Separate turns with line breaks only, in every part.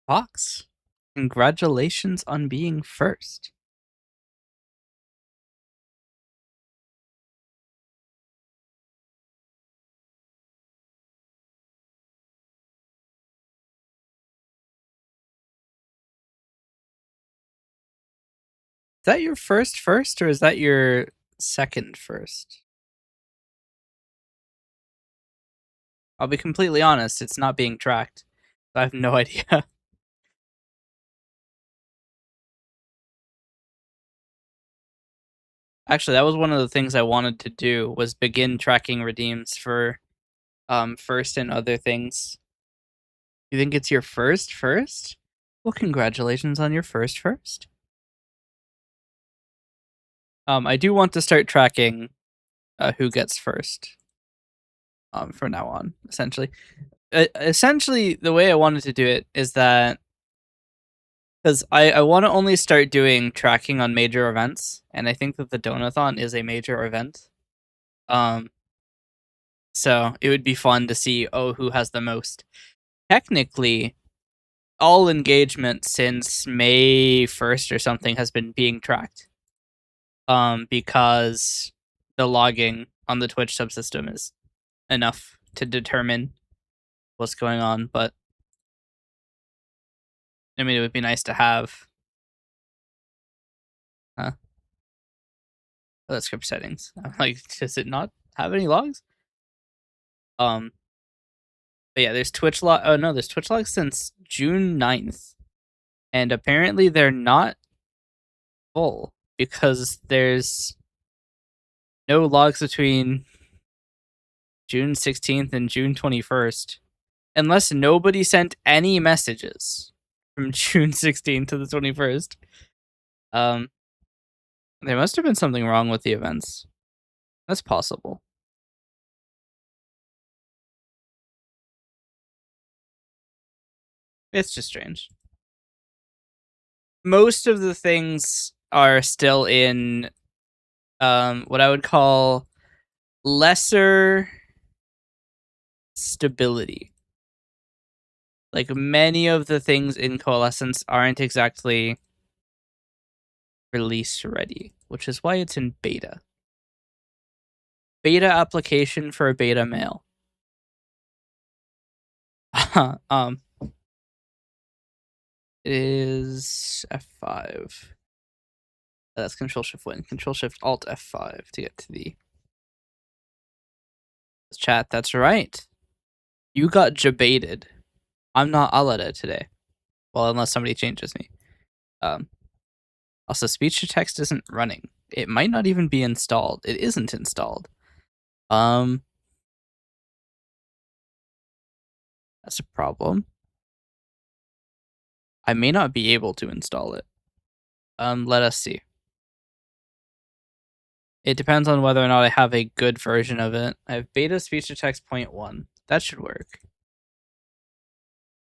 Fox, congratulations on being first. Is that your first, or is that your second first? I'll be completely honest, it's not being tracked. I have no idea. Actually, that was one of the things I wanted to do, was begin tracking redeems for first and other things. You think it's your first? Well, congratulations on your first. I do want to start tracking who gets first. From now on, essentially. Essentially, the way I wanted to do it is that because I want to only start doing tracking on major events, and I think that the Donathon is a major event. So it would be fun to see who has the most. Technically, all engagement since May 1st or something has been being tracked. Because the logging on the Twitch subsystem is enough to determine what's going on, but I mean, it would be nice to have. Oh, that's script settings. I'm like, does it not have any logs? But yeah, there's Twitch log. Oh no, there's Twitch logs since June 9th, and apparently they're not full because there's no logs between June 16th and June 21st, unless nobody sent any messages from June 16th to the 21st. There must have been something wrong with the events. That's possible. It's just strange. Most of the things are still in what I would call lesser stability. Like, many of the things in Coalescence aren't exactly release ready, which is why it's in beta. Beta application for a beta mail. It is F5. That's Control Shift Win. Control Shift Alt F5 to get to the chat. That's right. You got jebaited. I'm not Alada today. Well, unless somebody changes me. Also, speech to text isn't running. It might not even be installed. It isn't installed. That's a problem. I may not be able to install it. Let us see. It depends on whether or not I have a good version of it. I have beta speech to text 0.1. That should work.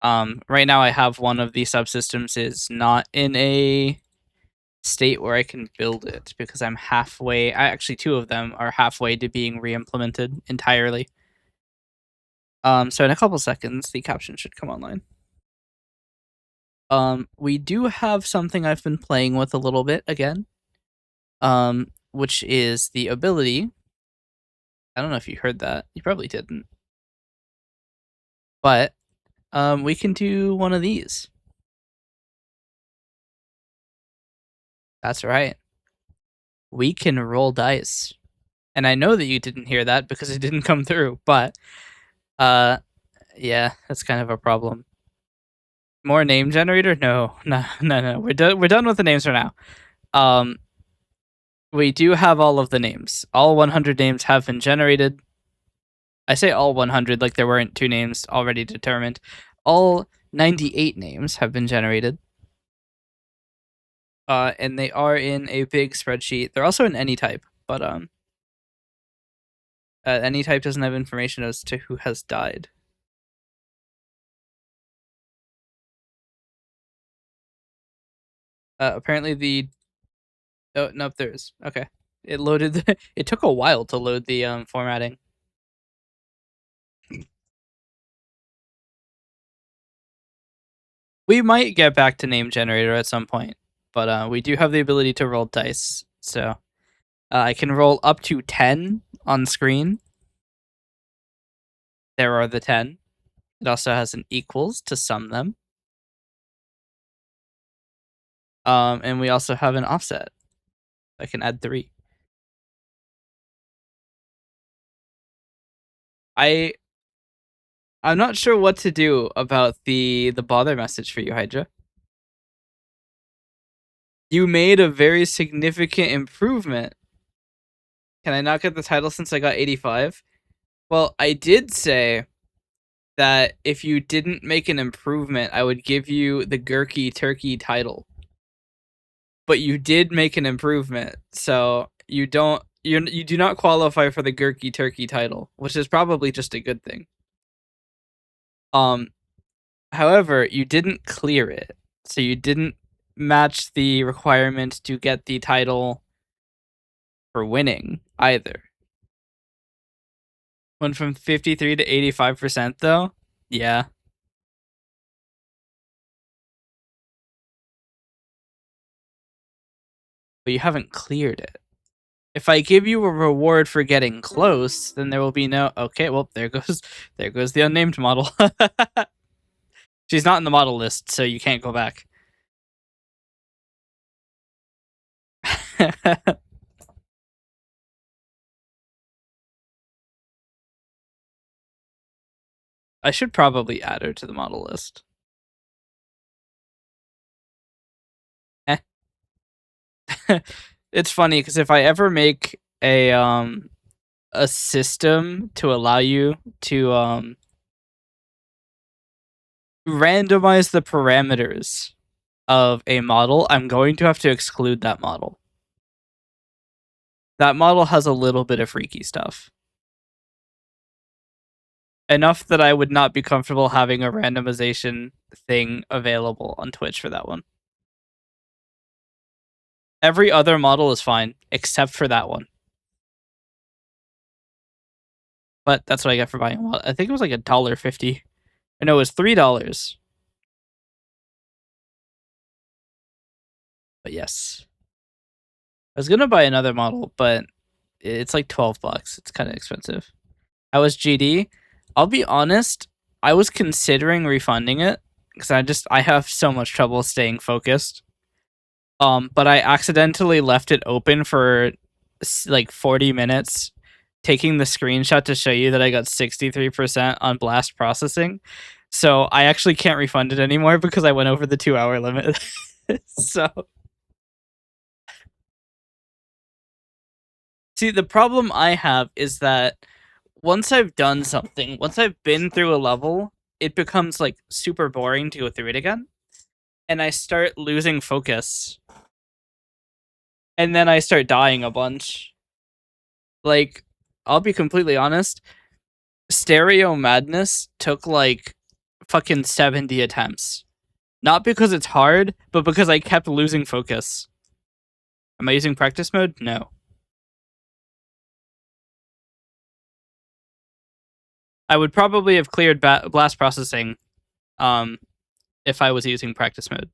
Right now I have one of the subsystems is not in a state where I can build it because I'm halfway. Actually, two of them are halfway to being re-implemented entirely. So in a couple seconds, the caption should come online. We do have something I've been playing with a little bit again, which is the ability. I don't know if you heard that. You probably didn't. But we can do one of these. That's right. We can roll dice. And I know that you didn't hear that because it didn't come through, but yeah, that's kind of a problem. More name generator? No. We're done with the names for now. We do have all of the names. All 100 names have been generated. I say all 100 like there weren't two names already determined. All 98 names have been generated. And they are in a big spreadsheet. They're also in any type, but any type doesn't have information as to who has died. Apparently the oh nope, there is. Okay. It loaded it took a while to load the formatting. We might get back to name generator at some point, but we do have the ability to roll dice. So I can roll up to 10 on screen. There are the 10. It also has an equals to sum them. And we also have an offset. I can add 3. I'm not sure what to do about the bother message for you, Hydra. You made a very significant improvement. Can I not get the title since I got 85? Well, I did say that if you didn't make an improvement, I would give you the Gurky Turkey title. But you did make an improvement, so you do not qualify for the Gurky Turkey title, which is probably just a good thing. However, you didn't clear it, so you didn't match the requirement to get the title for winning either. Went from 53 to 85% though. Yeah. But you haven't cleared it. If I give you a reward for getting close, then there will be no. Okay, well there goes the unnamed model. She's not in the model list, so you can't go back. I should probably add her to the model list. Eh. It's funny because if I ever make a system to allow you to randomize the parameters of a model, I'm going to have to exclude that model. That model has a little bit of freaky stuff. Enough that I would not be comfortable having a randomization thing available on Twitch for that one. Every other model is fine, except for that one. But that's what I get for buying a model. I think it was like $1.50. No, it was $3. But yes. I was gonna buy another model, but it's like $12. It's kind of expensive. I was GD. I'll be honest, I was considering refunding it because I have so much trouble staying focused. But I accidentally left it open for like 40 minutes, taking the screenshot to show you that I got 63% on blast processing. So I actually can't refund it anymore because I went over the 2-hour limit. So see, the problem I have is that once I've done something, once I've been through a level, it becomes like super boring to go through it again. And I start losing focus. And then I start dying a bunch. Like, I'll be completely honest, Stereo Madness took like fucking 70 attempts. Not because it's hard, but because I kept losing focus. Am I using practice mode? No. I would probably have cleared blast processing if I was using practice mode.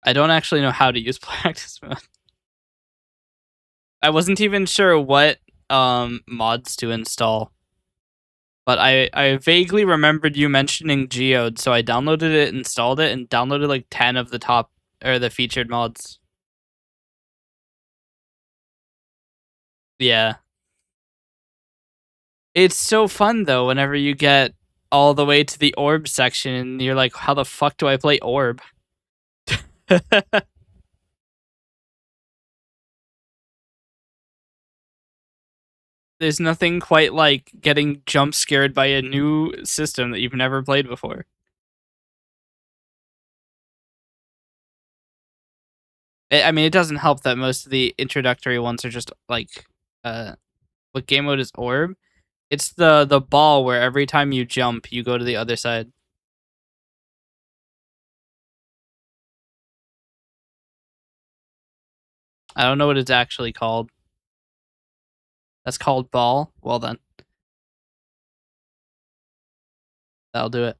I don't actually know how to use practice mode. I wasn't even sure what mods to install. But I vaguely remembered you mentioning Geode, so I downloaded it, installed it, and downloaded like 10 of the top or the featured mods. Yeah. It's so fun though whenever you get all the way to the orb section and you're like, how the fuck do I play orb? There's nothing quite like getting jump scared by a new system that you've never played before. I mean, it doesn't help that most of the introductory ones are just like, what game mode is orb? It's the ball where every time you jump, you go to the other side. I don't know what it's actually called. That's called ball? Well then. That'll do it.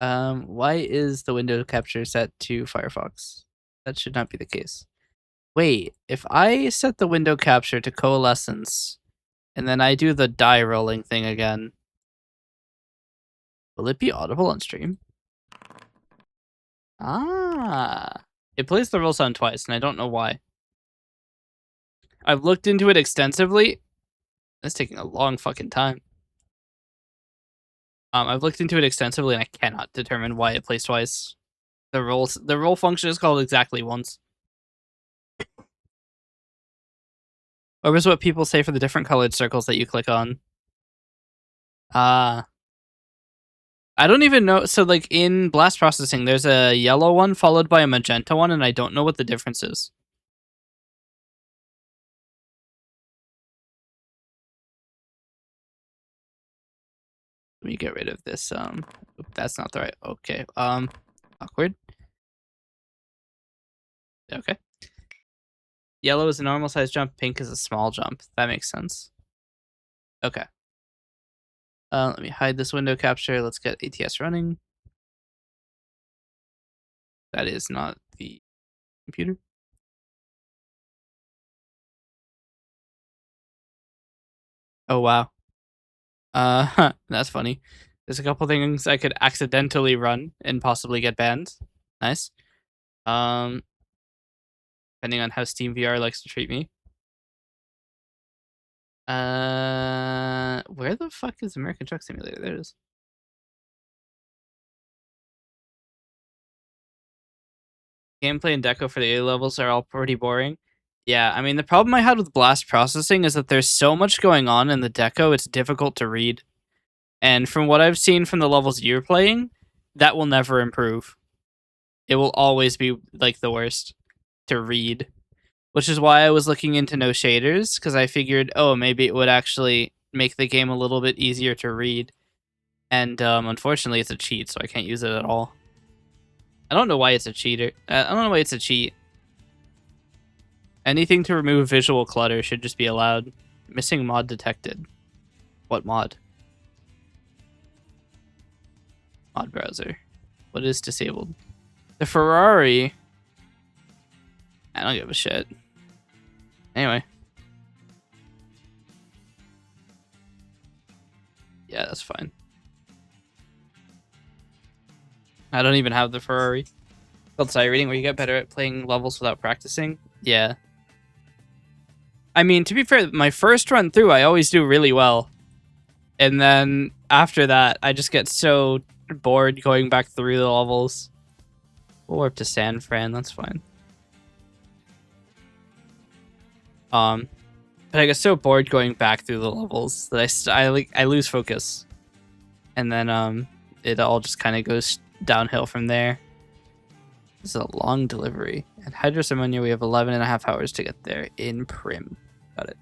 Why is the window capture set to Firefox? That should not be the case. Wait, if I set the window capture to coalescence, and then I do the die rolling thing again, will it be audible on stream? Ah, it plays the roll sound twice, and I don't know why. I've looked into it extensively. It's taking a long fucking time. I've looked into it extensively, and I cannot determine why it plays twice. The roll function is called exactly once. Or is what people say for the different colored circles that you click on. I don't even know. So, like, in blast processing, there's a yellow one followed by a magenta one, and I don't know what the difference is. Let me get rid of this. That's not the right. Okay. Awkward. Okay. Yellow is a normal size jump. Pink is a small jump. That makes sense. Okay. Let me hide this window capture. Let's get ATS running. That is not the computer. Oh, wow. That's funny. There's a couple things I could accidentally run and possibly get banned. Nice. Depending on how Steam VR likes to treat me. Where the fuck is American Truck Simulator? There it is. Gameplay and deco for the A levels are all pretty boring. Yeah, I mean, the problem I had with blast processing is that there's so much going on in the deco, it's difficult to read. And from what I've seen from the levels you're playing, that will never improve. It will always be, like, the worst to read. Which is why I was looking into no shaders, because I figured, oh, maybe it would actually make the game a little bit easier to read. And unfortunately, it's a cheat, so I can't use it at all. I don't know why it's a cheater. I don't know why it's a cheat. Anything to remove visual clutter should just be allowed. Missing mod detected. What mod? Mod browser. What is disabled? The Ferrari. I don't give a shit. Anyway. Yeah, that's fine. I don't even have the Ferrari. Called sight reading, where you get better at playing levels without practicing. Yeah. I mean, to be fair, my first run through, I always do really well. And then after that, I just get so bored going back through the levels. We'll warp to San Fran, that's fine. But I get so bored going back through the levels that I lose focus. And then it all just kind of goes downhill from there. This is a long delivery. At Hydros Ammonia, we have 11.5 hours to get there in Prim. Got it.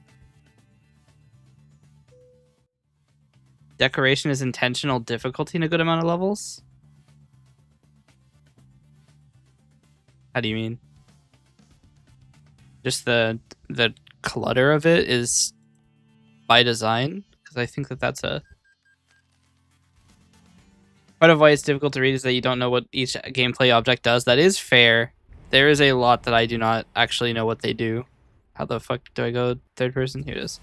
Decoration is intentional difficulty in a good amount of levels? How do you mean? Just the clutter of it is by design? Because I think that's a... Part of why it's difficult to read is that you don't know what each gameplay object does. That is fair. There is a lot that I do not actually know what they do. How the fuck do I go third person? Here it is.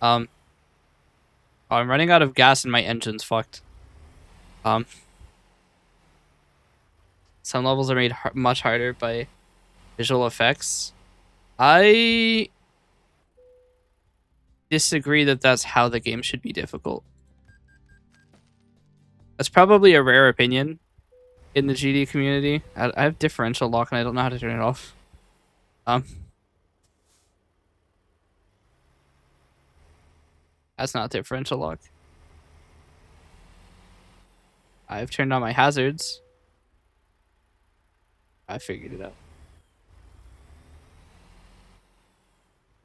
Oh, I'm running out of gas and my engine's fucked. Some levels are made much harder by visual effects. I disagree that that's how the game should be difficult. That's probably a rare opinion in the GD community. I have differential lock and I don't know how to turn it off. That's not differential lock. I've turned on my hazards. I figured it out.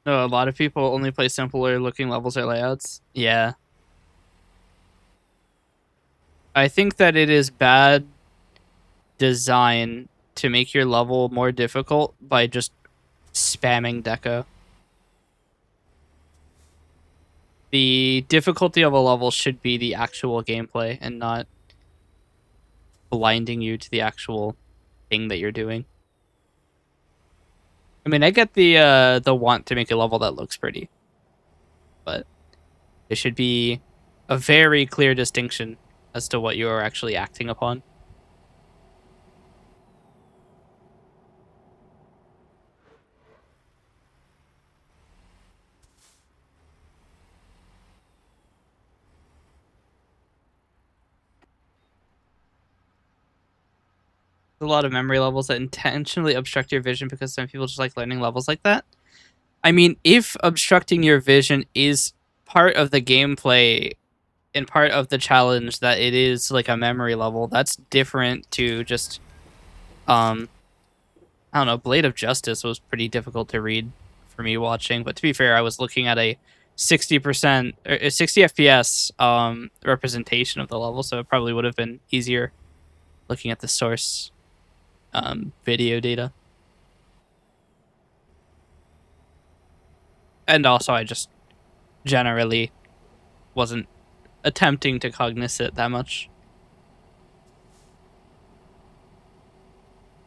No, a lot of people only play simpler looking levels or layouts. Yeah. I think that it is bad design to make your level more difficult by just spamming deco. the difficulty of a level should be the actual gameplay and not blinding you to the actual thing that you're doing. I mean, I get the want to make a level that looks pretty, but it should be a very clear distinction as to what you are actually acting upon. There's a lot of memory levels that intentionally obstruct your vision because some people just like learning levels like that. I mean, if obstructing your vision is part of the gameplay and part of the challenge that it is like a memory level, that's different to just I don't know, Blade of Justice was pretty difficult to read for me watching, but to be fair, I was looking at a 60% or a 60 FPS representation of the level, so it probably would have been easier looking at the source video data. And also I just generally wasn't attempting to cognize it that much.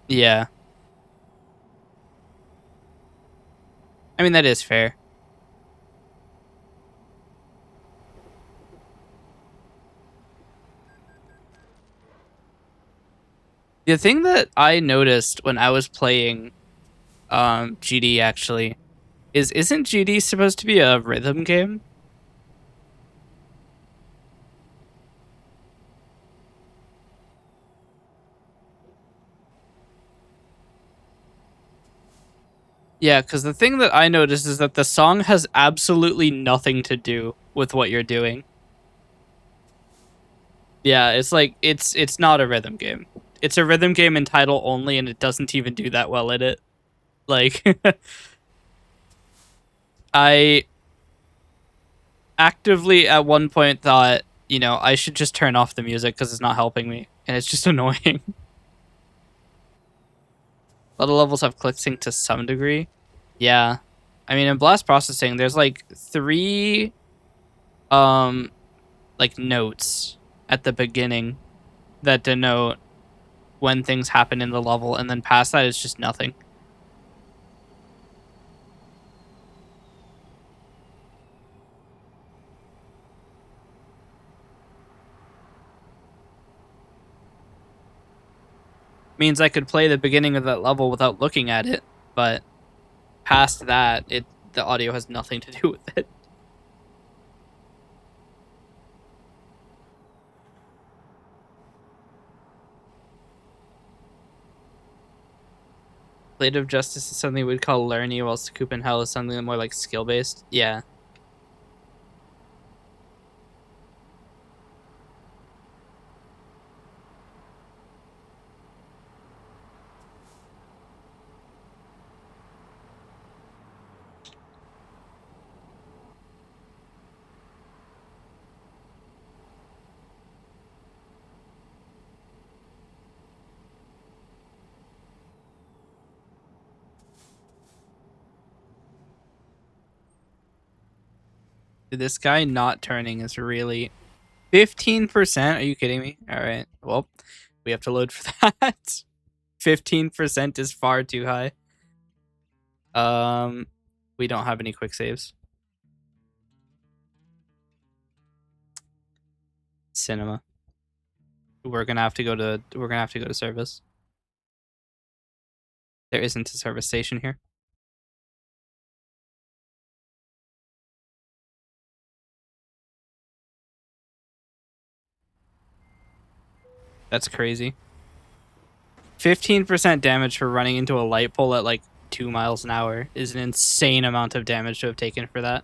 Yeah. I mean, that is fair. The thing that I noticed when I was playing GD actually is isn't GD supposed to be a rhythm game? Yeah, because the thing that I noticed is that the song has absolutely nothing to do with what you're doing. Yeah, it's like it's not a rhythm game. It's a rhythm game in title only, and it doesn't even do that well in it. Like, I actively at one point thought, you know, I should just turn off the music because it's not helping me, and it's just annoying. A lot of levels have click sync to some degree. Yeah, I mean, in blast processing, there's like three um like notes at the beginning that denote when things happen in the level, and then past that it's just nothing. Means I could play the beginning of that level without looking at it, but past that, the audio has nothing to do with it. Blade of Justice is something we'd call learny, while Scoop and Hell is something more like skill based. Yeah. This guy not turning is really 15%. Are you kidding me? All right. Well, we have to load for that. 15% is far too high. We don't have any quick saves. Cinema. We're gonna have to go to service. There isn't a service station here. That's crazy. 15% damage for running into a light pole at like 2 miles an hour is an insane amount of damage to have taken for that.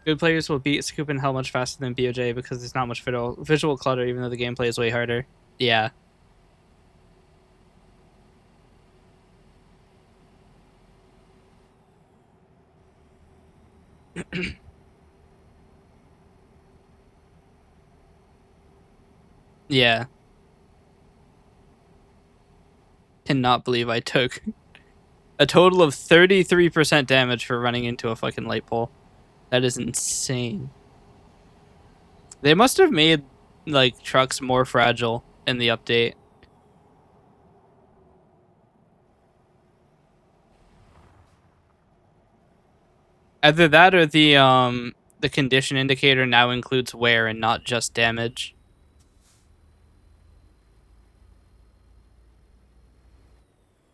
Good players will beat Scoop and Hell much faster than BOJ because there's not much visual clutter, even though the gameplay is way harder. Yeah. Yeah. Cannot believe I took A total of 33% damage for running into a fucking light pole. That is insane. They must have made like trucks more fragile in the update. Either that or the condition indicator now includes wear and not just damage.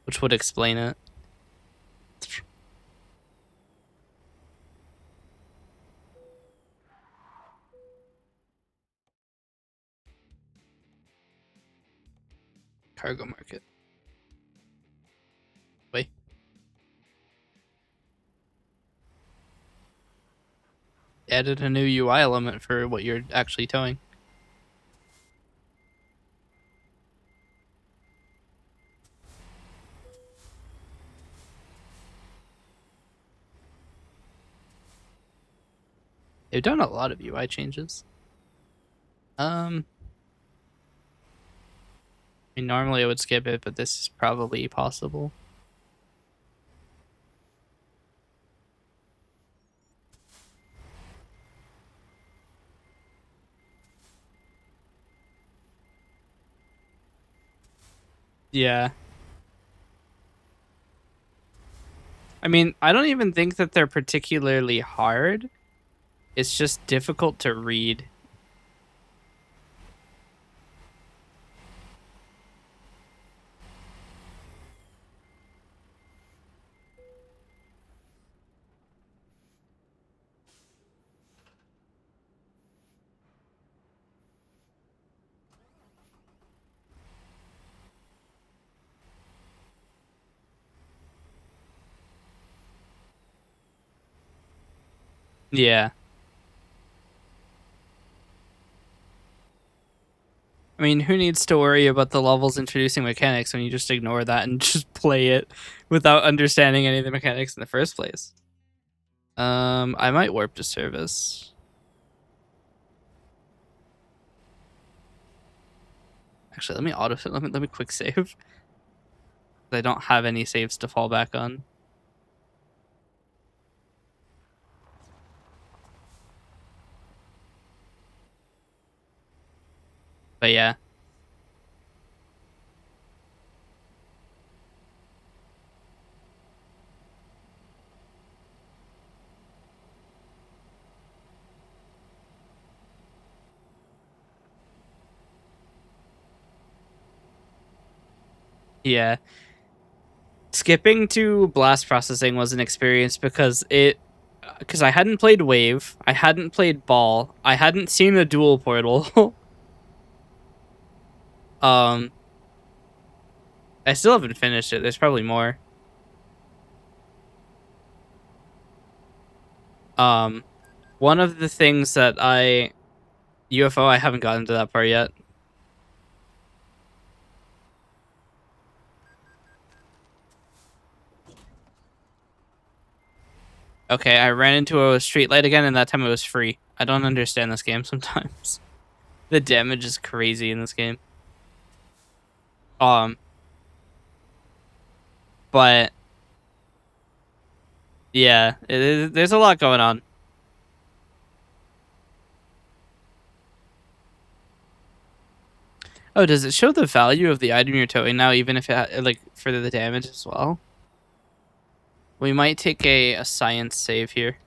Which would explain it. Cargo market. Wait. Added a new UI element for what you're actually towing. They've done a lot of UI changes. I mean, normally I would skip it, but this is probably possible. Yeah. I mean, I don't even think that they're particularly hard. It's just difficult to read. Yeah. I mean, who needs to worry about the levels introducing mechanics when you just ignore that and just play it without understanding any of the mechanics in the first place? I might warp to service. Actually, let me quick save. I don't have any saves to fall back on. But yeah. Yeah. Skipping to blast processing was an experience because I hadn't played Wave, I hadn't played Ball, I hadn't seen a dual portal. I still haven't finished it. There's probably more. One of the things that UFO, I haven't gotten to that part yet. Okay, I ran into a street light again, and that time it was free. I don't understand this game sometimes. The damage is crazy in this game. But yeah, there's a lot going on. Oh, does it show the value of the item you're towing now, even if it like for the damage as well? We might take a science save here.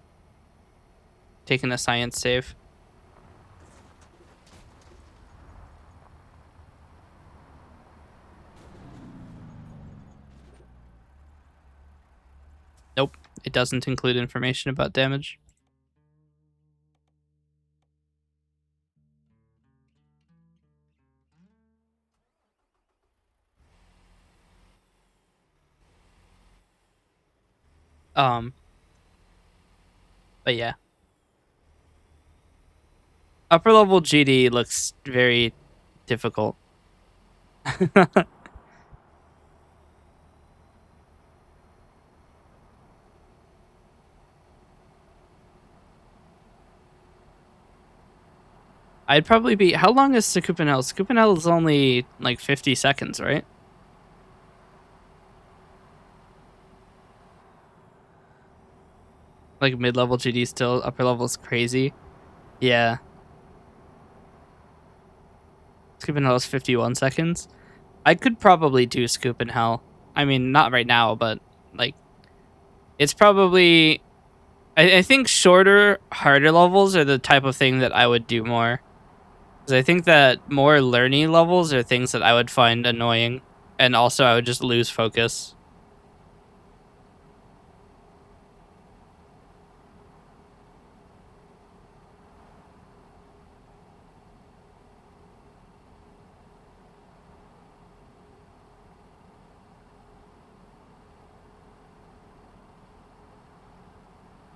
Taking a science save. Nope, it doesn't include information about damage. But yeah. Upper level GD looks very difficult. I'd probably be... How long is Sakupanel? Sakupanel is only like 50 seconds, right? Like mid-level GD still, upper level is crazy. Yeah. Scoop in Hell is 51 seconds. I could probably do Scoop in Hell. I mean, not right now, but like, it's probably. I think shorter, harder levels are the type of thing that I would do more. Because I think that more learning levels are things that I would find annoying. And also, I would just lose focus.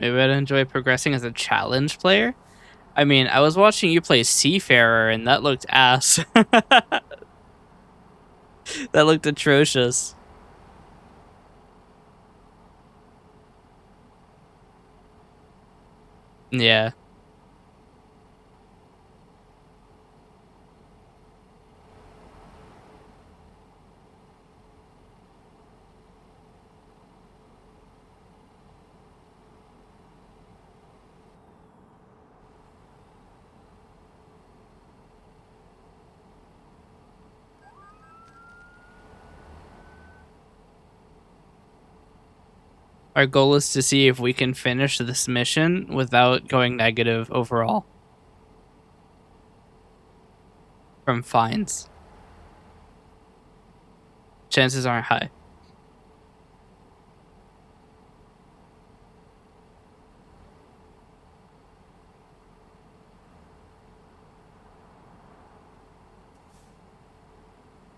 Maybe I'd enjoy progressing as a challenge player. I mean, I was watching you play Seafarer, and that looked ass. That looked atrocious. Yeah. Our goal is to see if we can finish this mission without going negative overall from fines. Chances aren't high.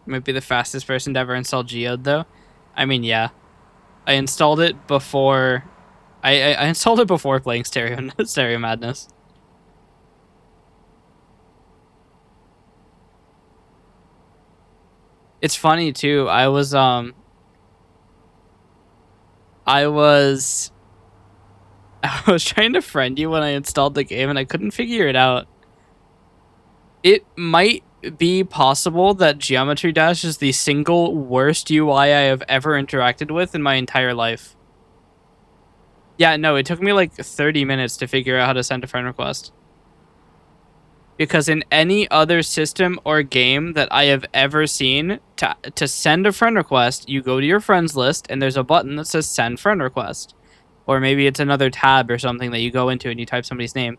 Might be the fastest person to ever install Geode, though. I mean, yeah. I installed it before. I installed it before playing Stereo Madness. It's funny too. I was I was trying to friend you when I installed the game and I couldn't figure it out. It might be possible that Geometry Dash is the single worst UI I have ever interacted with in my entire life. Yeah, no, it took me like 30 minutes to figure out how to send a friend request. Because in any other system or game that I have ever seen, to send a friend request, you go to your friends list and there's a button that says send friend request. Or maybe it's another tab or something that you go into and you type somebody's name.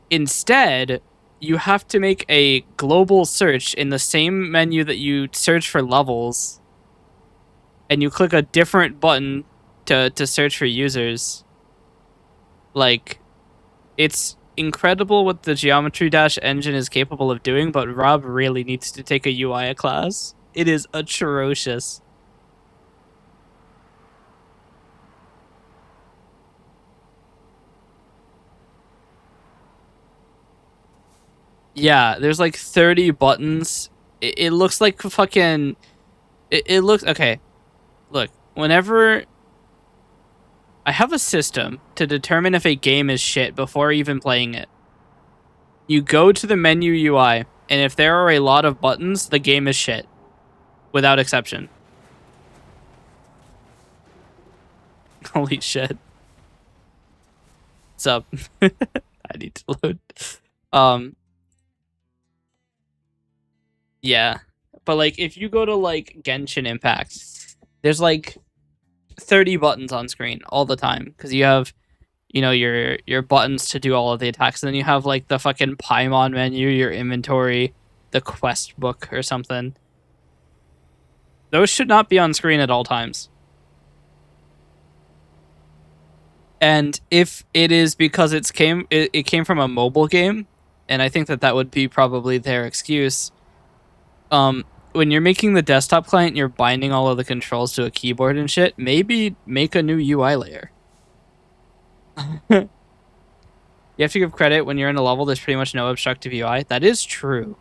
Instead, you have to make a global search in the same menu that you search for levels, and you click a different button to search for users. Like, it's incredible what the Geometry Dash engine is capable of doing, but Rob really needs to take a UI class. It is atrocious. Yeah, there's like 30 buttons. It looks like fucking. It looks. Okay, look. Whenever I have a system to determine if a game is shit before even playing it. You go to the menu UI, and if there are a lot of buttons, the game is shit. Without exception. Holy shit. What's up? I need to load. Um, yeah. But like, if you go to like Genshin Impact, there's like 30 buttons on screen all the time. Because you have your buttons to do all of the attacks, and then you have like the fucking Paimon menu, your inventory, the quest book or something. Those should not be on screen at all times. And if it is because it came from a mobile game, and I think that would be probably their excuse. When you're making the desktop client, you're binding all of the controls to a keyboard and shit. Maybe make a new UI layer. You have to give credit when you're in a level. There's pretty much no obstructive UI. That is true.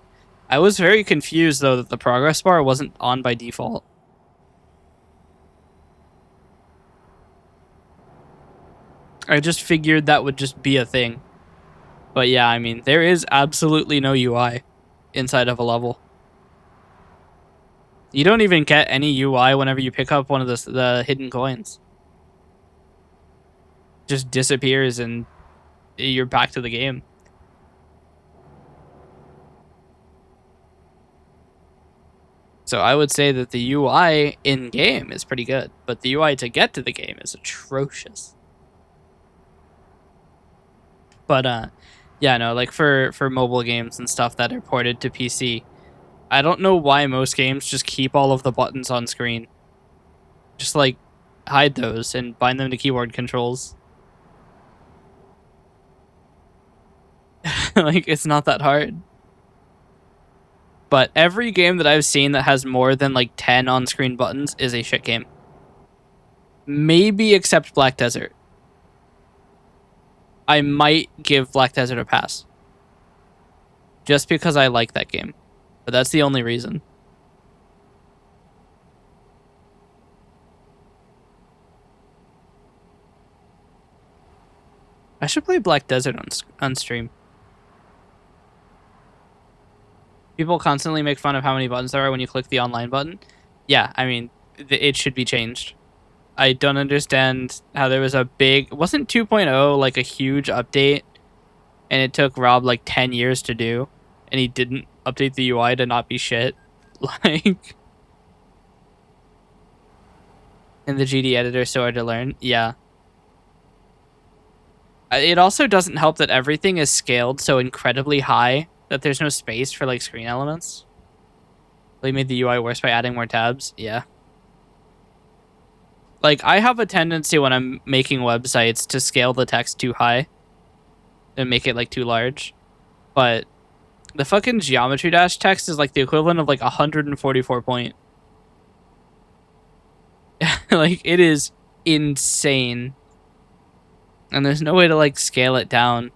I was very confused though that the progress bar wasn't on by default. I just figured that would just be a thing. But yeah, I mean, there is absolutely no UI inside of a level. You don't even get any UI whenever you pick up one of the hidden coins. just disappears and you're back to the game. So I would say that the UI in game is pretty good, but the UI to get to the game is atrocious. But yeah, no, like for mobile games and stuff that are ported to PC, I don't know why most games just keep all of the buttons on screen. Just like hide those and bind them to keyboard controls. Like it's not that hard. But every game that I've seen that has more than like 10 on-screen buttons is a shit game. Maybe except Black Desert. I might give Black Desert a pass. Just because I like that game. But that's the only reason. I should play Black Desert on stream. People constantly make fun of how many buttons there are when you click the online button. Yeah, I mean, it should be changed. I don't understand how there was a big... Wasn't 2.0 like a huge update? And it took Rob like 10 years to do. And he didn't update the UI to not be shit. Like... And the GD editor is so hard to learn. Yeah. It also doesn't help that everything is scaled so incredibly high that there's no space for like screen elements. They made the UI worse by adding more tabs. Yeah. Like, I have a tendency when I'm making websites to scale the text too high and make it like too large. But the fucking geometry dash text is like the equivalent of like 144 point. Like, it is insane. And there's no way to like scale it down.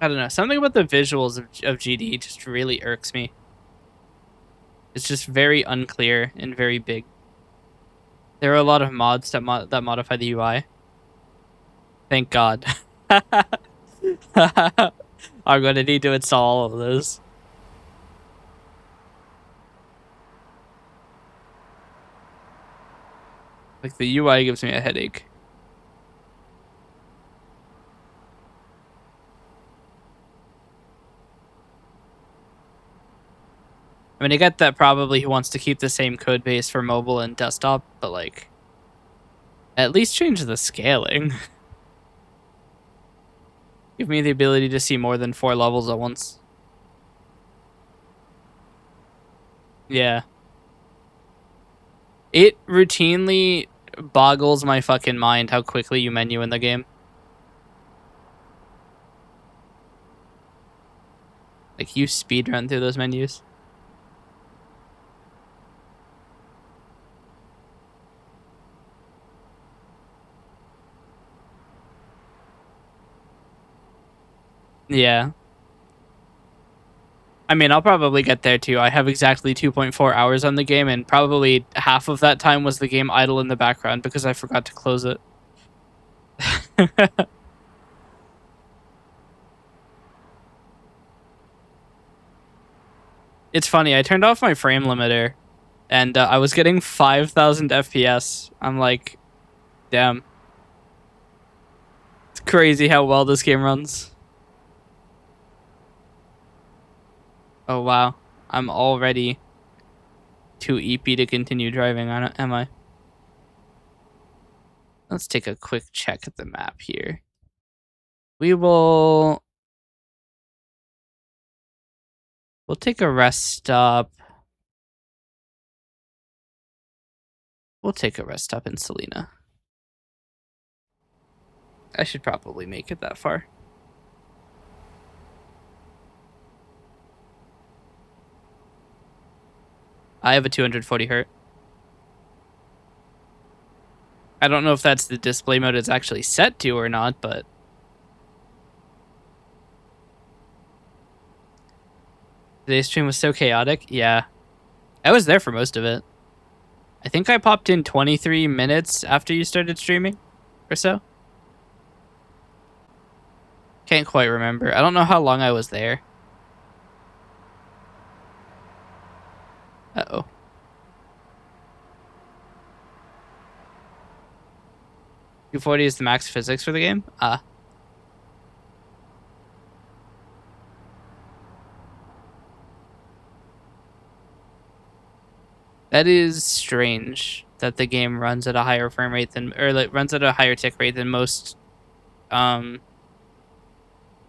I don't know. Something about the visuals of GD just really irks me. It's just very unclear and very big. There are a lot of mods that modify the UI. Thank God. I'm going to need to install all of those. Like, the UI gives me a headache. I mean, I get that probably he wants to keep the same code base for mobile and desktop, but like, at least change the scaling. Give me the ability to see more than 4 levels at once. Yeah. It routinely boggles my fucking mind how quickly you menu in the game. Like, you speedrun through those menus. Yeah. I mean, I'll probably get there too. I have exactly 2.4 hours on the game, and probably half of that time was the game idle in the background because I forgot to close it. It's funny, I turned off my frame limiter, and I was getting 5,000 FPS. I'm like, damn. It's crazy how well this game runs. Oh, wow. I'm already too EP to continue driving on it, am I? Let's take a quick check at the map here. We'll take a rest stop. We'll take a rest stop in Selena. I should probably make it that far. I have a 240 hertz. I don't know if that's the display mode it's actually set to or not, but today's stream was so chaotic. Yeah. I was there for most of it. I think I popped in 23 minutes after you started streaming or so. Can't quite remember. I don't know how long I was there. 240 is the max physics for the game? That is strange that the game runs at a higher frame rate than, or like runs at a higher tick rate than most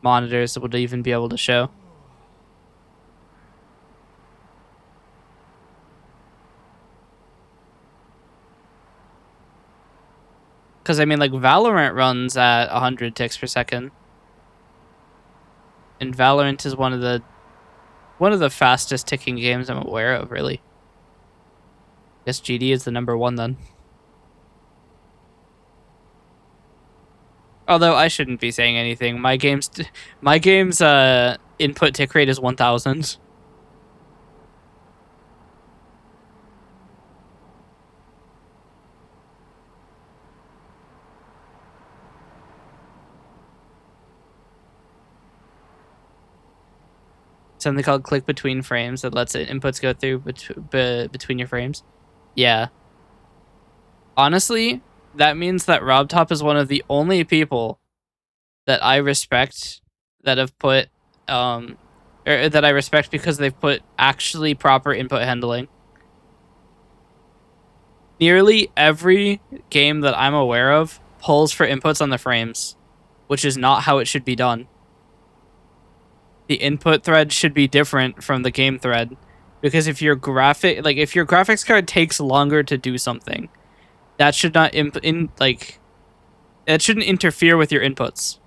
monitors would even be able to show. Because I mean, like Valorant runs at 100 ticks per second, and Valorant is one of the fastest ticking games I'm aware of. Really, I guess GD is the number one then. Although I shouldn't be saying anything. My game's input tick rate is 1,000. Something called click between frames that lets inputs go through between your frames. Yeah. Honestly, that means that RobTop is one of the only people that I respect that have put or that I respect because they've put actually proper input handling. Nearly every game that I'm aware of pulls for inputs on the frames, which is not how it should be done. The input thread should be different from the game thread, because if your graphics card takes longer to do something, that should not that shouldn't interfere with your inputs.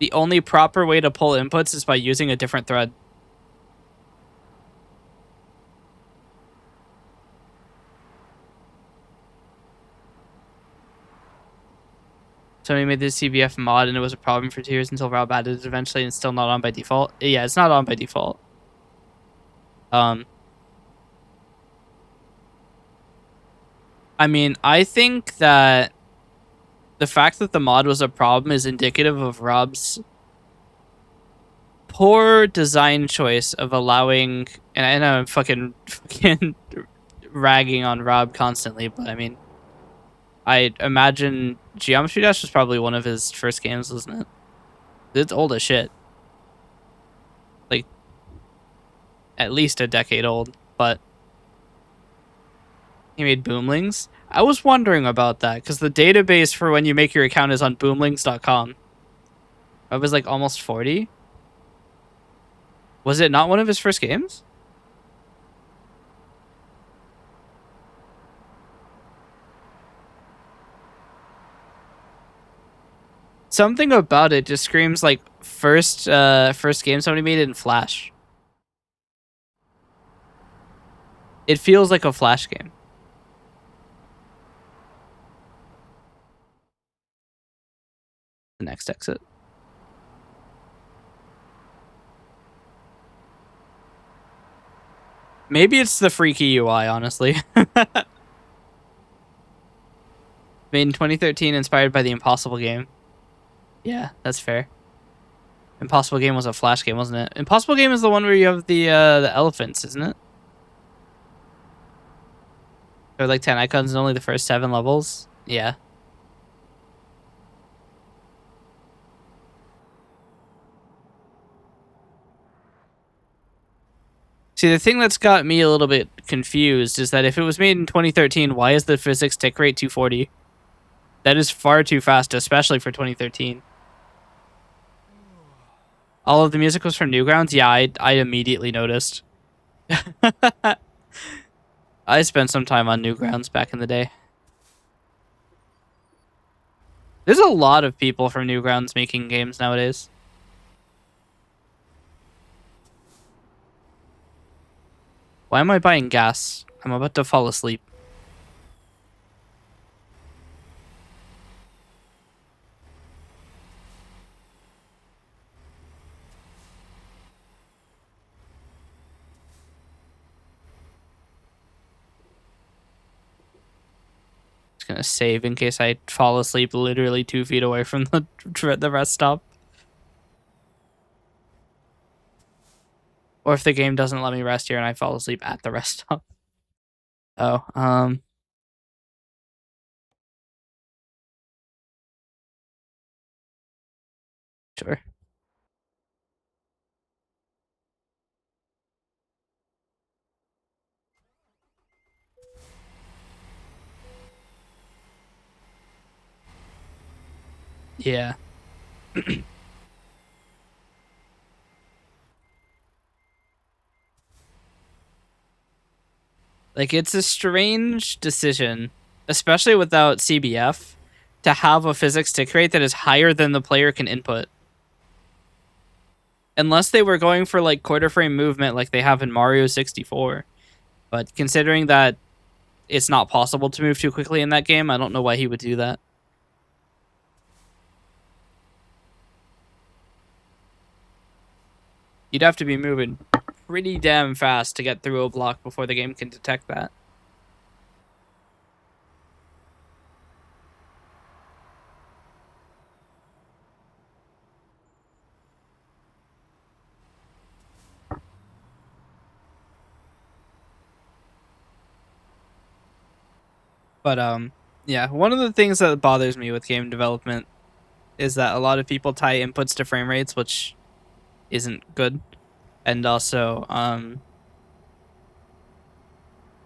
The only proper way to pull inputs is by using a different thread. Somebody made this CBF mod and it was a problem for 2 years until Rob added it eventually, and it's still not on by default. Yeah, it's not on by default. I mean, I think that the fact that the mod was a problem is indicative of Rob's poor design choice of allowing, and I know I'm fucking ragging on Rob constantly, but I mean, I imagine Geometry Dash was probably one of his first games, wasn't it? It's old as shit. Like, at least a decade old, but he made Boomlings. I was wondering about that, because the database for when you make your account is on boomlings.com. I was like almost 40. Was it not one of his first games? Something about it just screams like first game somebody made it in Flash. It feels like a Flash game. The next exit. Maybe it's the freaky UI, honestly. Made in 2013, inspired by the Impossible game. Yeah, that's fair. Impossible game was a Flash game, wasn't it? Impossible game is the one where you have the elephants, isn't it? Or like 10 icons and only the first 7 levels. Yeah. See, the thing that's got me a little bit confused is that if it was made in 2013, why is the physics tick rate 240? That is far too fast, especially for 2013. All of the music was from Newgrounds? Yeah, I immediately noticed. I spent some time on Newgrounds back in the day. There's a lot of people from Newgrounds making games nowadays. Why am I buying gas? I'm about to fall asleep. Just gonna save in case I fall asleep literally 2 feet away from the rest stop. Or if the game doesn't let me rest here and I fall asleep at the rest stop. Oh, Sure. Yeah. Like, it's a strange decision, especially without CBF, to have a physics tick rate that is higher than the player can input. Unless they were going for like quarter frame movement like they have in Mario 64. But considering that it's not possible to move too quickly in that game, I don't know why he would do that. You'd have to be moving pretty damn fast to get through a block before the game can detect that. But yeah, one of the things that bothers me with game development is that a lot of people tie inputs to frame rates, which isn't good. And also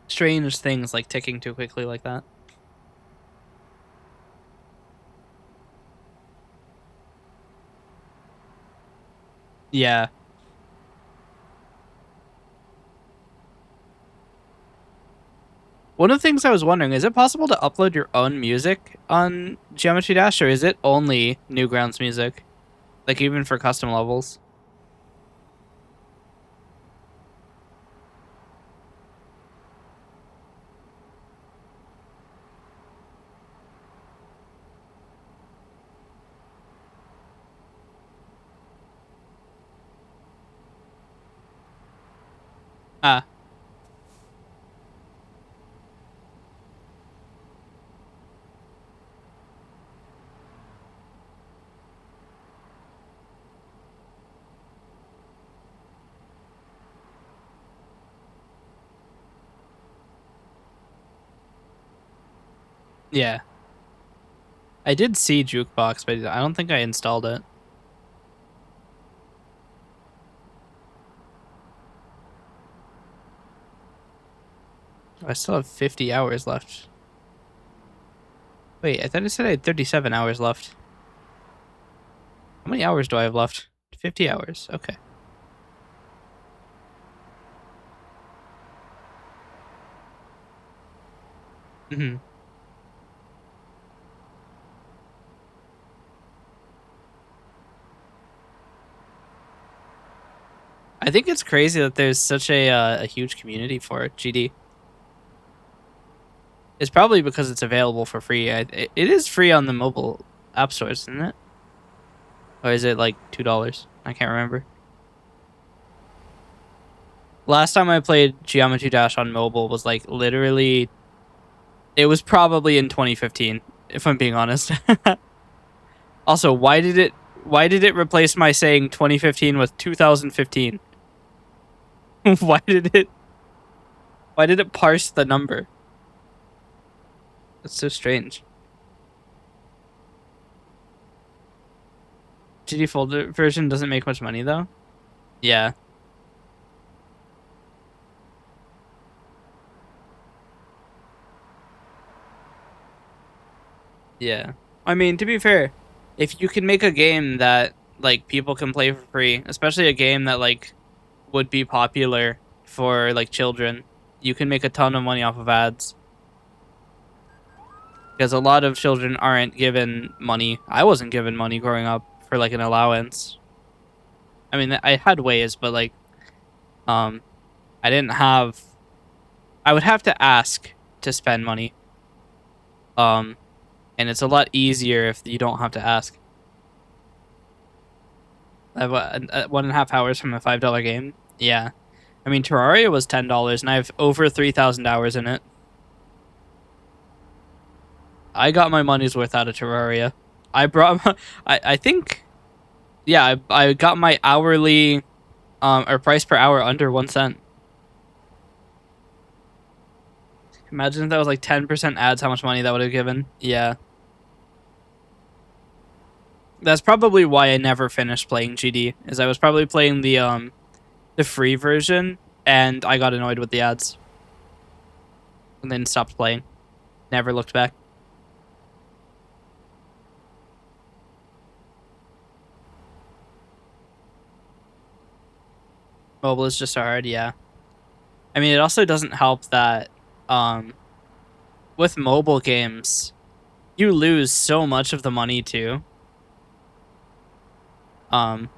strange things like ticking too quickly like that. Yeah. One of the things I was wondering, is it possible to upload your own music on Geometry Dash, or is it only Newgrounds music? Like, even for custom levels? Ah, yeah. I did see Jukebox, but I don't think I installed it. I still have 50 hours left. Wait, I thought I said I had 37 hours left. How many hours do I have left? 50 hours. Okay. Hmm. I think it's crazy that there's such a huge community for it, GD. It's probably because it's available for free. It is free on the mobile app stores, isn't it? Or is it like $2? I can't remember. Last time I played Geometry Dash on mobile was like literally, it was probably in 2015, if I'm being honest. Also, why did it replace my saying 2015 with 2015? why did it why did it parse the number? That's so strange. GD folder version doesn't make much money though. Yeah. Yeah. I mean, to be fair, if you can make a game that like people can play for free, especially a game that like would be popular for like children, you can make a ton of money off of ads. Because a lot of children aren't given money. I wasn't given money growing up for like an allowance. I mean, I had ways, but like um I didn't have I would have to ask to spend money. Um and it's a lot easier if you don't have to ask. I have 1.5 hours from a $5 game. Yeah. I mean, Terraria was $10, and I have over 3,000 hours in it. I got my money's worth out of Terraria. I brought, I think, yeah, I got my hourly, or price per hour under 1 cent. Imagine if that was like 10% ads, how much money that would have given. Yeah. That's probably why I never finished playing GD. Is I was probably playing the free version, and I got annoyed with the ads, and then stopped playing. Never looked back. Mobile is just so hard, yeah. I mean, it also doesn't help that with mobile games, you lose so much of the money too. Because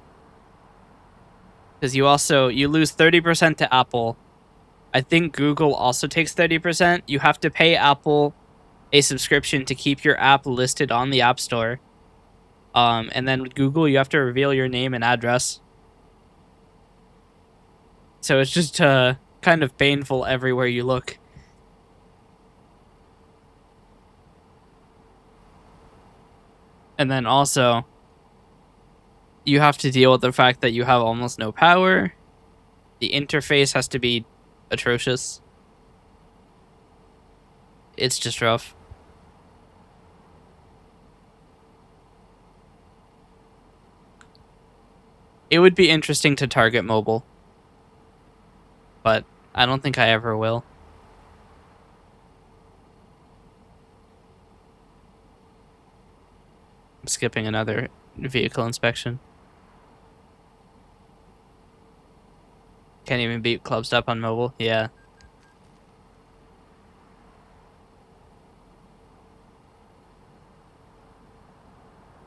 you lose 30% to Apple. I think Google also takes 30%. You have to pay Apple a subscription to keep your app listed on the App Store. And then with Google, you have to reveal your name and address. So it's just kind of painful everywhere you look. And then also, you have to deal with the fact that you have almost no power. The interface has to be atrocious. It's just rough. It would be interesting to target mobile, but I don't think I ever will. I'm skipping another vehicle inspection. Can't even beat Club Stop on mobile. Yeah.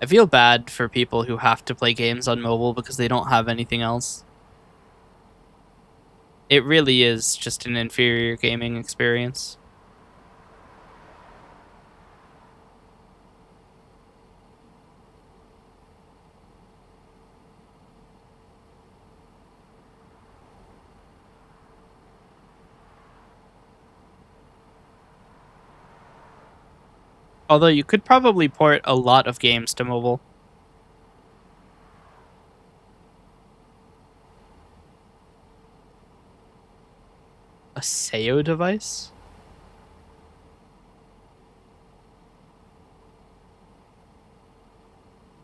I feel bad for people who have to play games on mobile because they don't have anything else. It really is just an inferior gaming experience. Although you could probably port a lot of games to mobile. A SEO device?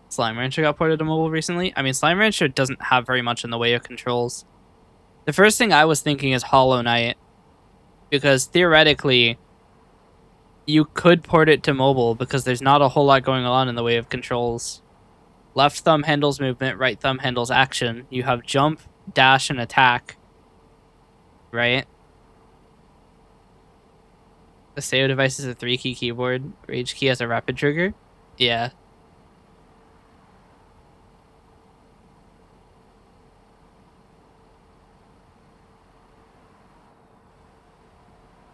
Slime Rancher got ported to mobile recently. I mean, Slime Rancher doesn't have very much in the way of controls. The first thing I was thinking is Hollow Knight, because theoretically, you could port it to mobile because there's not a whole lot going on in the way of controls. Left thumb handles movement, right thumb handles action. You have jump, dash, and attack, right? The SEO device is a 3-key keyboard. Rage key has a rapid trigger. Yeah.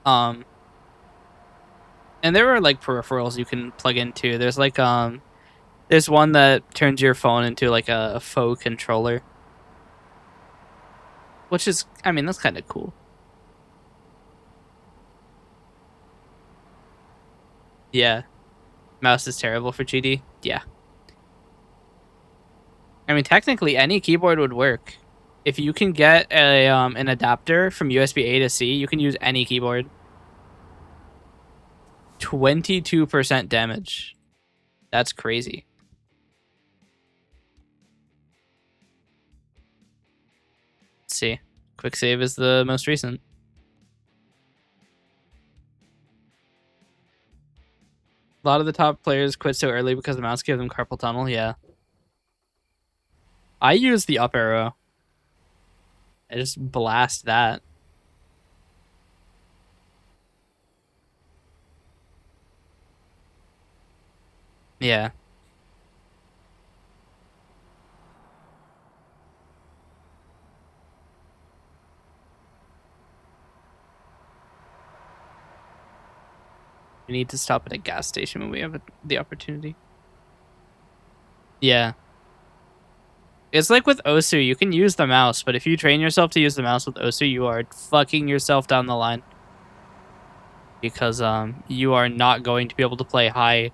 Um, and there are like peripherals you can plug into. There's like there's one that turns your phone into like a faux controller, which is, I mean, that's kind of cool. Yeah. Mouse is terrible for GD. Yeah. I mean, technically, any keyboard would work. If you can get a an adapter from USB A to C, you can use any keyboard. 22% damage. That's crazy. Let's see. Quick save is the most recent. A lot of the top players quit so early because the mouse gave them carpal tunnel. Yeah. I use the up arrow. I just blast that. Yeah. We need to stop at a gas station when we have the opportunity. Yeah. It's like with Osu, you can use the mouse, but if you train yourself to use the mouse with Osu, you are fucking yourself down the line. Because you are not going to be able to play high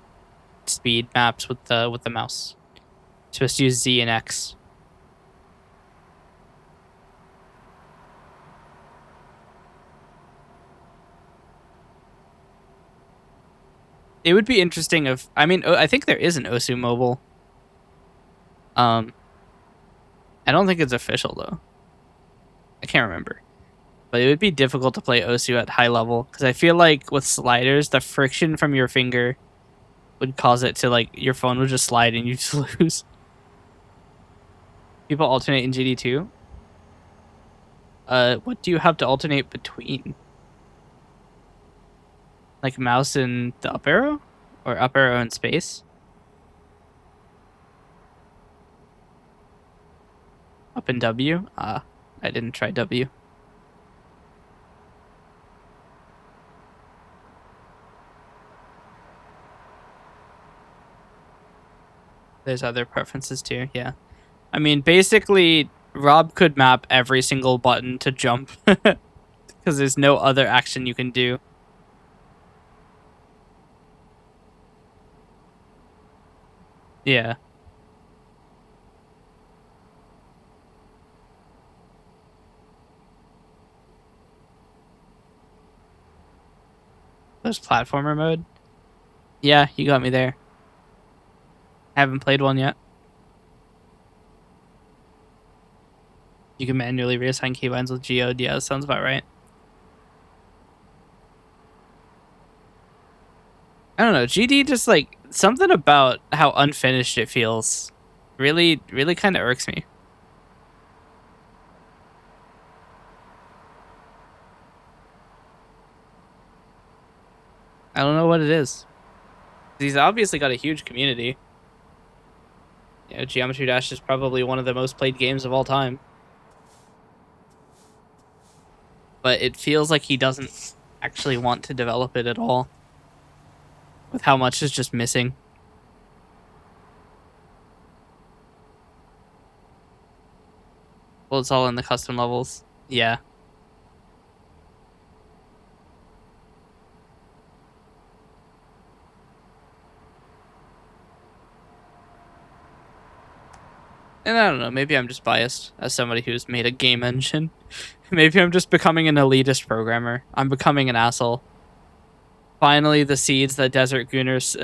speed maps with the mouse. You're supposed to use Z and X. It would be interesting if, I mean, I think there is an Osu mobile. I don't think it's official though. I can't remember. But it would be difficult to play Osu at high level because I feel like with sliders, the friction from your finger would cause it to like your phone would just slide and you just lose. People alternate in GD2. What do you have to alternate between? Like mouse and the up arrow, or up arrow and space? Up and W. I didn't try W. There's other preferences too. Yeah. I mean, basically, Rob could map every single button to jump because there's no other action you can do. Yeah. There's platformer mode. Yeah, you got me there. Haven't played one yet. You can manually reassign keybinds with Geode. Yeah, that sounds about right. I don't know. GD just like something about how unfinished it feels. Really, really kind of irks me. I don't know what it is. He's obviously got a huge community. You know, Geometry Dash is probably one of the most played games of all time. But it feels like he doesn't actually want to develop it at all. With how much is just missing. Well, it's all in the custom levels. Yeah. And I don't know, maybe I'm just biased as somebody who's made a game engine. Maybe I'm just becoming an elitist programmer. I'm becoming an asshole. Finally, the seeds that Desert Gooners,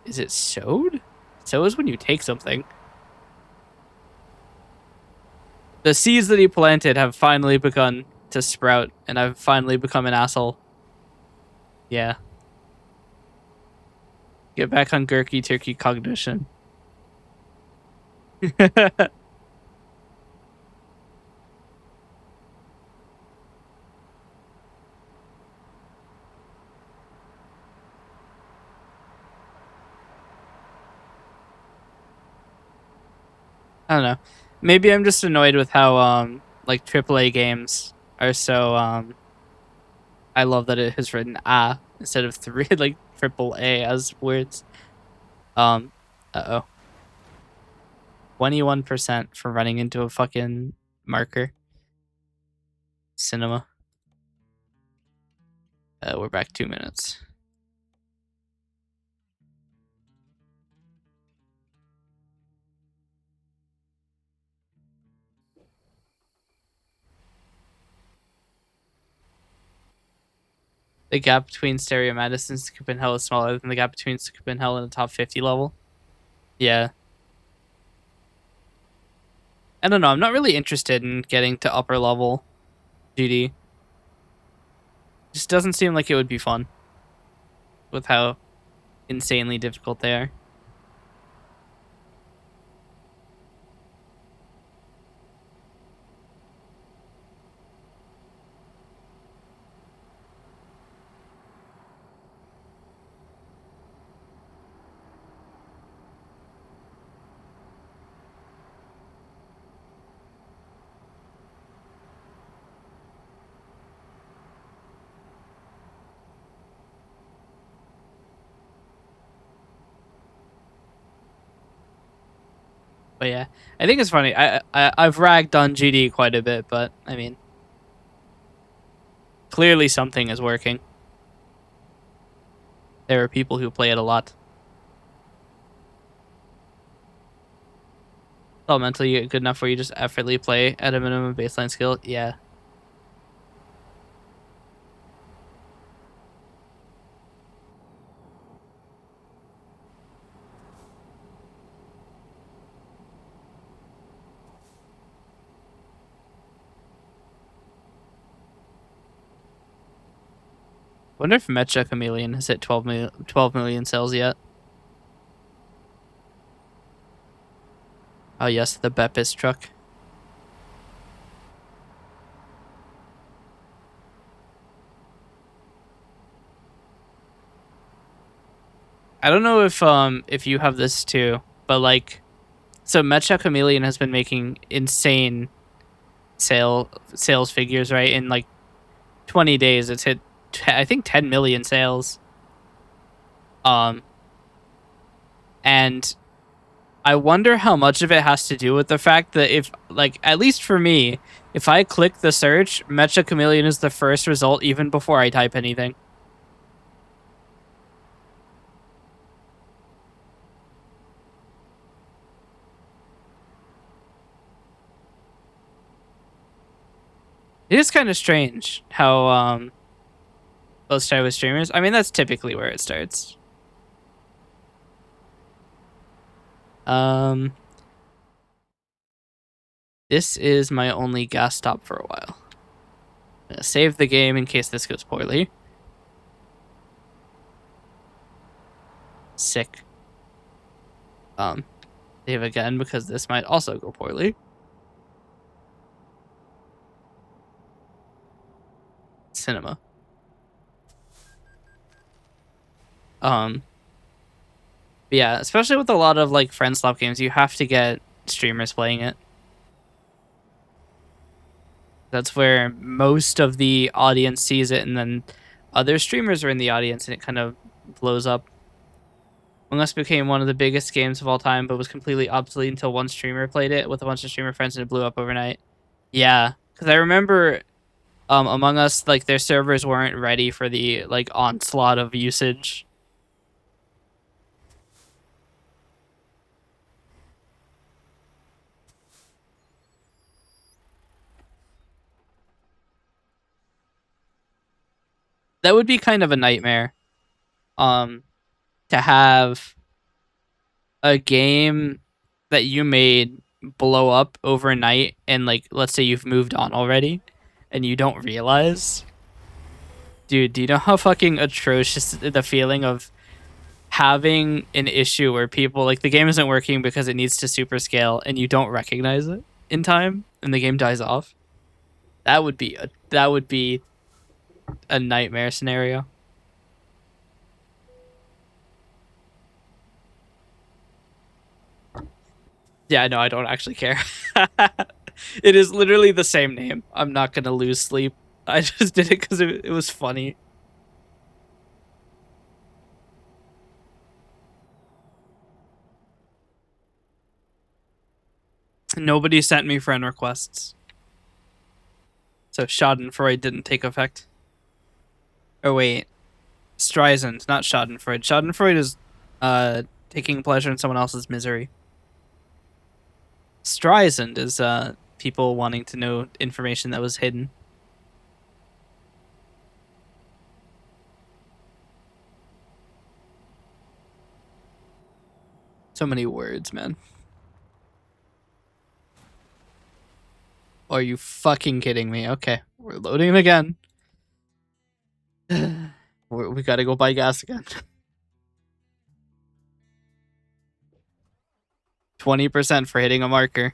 is it sowed? Sow is when you take something. The seeds that he planted have finally begun to sprout, and I've finally become an asshole. Yeah. Get back on Gurky Turkey cognition. I don't know. Maybe I'm just annoyed with how like AAA games are so I love that it has written instead of three like triple A as words. Uh-oh. 21% for running into a fucking marker. Cinema. We're back 2 minutes. The gap between Stereo Madison and Scoop and Hell is smaller than the gap between Scoop and Hell and the top 50 level. Yeah. I don't know. I'm not really interested in getting to upper level GD. Just doesn't seem like it would be fun with how insanely difficult they are. But yeah, I think it's funny. I've ragged on GD quite a bit, but I mean, clearly something is working. There are people who play it a lot. Oh, mentally good enough where you just effortlessly play at a minimum baseline skill. Yeah. Wonder if Mecha Chameleon has hit 12 million sales yet. Oh yes, the Beppis truck. I don't know if you have this too, but like, so Mecha Chameleon has been making insane sales figures, right? In like 20 days, it's hit I think 10 million sales. Um, and I wonder how much of it has to do with the fact that if, like, at least for me, if I click the search, Mecha Chameleon is the first result even before I type anything. It is kind of strange how those type of streamers. I mean, that's typically where it starts. Um, this is my only gas stop for a while. I'm gonna save the game in case this goes poorly. Sick. Save again because this might also go poorly. Cinema. Um, yeah, especially with a lot of like friend slop games, you have to get streamers playing it. That's where most of the audience sees it, and then other streamers are in the audience, and it kind of blows up. Among Us became one of the biggest games of all time, but was completely obsolete until one streamer played it with a bunch of streamer friends, and it blew up overnight. Yeah, because I remember Among Us, like their servers weren't ready for the like onslaught of usage. That would be kind of a nightmare. Um, to have a game that you made blow up overnight, and like let's say you've moved on already, and you don't realize. Dude, do you know how fucking atrocious the feeling of having an issue where people like the game isn't working because it needs to super scale and you don't recognize it in time and the game dies off? That would be a nightmare scenario. Yeah, no, I don't actually care. It is literally the same name. I'm not gonna lose sleep. I just did it because it was funny. Nobody sent me friend requests, so Schadenfreude didn't take effect. Oh wait, Streisand, not Schadenfreude. Schadenfreude is taking pleasure in someone else's misery. Streisand is people wanting to know information that was hidden. So many words, man. Are you fucking kidding me? Okay, we're loading again. We gotta go buy gas again. 20% for hitting a marker.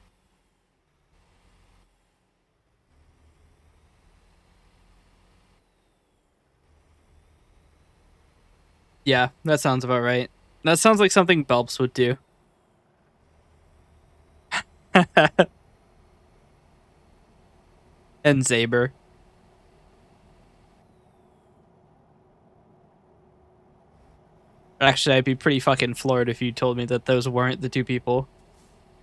Yeah, that sounds about right. That sounds like something Belps would do. And Zaber. Actually, I'd be pretty fucking floored if you told me that those weren't the two people.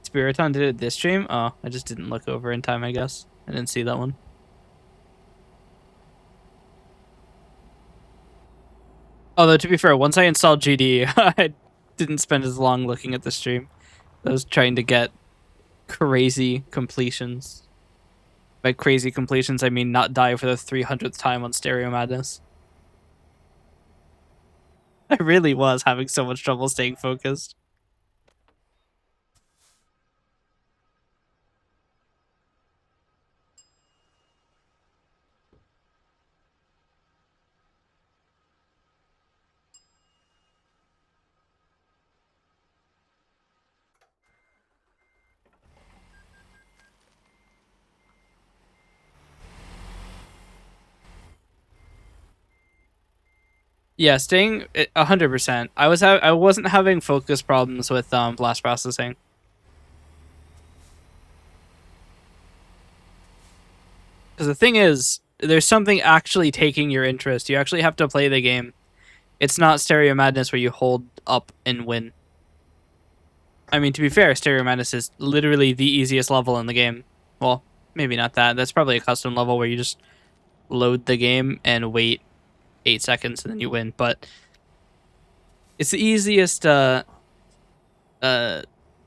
Spiriton did it this stream? Oh, I just didn't look over in time, I guess. I didn't see that one. Although, to be fair, once I installed GD, I didn't spend as long looking at the stream. I was trying to get crazy completions. By crazy completions, I mean not die for the 300th time on Stereo Madness. I really was having so much trouble staying focused. Yeah, staying 100%. I wasn't having focus problems with blast processing. Because the thing is, there's something actually taking your interest. You actually have to play the game. It's not Stereo Madness where you hold up and win. I mean, to be fair, Stereo Madness is literally the easiest level in the game. Well, maybe not that. That's probably a custom level where you just load the game and wait 8 seconds and then you win. But it's the easiest mainline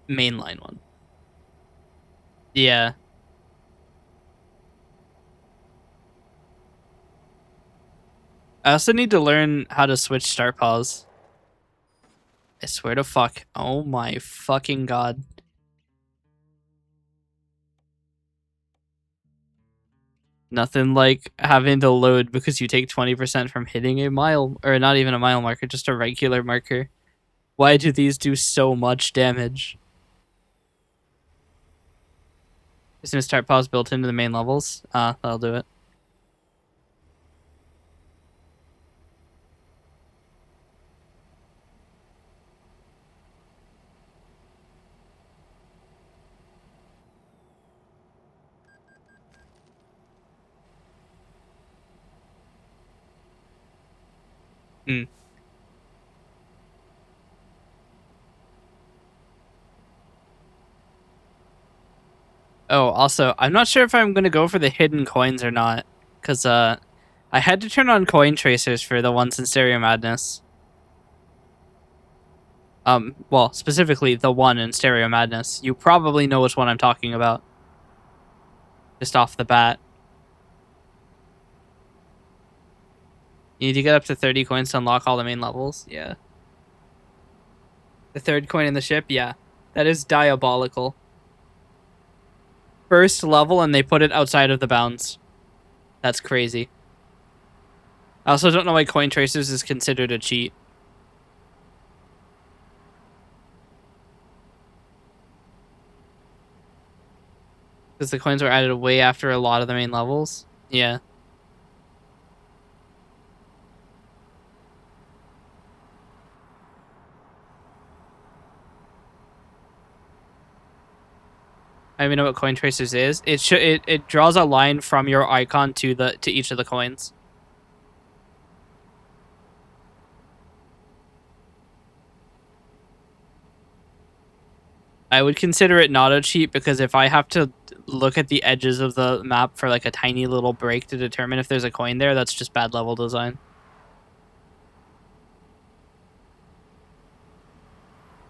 one. Yeah. I also need to learn how to switch start pause. I swear to fuck. Oh my fucking god. Nothing like having to load because you take 20% from hitting a mile, or not even a mile marker, just a regular marker. Why do these do so much damage? Isn't start pause built into the main levels? That'll do it. Hmm. Oh, also, I'm not sure if I'm gonna go for the hidden coins or not, because I had to turn on coin tracers for the ones in Stereo Madness. Well, specifically the one in Stereo Madness. You probably know which one I'm talking about. Just off the bat. You need to get up to 30 coins to unlock all the main levels. Yeah. The third coin in the ship, yeah. That is diabolical. First level and they put it outside of the bounds. That's crazy. I also don't know why coin tracers is considered a cheat. Because the coins were added way after a lot of the main levels. Yeah. I don't even know what coin tracers is. It draws a line from your icon to each of the coins. I would consider it not a cheat because if I have to look at the edges of the map for like a tiny little break to determine if there's a coin there, that's just bad level design.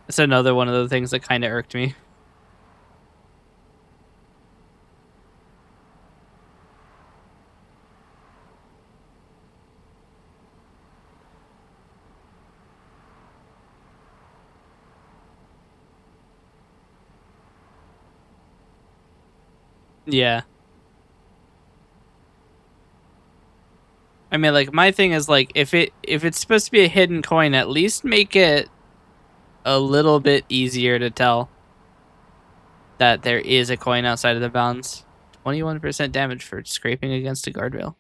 It's another one of the things that kind of irked me. Yeah. I mean, like, my thing is, like, if it's supposed to be a hidden coin, at least make it a little bit easier to tell that there is a coin outside of the bounds. 21% damage for scraping against a guardrail.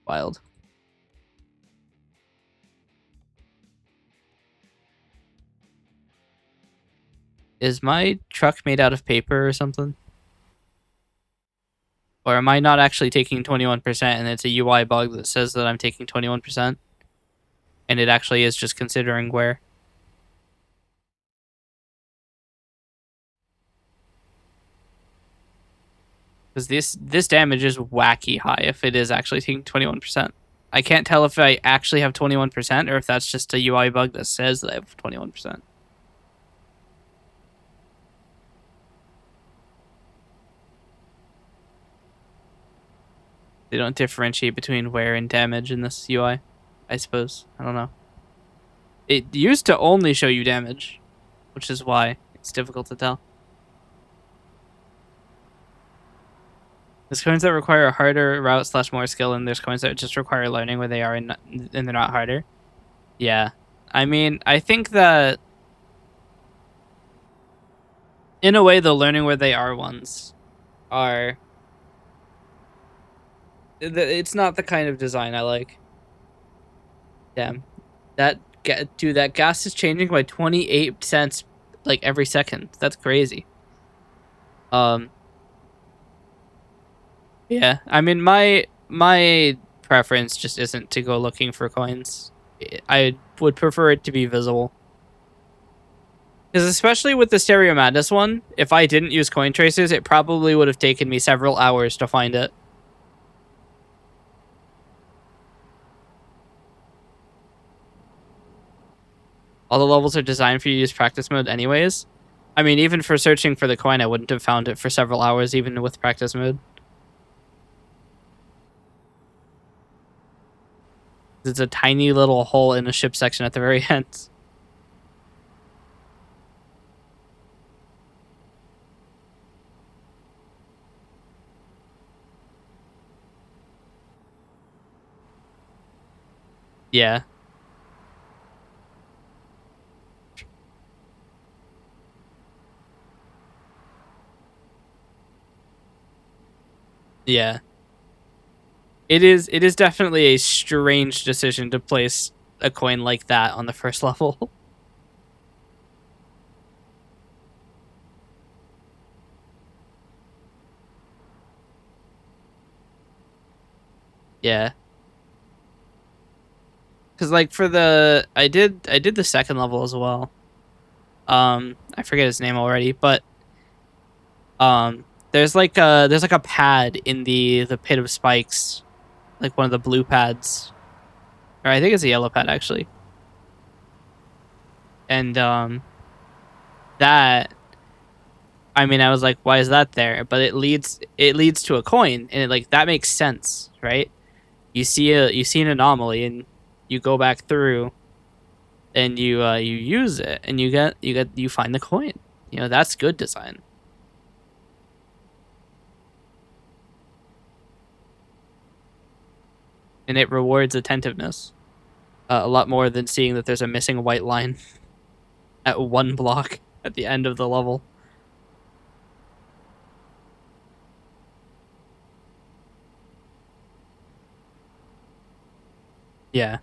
Wild. Is my truck made out of paper or something? Or am I not actually taking 21% and it's a UI bug that says that I'm taking 21%? And it actually is just considering where. Because this damage is wacky high if it is actually taking 21%. I can't tell if I actually have 21% or if that's just a UI bug that says that I have 21%. They don't differentiate between wear and damage in this UI, I suppose. I don't know. It used to only show you damage, which is why it's difficult to tell. There's coins that require a harder route / more skill, and there's coins that just require learning where they are and they're not harder. Yeah. I mean, I think that in a way, the learning where they are ones are... It's not the kind of design I like. Damn. Dude, that gas is changing by 28 cents like every second. That's crazy. Um, yeah. I mean, my preference just isn't to go looking for coins. I would prefer it to be visible. Because especially with the Stereo Madness one, if I didn't use coin traces, it probably would have taken me several hours to find it. All the levels are designed for you to use practice mode anyways. I mean, even for searching for the coin, I wouldn't have found it for several hours, even with practice mode. It's a tiny little hole in a ship section at the very end. Yeah. Yeah. It is definitely a strange decision to place a coin like that on the first level. Yeah. Cuz like for the I did the second level as well. I forget his name already, but there's like a pad in the pit of spikes, like one of the blue pads. Or I think it's a yellow pad actually. And that I mean I was like, why is that there? But it leads to a coin and like that makes sense, right? You see an anomaly and you go back through and you use it and you find the coin. That's good design. And it rewards attentiveness a lot more than seeing that there's a missing white line at one block at the end of the level. Yeah.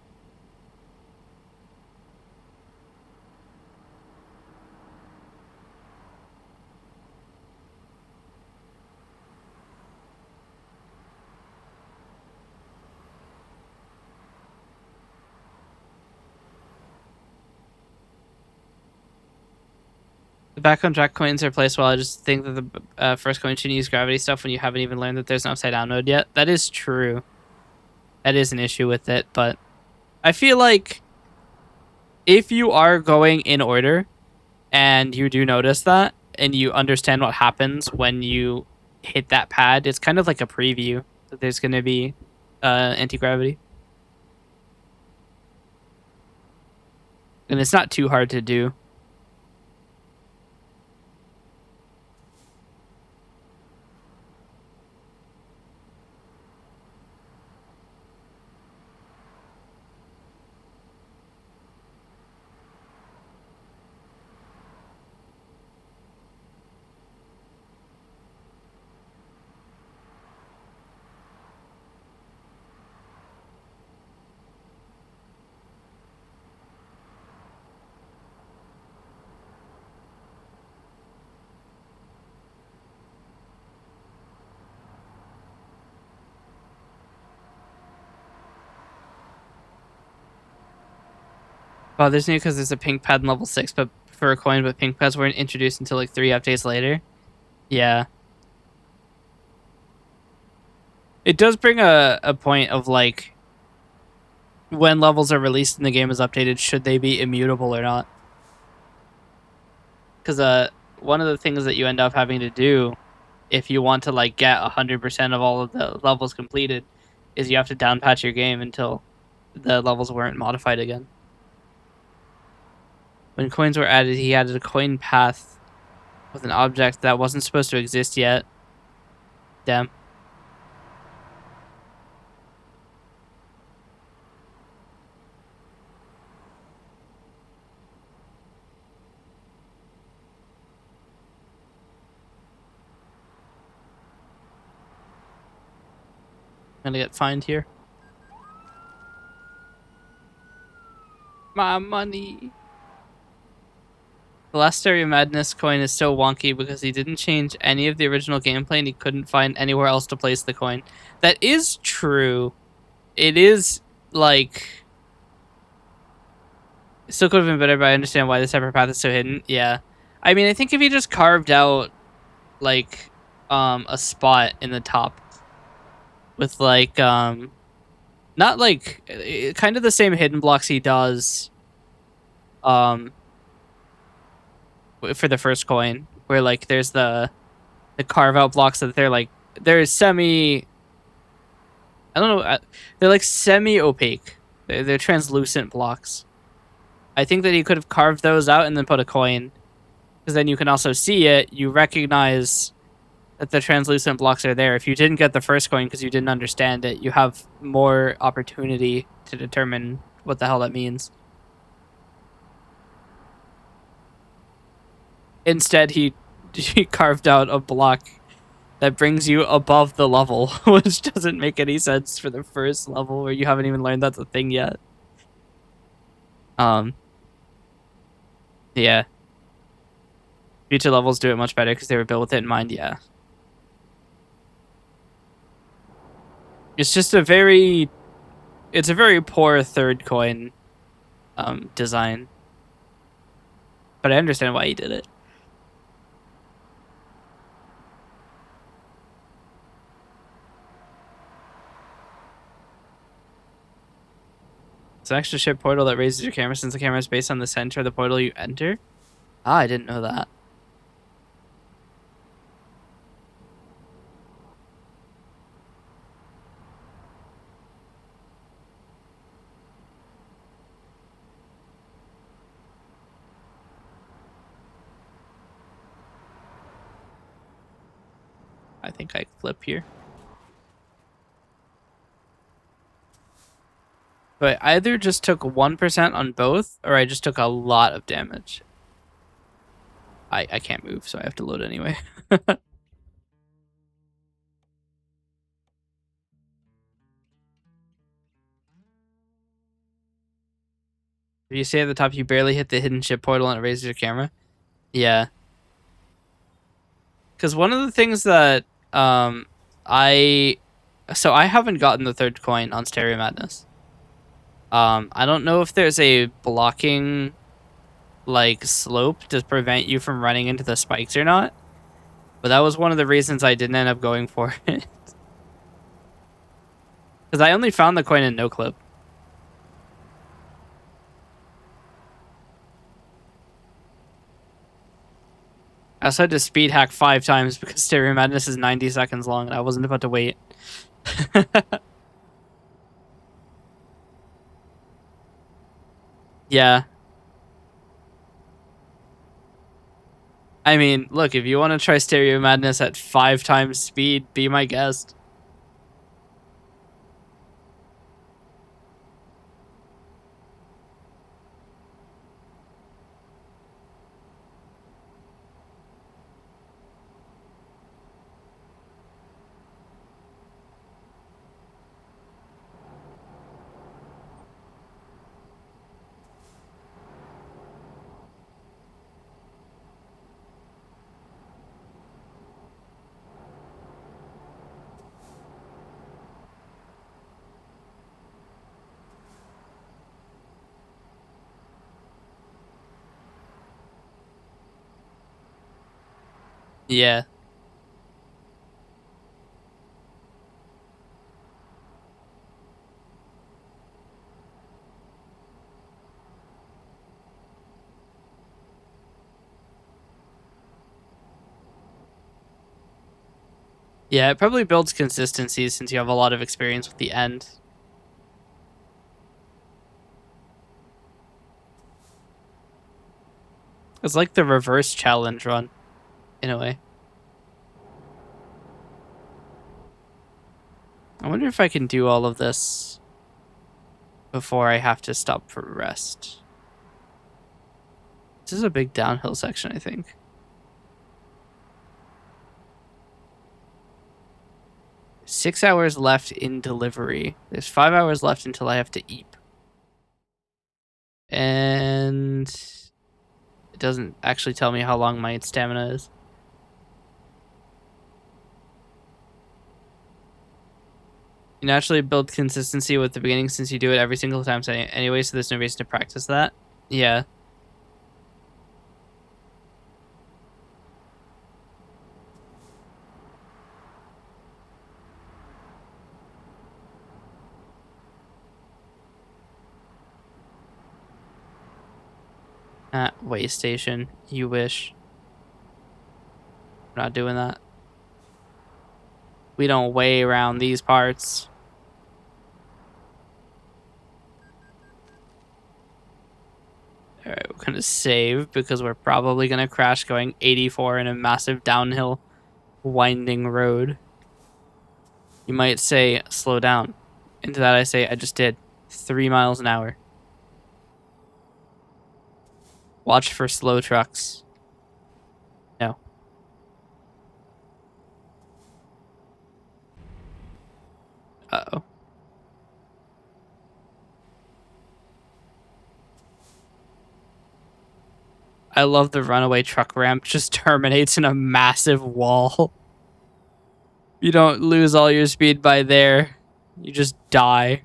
The back on track coins are placed well. I just think that the first coin shouldn't use gravity stuff when you haven't even learned that there's an upside down node yet. That is true. That is an issue with it, but I feel like if you are going in order and you do notice that and you understand what happens when you hit that pad, it's kind of like a preview that there's going to be anti-gravity. And it's not too hard to do. Bothers me because there's a pink pad in level 6 but for a coin, but pink pads weren't introduced until like 3 updates later. Yeah. It does bring a point of like when levels are released and the game is updated, should they be immutable or not? Because one of the things that you end up having to do if you want to like get 100% of all of the levels completed is you have to downpatch your game until the levels weren't modified again. When coins were added, he added a coin path with an object that wasn't supposed to exist yet. Damn. I'm gonna get fined here. My money. The last Stereo Madness coin is so wonky because he didn't change any of the original gameplay and he couldn't find anywhere else to place the coin. That is true. It is, like... It still could have been better, but I understand why the separate path is so hidden. Yeah. I mean, I think if you just carved out, like, a spot in the top with, like, not, like, kind of the same hidden blocks he does, for the first coin, where, like, there's the carve out blocks that they're, like, they're semi... I don't know. They're like semi-opaque. They're translucent blocks. I think that he could have carved those out and then put a coin, because then you can also see it. You recognize that the translucent blocks are there. If you didn't get the first coin because you didn't understand it, you have more opportunity to determine what the hell that means. Instead, he carved out a block that brings you above the level, which doesn't make any sense for the first level where you haven't even learned that's a thing yet. Yeah. Future levels do it much better because they were built with it in mind, yeah. It's just a very poor third coin design. But I understand why he did it. It's an extra ship portal that raises your camera since the camera is based on the center of the portal you enter. Ah, I didn't know that. I think I flip here. But I either just took 1% on both, or I just took a lot of damage. I can't move, so I have to load anyway. If you say at the top you barely hit the hidden ship portal and it raises your camera. Yeah. Because one of the things that I haven't gotten the third coin on Stereo Madness. I don't know if there's a blocking like slope to prevent you from running into the spikes or not. But that was one of the reasons I didn't end up going for it. Because I only found the coin in no clip. I also had to speed hack 5 times because Stereo Madness is 90 seconds long and I wasn't about to wait. Yeah. I mean, look, if you want to try Stereo Madness at 5 times speed, be my guest. Yeah. Yeah, it probably builds consistency since you have a lot of experience with the end. It's like the reverse challenge run, in a way. I wonder if I can do all of this before I have to stop for rest. This is a big downhill section, I think. Six hours left in delivery. There's 5 hours left until I have to eat. And it doesn't actually tell me how long my stamina is. You naturally build consistency with the beginning since you do it every single time anyway, so there's no reason to practice that. Yeah. Way station. You wish. We're not doing that. We don't weigh around these parts. Alright, we're gonna save because we're probably gonna crash going 84 in a massive downhill winding road. You might say, slow down. Into that I say, I just did. 3 miles an hour. Watch for slow trucks. No. Uh-oh. I love the runaway truck ramp just terminates in a massive wall. You don't lose all your speed by there. You just die.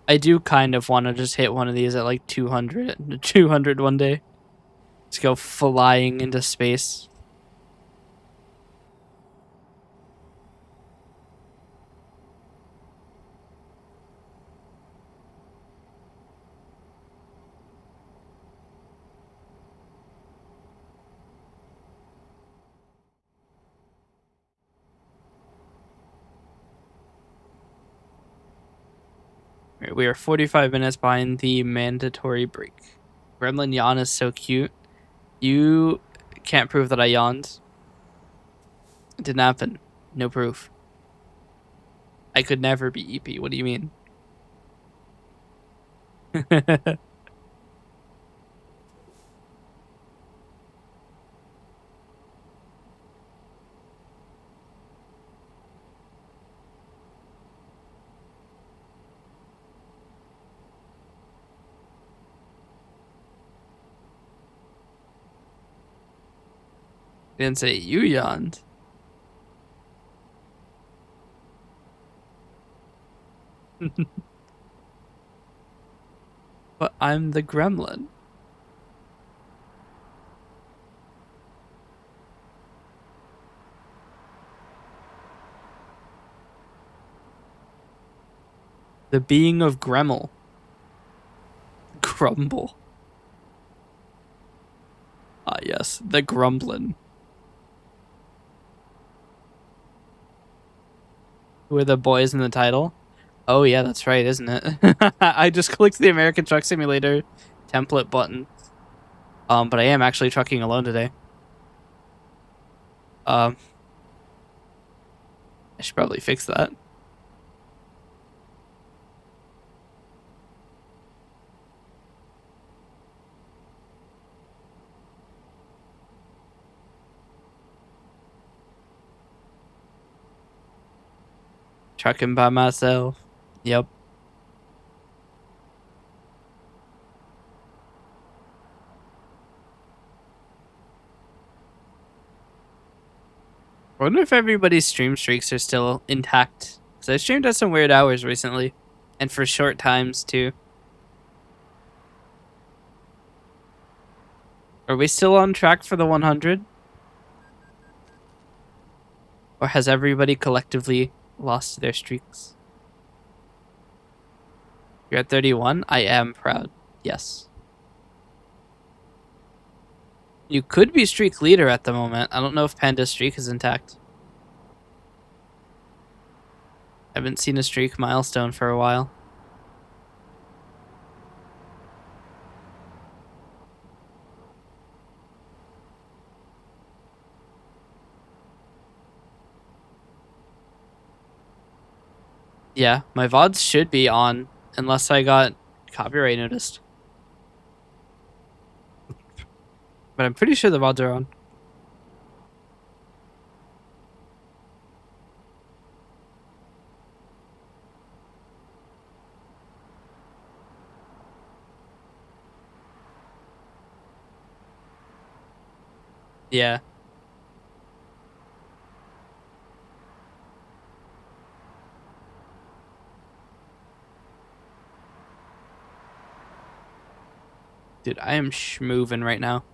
I do kind of want to just hit one of these at like 200 one day. Just go flying into space. We are 45 minutes behind the mandatory break. Gremlin yawn is so cute. You can't prove that I yawned. It didn't happen. No proof. I could never be EP. What do you mean? Didn't say you yawned. But I'm the gremlin. The being of Gremel. Grumble. Ah, yes, the grumblin. Who are the boys in the title? Oh, yeah, that's right, isn't it? I just clicked the American Truck Simulator template button. But I am actually trucking alone today. I should probably fix that. Trucking by myself. Yep. I wonder if everybody's stream streaks are still intact. Because I streamed at some weird hours recently. And for short times, too. Are we still on track for the 100? Or has everybody collectively lost their streaks? You're at 31? I am proud. Yes. You could be streak leader at the moment. I don't know if Panda's streak is intact. I haven't seen a streak milestone for a while. Yeah, my VODs should be on unless I got copyright noticed. But I'm pretty sure the VODs are on. Yeah. Dude, I am schmoovin' right now.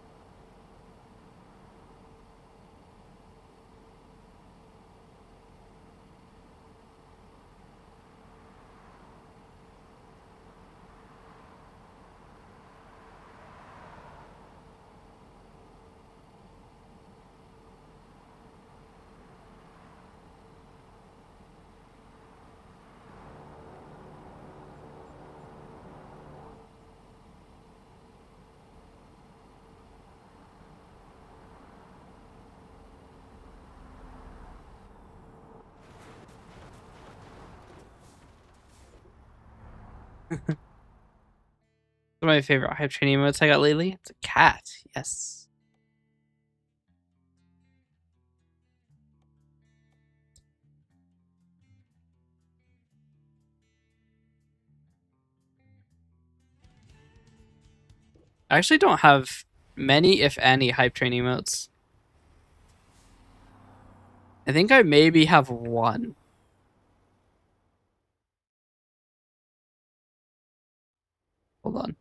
One of my favorite hype train emotes I got lately. It's a cat. Yes. I actually don't have many, if any, hype train emotes. I think I maybe have one. Hold on.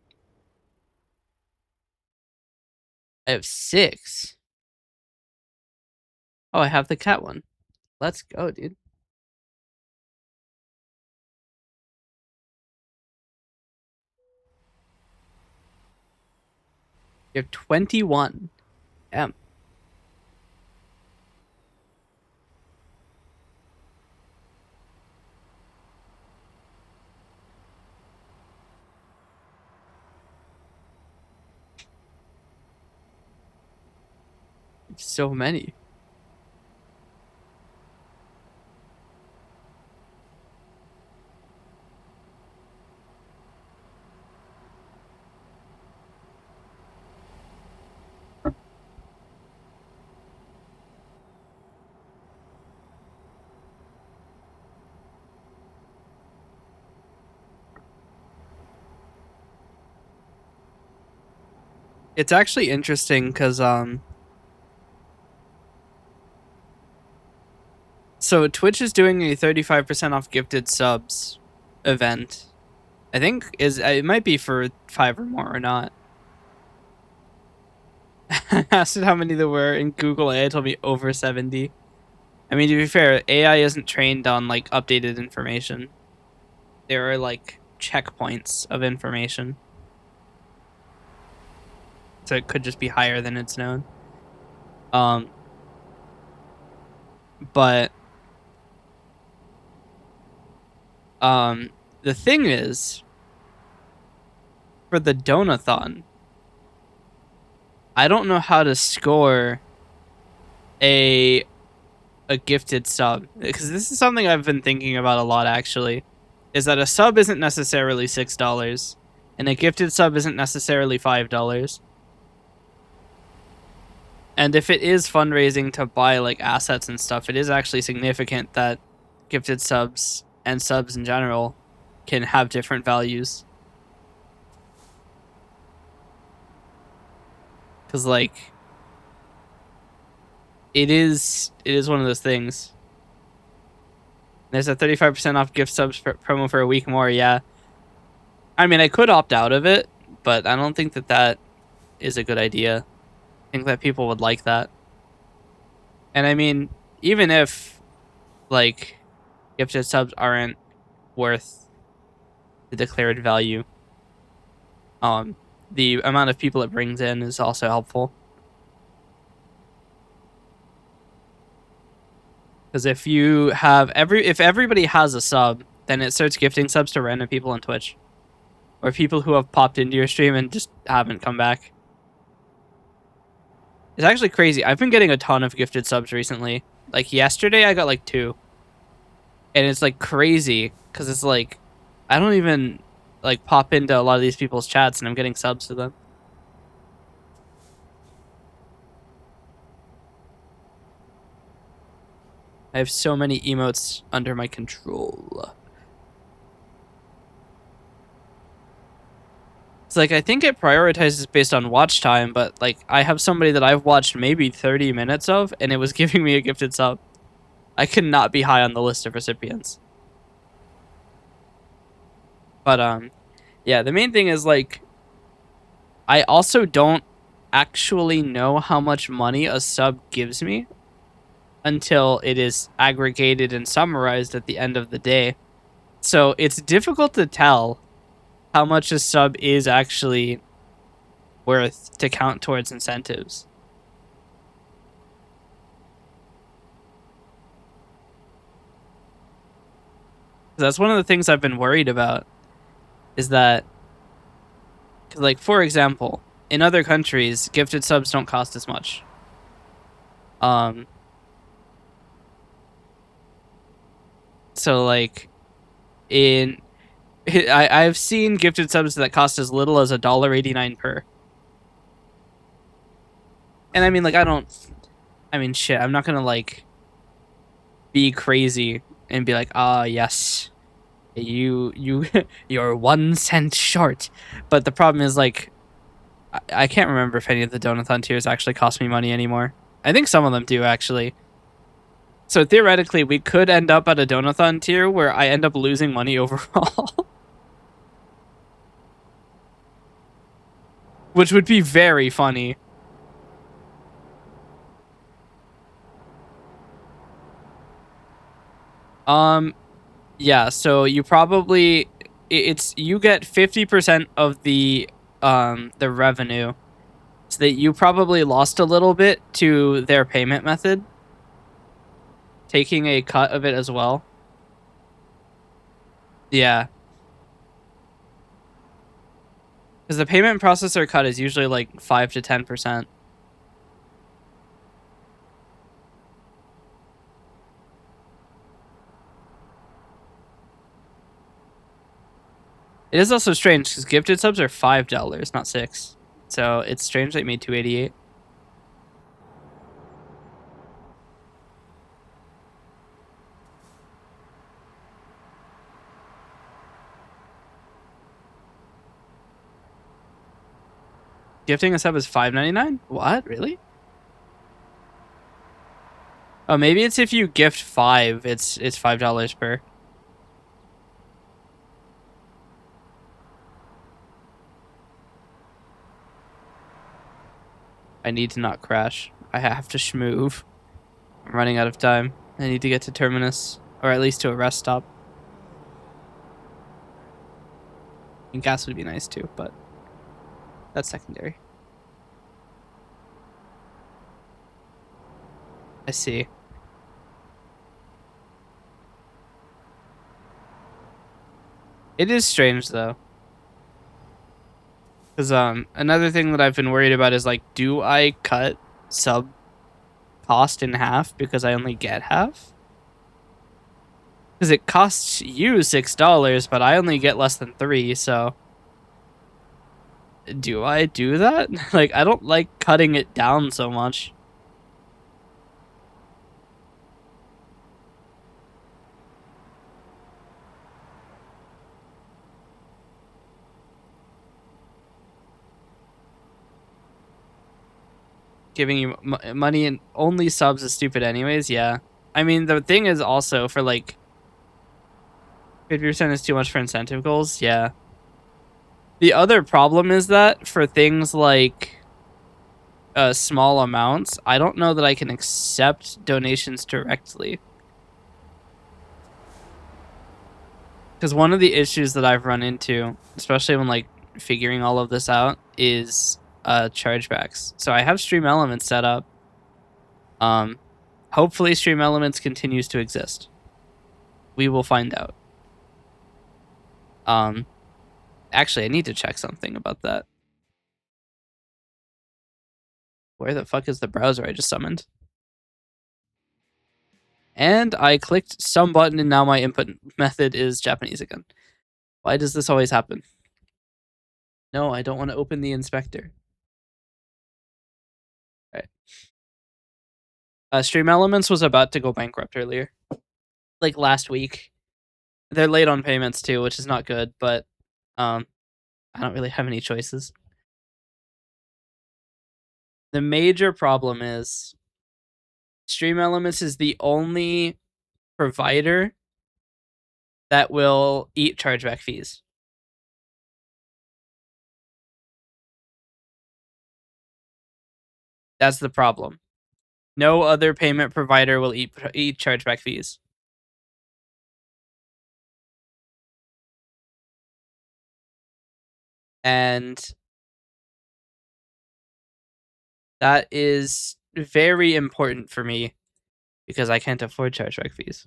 I have 6. Oh, I have the cat one. Let's go, dude. You have 21. Damn. So many. It's actually interesting because so Twitch is doing a 35% off gifted subs event. I think it might be for 5 or more or not. I asked it how many there were, and Google AI told me over 70. I mean, to be fair, AI isn't trained on like updated information. There are like checkpoints of information, so it could just be higher than it's known. But the thing is, for the donathon, I don't know how to score a gifted sub, because this is something I've been thinking about a lot actually, is that a sub isn't necessarily $6 and a gifted sub isn't necessarily $5. And if it is fundraising to buy like assets and stuff, it is actually significant that gifted subs and subs in general can have different values. Because like it is one of those things. There's a 35% off gift subs promo for a week more. Yeah. I mean, I could opt out of it, but I don't think that is a good idea. I think that people would like that. And I mean, even if like gifted subs aren't worth the declared value, the amount of people it brings in is also helpful. Because if you have if everybody has a sub, then it starts gifting subs to random people on Twitch, or people who have popped into your stream and just haven't come back. It's actually crazy. I've been getting a ton of gifted subs recently. Like yesterday, I got like 2, and it's like crazy because it's like I don't even like pop into a lot of these people's chats and I'm getting subs to them. I have so many emotes under my control. It's like, I think it prioritizes based on watch time, but like I have somebody that I've watched maybe 30 minutes of and it was giving me a gifted sub. I cannot be high on the list of recipients. But yeah, the main thing is like I also don't actually know how much money a sub gives me until it is aggregated and summarized at the end of the day. So it's difficult to tell how much a sub is actually worth to count towards incentives. That's one of the things I've been worried about is that, like, for example, in other countries, gifted subs don't cost as much. So like I've seen gifted subs that cost as little as $1.89 per. And I mean, like, shit, I'm not gonna like be crazy and be like, yes, you're 1 cent short. But the problem is, like, I can't remember if any of the Donathon tiers actually cost me money anymore. I think some of them do, actually. So theoretically, we could end up at a Donathon tier where I end up losing money overall. Which would be very funny. Yeah, so you probably you get 50% of the revenue. So that you probably lost a little bit to their payment method, taking a cut of it as well. Yeah. Because the payment processor cut is usually like 5 to 10%. It is also strange because gifted subs are $5, not $6. So it's strange they made $2.88. Gifting a sub is $5.99? What? Really? Oh, maybe it's if you gift 5, it's $5 per. I need to not crash. I have to schmoove. I'm running out of time. I need to get to Terminus, or at least to a rest stop. And gas would be nice too, but that's secondary. I see. It is strange though. Because another thing that I've been worried about is like, do I cut sub cost in half because I only get half? Because it costs you $6, but I only get less than 3, so do I do that? Like, I don't like cutting it down so much. Giving you money and only subs is stupid anyways, yeah. I mean, the thing is also for like 50% is too much for incentive goals, yeah. The other problem is that for things like small amounts, I don't know that I can accept donations directly. Because one of the issues that I've run into, especially when like figuring all of this out, is chargebacks. So I have Stream Elements set up. Hopefully Stream Elements continues to exist. We will find out. Actually, I need to check something about that. Where the fuck is the browser I just summoned? And I clicked some button and now my input method is Japanese again. Why does this always happen? No, I don't want to open the inspector. Right. Stream Elements was about to go bankrupt earlier, like last week. They're late on payments too, which is not good, but I don't really have any choices. The major problem is Stream Elements is the only provider that will eat chargeback fees. That's the problem. No other payment provider will eat chargeback fees. And that is very important for me because I can't afford chargeback fees.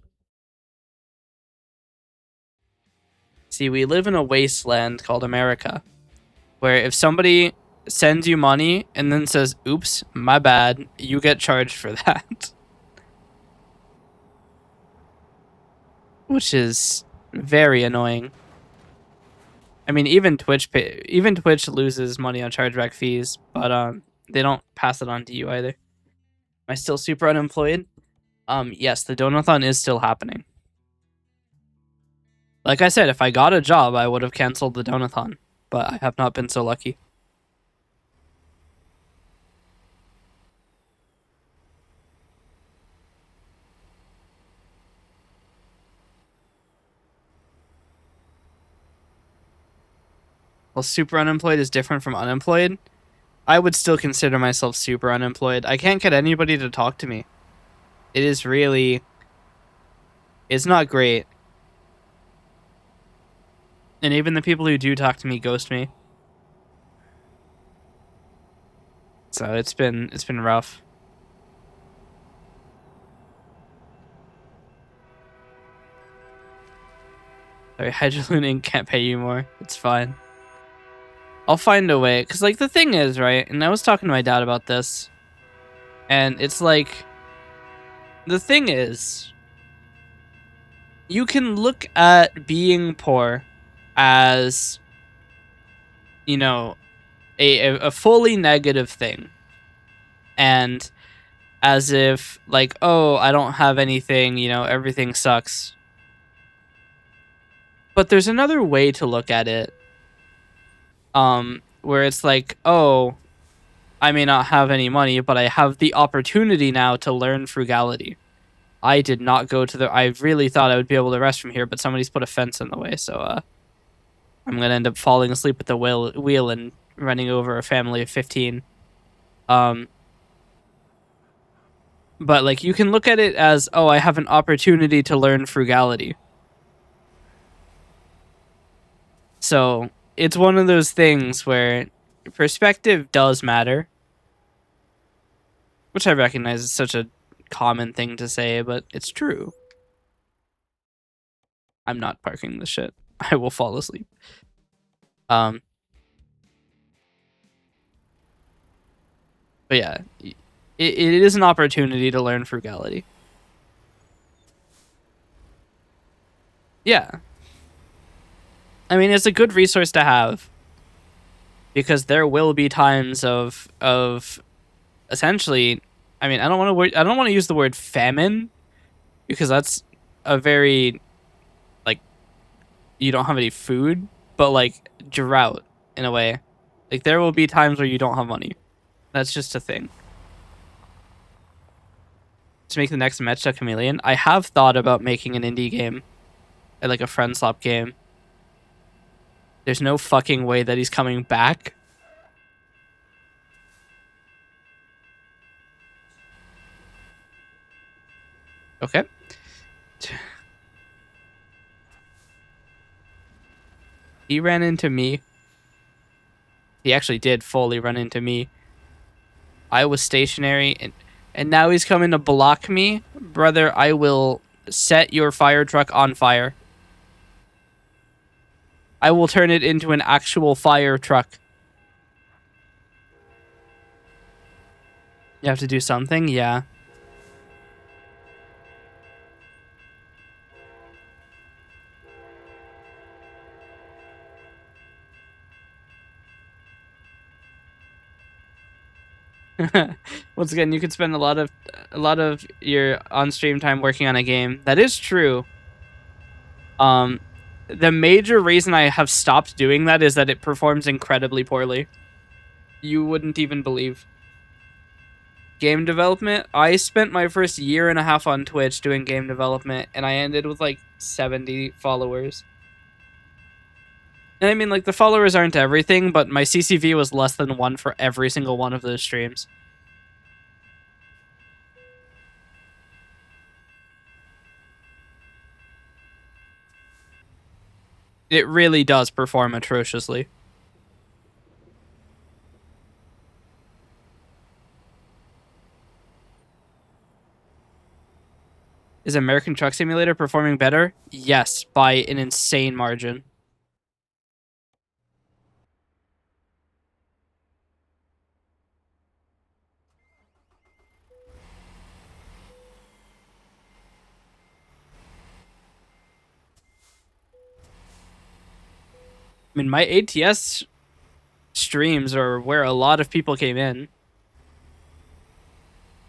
See, we live in a wasteland called America, where if somebody sends you money and then says, oops, my bad, you get charged for that. Which is very annoying. I mean, even Twitch loses money on chargeback fees, but they don't pass it on to you either. Am I still super unemployed? Yes, the donathon is still happening. Like I said, if I got a job, I would have canceled the donathon, but I have not been so lucky. Well, super unemployed is different from unemployed. I would still consider myself super unemployed. I can't get anybody to talk to me. It is really... It's not great. And even the people who do talk to me ghost me. So it's been rough. Sorry, Hydroloon Inc. can't pay you more. It's fine. I'll find a way. Because, like, the thing is, right? And I was talking to my dad about this. And it's like... The thing is... You can look at being poor as... You know... A fully negative thing. And... As if, like, oh, I don't have anything, you know, everything sucks. But there's another way to look at it. Where it's like, oh, I may not have any money, but I have the opportunity now to learn frugality. I did not go to the... I really thought I would be able to rest from here, but somebody's put a fence in the way, so I'm going to end up falling asleep at the wheel and running over a family of 15. But, like, you can look at it as, oh, I have an opportunity to learn frugality. So, it's one of those things where perspective does matter. Which I recognize is such a common thing to say, but it's true. I'm not parking this shit. I will fall asleep. But yeah, it is an opportunity to learn frugality. Yeah. I mean, it's a good resource to have because there will be times of essentially, I mean, I don't want to use the word famine because that's a very, like, you don't have any food, but like drought in a way. Like, there will be times where you don't have money. That's just a thing. To make the next Matcha Chameleon, I have thought about making an indie game, like a friend swap game. There's no fucking way that he's coming back. Okay. He ran into me. He actually did fully run into me. I was stationary, and now he's coming to block me. Brother, I will set your fire truck on fire. I will turn it into an actual fire truck. You have to do something? Yeah. Once again, you could spend a lot of your on-stream time working on a game. That is true. The major reason I have stopped doing that is that it performs incredibly poorly. You wouldn't even believe. Game development, I spent my first year and a half on Twitch doing game development, and I ended with like 70 followers. And I mean, like, the followers aren't everything, but my CCV was less than 1 for every single one of those streams. It really does perform atrociously. Is American Truck Simulator performing better? Yes, by an insane margin. I mean, my ATS streams are where a lot of people came in.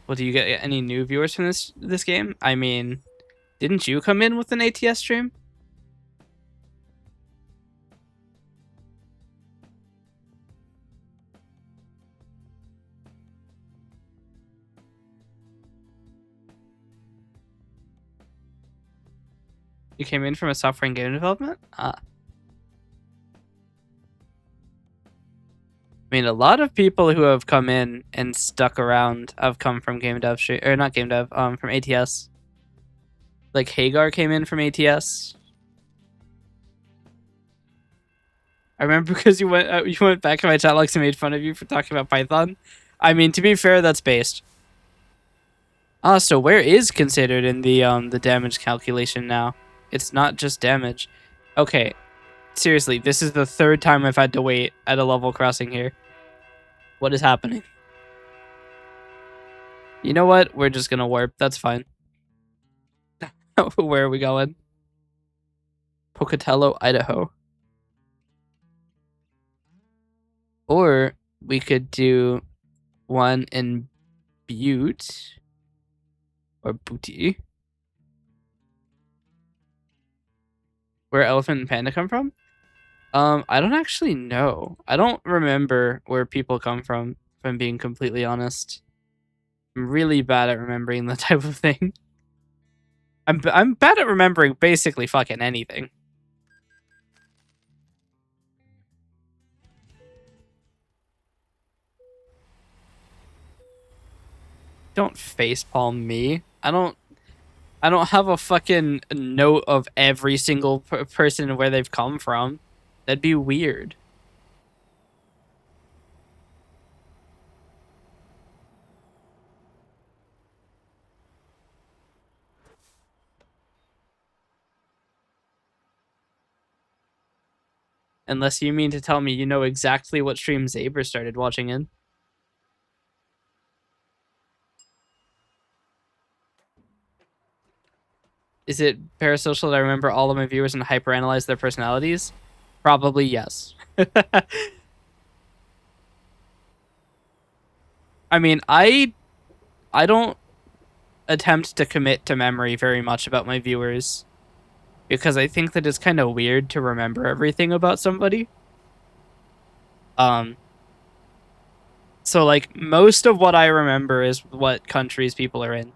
Well, do you get any new viewers from this game? I mean, didn't you come in with an ATS stream? You came in from a software and game development? I mean, a lot of people who have come in and stuck around have come from game dev stream, or not game dev, from ATS. Like Hagar came in from ATS. I remember because you went back in my chat logs and made fun of you for talking about Python. I mean, to be fair, that's based. So where is considered in the damage calculation now? It's not just damage. Okay, seriously, this is the third time I've had to wait at a level crossing here. What is happening? You know what? We're just gonna warp. That's fine. Where are we going? Pocatello, Idaho. Or we could do one in Butte or Booty. Where Elephant and Panda come from? I don't actually know. I don't remember where people come from, if I'm being completely honest. I'm really bad at remembering that type of thing. I'm bad at remembering basically fucking anything. Don't facepalm me. I don't have a fucking note of every single person and where they've come from. That'd be weird. Unless you mean to tell me you know exactly what stream Zaber started watching in. Is it parasocial that I remember all of my viewers and hyperanalyze their personalities? Probably yes. I mean, I don't attempt to commit to memory very much about my viewers because I think that it's kind of weird to remember everything about somebody. So like most of what I remember is what countries people are in.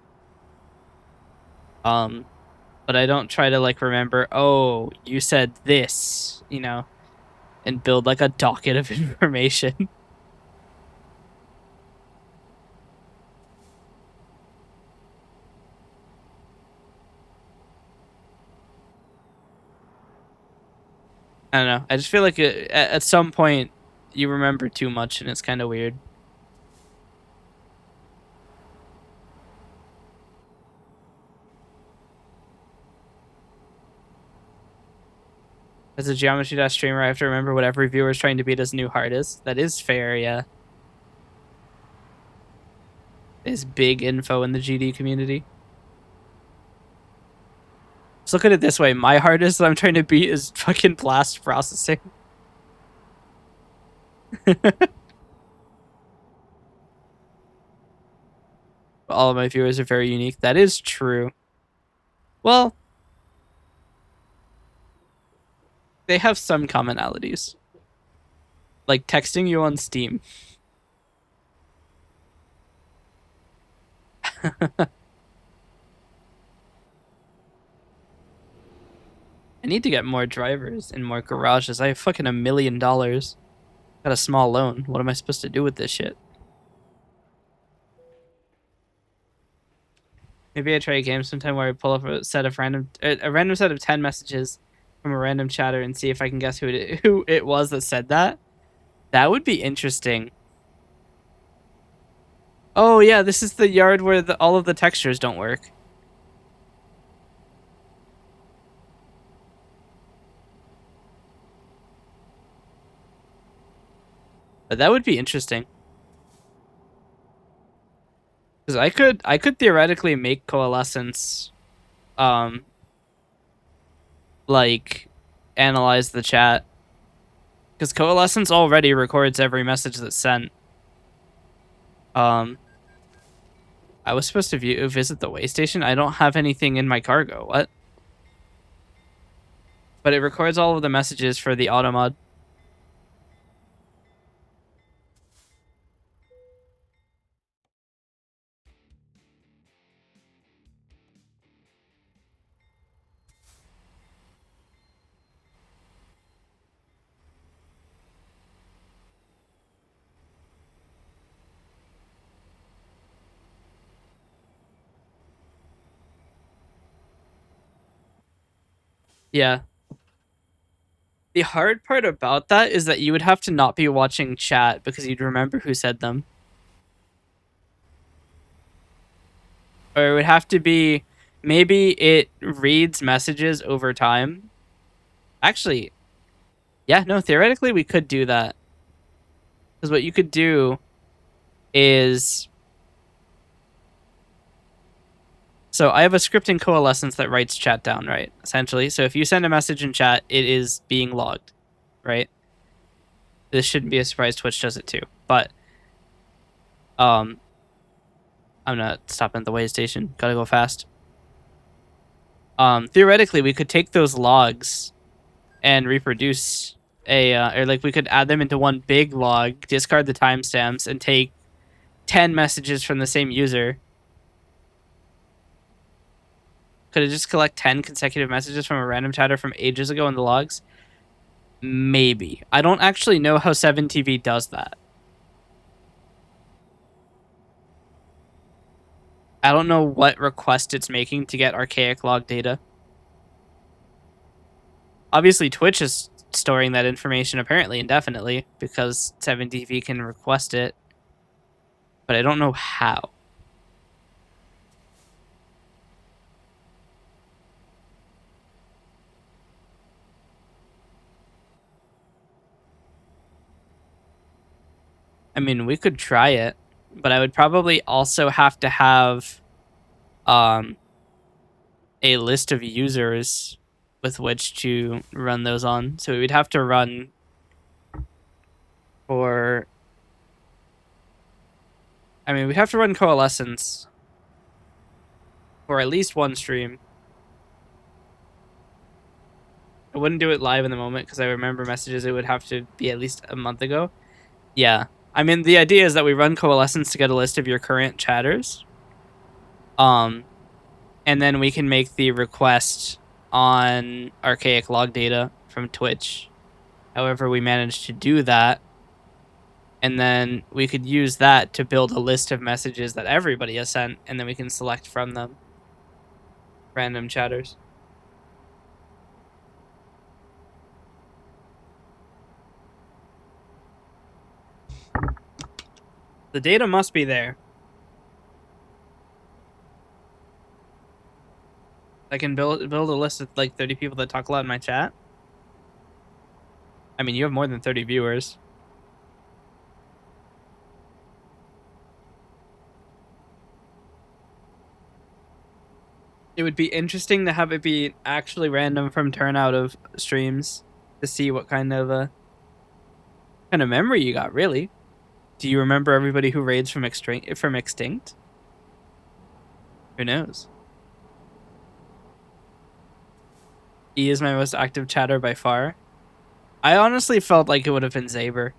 But I don't try to like remember, oh, you said this, you know, and build like a docket of information. I don't know. I just feel like at some point you remember too much and it's kind of weird. As a Geometry Dash streamer, I have to remember what every viewer is trying to beat as new hard is. That is fair, yeah. There's big info in the GD community. Let's look at it this way. My hardest that I'm trying to beat is fucking blast processing. All of my viewers are very unique. That is true. Well, they have some commonalities. Like texting you on Steam. I need to get more drivers and more garages. I have fucking $1 million. Got a small loan. What am I supposed to do with this shit? Maybe I try a game sometime where I pull up a random set of 10 messages from a random chatter and see if I can guess who it was that said that. That would be interesting. Oh yeah, this is the yard where all of the textures don't work. But that would be interesting. Because I could theoretically make coalescence like analyze the chat. Because coalescence already records every message that's sent. I was supposed to visit the way station. I don't have anything in my cargo. What? But it records all of the messages for the automod. Yeah. The hard part about that is that you would have to not be watching chat because you'd remember who said them. Or it would have to be maybe it reads messages over time. Actually, yeah, no, theoretically we could do that. Because what you could do is... So I have a script in Coalescence that writes chat down, right? Essentially. So if you send a message in chat, it is being logged, right? This shouldn't be a surprise. Twitch does it too. But I'm not stopping at the way station. Gotta go fast. Theoretically, we could take those logs and reproduce or like we could add them into one big log, discard the timestamps, and take 10 messages from the same user. Could it just collect 10 consecutive messages from a random chatter from ages ago in the logs? Maybe. I don't actually know how 7TV does that. I don't know what request it's making to get archaic log data. Obviously, Twitch is storing that information apparently indefinitely because 7TV can request it, but I don't know how. I mean, we could try it, but I would probably also have to have a list of users with which to run those on. So we'd have to run for... I mean, we'd have to run Coalescence for at least one stream. I wouldn't do it live in the moment because I remember messages it would have to be at least a month ago. Yeah. I mean, the idea is that we run Coalescence to get a list of your current chatters. And then we can make the request on archaic log data from Twitch. However, we managed to do that. And then we could use that to build a list of messages that everybody has sent, and then we can select from them random chatters. The data must be there. I can build a list of like 30 people that talk a lot in my chat. I mean, you have more than 30 viewers. It would be interesting to have it be actually random from turnout of streams to see what kind of memory you got, really. Do you remember everybody who raids from Extinct? Who knows? E is my most active chatter by far. I honestly felt like it would have been Zaber.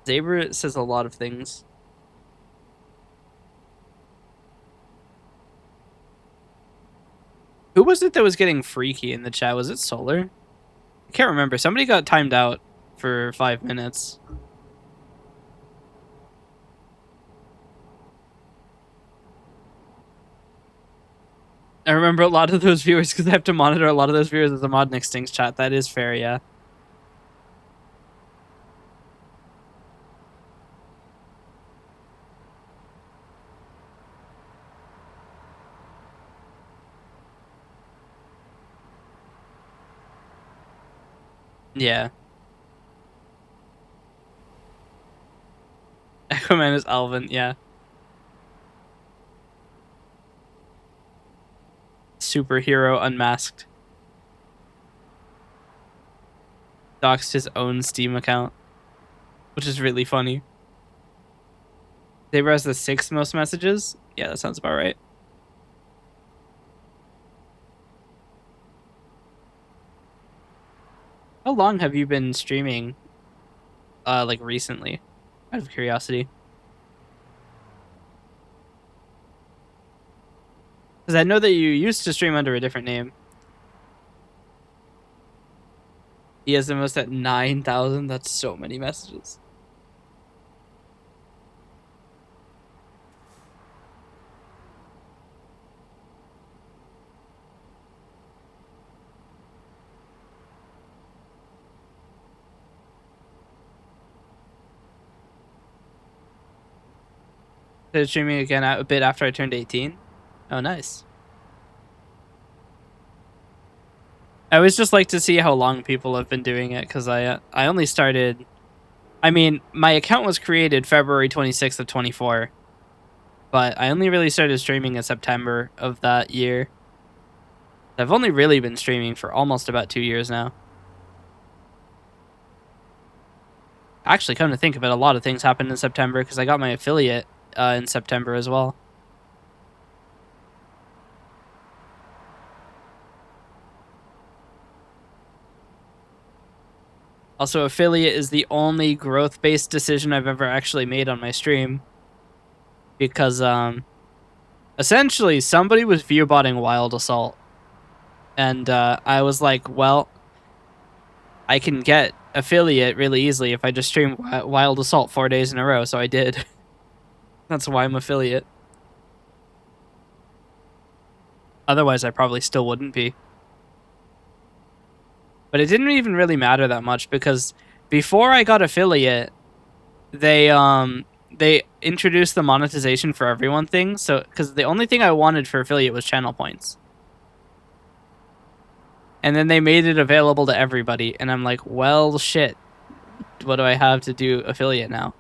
Zaber says a lot of things. Who was it that was getting freaky in the chat? Was it Solar? I can't remember. Somebody got timed out for 5 minutes. I remember a lot of those viewers because I have to monitor a lot of those viewers as a mod in Extinct's chat. That is fair, yeah. Yeah. Aquaman is Alvin, yeah. Superhero unmasked. Doxed his own Steam account, which is really funny. Saber has the 6th most messages? Yeah, that sounds about right. How long have you been streaming, like recently? Out of curiosity. Because I know that you used to stream under a different name. He has the most at 9,000. That's so many messages. Started streaming again a bit after I turned 18. Oh, nice. I always just like to see how long people have been doing it because I only started. I mean, my account was created February 26th of 24, but I only really started streaming in September of that year. I've only really been streaming for almost about 2 years now. Actually, come to think of it, a lot of things happened in September because I got my affiliate in September as well. Also, affiliate is the only growth-based decision I've ever actually made on my stream. Because, essentially, somebody was viewbotting Wild Assault. And I was like, well, I can get affiliate really easily if I just stream Wild Assault 4 days in a row, so I did. That's why I'm affiliate. Otherwise, I probably still wouldn't be. But it didn't even really matter that much because before I got affiliate, they introduced the monetization for everyone thing. So because the only thing I wanted for affiliate was channel points. And then they made it available to everybody, and I'm like, well, shit. What do I have to do affiliate now?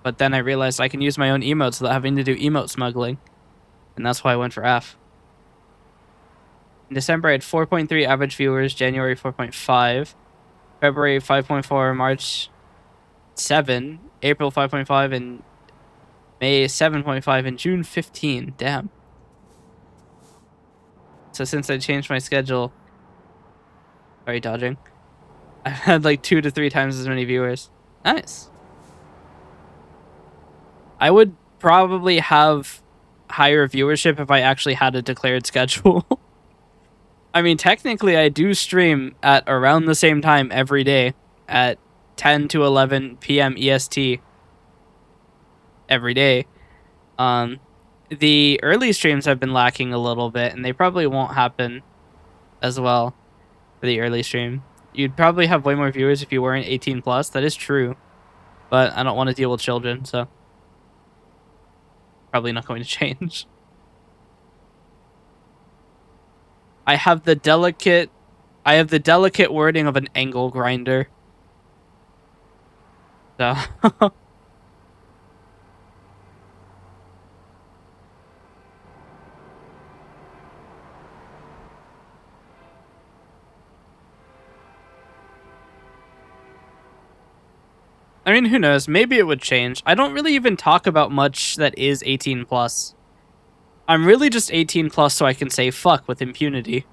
But then I realized I can use my own emotes without having to do emote smuggling. And that's why I went for F. In December, I had 4.3 average viewers, January 4.5, February 5.4, March 7, April 5.5, and May 7.5, and June 15. Damn. So since I changed my schedule, sorry, dodging, I've had like 2 to 3 times as many viewers. Nice. I would probably have higher viewership if I actually had a declared schedule. I mean, technically, I do stream at around the same time every day at 10 to 11 p.m. EST every day. The early streams have been lacking a little bit, and they probably won't happen as well for the early stream. You'd probably have way more viewers if you weren't 18 plus. That is true, but I don't want to deal with children, so probably not going to change. I have the delicate wording of an angle grinder. So I mean, who knows? Maybe it would change. I don't really even talk about much that is 18 plus. I'm really just 18 plus so I can say fuck with impunity.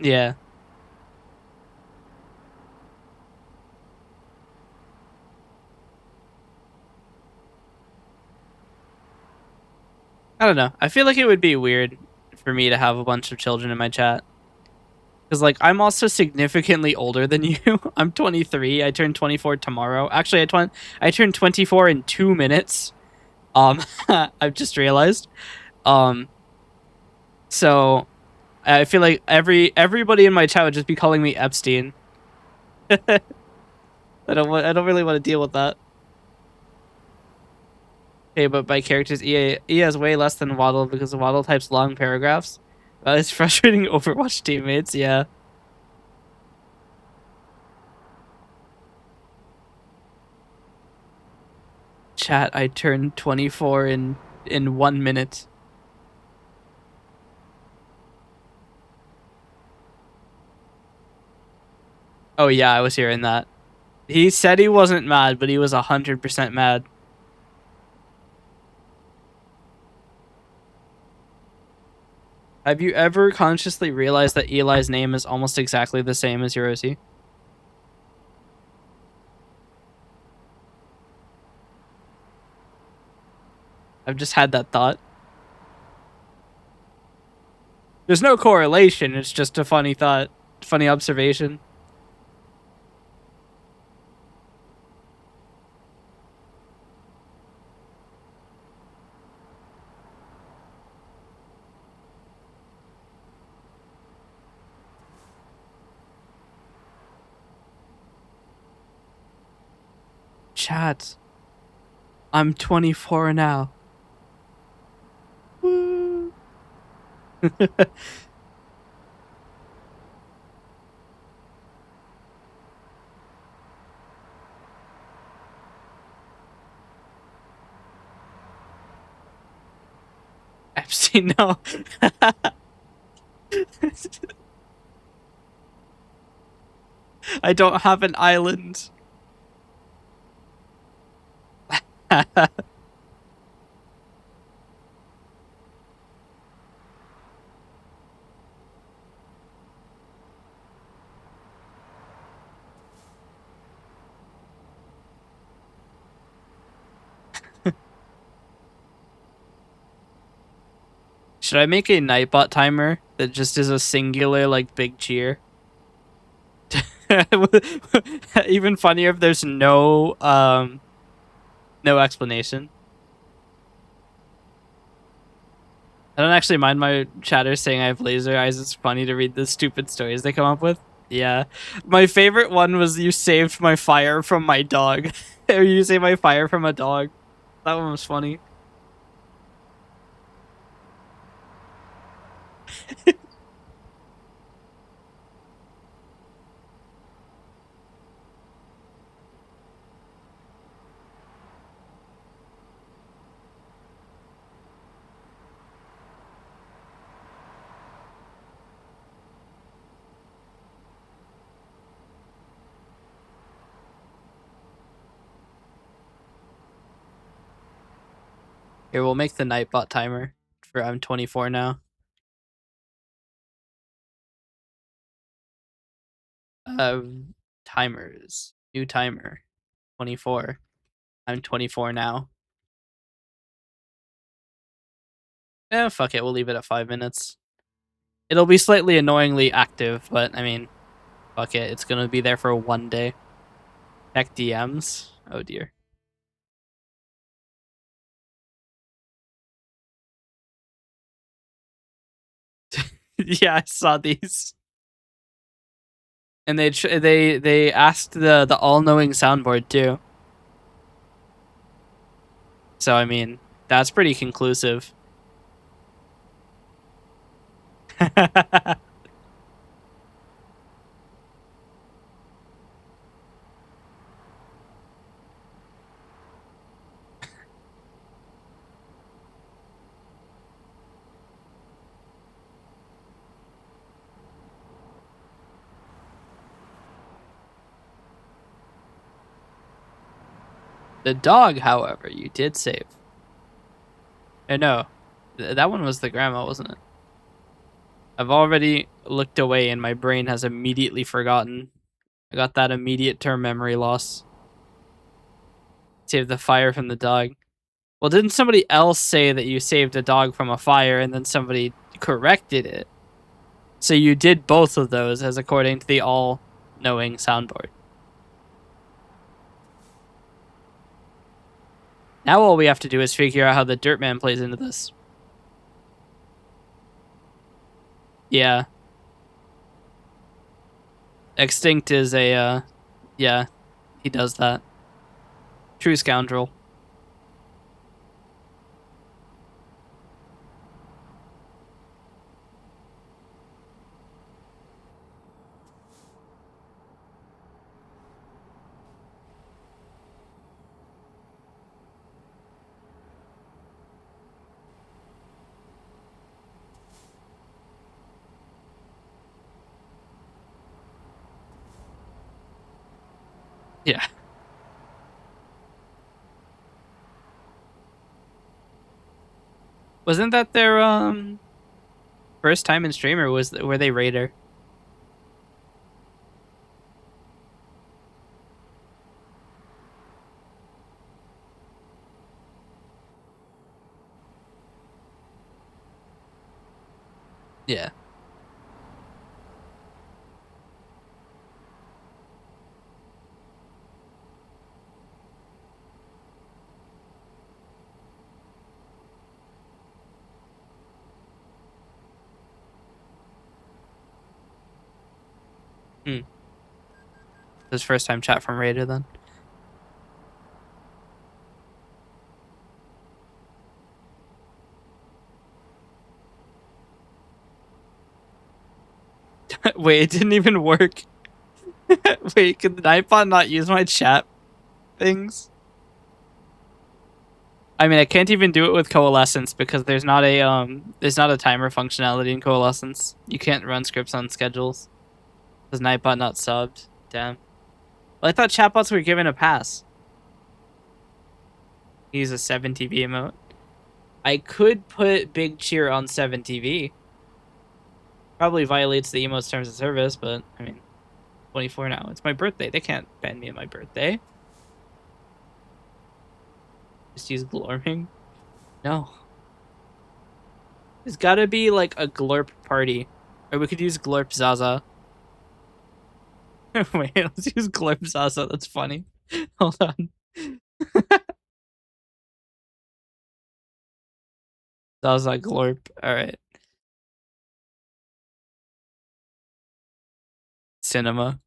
Yeah. I don't know. I feel like it would be weird for me to have a bunch of children in my chat. Because, like, I'm also significantly older than you. I'm 23. I turn 24 tomorrow. Actually, I turned 24 in 2 minutes. I've just realized. Um, so I feel like everybody in my chat would just be calling me Epstein. I don't really want to deal with that. Okay, but by characters, EA has way less than Waddle because Waddle types long paragraphs. That is frustrating Overwatch teammates, yeah. Chat, I turned 24 in 1 minute. Oh yeah, I was hearing that. He said he wasn't mad, but he was 100% mad. Have you ever consciously realized that Eli's name is almost exactly the same as Hiroshi? I've just had that thought. There's no correlation, it's just a funny thought, funny observation. Chat, I'm 24 now. Woo. Epstein, no. I don't have an island. Should I make a Nightbot timer that just is a singular, like, big cheer? Even funnier if there's no explanation. I don't actually mind my chatters saying I have laser eyes. It's funny to read the stupid stories they come up with. Yeah. My favorite one was you saved my fire from my dog. Or you saved my fire from a dog. That one was funny. Here, we'll make the Nightbot timer for I'm 24 now. Uh, Timers. New timer. 24. I'm 24 now. Eh, fuck it. We'll leave it at 5 minutes. It'll be slightly annoyingly active, but I mean, fuck it. It's gonna be there for 1 day. Check DMs. Oh dear. Yeah, I saw these. And they asked the all-knowing soundboard too. So I mean, that's pretty conclusive. The dog, however, you did save. No, that one was the grandma, wasn't it? I've already looked away and my brain has immediately forgotten. I got that immediate term memory loss. Save the fire from the dog. Well, didn't somebody else say that you saved a dog from a fire and then somebody corrected it? So you did both of those as according to the all-knowing soundboard. Now all we have to do is figure out how the dirt man plays into this. Yeah. Extinct is a, yeah, he does that. True scoundrel. Yeah. Wasn't that their first time in stream, or were they raider? Yeah. Hmm. His first time chat from raider then. Wait, it didn't even work. Wait, could the Nightbot not use my chat things? I mean, I can't even do it with Coalescence because there's not a timer functionality in Coalescence. You can't run scripts on schedules. Does Nightbot not subbed? Damn. Well, I thought chatbots were given a pass. Use a 7TV emote. I could put Big Cheer on 7TV. Probably violates the emote's terms of service, but I mean, 24 now. It's my birthday. They can't ban me on my birthday. Just use glorming. No. There's gotta be like a glorp party. Or we could use glorp Zaza. Wait, let's use glorp Zaza. That's funny. Hold on. Zaza glorp. Alright. Cinema.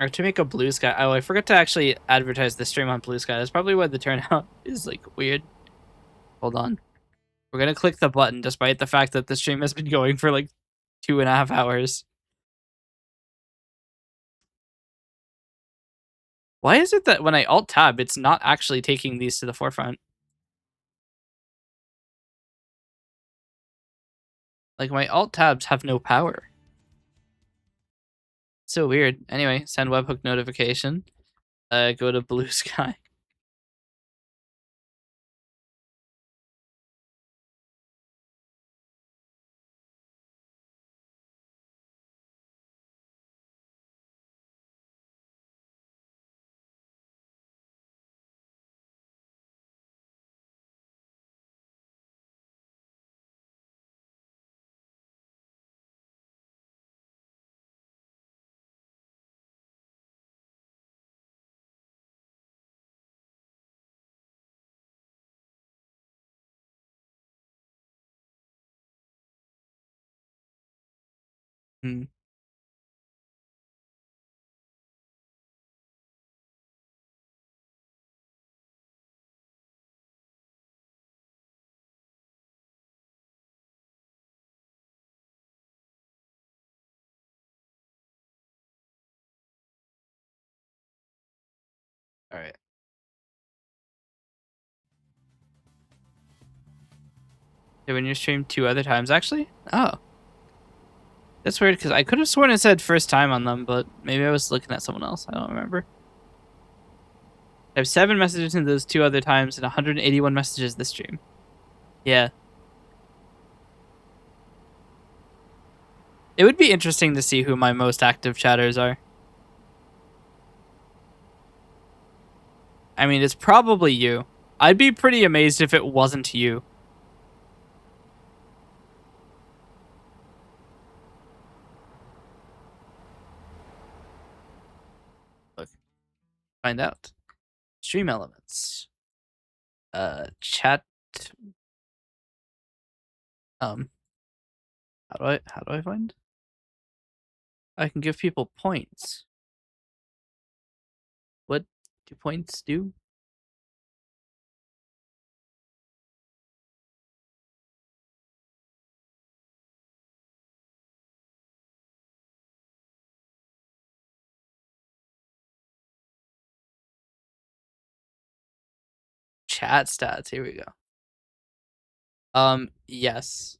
Or to make a blue sky. Oh, I forgot to actually advertise the stream on blue sky. That's probably why the turnout is like weird. Hold on. We're gonna click the button despite the fact that the stream has been going for like 2.5 hours. Why is it that when I alt tab, it's not actually taking these to the forefront? Like my alt tabs have no power. So weird. Anyway, send webhook notification. Go to blue sky. Hmm. All right. Did when you stream 2 other times, actually? Oh. That's weird, because I could have sworn it said first time on them, but maybe I was looking at someone else. I don't remember. I have 7 messages in those 2 other times and 181 messages this stream. Yeah. It would be interesting to see who my most active chatters are. I mean, it's probably you. I'd be pretty amazed if it wasn't you. Look, find out. Stream elements. Chat. How do I find? I can give people points. What do points do? Chat stats. Here we go. Yes.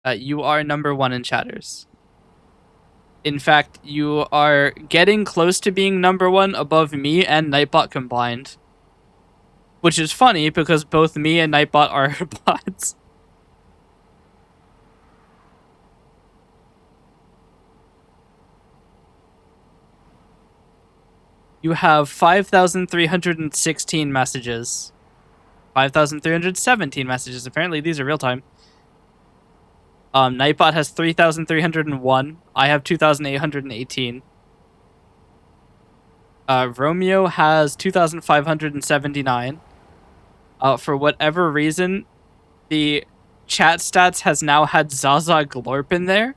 You are number 1 in chatters. In fact, you are getting close to being number 1 above me and Nightbot combined. Which is funny because both me and Nightbot are bots. You have 5,316 messages. 5,317 messages. Apparently, these are real time. Nightbot has 3,301. I have 2,818. Romeo has 2,579. For whatever reason, the chat stats has now had Zaza Glorp in there.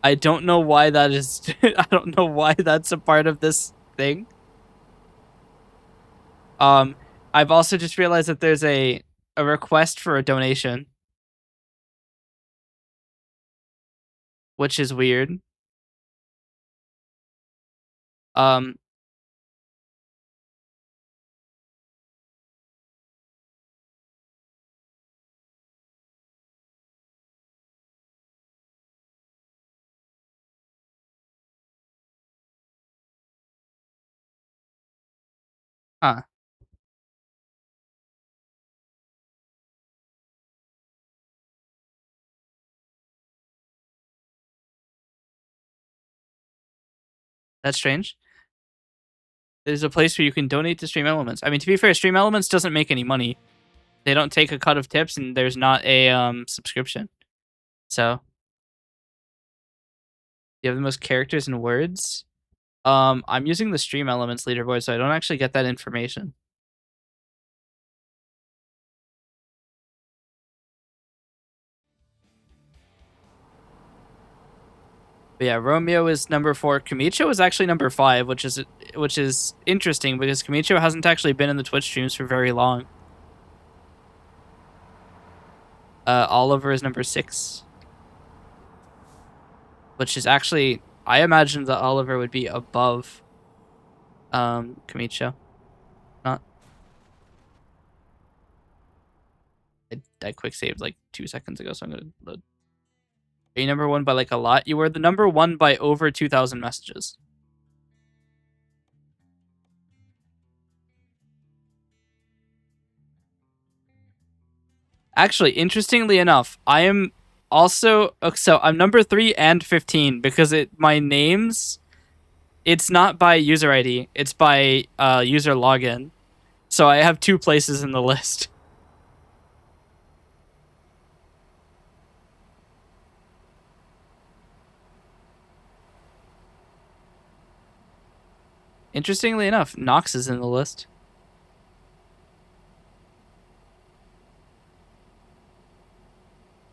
I don't know why that is. I don't know why that's a part of this thing. I've also just realized that there's a request for a donation, which is weird. Um, huh. That's strange. There's a place where you can donate to Stream Elements. I mean, to be fair, Stream Elements doesn't make any money. They don't take a cut of tips, and there's not a subscription. So, you have the most characters and words. I'm using the Stream Elements leaderboard, so I don't actually get that information. But yeah, Romeo is number 4. Kamicho is actually number 5, which is interesting because Kamicho hasn't actually been in the Twitch streams for very long. Oliver is number 6, which is actually, I imagine that Oliver would be above Kamicho. Not. I quick saved like 2 seconds ago, so I'm gonna load. Are you number 1 by like a lot? You were the number 1 by over 2,000 messages. Actually, interestingly enough, I am also, so I'm number 3 and 15 because my names, it's not by user ID, it's by user login. So I have 2 places in the list. Interestingly enough, Nox is in the list.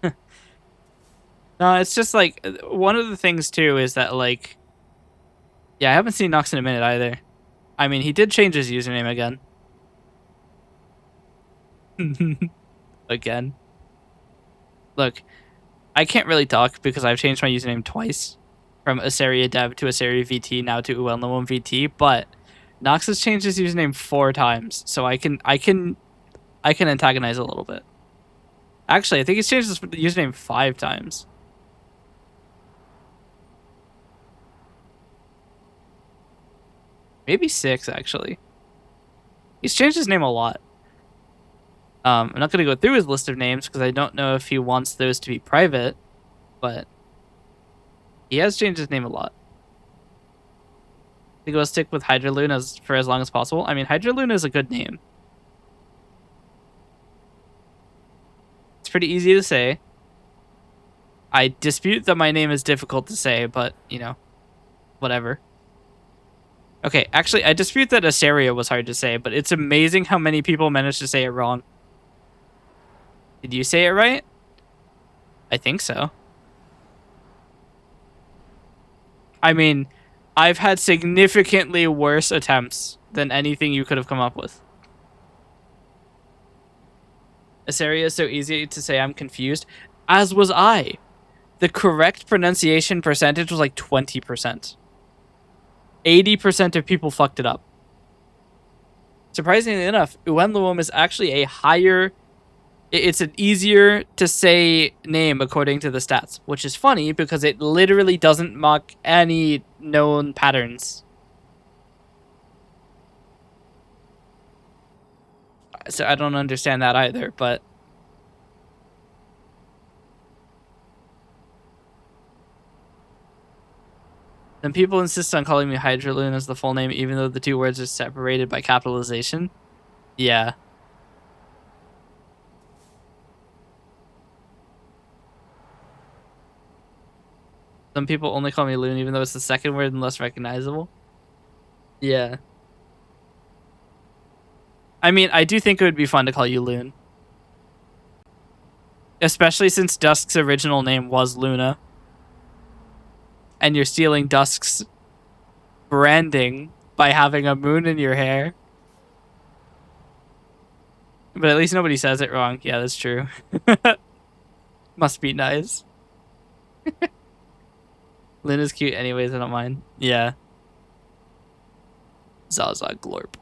No, it's just like, one of the things too is that like, yeah, I haven't seen Nox in a minute either. I mean, he did change his username again. Again. Look, I can't really talk because I've changed my username twice. from eseriavt to eseriavt, now to uenluom VT, but Nox has changed his username 4 times, so I can antagonize a little bit. Actually, I think he's changed his username 5 times. Maybe 6, actually. He's changed his name a lot. I'm not going to go through his list of names because I don't know if he wants those to be private, but he has changed his name a lot. I think we'll stick with Hydraloon for as long as possible. I mean, Hydraloon is a good name. It's pretty easy to say. I dispute that my name is difficult to say, but, you know, whatever. Okay, actually, I dispute that Asteria was hard to say, but it's amazing how many people managed to say it wrong. Did you say it right? I think so. I mean, I've had significantly worse attempts than anything you could have come up with. Asteria is so easy to say I'm confused, as was I. The correct pronunciation percentage was like 20%. 80% of people fucked it up. Surprisingly enough, uenluom is actually a higher... It's an easier to say name according to the stats, which is funny because it literally doesn't mock any known patterns. So I don't understand that either, but... Then people insist on calling me Hydraloon as the full name, even though the two words are separated by capitalization. Yeah. Some people only call me Loon, even though it's the second word and less recognizable. Yeah. I mean, I do think it would be fun to call you Loon. Especially since Dusk's original name was Luna. And you're stealing Dusk's branding by having a moon in your hair. But at least nobody says it wrong. Yeah, that's true. Must be nice. Luna's cute anyways, I don't mind. Yeah. Zaza Glorp.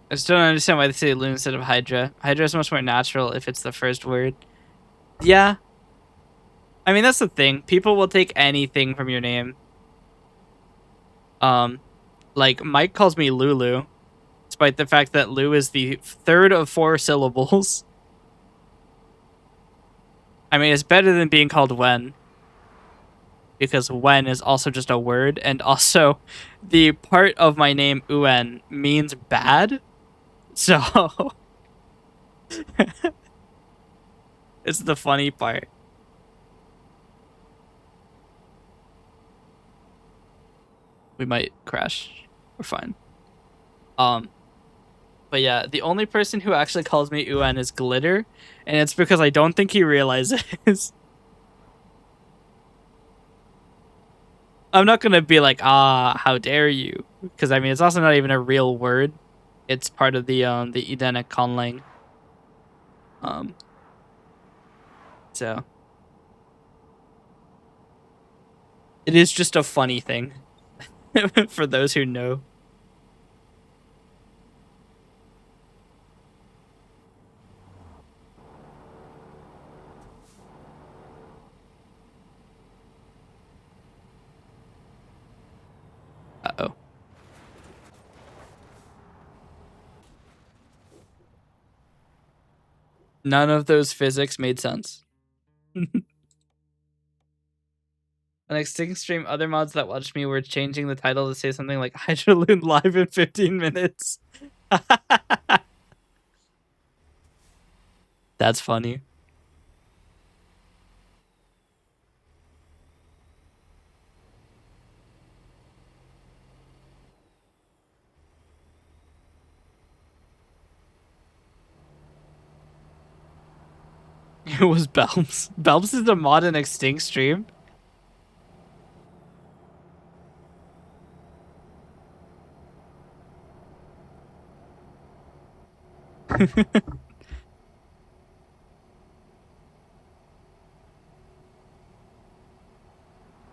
I just don't understand why they say Loon instead of Hydra. Hydra is much more natural if it's the first word. Yeah. I mean, that's the thing. People will take anything from your name. Like, Mike calls me Lulu, despite the fact that Lu is the third of 4 syllables. I mean, it's better than being called Wen, because Wen is also just a word, and also the part of my name, Uen, means bad. So it's the funny part. We might crash. We're fine. But yeah, the only person who actually calls me Uen is Glitter, and it's because I don't think he realizes. I'm not gonna be like, how dare you? Because I mean, it's also not even a real word. It's part of the Edenic conlang. So it is just a funny thing for those who know. Uh-oh. None of those physics made sense. On Extinct Stream, other mods that watched me were changing the title to say something like Hydraloon live in 15 minutes. That's funny. It was Belms. Belms is a mod in Extinct stream.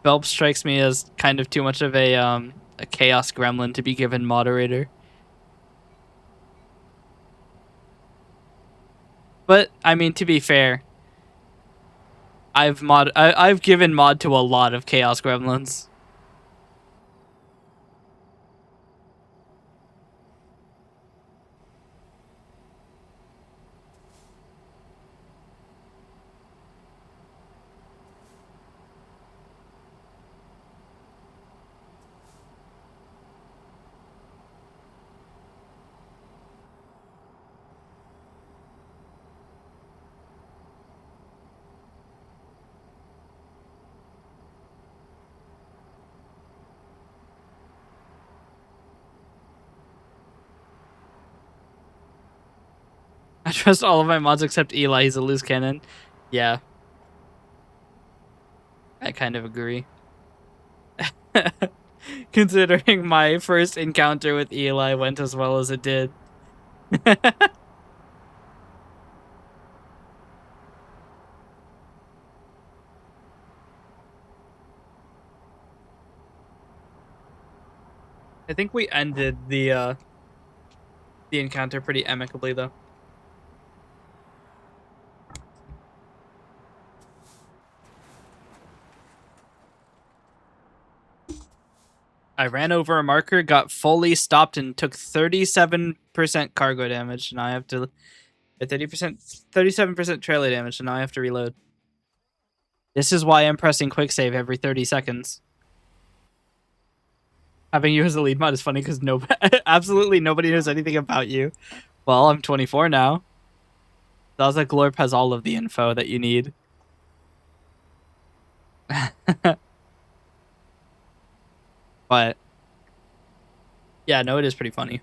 Belb strikes me as kind of too much of a chaos gremlin to be given moderator. But I mean, to be fair, I've given mod to a lot of chaos gremlins. I trust all of my mods except Eli. He's a loose cannon. Yeah, I kind of agree. Considering my first encounter with Eli went as well as it did. I think we ended the encounter pretty amicably though. I ran over a marker, got fully stopped, and took 37% cargo damage. Now I have to 37% trailer damage, and now I have to reload. This is why I'm pressing quick save every 30 seconds. Having you as a lead mod is funny because absolutely nobody knows anything about you. Well, I'm 24 now. Sounds like Glorp has all of the info that you need. But yeah, no, it is pretty funny.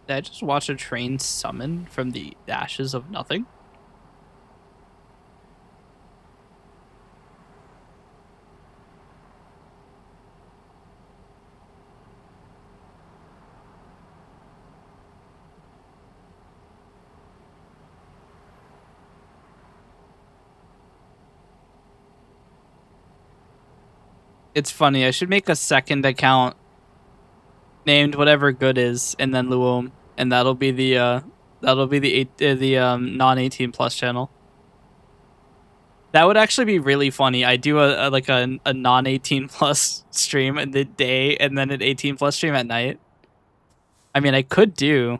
Did I just watch a train summon from the ashes of nothing? It's funny. I should make a second account named whatever good is, and then Luom, and that'll be the non 18 plus channel. That would actually be really funny. I do a non 18 plus stream in the day, and then an 18 plus stream at night. I mean, I could do.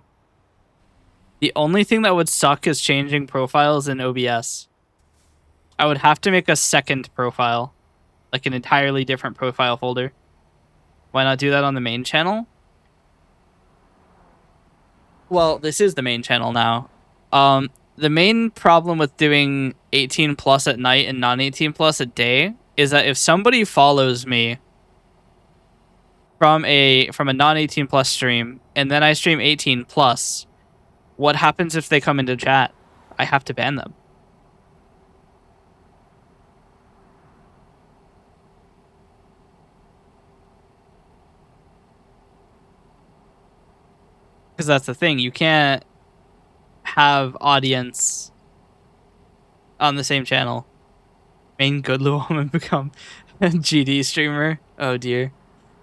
The only thing that would suck is changing profiles in OBS. I would have to make a second profile, like an entirely different profile folder. Why not do that on the main channel? Well, this is the main channel now. The main problem with doing 18 plus at night and non 18 plus at day is that if somebody follows me from a non 18 plus stream and then I stream 18 plus, what happens if they come into chat? I have to ban them. Because that's the thing. You can't have audience on the same channel. Main good Luom and become a GD streamer. Oh dear.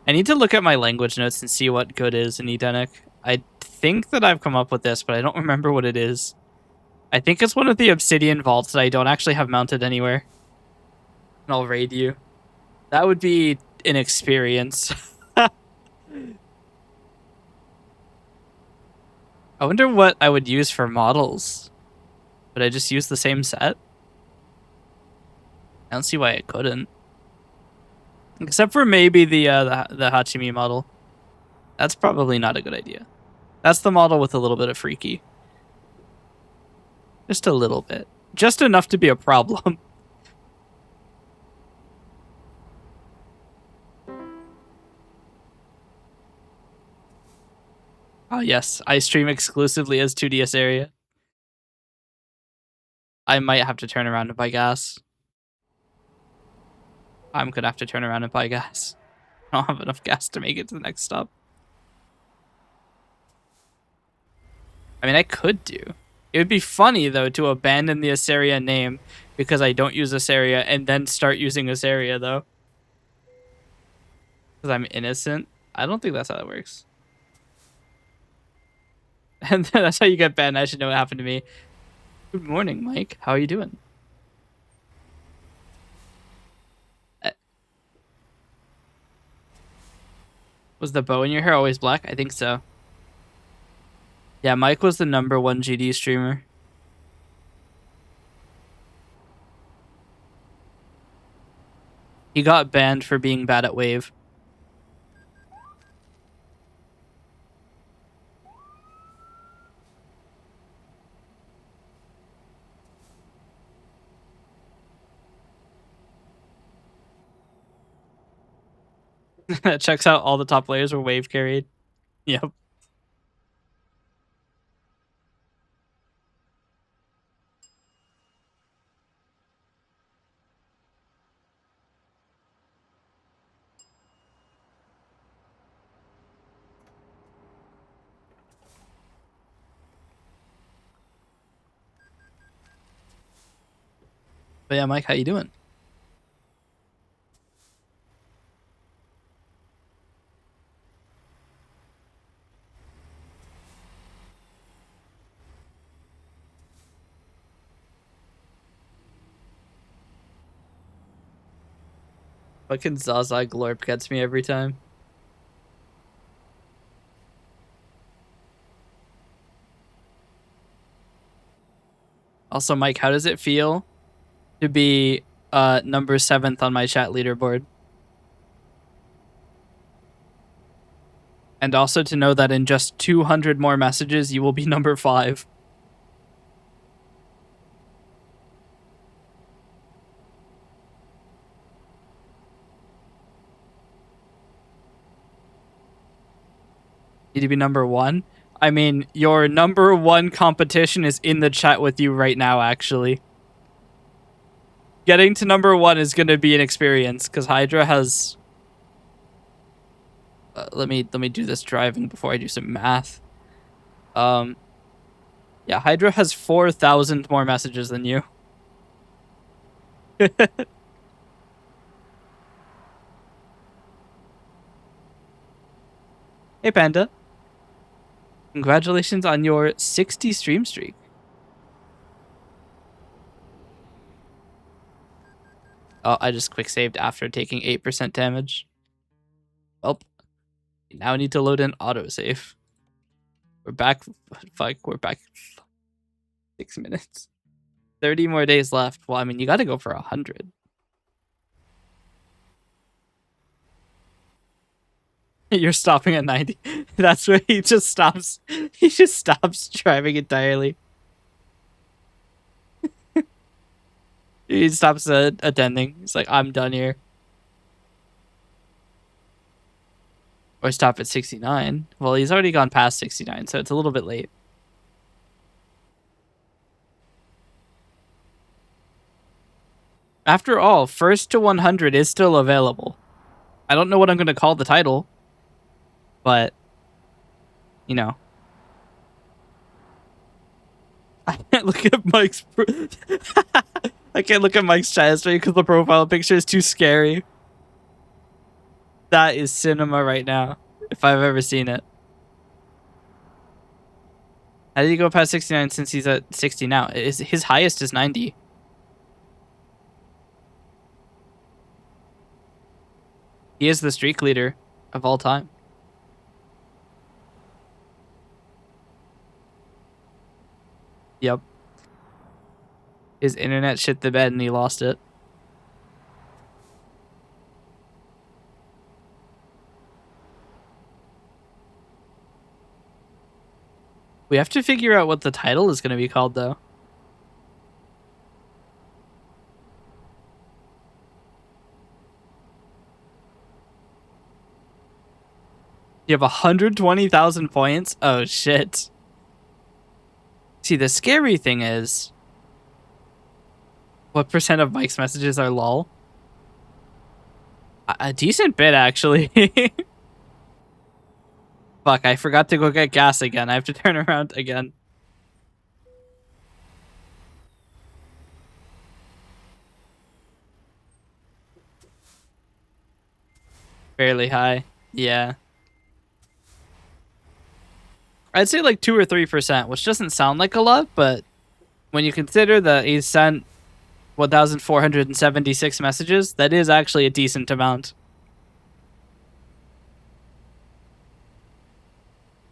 I need to look at my language notes and see what good is in Edenic. I think that I've come up with this, but I don't remember what it is. I think it's one of the obsidian vaults that I don't actually have mounted anywhere. And I'll raid you. That would be an experience. I wonder what I would use for models. Would I just use the same set? I don't see why I couldn't. Except for maybe the Hachimi model. That's probably not a good idea. That's the model with a little bit of freaky. Just a little bit. Just enough to be a problem. Oh yes, I stream exclusively as 2D Eseria. I might have to turn around and buy gas. I'm gonna have to turn around and buy gas. I don't have enough gas to make it to the next stop. I mean, I could do. It would be funny, though, to abandon the Eseria name because I don't use Eseria and then start using Eseria, though. Because I'm innocent. I don't think that's how that works. And that's how you get banned. I should know what happened to me. Good morning, Mike. How are you doing? Was the bow in your hair always black? I think so. Yeah, Mike was the #1 GD streamer. He got banned for being bad at Wave. That checks out all the top players were Wave carried. Yep. But yeah, Mike, how you doing? Fucking Zaza Glorp gets me every time. Also, Mike, how does it feel to be number 7th on my chat leaderboard? And also to know that in just 200 more messages, you will be number 5. You to be number 1? I mean, your number 1 competition is in the chat with you right now, actually. Getting to number 1 is going to be an experience, because Hydra has... let me do this driving before I do some math. Yeah, Hydra has 4,000 more messages than you. Hey, Panda. Congratulations on your 60 stream streak. Oh, I just quick saved after taking 8% damage. Well, now I need to load in autosave. We're back. Fuck, we're back. 6 minutes. 30 more days left. Well, I mean, you got to go for 100. You're stopping at 90. That's where he just stops. He just stops driving entirely. He stops attending. He's like, I'm done here. Or stop at 69. Well, he's already gone past 69, so it's a little bit late. After all, first to 100 is still available. I don't know what I'm going to call the title, but, you know. I can't look at Mike's... I can't look at Mike's chat history because the profile picture is too scary. That is cinema right now, if I've ever seen it. How did he go past 69 since he's at 60 now? His highest is 90. He is the streak leader of all time. Yep. His internet shit the bed and he lost it. We have to figure out what the title is going to be called, though. You have 120,000 points? Oh, shit. See, the scary thing is, what percent of Mike's messages are lol? A decent bit, actually. Fuck, I forgot to go get gas again. I have to turn around again. Fairly high. Yeah. I'd say like 2 or 3%, which doesn't sound like a lot, but when you consider that he sent 1,476 messages, that is actually a decent amount.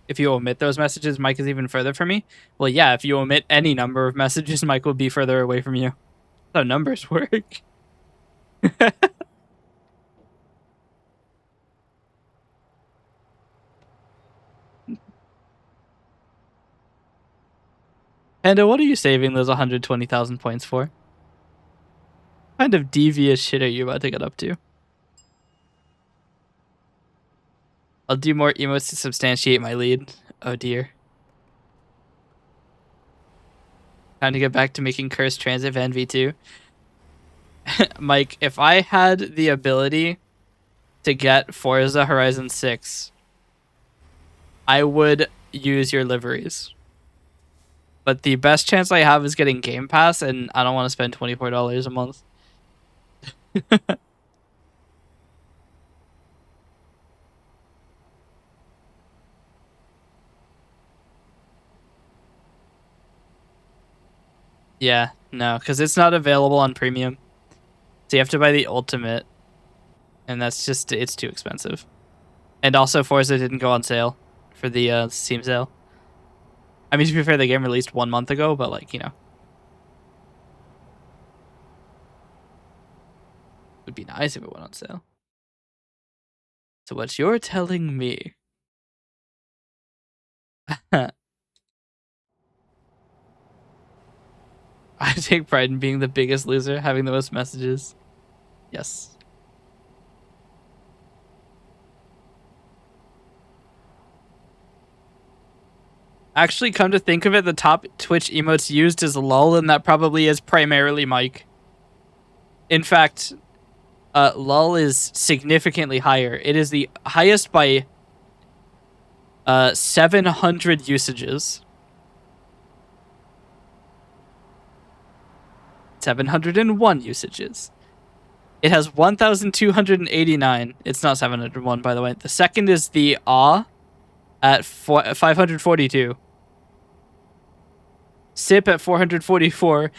If you omit those messages, Mike is even further from me. Well, yeah, if you omit any number of messages, Mike will be further away from you. That's how numbers work. Panda, what are you saving those 120,000 points for? What kind of devious shit are you about to get up to? I'll do more emotes to substantiate my lead. Oh dear. Time to get back to making Cursed Transit Van V2. Mike, if I had the ability to get Forza Horizon 6, I would use your liveries. But the best chance I have is getting Game Pass, and I don't want to spend $24 a month. Yeah, no, because it's not available on Premium. So you have to buy the Ultimate, and that's just, it's too expensive. And also, Forza didn't go on sale for the Steam sale. I mean, to be fair, the game released 1 month ago, but like, you know. It would be nice if it went on sale. So what you're telling me... I take pride in being the biggest loser, having the most messages. Yes. Actually, come to think of it, the top Twitch emotes used is lol, and that probably is primarily Mike. In fact, lol is significantly higher. It is the highest by 700 usages. 701 usages. It has 1,289. It's not 701, by the way. The second is the aw at 542. Sip at 444.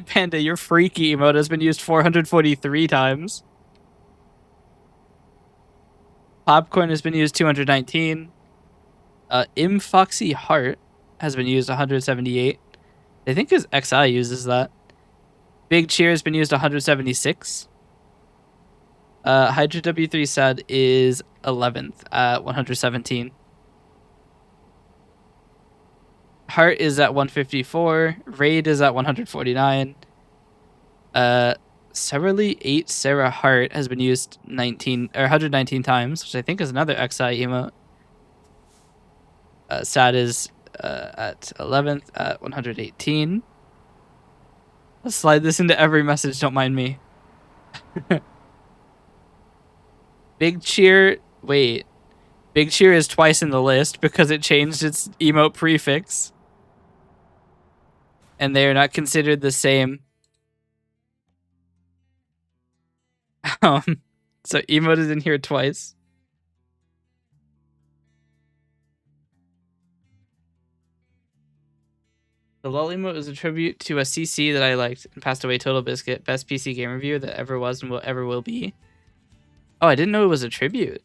Panda, your freaky emote has been used 443 times. Popcorn has been used 219. Foxy Heart has been used 178. I think his XI uses that. Big Cheer has been used 176. Hydra W3 Sad is 11th at 117. Heart is at 154. Raid is at 149. Severely 8 Sarah Hart has been used 119 times, which I think is another XI emote. Sad is at 11th at 118. Let's slide this into every message, don't mind me. Big Cheer, wait. Big Cheer is twice in the list because it changed its emote prefix. And they are not considered the same. So emote is in here twice. The lol emote is a tribute to a CC that I liked and passed away, Total Biscuit, best PC game reviewer that ever was and will ever will be. Oh, I didn't know it was a tribute.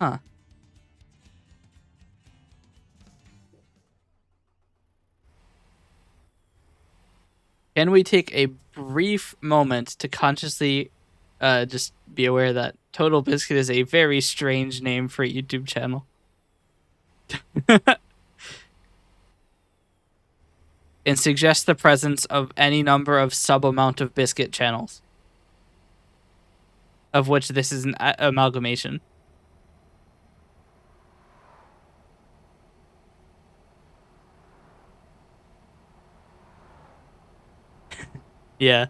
Huh. Can we take a brief moment to consciously just be aware that Total Biscuit is a very strange name for a YouTube channel. And suggests the presence of any number of sub-amount of biscuit channels, of which this is an amalgamation. Yeah.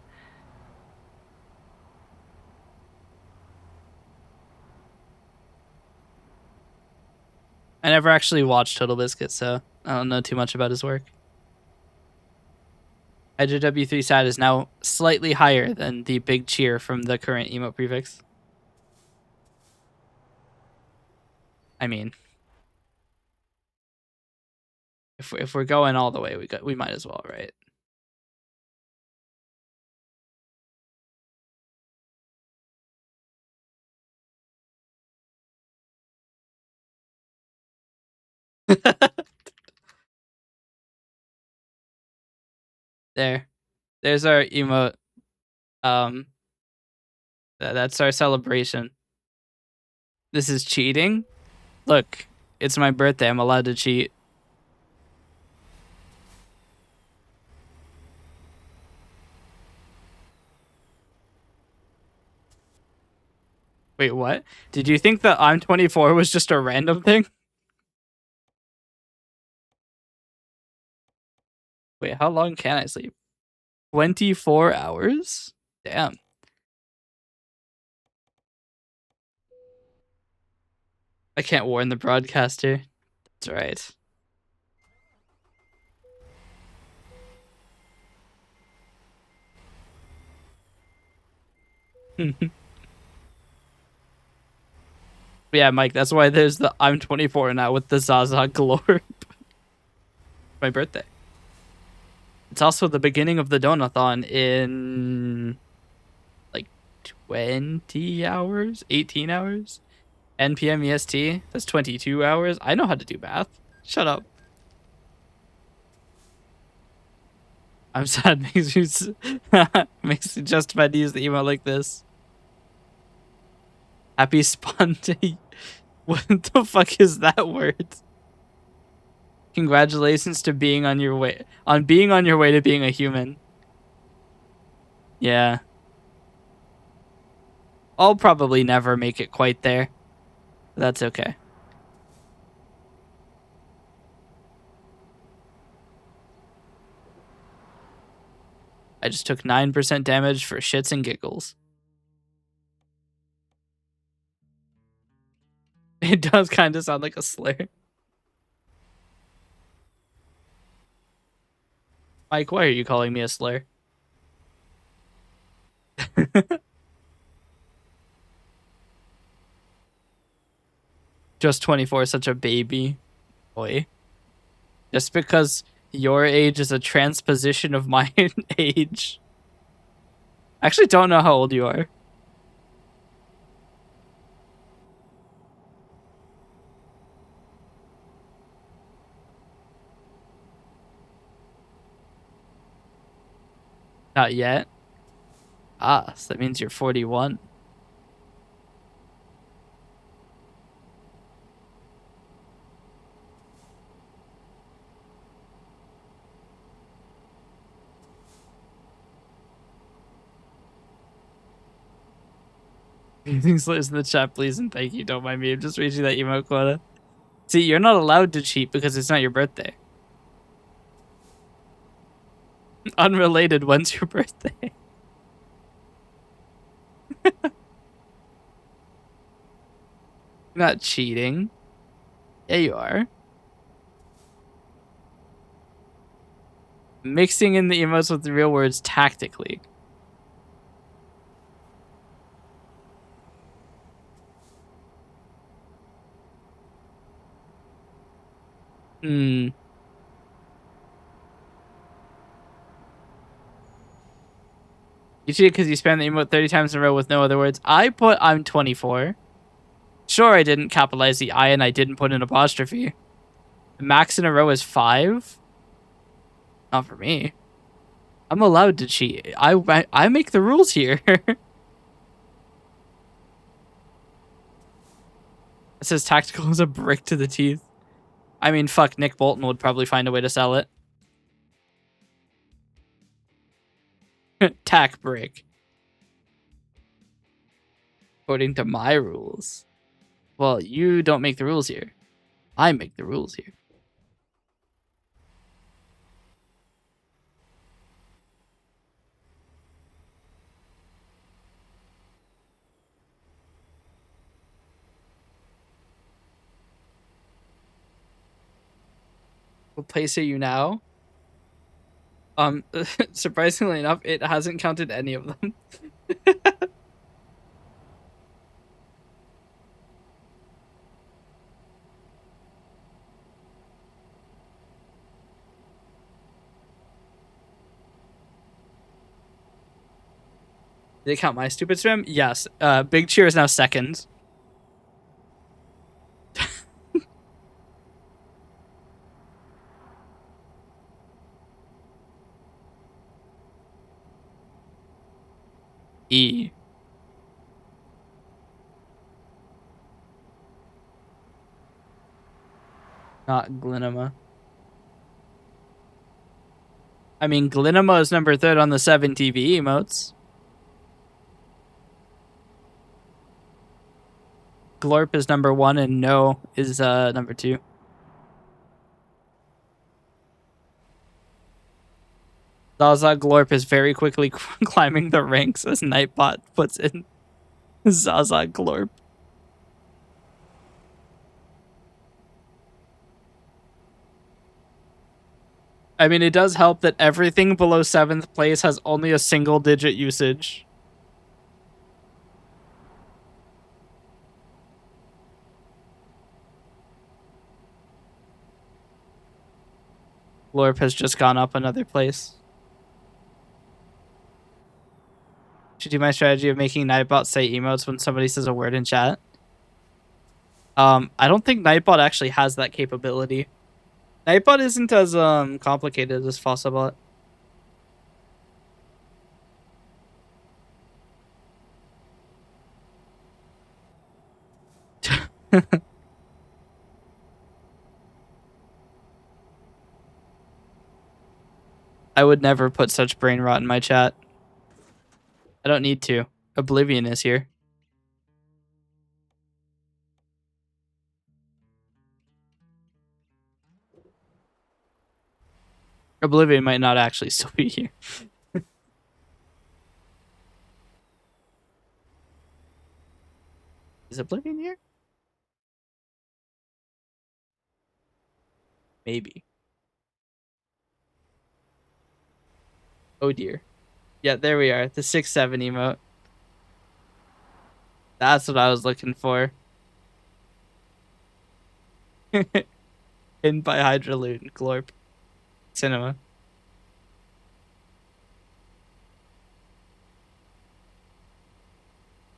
I never actually watched Total Biscuit, so I don't know too much about his work. IJW3 sad is now slightly higher than the big cheer from the current emote prefix. I mean, if we're going all the way, we might as well, right? There's our emote. That's our celebration. This is cheating. Look, it's my birthday. I'm allowed to cheat. Wait, what? Did you think that I'm 24 was just a random thing? Wait, how long can I sleep? 24 hours? Damn. I can't warn the broadcaster. That's right. Yeah, Mike, that's why there's the I'm 24 now with the Zaza glory. My birthday. It's also the beginning of the donathon in like 20 hours, 18 hours. NPM EST, that's 22 hours. I know how to do math. Shut up. I'm sad makes me justified to use the email like this. Happy spontaneous. What the fuck is that word? Congratulations to being on your way to being a human. Yeah. I'll probably never make it quite there. That's okay. I just took 9% damage for shits and giggles. It does kind of sound like a slur. Mike, why are you calling me a slur? Just 24 is such a baby. Boy. Just because your age is a transposition of my age. I actually don't know how old you are. Not yet. Ah, so that means you're 41. Anything slays in the chat, please, and thank you. Don't mind me. I'm just reaching that emote quota. See, you're not allowed to cheat because it's not your birthday. Unrelated, when's your birthday? You're not cheating. Yeah, you are. Mixing in the emotes with the real words tactically. You cheated because you spammed the emote 30 times in a row with no other words. I put I'm 24. Sure, I didn't capitalize the I and I didn't put an apostrophe. The max in a row is 5. Not for me. I'm allowed to cheat. I make the rules here. It says tactical is a brick to the teeth. I mean, fuck, Nick Bolton would probably find a way to sell it. Tack brick. According to my rules. Well, you don't make the rules here. I make the rules here. What place are you now? Surprisingly enough, it hasn't counted any of them. Did they count my stupid swim? Yes. Big Cheer is now second. E. Not Glinema. I mean, Glinema is number 3 on the 7 TV emotes. Glorp is number 1 and No is number 2. Zaza Glorp is very quickly climbing the ranks as Nightbot puts in Zaza Glorp. I mean, it does help that everything below 7th place has only a single digit usage. Glorp has just gone up another place. Should do my strategy of making Nightbot say emotes when somebody says a word in chat. I don't think Nightbot actually has that capability. Nightbot isn't as complicated as Fossabot. I would never put such brain rot in my chat. I don't need to. Oblivion is here. Oblivion might not actually still be here. Is Oblivion here? Maybe. Oh dear. Yeah, there we are. The 6-7 emote. That's what I was looking for. Hidden by Hydraloon, Glorp. Cinema.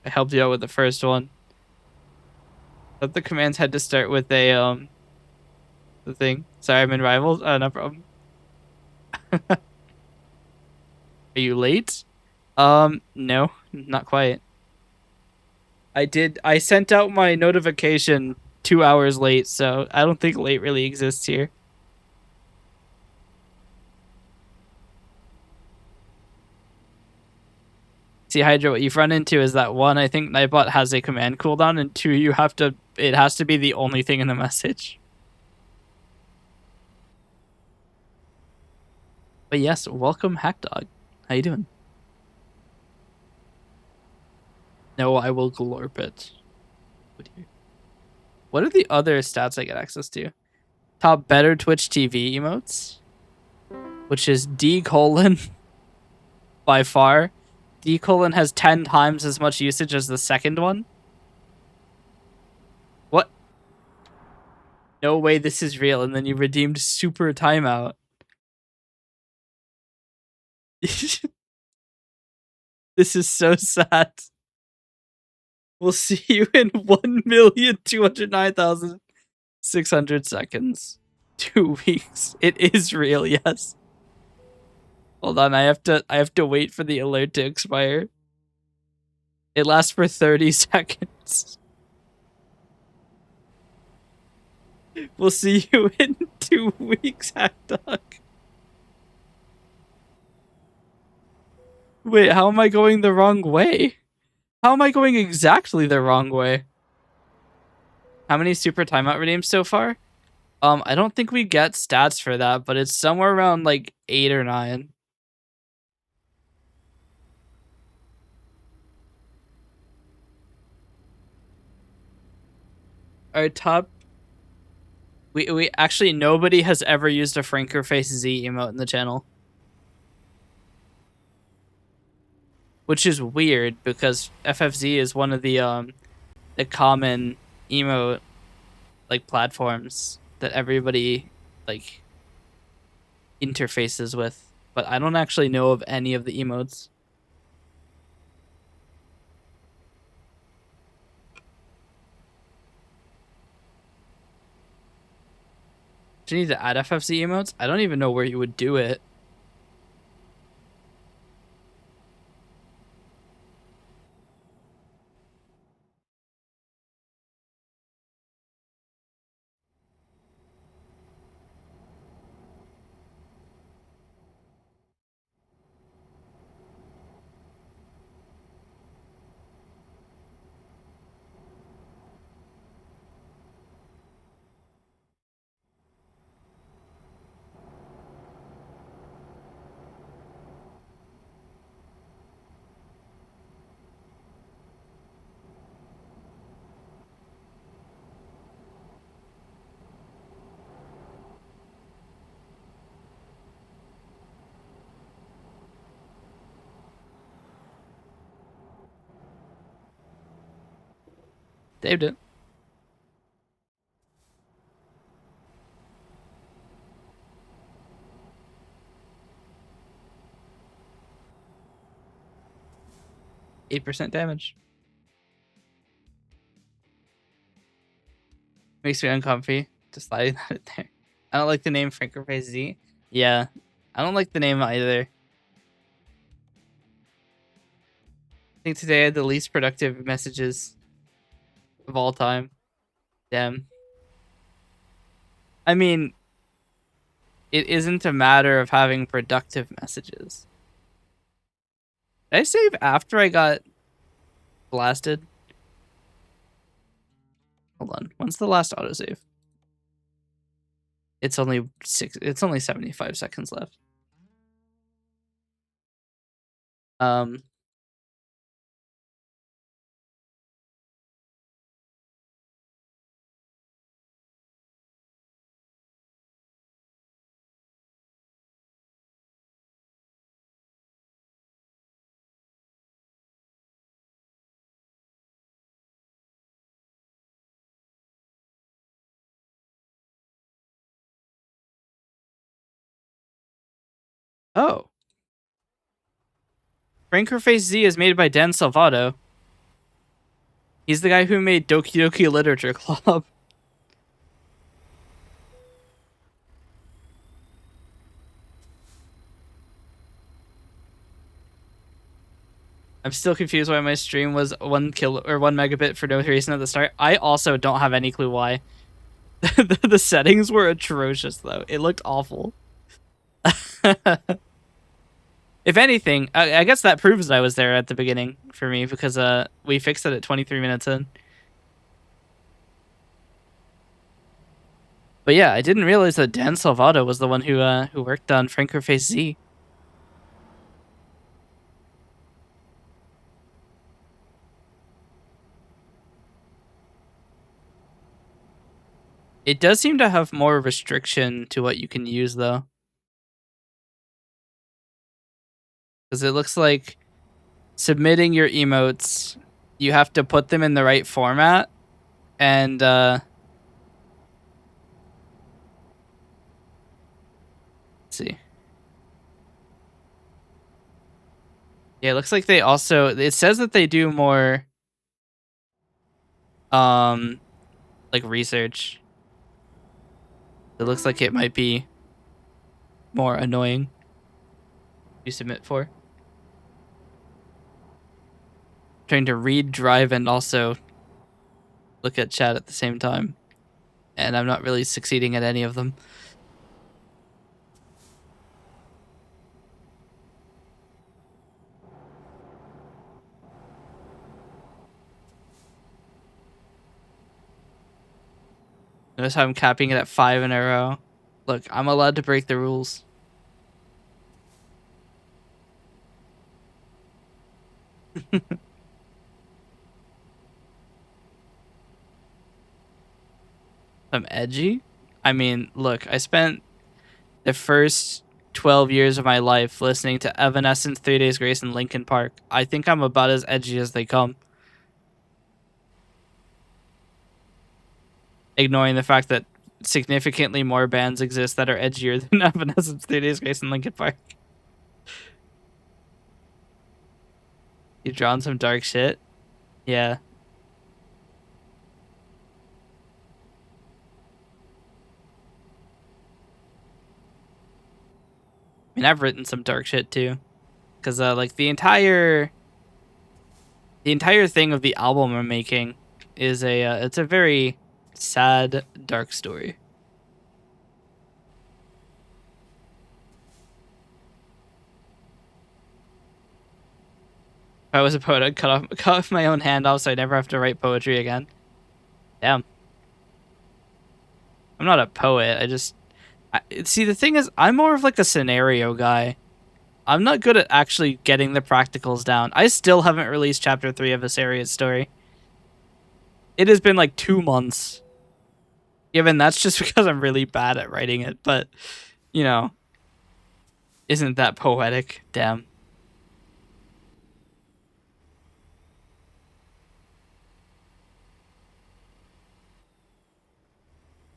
I helped you out with the first one. But the commands had to start with a the thing. Sorry, I'm in rivals. No problem. Are you late? No, not quite. I sent out my notification 2 hours late, so I don't think late really exists here. See, Hydra, what you've run into is that 1, I think Nightbot has a command cooldown, and 2, it has to be the only thing in the message. But yes, welcome Hackdog. How you doing? No, I will glorp it. What are the other stats I get access to? Top better Twitch TV emotes, which is D:, by far. D: has 10 times as much usage as the second one. What? No way this is real, and then you redeemed super timeout. This is so sad. We'll see you in 1,209,600 seconds. 2 weeks. It is real, yes. Hold on, I have to wait for the alert to expire. It lasts for 30 seconds. We'll see you in 2 weeks, Hack Dog. Wait, how am I going the wrong way? How am I going exactly the wrong way? How many super timeout redeems so far? I don't think we get stats for that, but it's somewhere around like 8 or 9. Our top. We actually, nobody has ever used a Franker Face Z emote in the channel, which is weird because FFZ is one of the common emote like platforms that everybody like interfaces with, but I don't actually know of any of the emotes. Do you need to add FFZ emotes? I don't even know where you would do it. Dave did. %8 damage. Makes me uncomfy. Just sliding that in there. I don't like the name Franker Face Z. Yeah, I don't like the name either. I think today I had the least productive messages of all time. Damn. I mean, it isn't a matter of having productive messages. Did I save after I got blasted? Hold on. When's the last autosave? It's only 75 seconds left. Oh. Franker Face Z is made by Dan Salvato. He's the guy who made Doki Doki Literature Club. I'm still confused why my stream was 1 megabit for no reason at the start. I also don't have any clue why. The settings were atrocious though. It looked awful. If anything, I guess that proves that I was there at the beginning for me because we fixed it at 23 minutes in. But yeah, I didn't realize that Dan Salvato was the one who worked on Franker Face Z. It does seem to have more restriction to what you can use though. Because it looks like submitting your emotes, you have to put them in the right format, and let's see. Yeah, it looks like they also, it says that they do more like research. It looks like it might be more annoying to submit for. Trying to read, drive, and also look at chat at the same time. and I'm not really succeeding at any of them. Notice how I'm capping it at 5 in a row. Look, I'm allowed to break the rules. I'm edgy. I mean, look, I spent the first 12 years of my life listening to Evanescence, 3 Days Grace, and Linkin Park. I think I'm about as edgy as they come. Ignoring the fact that significantly more bands exist that are edgier than Evanescence, 3 Days Grace, and Linkin Park. You drawn some dark shit? Yeah. I mean, I've written some dark shit too. Because, like, the entire thing of the album I'm making is it's a very sad, dark story. If I was a poet, I'd cut off my own hand off so I never have to write poetry again. Damn. I'm not a poet. See, the thing is, I'm more of like a scenario guy. I'm not good at actually getting the practicals down. I still haven't released chapter 3 of Eseriavt's story. It has been like 2 months. Given that's just because I'm really bad at writing it, but, you know, isn't that poetic? Damn.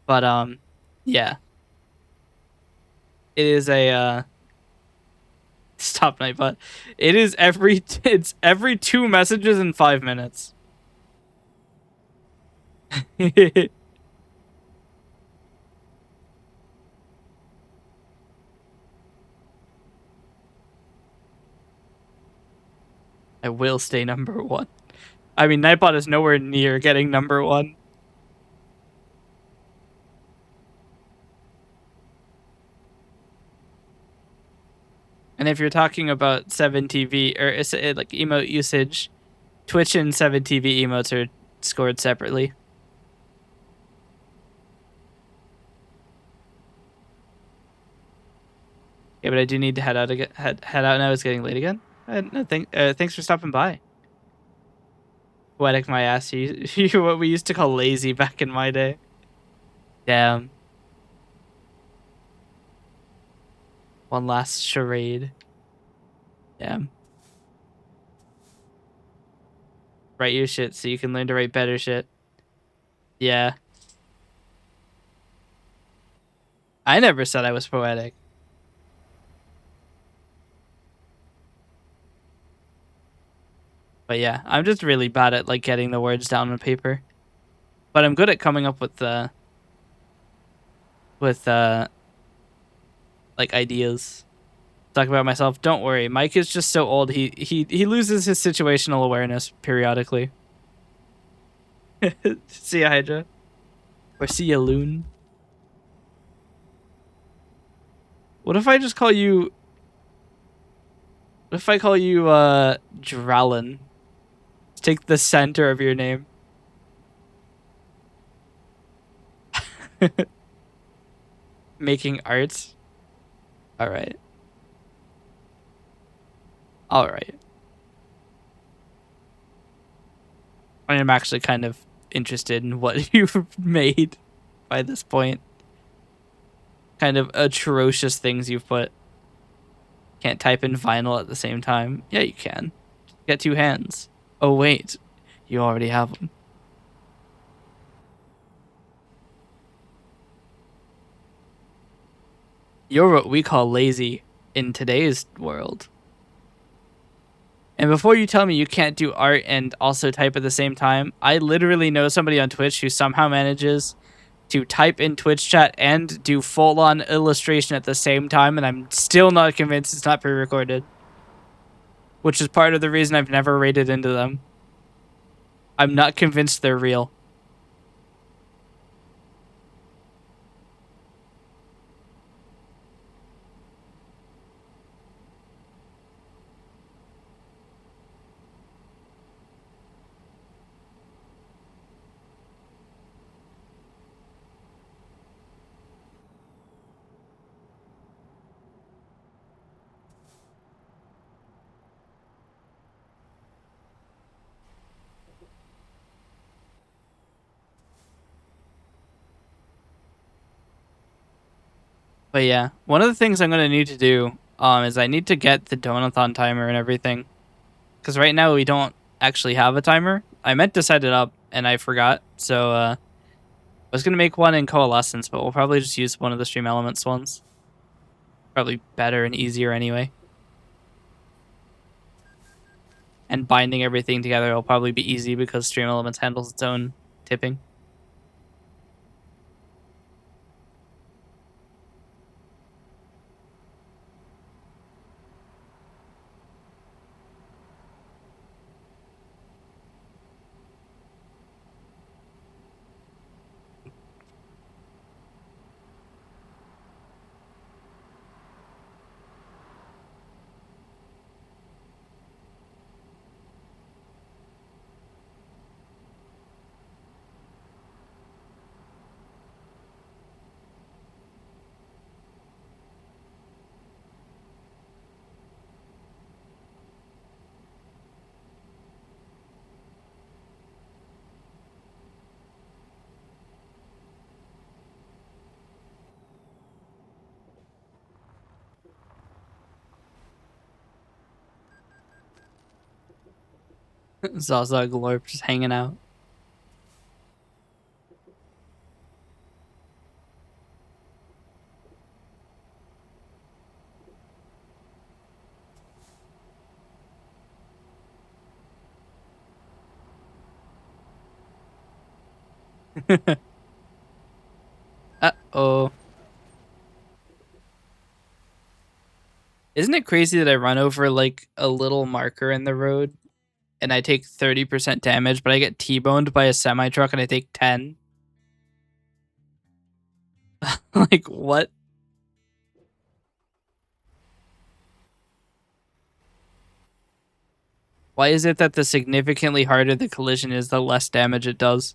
But, yeah. It is a, stop night, but it is it's every 2 messages in 5 minutes. I will stay number one. I mean, Nightbot is nowhere near getting number one. And if you're talking about 7TV or like emote usage, Twitch and 7TV emotes are scored separately. Yeah, but I do need to head out again. Head out now. It's getting late again. No, thanks for stopping by. Poetic my ass. You what we used to call lazy back in my day. Damn. One last charade. Damn. Write your shit so you can learn to write better shit. Yeah. I never said I was poetic. But yeah, I'm just really bad at like getting the words down on paper. But I'm good at coming up with with like ideas. Talk about myself. Don't worry, Mike is just so old. He loses his situational awareness periodically. See ya, Hydra. Or see ya, Loon. What if I just call you? What if I call you Dralin? Take the center of your name. Making art. All right. All right. I am actually kind of interested in what you've made by this point. Kind of atrocious things you've put. Can't type in vinyl at the same time. Yeah, you can. Get 2 hands. Oh, wait. You already have them. You're what we call lazy in today's world. And before you tell me you can't do art and also type at the same time, I literally know somebody on Twitch who somehow manages to type in Twitch chat and do full-on illustration at the same time, and I'm still not convinced it's not pre-recorded. Which is part of the reason I've never raided into them. I'm not convinced they're real. But yeah, one of the things I'm gonna need to do is I need to get the donathon timer and everything. Because right now we don't actually have a timer. I meant to set it up and I forgot. So I was gonna make one in Coalescence, but we'll probably just use one of the Stream Elements ones. Probably better and easier anyway. And binding everything together will probably be easy because Stream Elements handles its own tipping. Zaza Glorp just hanging out. Uh-oh. Isn't it crazy that I run over like a little marker in the road and I take 30% damage, but I get T-boned by a semi-truck and I take 10? Like, what? Why is it that the significantly harder the collision is, the less damage it does?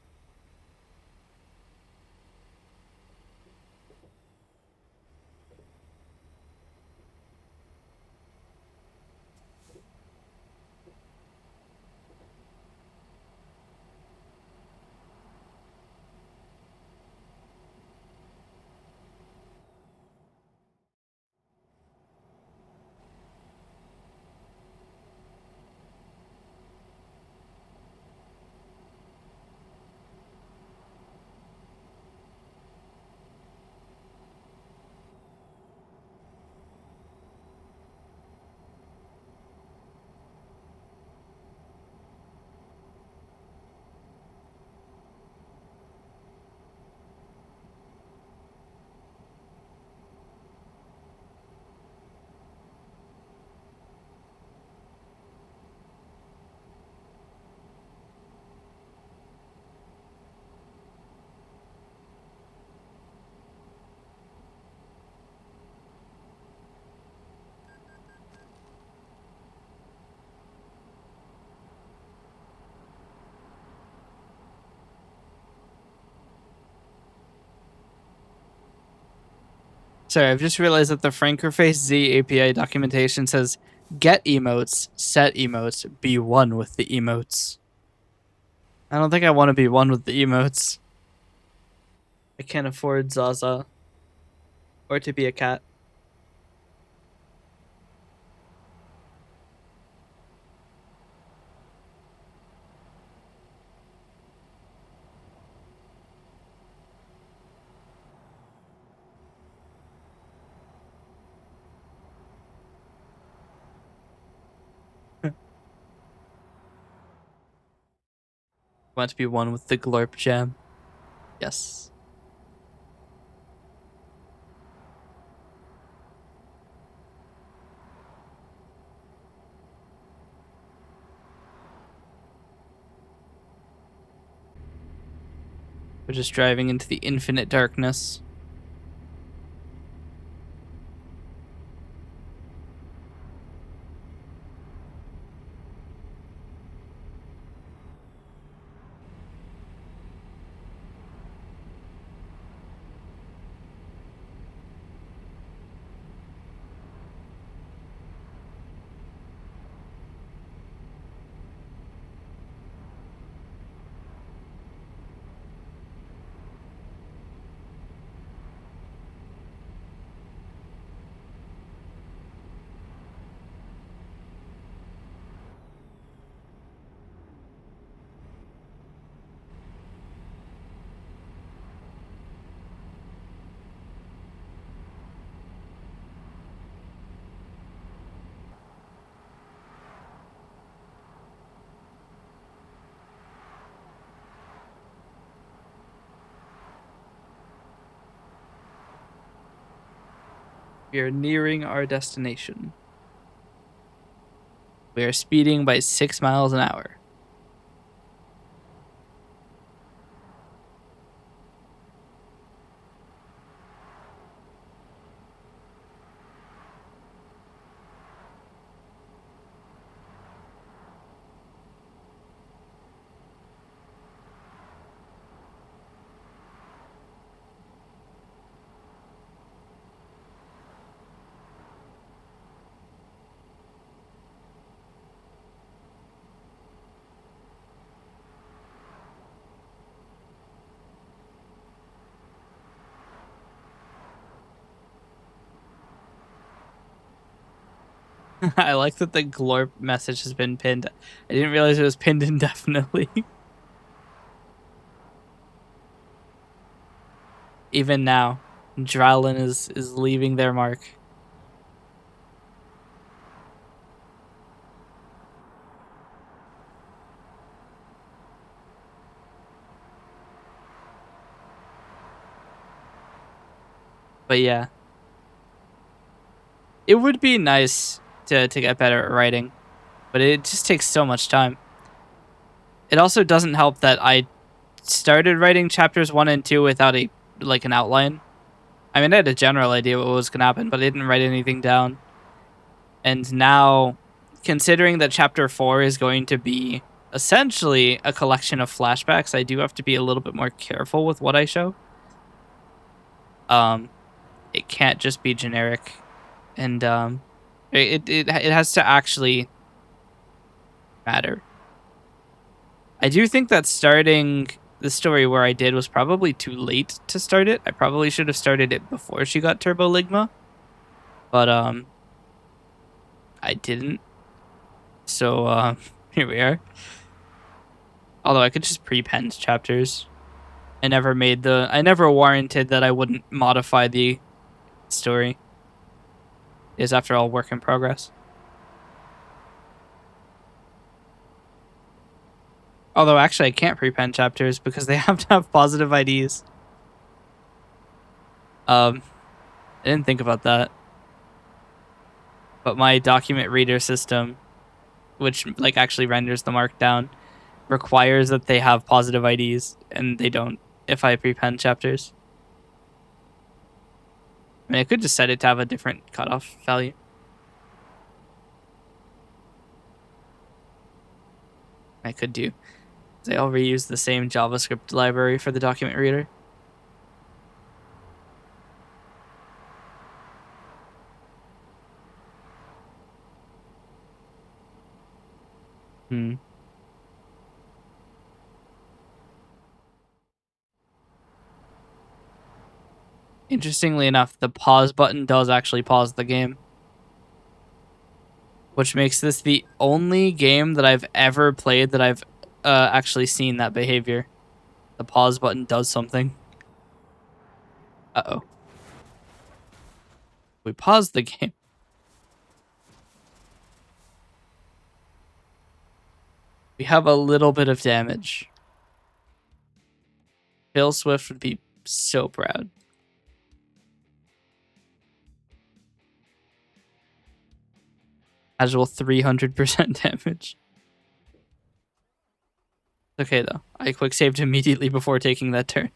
Sorry, I've just realized that the Frankerface Z API documentation says get emotes, set emotes, be one with the emotes. I don't think I want to be one with the emotes. I can't afford Zaza or to be a cat. Want to be one with the Glorp Jam. Yes. We're just driving into the infinite darkness. We are nearing our destination. We are speeding by 6 miles an hour. I like that the glorp message has been pinned. I didn't realize it was pinned indefinitely. Even now, Drowlin is leaving their mark. But yeah, it would be nice to get better at writing, but it just takes so much time. It also doesn't help that I started writing chapters 1 and 2 without an outline. I mean, I had a general idea what was going to happen, but I didn't write anything down. And now, considering that chapter 4 is going to be essentially a collection of flashbacks, I do have to be a little bit more careful with what I show. It can't just be generic, and it has to actually matter. I do think that starting the story where I did was probably too late to start it. I probably should have started it before she got Turbo Ligma, but I didn't. So here we are. Although I could just pre-pen chapters. I never warranted that I wouldn't modify the story. It is, after all, work in progress. Although actually I can't pre-pen chapters because they have to have positive IDs. I didn't think about that. But my document reader system, which actually renders the markdown, requires that they have positive IDs, and they don't if I pre-pen chapters. I mean, I could just set it to have a different cutoff value. I could do. They all reuse the same JavaScript library for the document reader. Hmm. Interestingly enough, the pause button does actually pause the game, which makes this the only game that I've ever played that I've actually seen that behavior. The pause button does something. Uh-oh. We paused the game. We have a little bit of damage. Phil Swift would be so proud. Casual 300% damage. Okay, though. I quick saved immediately before taking that turn.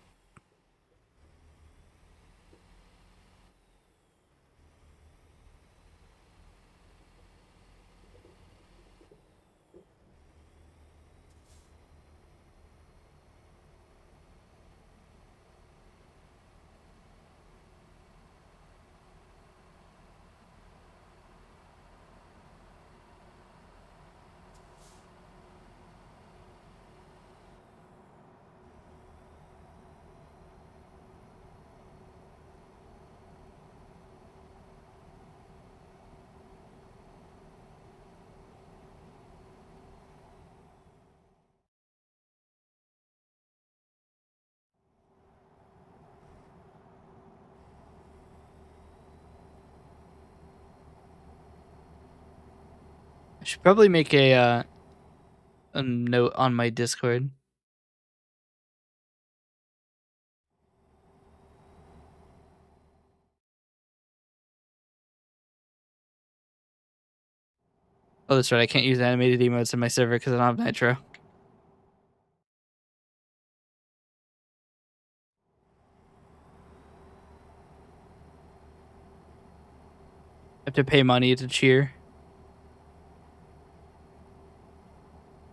I should probably make a note on my Discord. Oh, that's right. I can't use animated emotes in my server because I don't have Nitro. I have to pay money to cheer.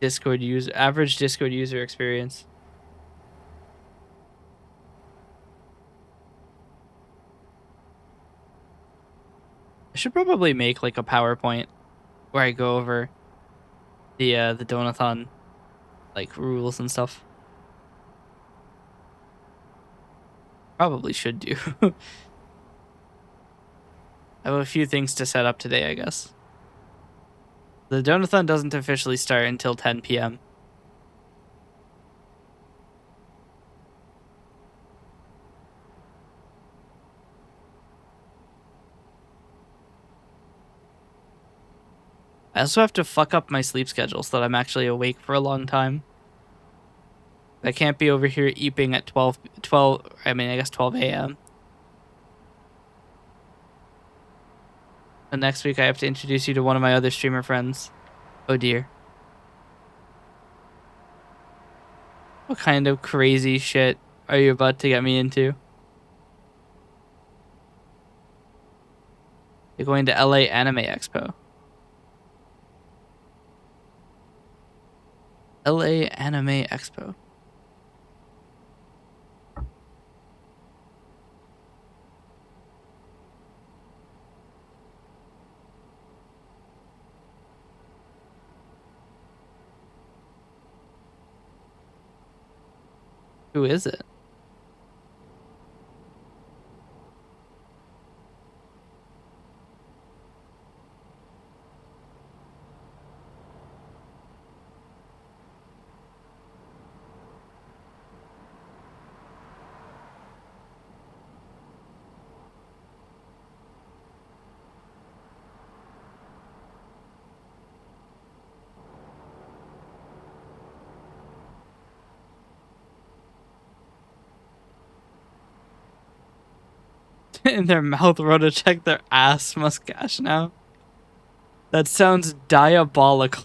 Discord user average Discord user experience. I should probably make like a PowerPoint where I go over the Donathon like rules and stuff. Probably should do. I have a few things to set up today, I guess. The Donathon doesn't officially start until 10 p.m. I also have to fuck up my sleep schedule so that I'm actually awake for a long time. I can't be over here eeping at 12, I guess 12 a.m. And next week I have to introduce you to one of my other streamer friends. Oh dear. What kind of crazy shit are you about to get me into? You're going to LA Anime Expo. LA Anime Expo. Who is it? In their mouth row to check their ass mustache now. That sounds diabolical.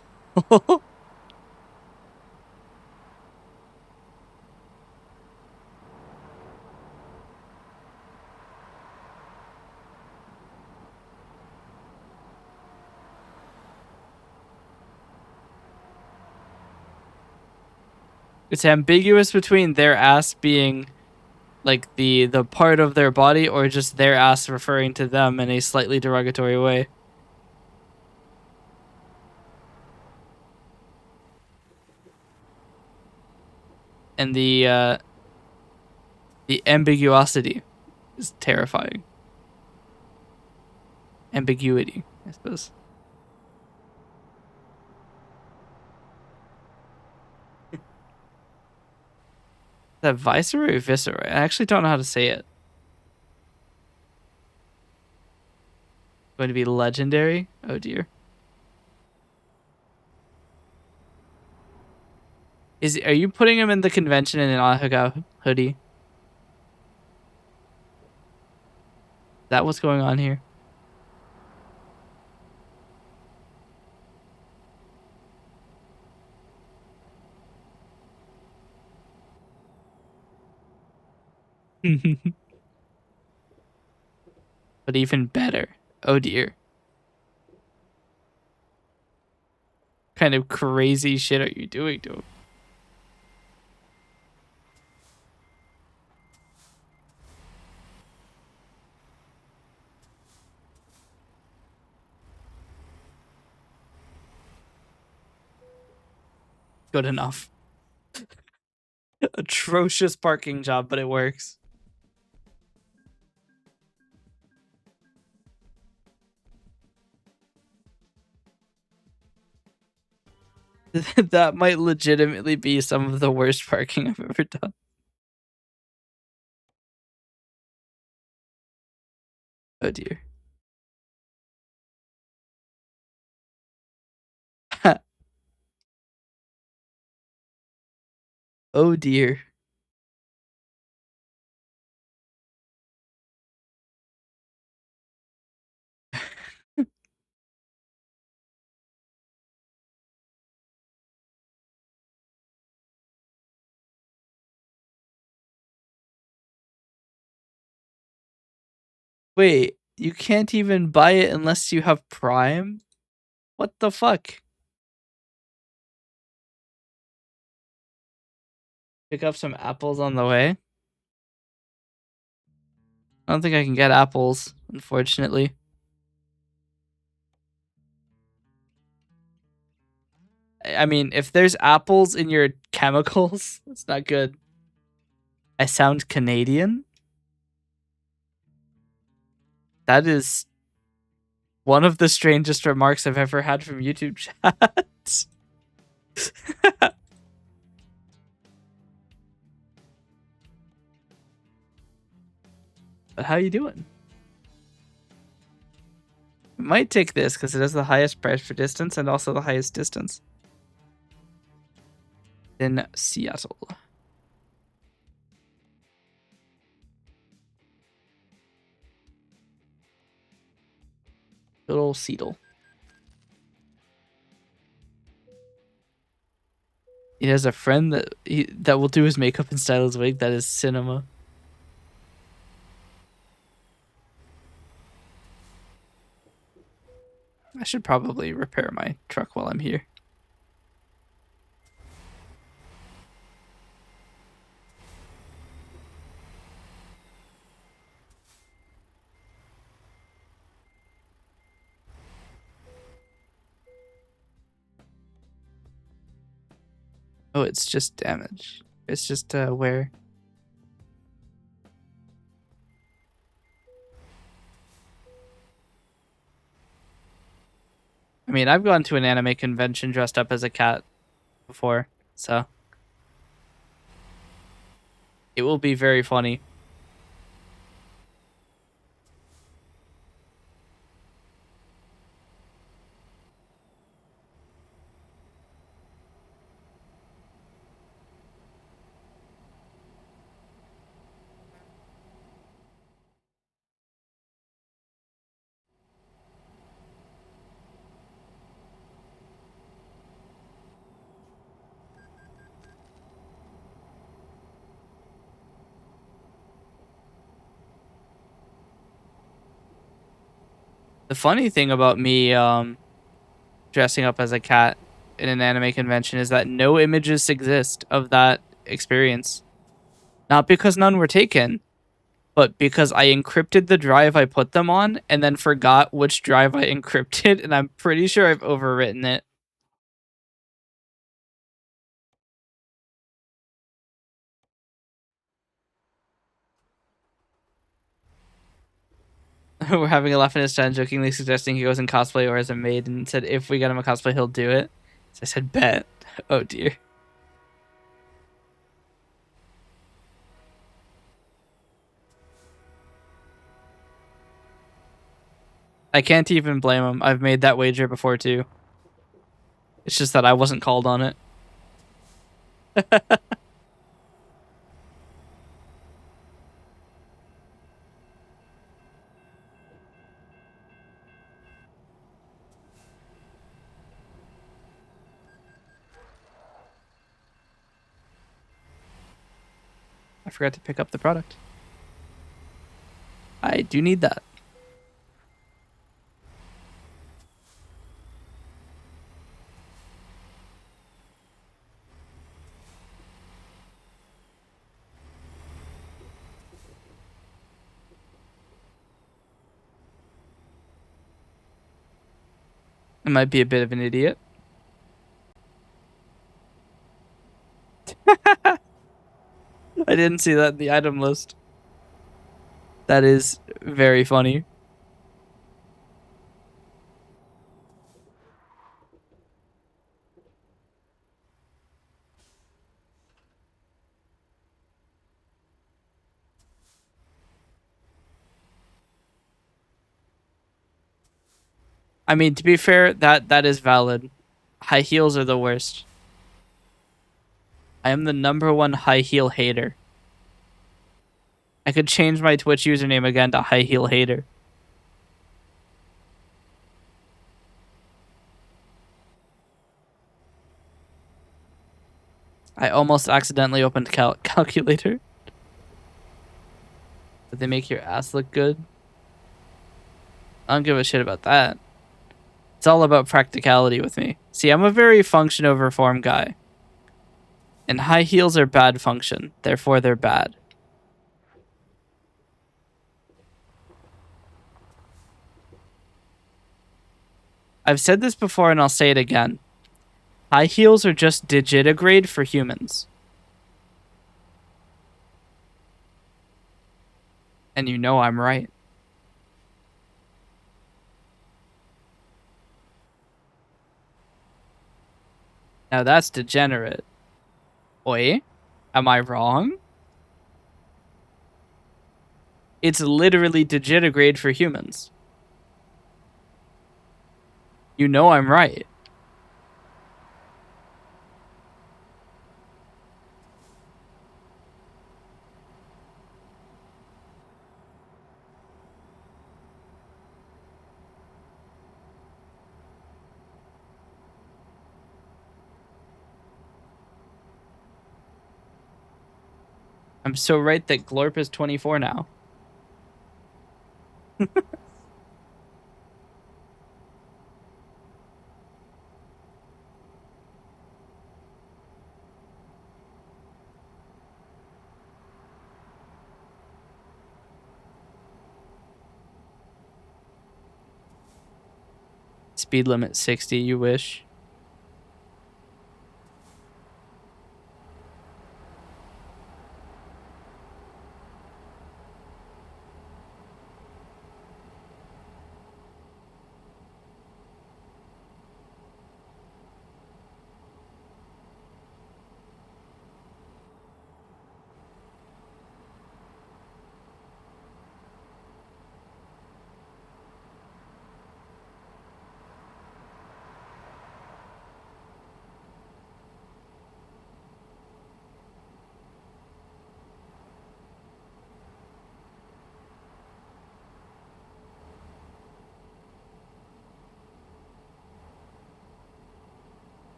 It's ambiguous between their ass being like the part of their body or just their ass referring to them in a slightly derogatory way. And the ambiguosity is terrifying. Ambiguity, I suppose. Is that Viceroy or Viceroy? I actually don't know how to say it. Going to be legendary? Oh dear. Are you putting him in the convention in an Ahaga hoodie? Is that what's going on here? But even better. Oh dear. What kind of crazy shit are you doing to him? Good enough. Atrocious parking job, but it works. That might legitimately be some of the worst parking I've ever done. Oh dear. Oh dear. Wait, you can't even buy it unless you have Prime? What the fuck? Pick up some apples on the way? I don't think I can get apples, unfortunately. I mean, if there's apples in your chemicals, that's not good. I sound Canadian? That is one of the strangest remarks I've ever had from YouTube chat. But how you doing? I might take this because it has the highest price for distance and also the highest distance in Seattle. Good old Seattle. He has a friend that will do his makeup and style his wig. That is cinema. I should probably repair my truck while I'm here. Oh, it's just damage. It's just wear. I mean, I've gone to an anime convention dressed up as a cat before, so it will be very funny. The funny thing about me dressing up as a cat in an anime convention is that no images exist of that experience. Not because none were taken, but because I encrypted the drive I put them on and then forgot which drive I encrypted, and I'm pretty sure I've overwritten it. We're having a laugh in his chat, jokingly suggesting he goes in cosplay or as a maid, and said if we get him a cosplay, he'll do it. So I said, bet. Oh dear. I can't even blame him. I've made that wager before too. It's just that I wasn't called on it. I forgot to pick up the product. I do need that. I might be a bit of an idiot. I didn't see that in the item list. That is very funny. I mean, to be fair, that is valid. High heels are the worst. I am the #1 high heel hater. I could change my Twitch username again to high heel hater. I almost accidentally opened calculator. Did they make your ass look good? I don't give a shit about that. It's all about practicality with me. See, I'm a very function over form guy. And high heels are bad function. Therefore, they're bad. I've said this before and I'll say it again. High heels are just digitigrade for humans. And you know I'm right. Now that's degenerate. Oi? Am I wrong? It's literally digitigrade for humans. You know I'm right. I'm so right that Glorp is 24 now. Speed limit 60, you wish.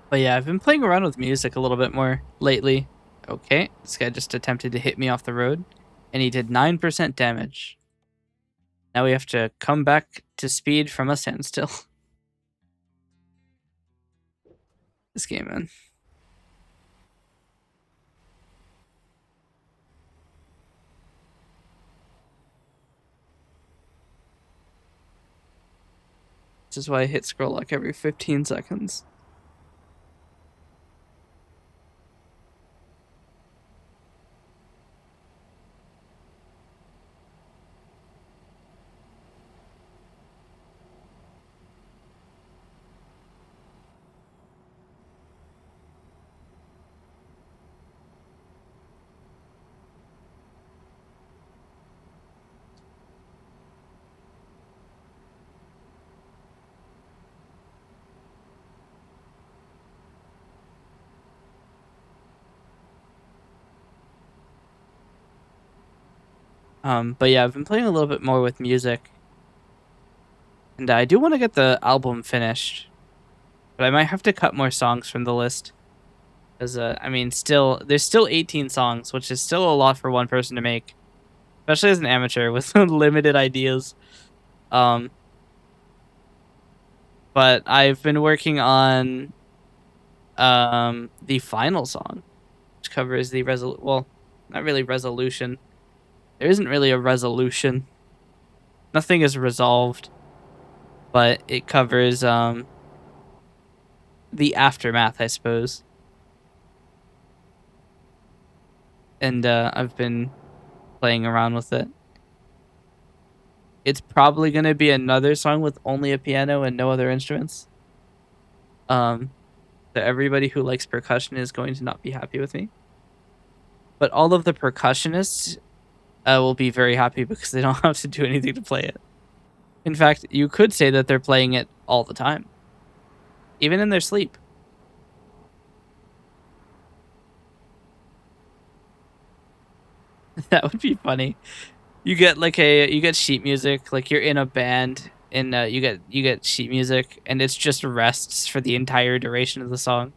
But yeah, I've been playing around with music a little bit more lately. Okay, this guy just attempted to hit me off the road, and he did 9% damage. Now we have to come back to speed from a standstill. This game, man. This is why I hit scroll lock every 15 seconds. But yeah, I've been playing a little bit more with music. And I do want to get the album finished. But I might have to cut more songs from the list. Because, I mean, there's still 18 songs, which is still a lot for one person to make. Especially as an amateur with limited ideas. But I've been working on the final song, which covers the well, not really resolution. There isn't really a resolution. Nothing is resolved, but it covers the aftermath, I suppose. And I've been playing around with it. It's probably going to be another song with only a piano and no other instruments. So everybody who likes percussion is going to not be happy with me. But all of the percussionists will be very happy because they don't have to do anything to play it. In fact, you could say that they're playing it all the time. even in their sleep. That would be funny. You get like you get sheet music, like you're in a band, and you get sheet music, and it's just rests for the entire duration of the song.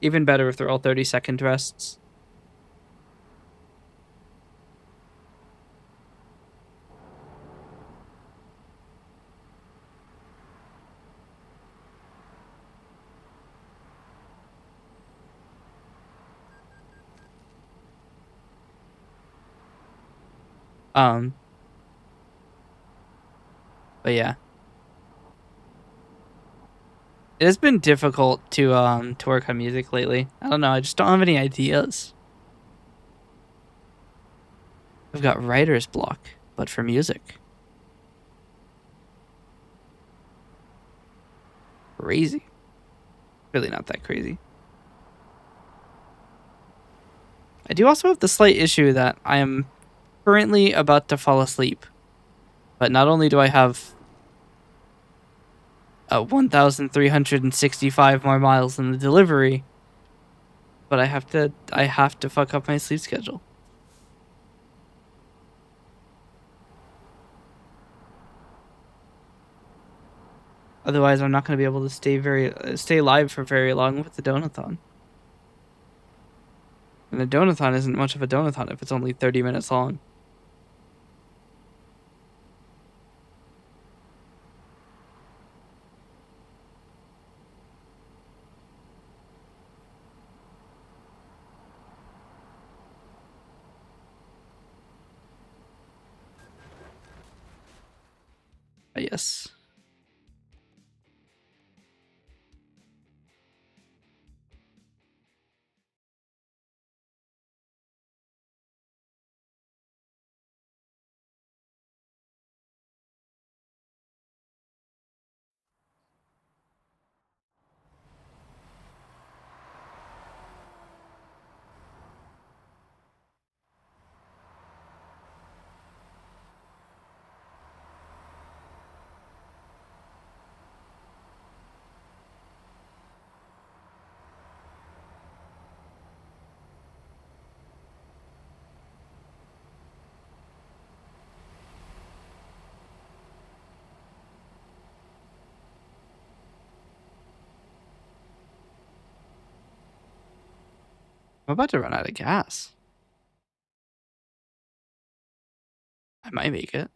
Even better if they're all 30-second rests. Um, but yeah, it has been difficult to work on music lately. I don't know. I just don't have any ideas. I've got writer's block, but for music. Crazy. Really not that crazy. I do also have the slight issue that I am currently about to fall asleep. But not only do I have 1,365 more miles in the delivery, but I have to fuck up my sleep schedule. Otherwise, I'm not going to be able to stay live for very long with the donathon. And the donathon isn't much of a donathon if it's only 30 minutes long. But yes. I'm about to run out of gas. I might make it.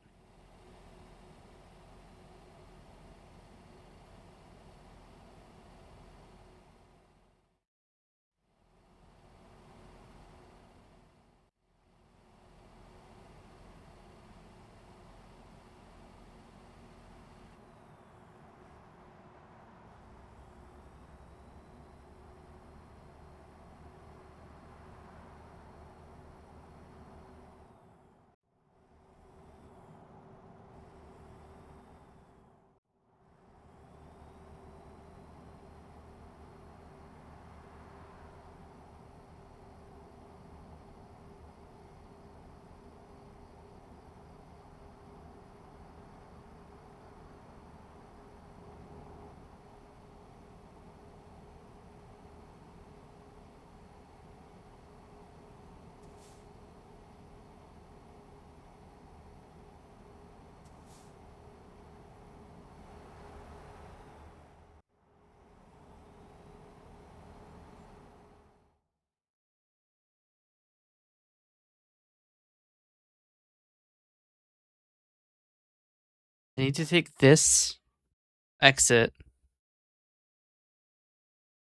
I need to take this exit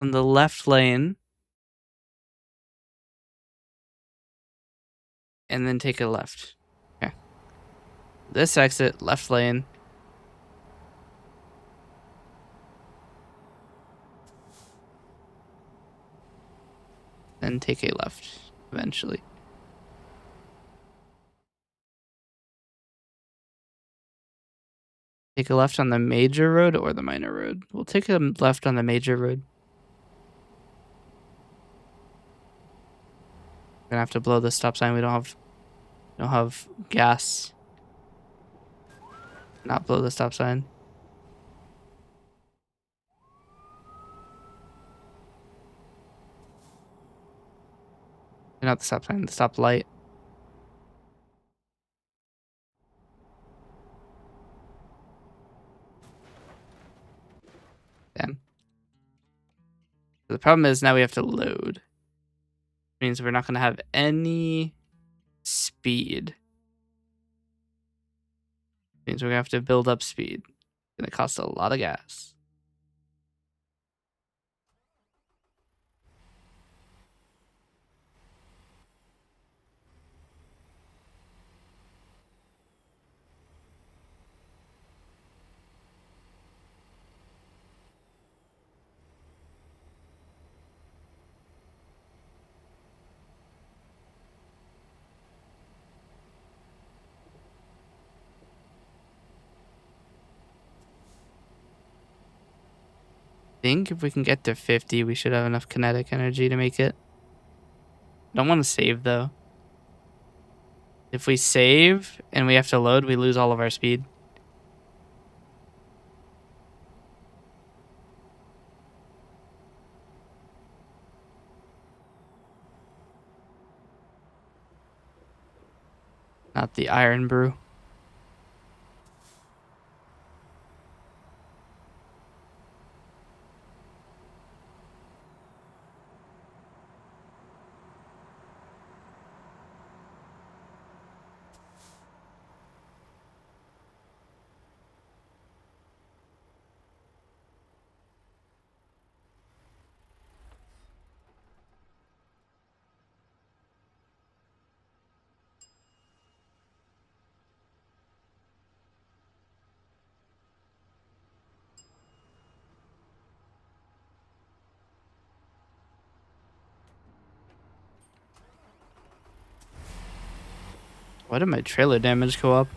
on the left lane and then take a left. Okay. This exit, left lane. Then take a left eventually. Take a left on the major road or the minor road? We'll take a left on the major road. Gonna have to blow the stop sign. We don't have gas. Not below the stop sign. Not the stop sign, the stop light. Damn. The problem is now we have to load. Means we're not going to have any speed. Means we're going to have to build up speed. It's going to cost a lot of gas. I think if we can get to 50, we should have enough kinetic energy to make it. I don't want to save, though. If we save and we have to load, we lose all of our speed. Not the iron brew. Why did my trailer damage go up?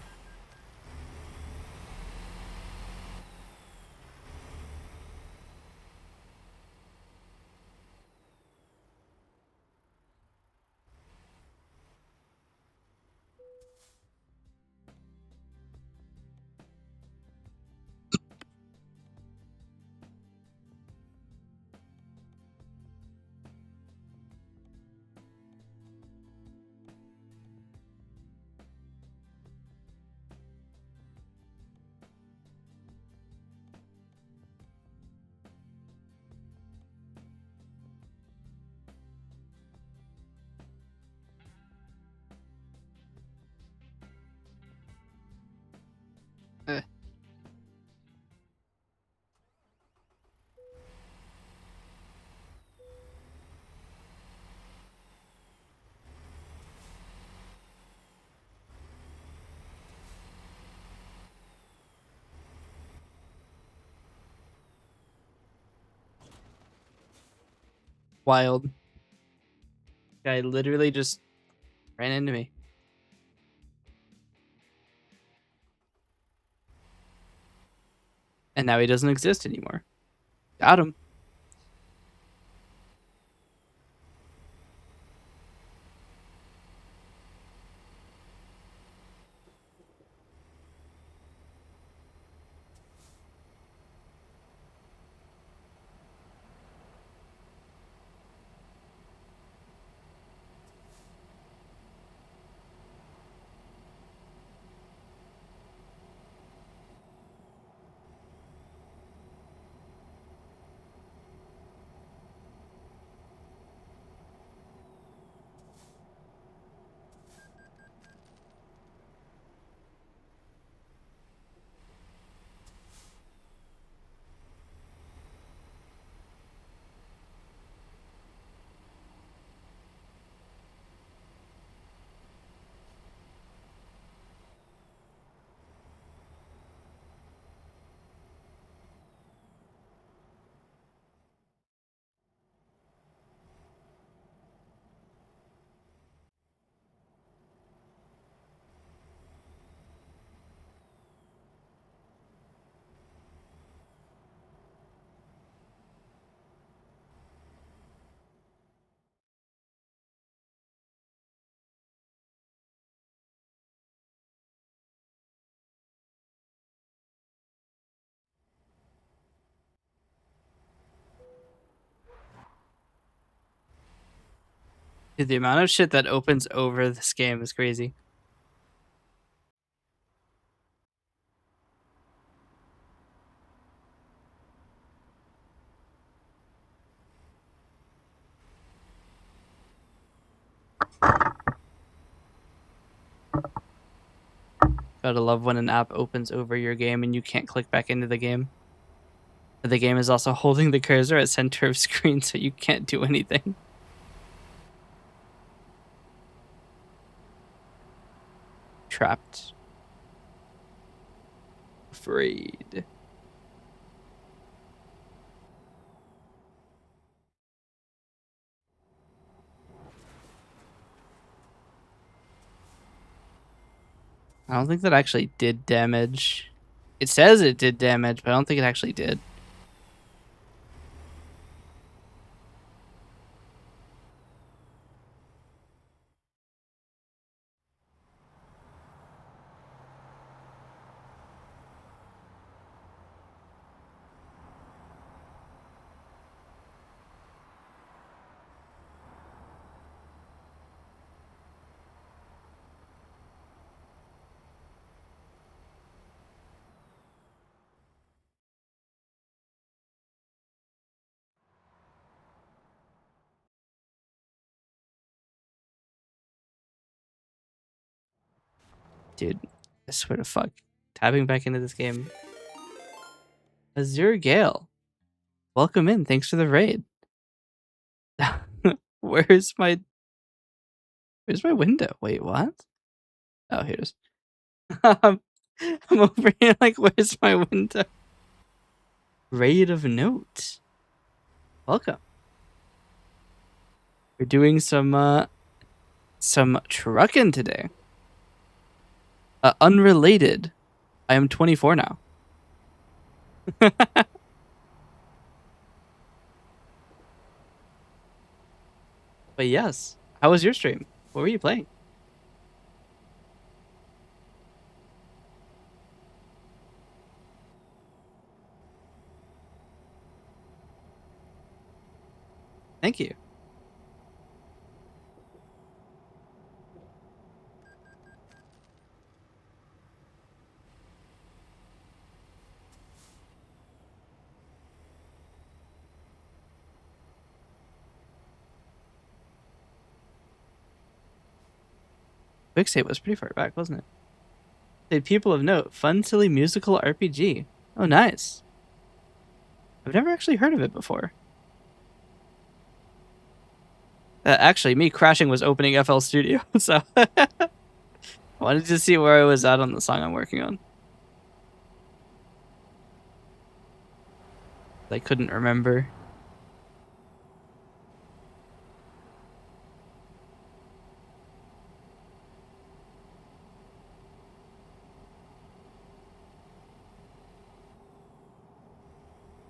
Wild. Guy literally just ran into me. And now he doesn't exist anymore. Got him. Dude, the amount of shit that opens over this game is crazy. Gotta love when an app opens over your game and you can't click back into the game. But the game is also holding the cursor at center of screen, so you can't do anything. Trapped. Afraid. I don't think that actually did damage. It says it did damage, but I don't think it actually did. Dude, I swear to fuck. Tapping back into this game. Azure Gale. Welcome in. Thanks for the raid. Where's my window? Wait, what? Oh, here it is. I'm over here like, where's my window? Raid of note. Welcome. We're doing some trucking today. Unrelated. I am 24 now. But yes. How was your stream? What were you playing? Thank you. Quicksave was pretty far back, wasn't it? Say people of note. Fun, silly musical RPG. Oh, nice. I've never actually heard of it before. Actually, me crashing was opening FL Studio, so I wanted to see where I was at on the song I'm working on. I couldn't remember.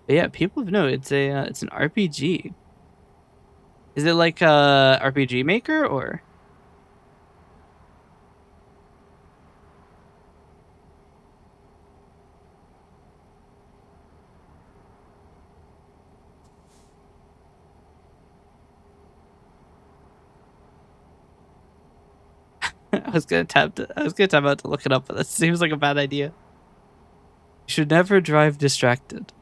But yeah, people have noted it's an RPG. Is it like a RPG Maker or? I was gonna tap out to look it up, but that seems like a bad idea. You should never drive distracted.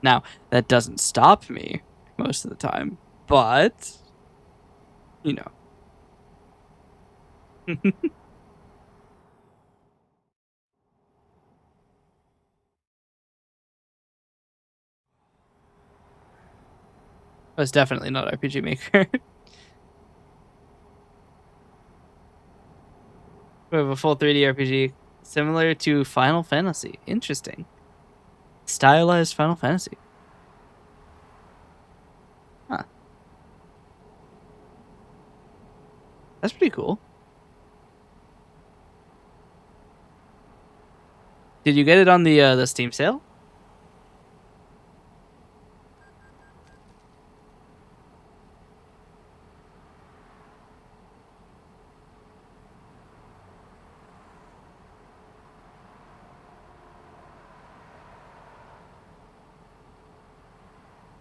Now, that doesn't stop me most of the time, but you know. It's definitely not RPG Maker. We have a full 3D RPG similar to Final Fantasy. Interesting. Stylized Final Fantasy. Huh. That's pretty cool. Did you get it on the Steam sale?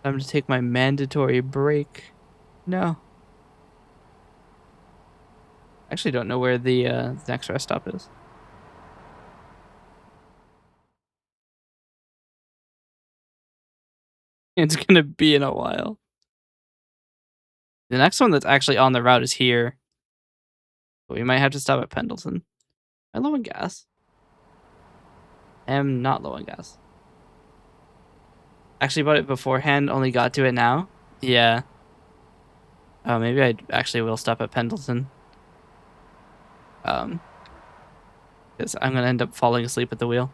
Time to take my mandatory break. No. I actually don't know where the next rest stop is. It's gonna be in a while. The next one that's actually on the route is here. But we might have to stop at Pendleton. Am I low on gas? I am not low on gas. Actually bought it beforehand, only got to it now. Yeah. Oh, maybe I actually will stop at Pendleton. Because I'm gonna end up falling asleep at the wheel.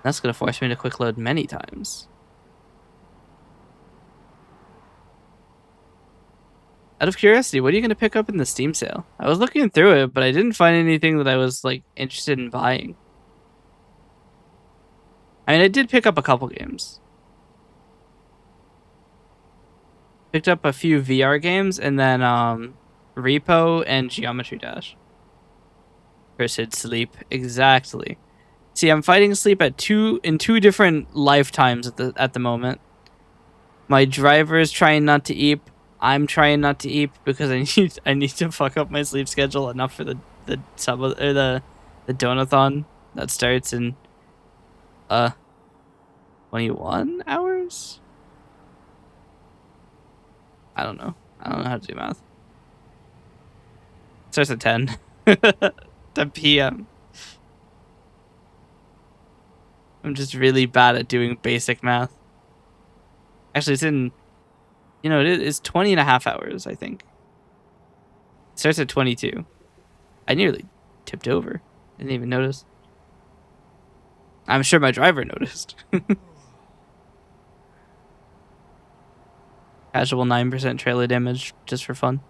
That's gonna force me to quick load many times. Out of curiosity, what are you gonna pick up in the Steam sale? I was looking through it, but I didn't find anything that I was like interested in buying. I mean, I did pick up a couple games. Picked up a few VR games and then Repo and Geometry Dash. Cursed sleep, exactly. See, I'm fighting sleep at two different lifetimes at the moment. My driver is trying not to eat. I'm trying not to eat because I need to fuck up my sleep schedule enough for the sub or the donathon that starts in 21 hours. I don't know. I don't know how to do math. It starts at 10. 10 p.m. I'm just really bad at doing basic math. Actually, it's in, it's 20 and a half hours, I think. It starts at 22. I nearly tipped over. Didn't even notice. I'm sure my driver noticed. Casual 9% trailer damage just for fun.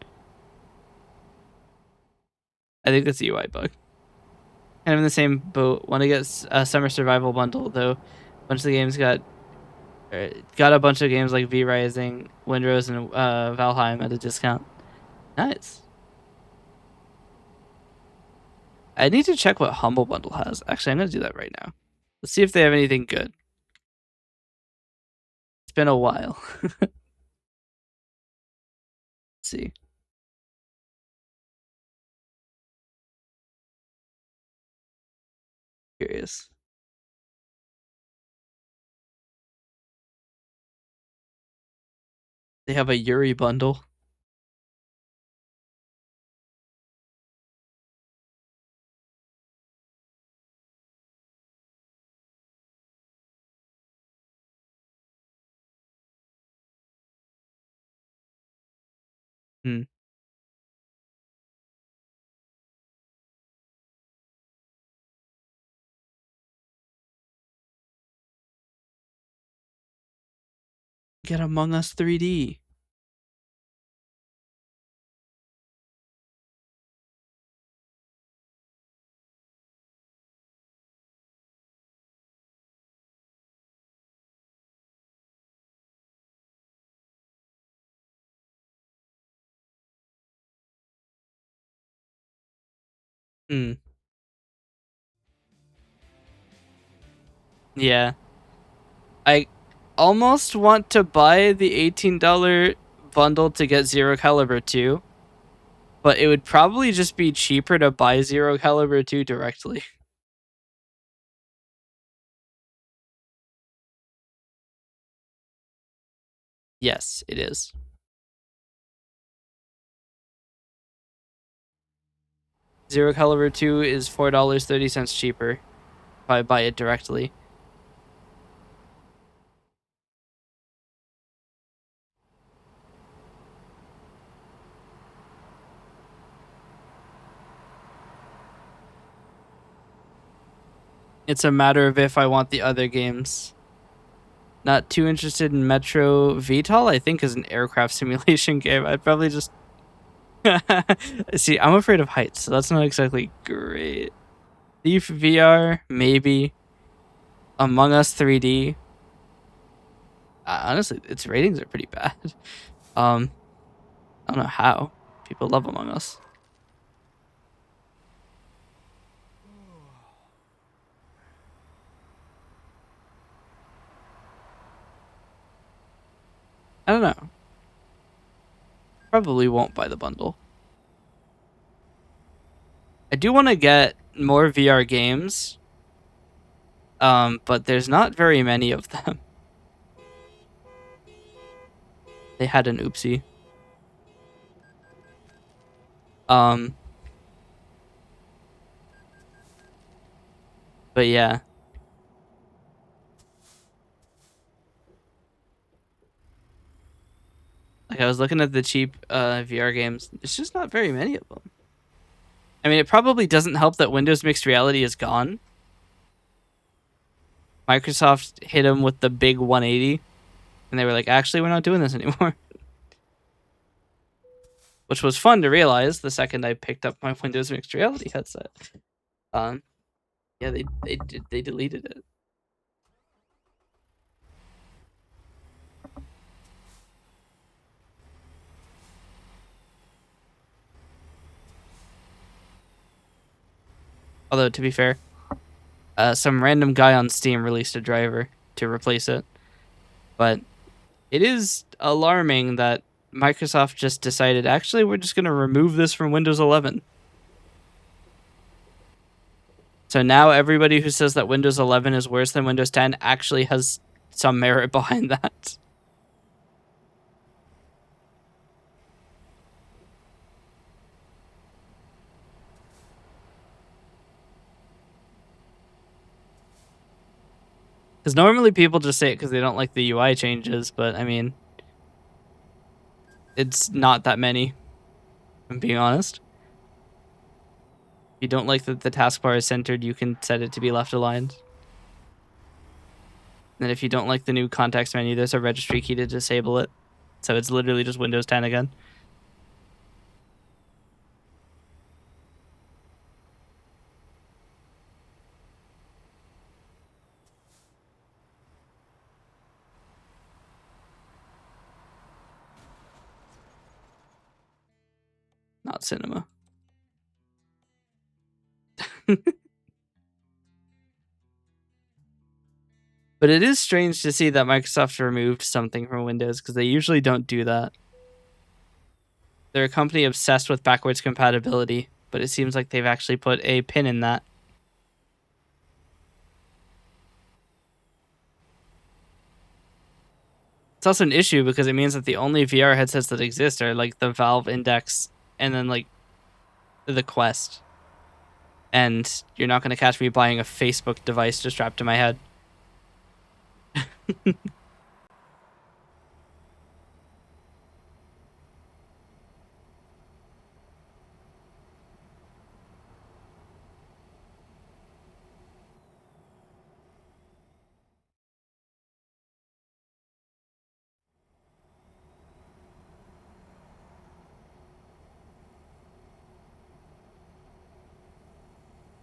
I think that's the UI bug. Kind of in the same boat. Want to get a summer survival bundle, though. A bunch of the games got a bunch of games like V Rising, Windrose, and Valheim at a discount. Nice. I need to check what Humble Bundle has. Actually, I'm going to do that right now. Let's see if they have anything good. It's been a while. Let's see. Curious. They have a Yuri bundle. Hmm. Get Among Us 3D. Hmm. Yeah. I almost want to buy the $18 bundle to get Zero Caliber 2, but it would probably just be cheaper to buy Zero Caliber 2 directly. Yes, it is. Zero Caliber 2 is $4.30 cheaper if I buy it directly. It's a matter of if I want the other games. Not too interested in Metro VTOL, I think is an aircraft simulation game. I'd probably just see, I'm afraid of heights, so that's not exactly great. Thief VR, maybe. Among Us 3D. Honestly, its ratings are pretty bad. Um, I don't know how. People love Among Us. I don't know. Probably won't buy the bundle. I do want to get more VR games, but there's not very many of them. They had an oopsie. But yeah. Like I was looking at the cheap VR games. There's just not very many of them. I mean, it probably doesn't help that Windows Mixed Reality is gone. Microsoft hit them with the big 180, and they were like, actually, we're not doing this anymore. Which was fun to realize the second I picked up my Windows Mixed Reality headset. Yeah, they deleted it. Although, to be fair, some random guy on Steam released a driver to replace it. But it is alarming that Microsoft just decided, actually, we're just going to remove this from Windows 11. So now everybody who says that Windows 11 is worse than Windows 10 actually has some merit behind that. Because normally people just say it because they don't like the UI changes, but I mean, it's not that many, if I'm being honest. If you don't like that the taskbar is centered, you can set it to be left aligned. And if you don't like the new context menu, there's a registry key to disable it. So it's literally just Windows 10 again. Not cinema. But it is strange to see that Microsoft removed something from Windows because they usually don't do that. They're a company obsessed with backwards compatibility, but it seems like they've actually put a pin in that. It's also an issue because it means that the only VR headsets that exist are like the Valve Index and then like the Quest. And you're not going to catch me buying a Facebook device to strap to my head.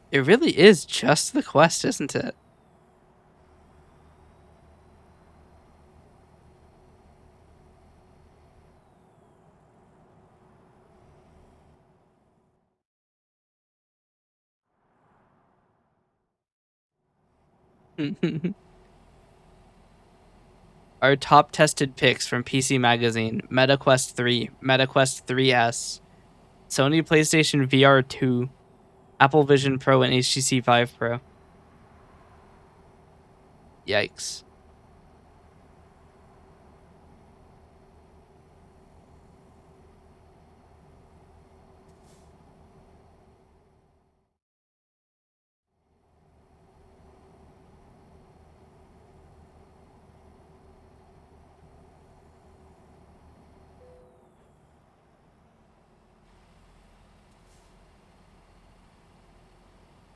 It really is just the Quest, isn't it? Our top tested picks from PC Magazine: MetaQuest 3, MetaQuest 3S, Sony PlayStation VR 2, Apple Vision Pro, and HTC Vive Pro. Yikes.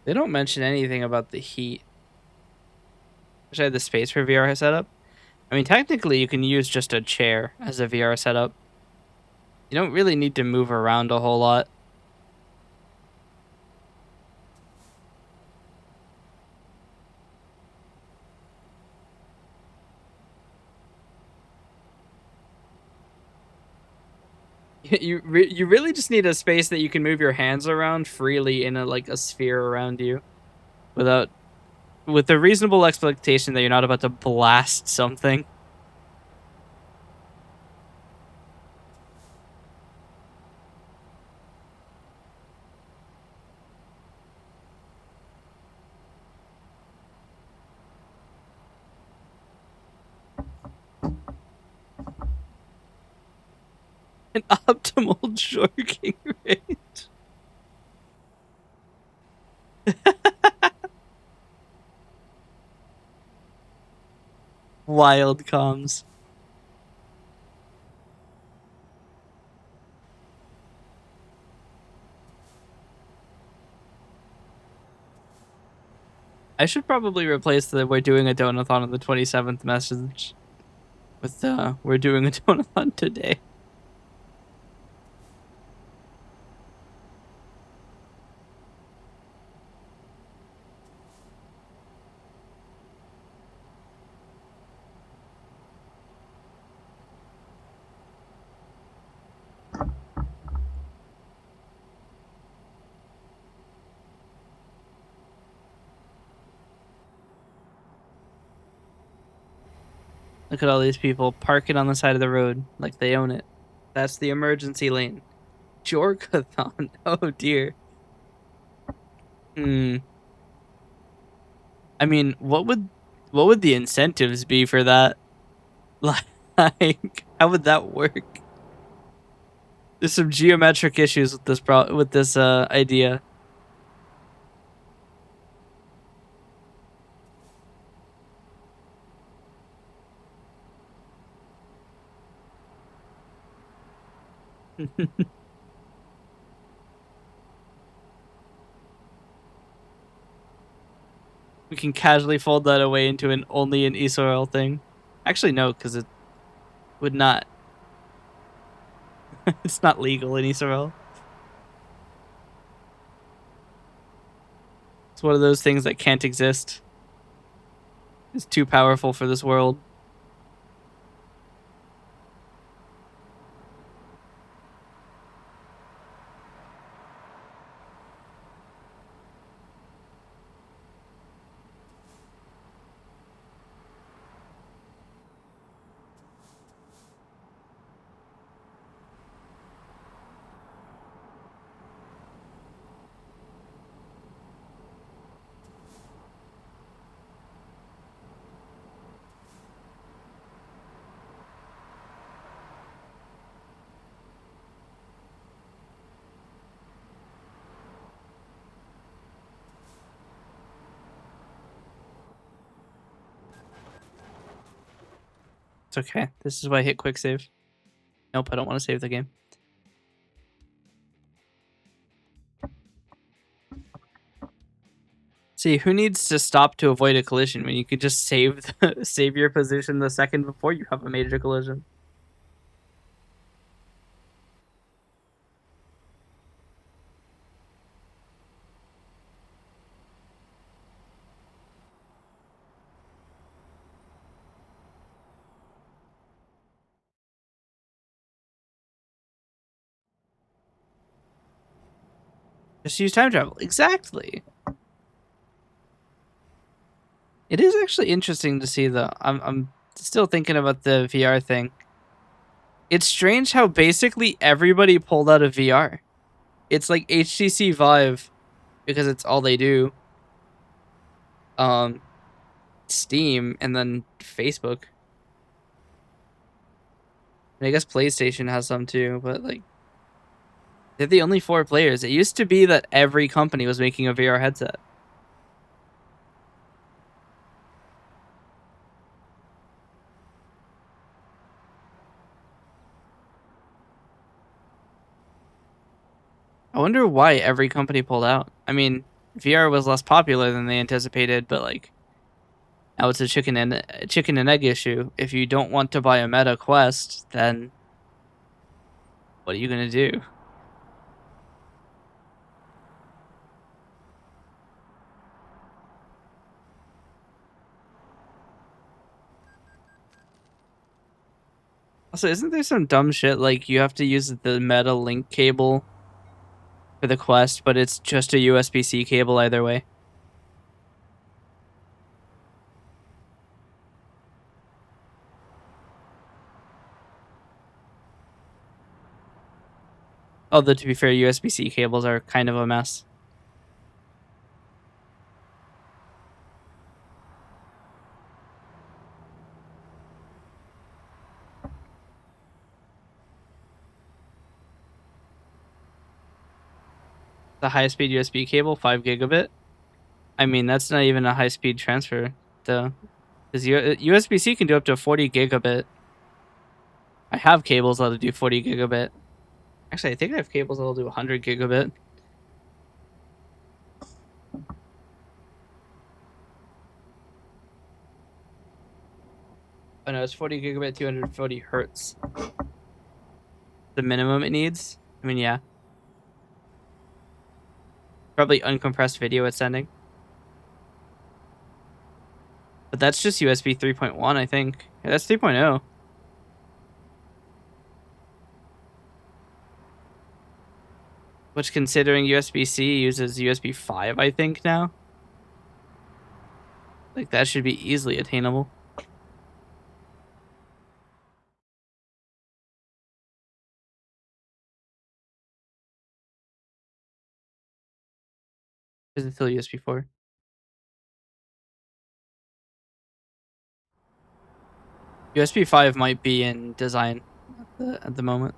They don't mention anything about the heat. Wish I had the space for VR setup. I mean, technically, you can use just a chair as a VR setup. You don't really need to move around a whole lot. You really just need a space that you can move your hands around freely in a sphere around you, with a reasonable expectation that you're not about to blast something. An optimal jorking rate. Wild comms. I should probably replace the "we're doing a donathon on the 27th" message with "we're doing a donathon today." Look at all these people parking on the side of the road like they own it. That's the emergency lane. Jorkathon. Oh dear. Hmm. I mean, what would the incentives be for that? Like, how would that work? There's some geometric issues with this idea. We can casually fold that away into an only an Israel thing. Actually, no, because it would not. It's not legal in Israel. It's one of those things that can't exist. It's too powerful for this world. It's okay. This is why I hit quick save. Nope, I don't want to save the game. See, who needs to stop to avoid a collision when you could just save your position the second before you have a major collision? Just use time travel. Exactly. It is actually interesting to see though. I'm still thinking about the VR thing. It's strange how basically everybody pulled out of VR. It's like HTC Vive because it's all they do. Um, Steam and then Facebook. And I guess PlayStation has some too, but like they're the only four players. It used to be that every company was making a VR headset. I wonder why every company pulled out. I mean, VR was less popular than they anticipated, but like now it's a chicken and egg issue. If you don't want to buy a Meta Quest, then what are you gonna do? Also, isn't there some dumb shit like you have to use the Meta Link cable for the Quest, but it's just a USB-C cable either way? Although to be fair, USB-C cables are kind of a mess. The high-speed USB cable, 5 gigabit. I mean, that's not even a high-speed transfer, though. Because USB-C can do up to 40 gigabit. I have cables that'll do 40 gigabit. Actually, I think I have cables that'll do 100 gigabit. Oh no, it's 40 gigabit, 240 hertz. The minimum it needs. I mean, yeah. Probably uncompressed video it's sending. But that's just USB 3.1, I think. Yeah, that's 3.0. Which, considering USB-C uses USB 5, I think, now. Like, that should be easily attainable. Is it still USB 4? USB 5 might be in design at the moment.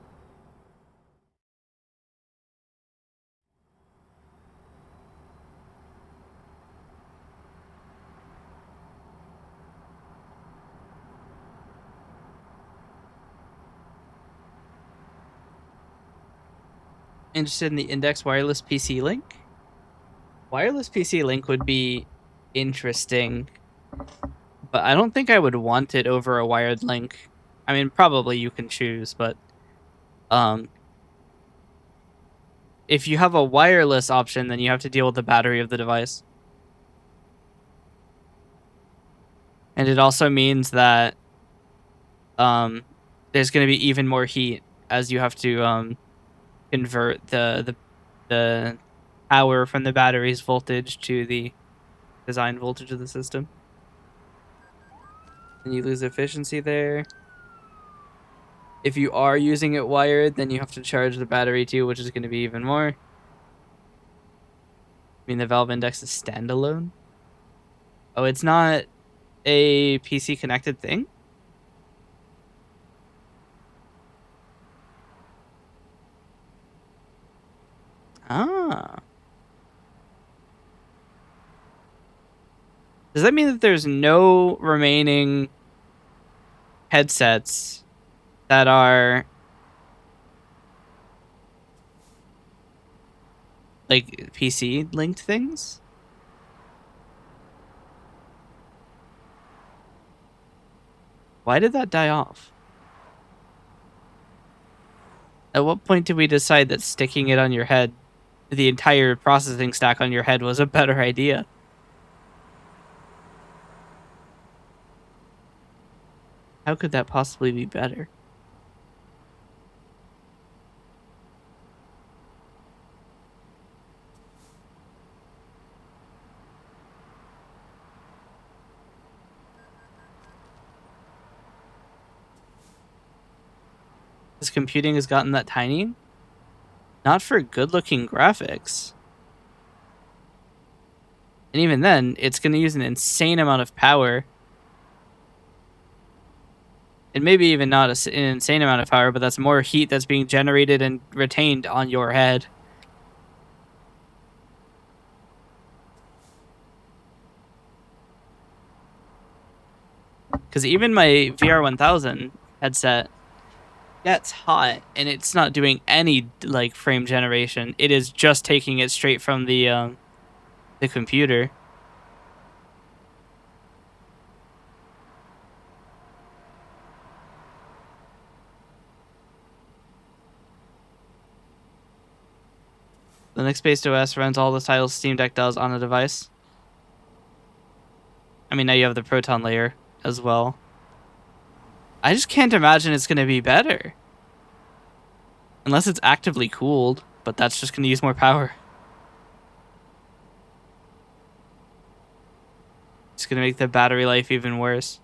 Interested in the Index Wireless PC Link? Wireless PC Link would be interesting, but I don't think I would want it over a wired link. I mean, probably you can choose, but um, if you have a wireless option, then you have to deal with the battery of the device. And it also means that there's going to be even more heat as you have to convert the power from the battery's voltage to the design voltage of the system. And you lose efficiency there. If you are using it wired, then you have to charge the battery too, which is going to be even more. I mean, the Valve Index is standalone. Oh, it's not a PC connected thing? Ah. Does that mean that there's no remaining headsets that are like PC linked things? Why did that die off? At what point did we decide that sticking it on your head, the entire processing stack on your head, was a better idea? How could that possibly be better? Because computing has gotten that tiny? Not for good-looking graphics. And even then, it's going to use an insane amount of power. And maybe even not an insane amount of power, but that's more heat that's being generated and retained on your head. Because even my VR1000 headset gets hot, and it's not doing any like frame generation. It is just taking it straight from the computer. Linux-based OS runs all the titles Steam Deck does on a device. I mean, now you have the Proton layer as well. I just can't imagine it's going to be better. Unless it's actively cooled, but that's just going to use more power. It's going to make the battery life even worse.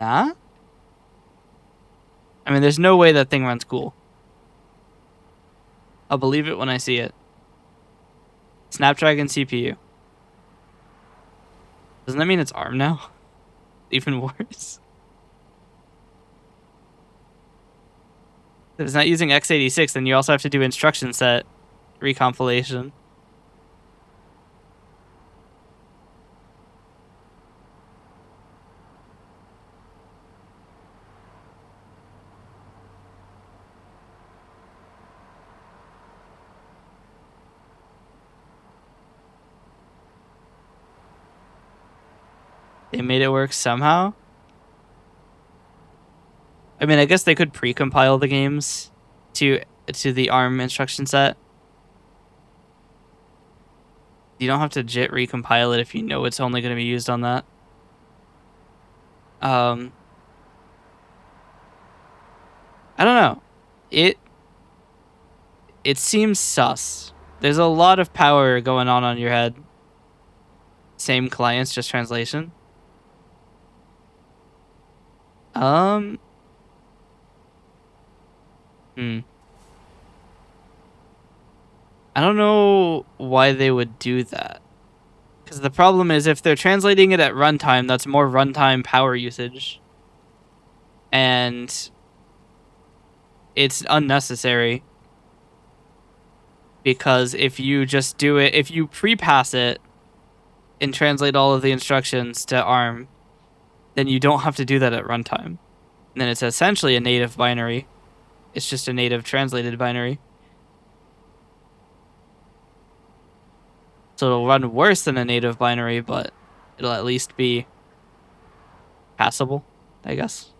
Nah? I mean, there's no way that thing runs cool. I'll believe it when I see it. Snapdragon CPU. Doesn't that mean it's ARM now? Even worse. If it's not using x86, then you also have to do instruction set recompilation. They made it work somehow. I mean, I guess they could pre-compile the games to the ARM instruction set. You don't have to JIT recompile it if you know it's only going to be used on that. I don't know. It seems sus. There's a lot of power going on your head. Same clients, just translation. Hmm. I don't know why they would do that. Because the problem is if they're translating it at runtime, that's more runtime power usage. And it's unnecessary. Because if you just do it, if you pre-pass it and translate all of the instructions to ARM, then you don't have to do that at runtime. And then it's essentially a native binary. It's just a native translated binary. So it'll run worse than a native binary, but it'll at least be passable, I guess.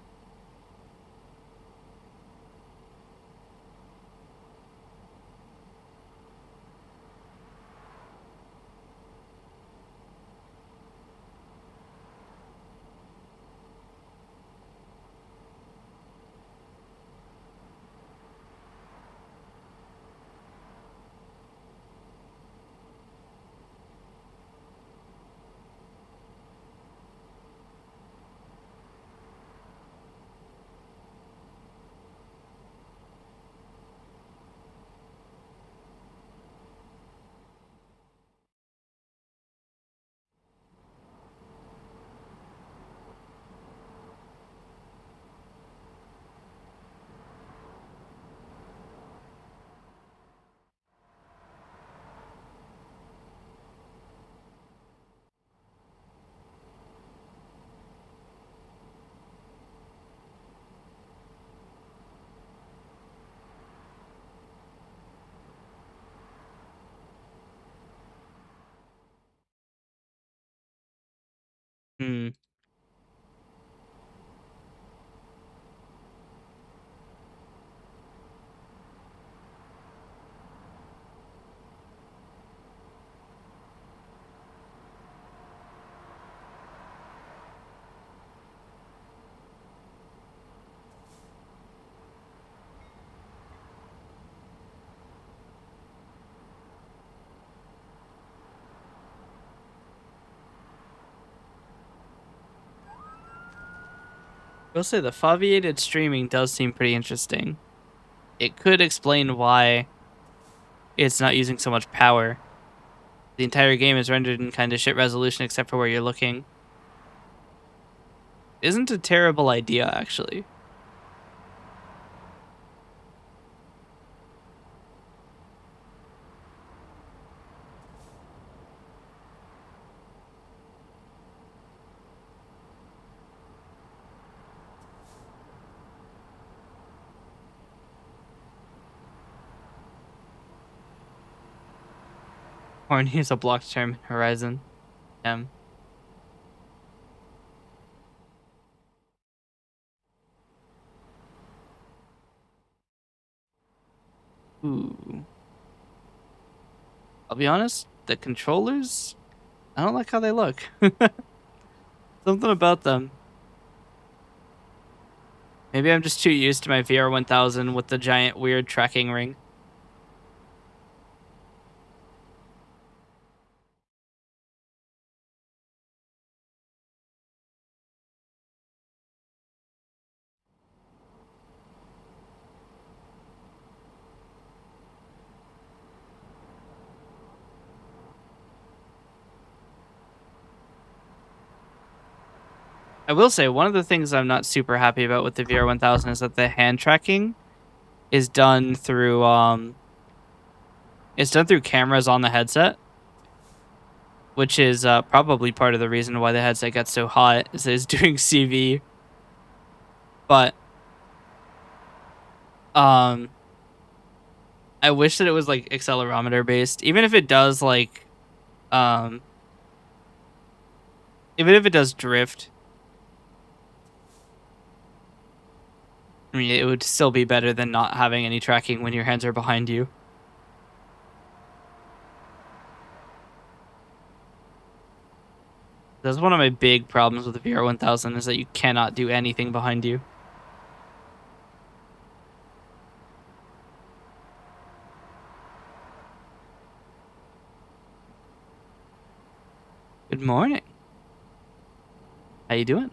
Hmm. I will say the foveated streaming does seem pretty interesting. It could explain why it's not using so much power. The entire game is rendered in kind of shit resolution except for where you're looking. Isn't a terrible idea, actually. Horn use a block term in Horizon. Ooh. I'll be honest, the controllers, I don't like how they look. Something about them. Maybe I'm just too used to my VR1000 with the giant weird tracking ring. I will say, one of the things I'm not super happy about with the VR1000 is that the hand tracking is done through cameras on the headset, which is probably part of the reason why the headset gets so hot is it's doing CV. But I wish that it was like accelerometer based. Even if it does like even if it does drift, I mean, it would still be better than not having any tracking when your hands are behind you. That's one of my big problems with the VR1000 is that you cannot do anything behind you. Good morning. How you doing?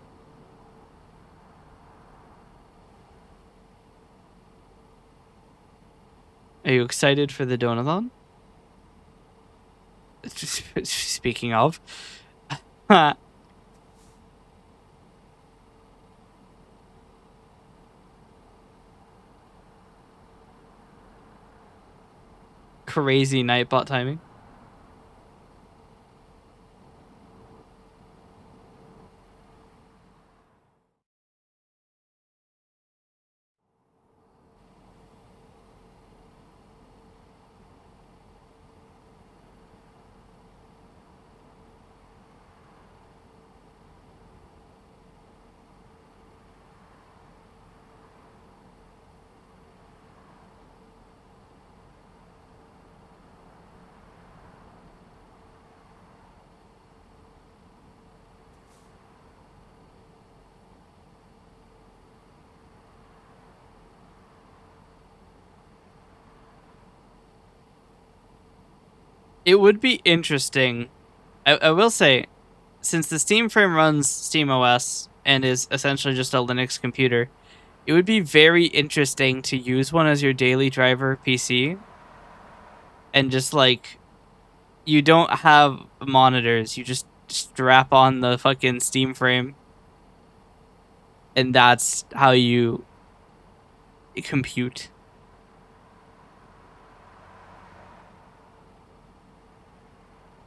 Are you excited for the donathon? Speaking of, crazy nightbot timing. It would be interesting. I will say, since the Steam frame runs SteamOS and is essentially just a Linux computer, it would be very interesting to use one as your daily driver PC and just like you don't have monitors, you just strap on the fucking Steam frame and that's how you compute.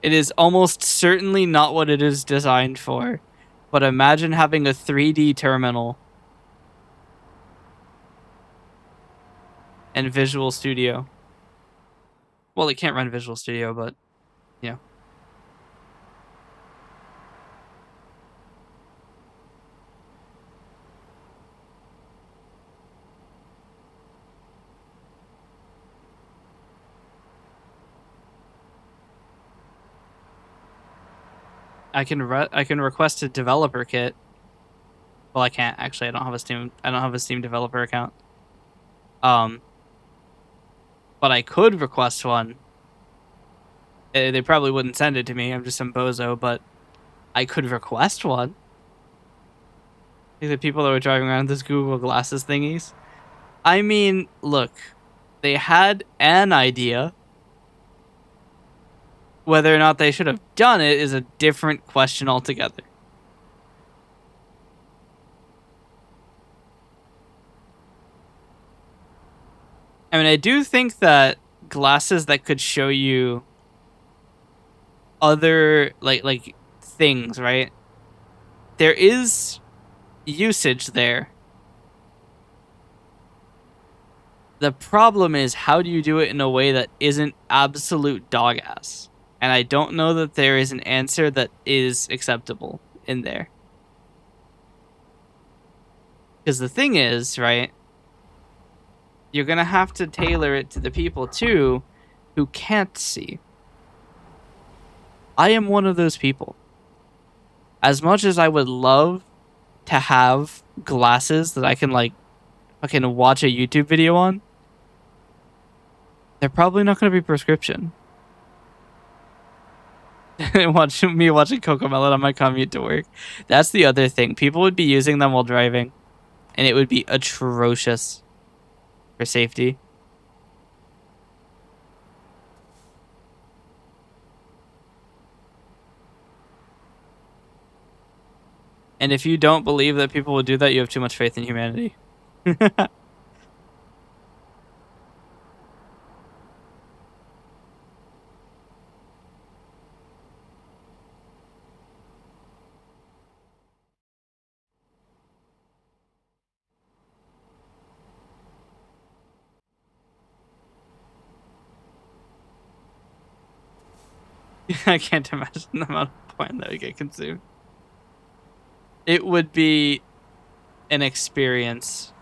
It is almost certainly not what it is designed for, but imagine having a 3D terminal and Visual Studio. Well, it can't run Visual Studio, but you know. I can request a developer kit. Well, I can't actually. I don't have a Steam developer account. Um, but I could request one. They probably wouldn't send it to me. I'm just some bozo, but I could request one. Like the people that were driving around this Google Glasses thingies. I mean, look, they had an idea. Whether or not they should have done it is a different question altogether. I mean, I do think that glasses that could show you other like things, right? There is usage there. The problem is how do you do it in a way that isn't absolute dog ass? And I don't know that there is an answer that is acceptable in there. Because the thing is, right? You're going to have to tailor it to the people too who can't see. I am one of those people. As much as I would love to have glasses that I can like fucking watch a YouTube video on, they're probably not going to be prescription. Watching Cocomelon on my commute to work. That's the other thing. People would be using them while driving, and it would be atrocious for safety. And if you don't believe that people would do that, you have too much faith in humanity. I can't imagine the amount of porn that would get consumed. It would be an experience.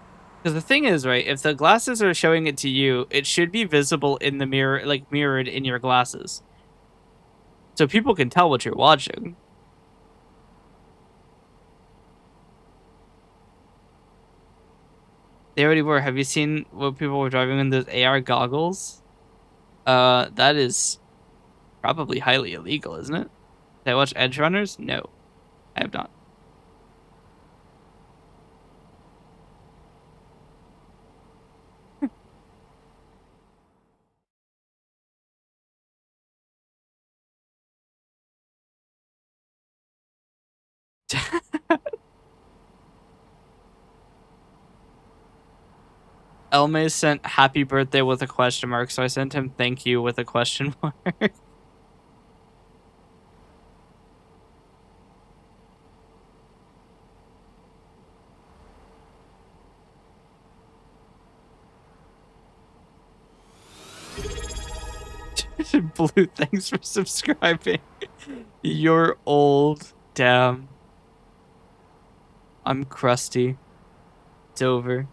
Because the thing is, right, if the glasses are showing it to you, it should be visible in the mirror, like mirrored in your glasses. So people can tell what you're watching. They already were. Have you seen what people were driving in those AR goggles? That is probably highly illegal, isn't it? Did I watch Edge Runners? No, I have not. Elme sent happy birthday with a question mark, so I sent him thank you with a question mark. Blue, thanks for subscribing. You're old. Damn. I'm crusty. It's over.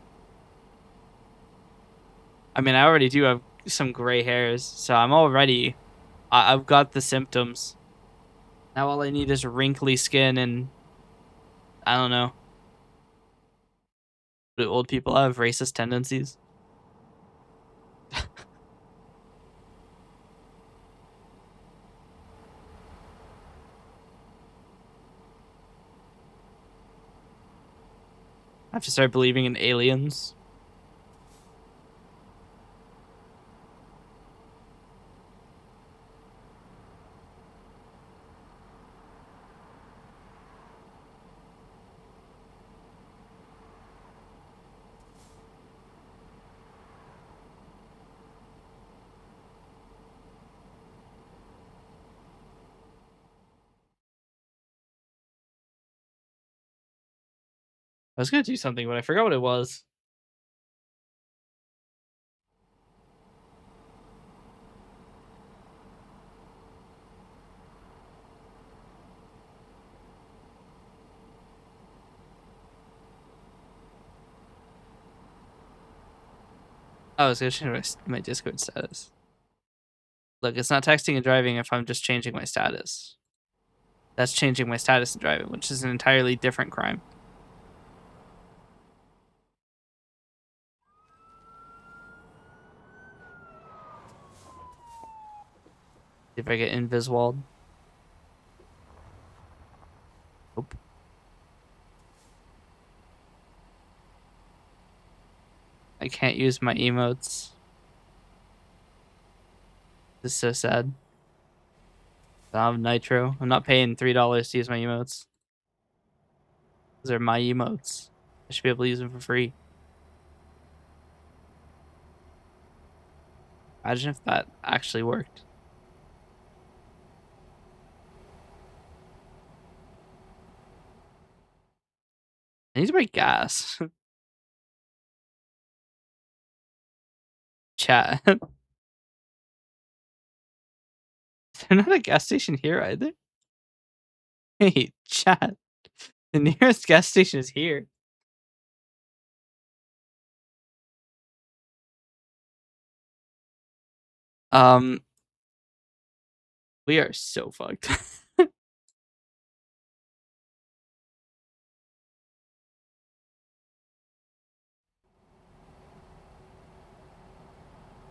I mean, I already do have some gray hairs, so I'm already. I've got the symptoms. Now all I need is wrinkly skin and I don't know. Do old people have racist tendencies? I have to start believing in aliens. I was gonna do something, but I forgot what it was. Oh, I was gonna change my Discord status. Look, it's not texting and driving if I'm just changing my status. That's changing my status and driving, which is an entirely different crime. See if I get inviswalled. Nope. I can't use my emotes. This is so sad. I don't have Nitro. I'm not paying $3 to use my emotes. Those are my emotes. I should be able to use them for free. Imagine if that actually worked. I need to buy gas. Chat. There's not a gas station here either. Hey, chat. The nearest gas station is here. Um, we are so fucked.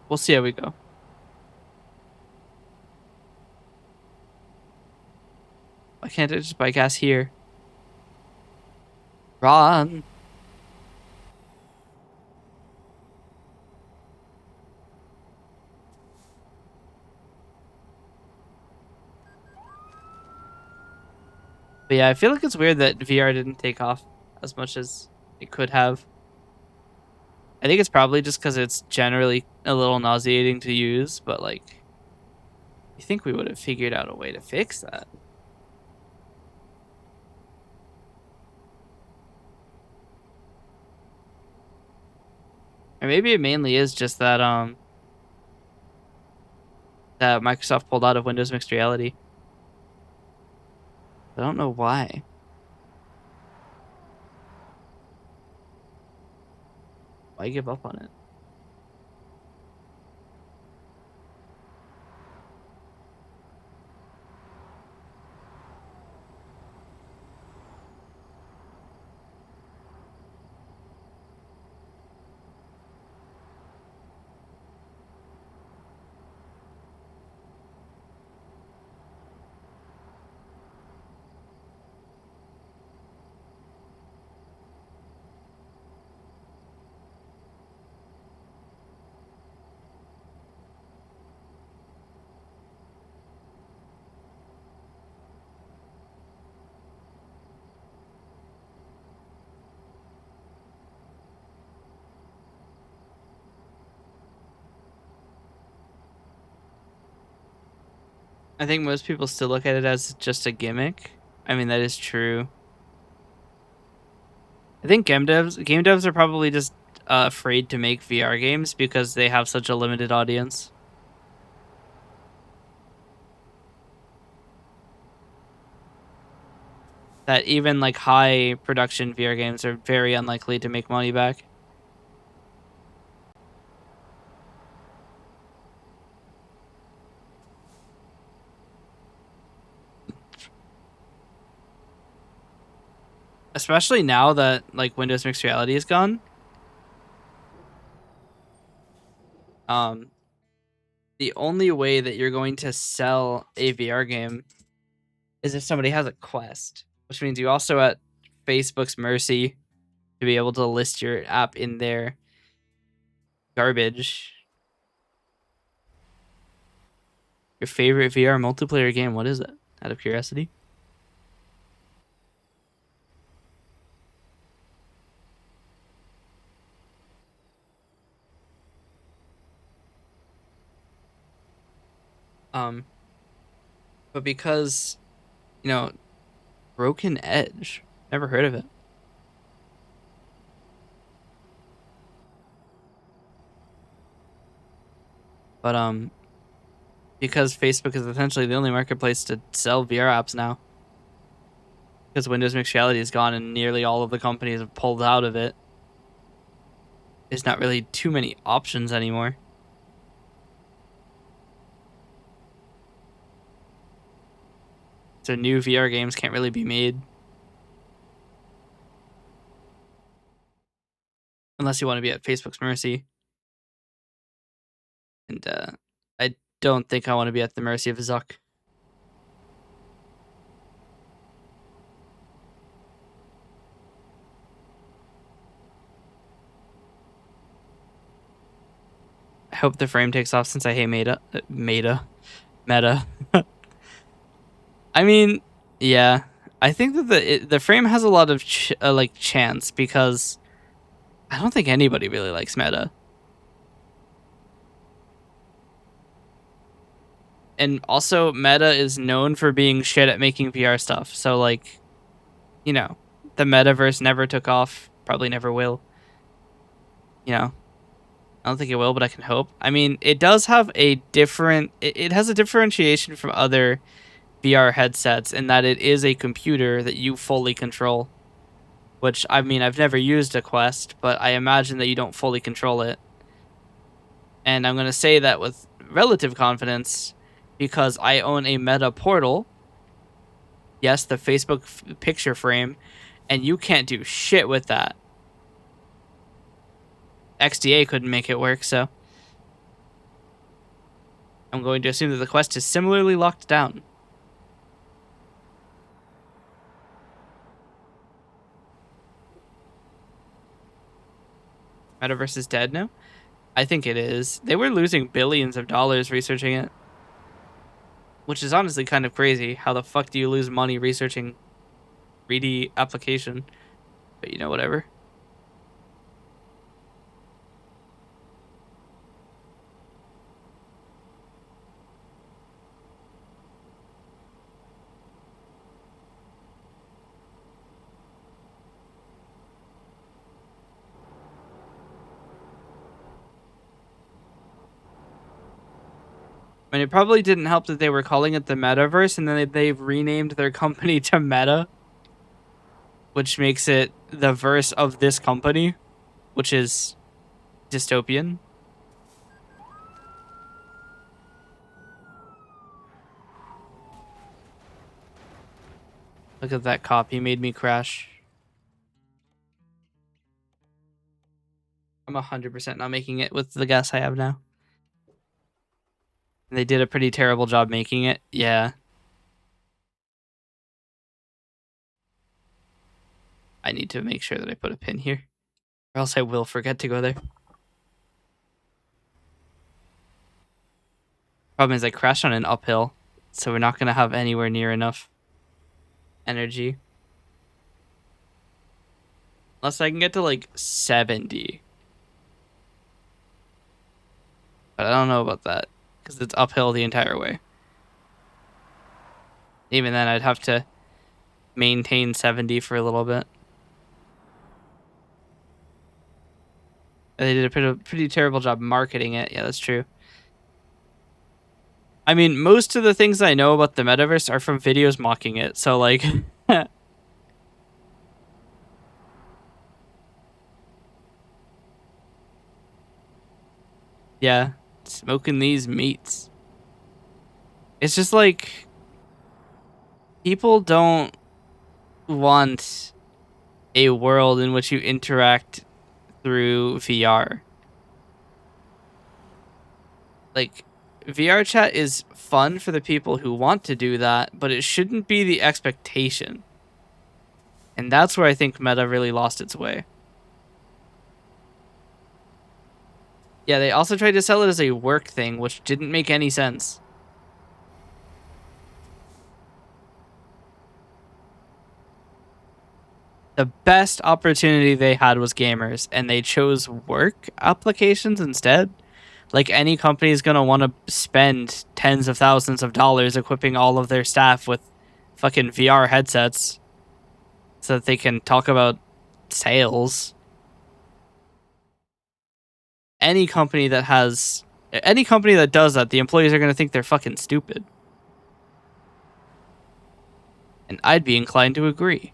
We'll see how we go. Why can't I just buy gas here? Run. But yeah, I feel like it's weird that VR didn't take off as much as it could have. I think it's probably just because it's generally a little nauseating to use, but like, you think we would have figured out a way to fix that? Or maybe it mainly is just that that Microsoft pulled out of Windows Mixed Reality. I don't know why. Why give up on it? I think most people still look at it as just a gimmick. I mean, that is true. I think game devs are probably just afraid to make VR games because they have such a limited audience. That even like high production VR games are very unlikely to make money back. Especially now that like Windows Mixed Reality is gone. Um, the only way that you're going to sell a VR game is if somebody has a Quest, which means you also at Facebook's mercy to be able to list your app in their garbage. Your favorite VR multiplayer game, what is it? Out of curiosity. Um, but because, you know, Broken Edge, never heard of it. But because Facebook is essentially the only marketplace to sell VR apps now. Because Windows Mixed Reality is gone and nearly all of the companies have pulled out of it. There's not really too many options anymore. So new VR games can't really be made. Unless you want to be at Facebook's mercy. And I don't think I want to be at the mercy of Zuck. I hope the frame takes off since I hate Meta. I mean, yeah. I think that the frame has a lot of like chance because I don't think anybody really likes Meta. And also Meta is known for being shit at making VR stuff. So like, you know, the metaverse never took off, probably never will. You know, I don't think it will, but I can hope. I mean, it does have a different it has a differentiation from other VR headsets in that it is a computer that you fully control. Which I mean, I've never used a Quest, but I imagine that you don't fully control it. And I'm going to say that with relative confidence because I own a Meta Portal. Yes, the Facebook picture frame, and you can't do shit with that. XDA couldn't make it work, so I'm going to assume that the Quest is similarly locked down. Metaverse is dead now? I think it is. They were losing billions of dollars researching it. Which is honestly kind of crazy. How the fuck do you lose money researching 3D application? But you know, whatever. I mean, it probably didn't help that they were calling it the metaverse, and then they've renamed their company to Meta, which makes it the verse of this company, which is dystopian. Look at that cop. He made me crash. I'm 100% not making it with the gas I have now. And they did a pretty terrible job making it. Yeah. I need to make sure that I put a pin here, or else I will forget to go there. Problem is I crashed on an uphill, so we're not going to have anywhere near enough energy. Unless I can get to like 70. But I don't know about that, because it's uphill the entire way. Even then, I'd have to maintain 70 for a little bit. They did a pretty terrible job marketing it. Yeah, that's true. I mean, most of the things I know about the metaverse are from videos mocking it. So, like... yeah, smoking these meats. It's just like... people don't want a world in which you interact through VR. Like, VR chat is fun for the people who want to do that, but it shouldn't be the expectation. And that's where I think Meta really lost its way. Yeah, they also tried to sell it as a work thing, which didn't make any sense. The best opportunity they had was gamers, and they chose work applications instead. Like, any company is going to want to spend tens of thousands of dollars equipping all of their staff with fucking VR headsets so that they can talk about sales. Any company that does that, the employees are going to think they're fucking stupid. And I'd be inclined to agree.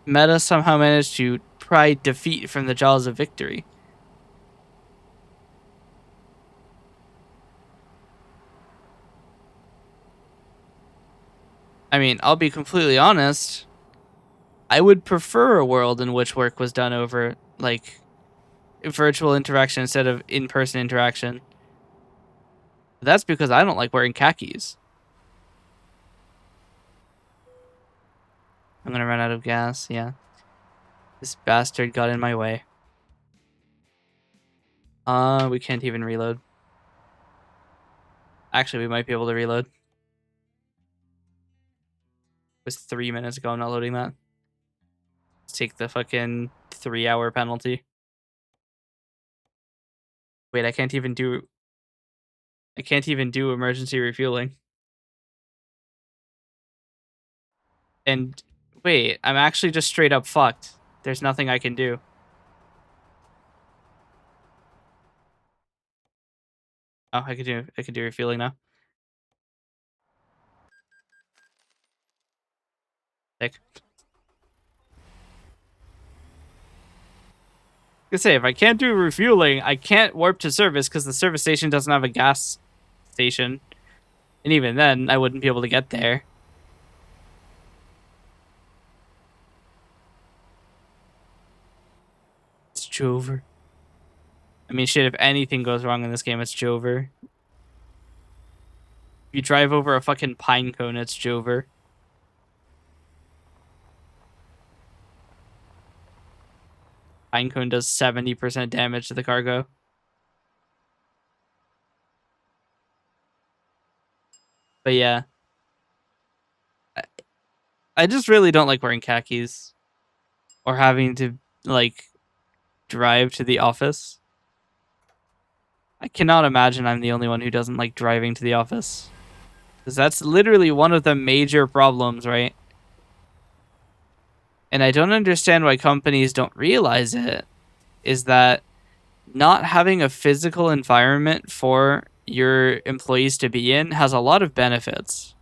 Meta somehow managed to pry defeat from the jaws of victory. I mean, I'll be completely honest. I would prefer a world in which work was done over, like, virtual interaction instead of in-person interaction. That's because I don't like wearing khakis. I'm gonna run out of gas, yeah. This bastard got in my way. We can't even reload. Actually, we might be able to reload. It was 3 minutes ago, I'm not loading that. Let's take the fucking 3-hour penalty. Wait, I can't even do emergency refueling. And wait, I'm actually just straight up fucked. There's nothing I can do. Oh, I can do refueling now. Sick. I say, if I can't do refueling, I can't warp to service because the service station doesn't have a gas station. And even then, I wouldn't be able to get there. It's Jover. I mean, shit, if anything goes wrong in this game, it's Jover. If you drive over a fucking pine cone, it's Jover. Pine cone does 70% damage to the cargo. But yeah. I just really don't like wearing khakis. Or having to, like, drive to the office. I cannot imagine I'm the only one who doesn't like driving to the office. Because that's literally one of the major problems, right? and I don't understand why companies don't realize it, is that not having a physical environment for your employees to be in has a lot of benefits.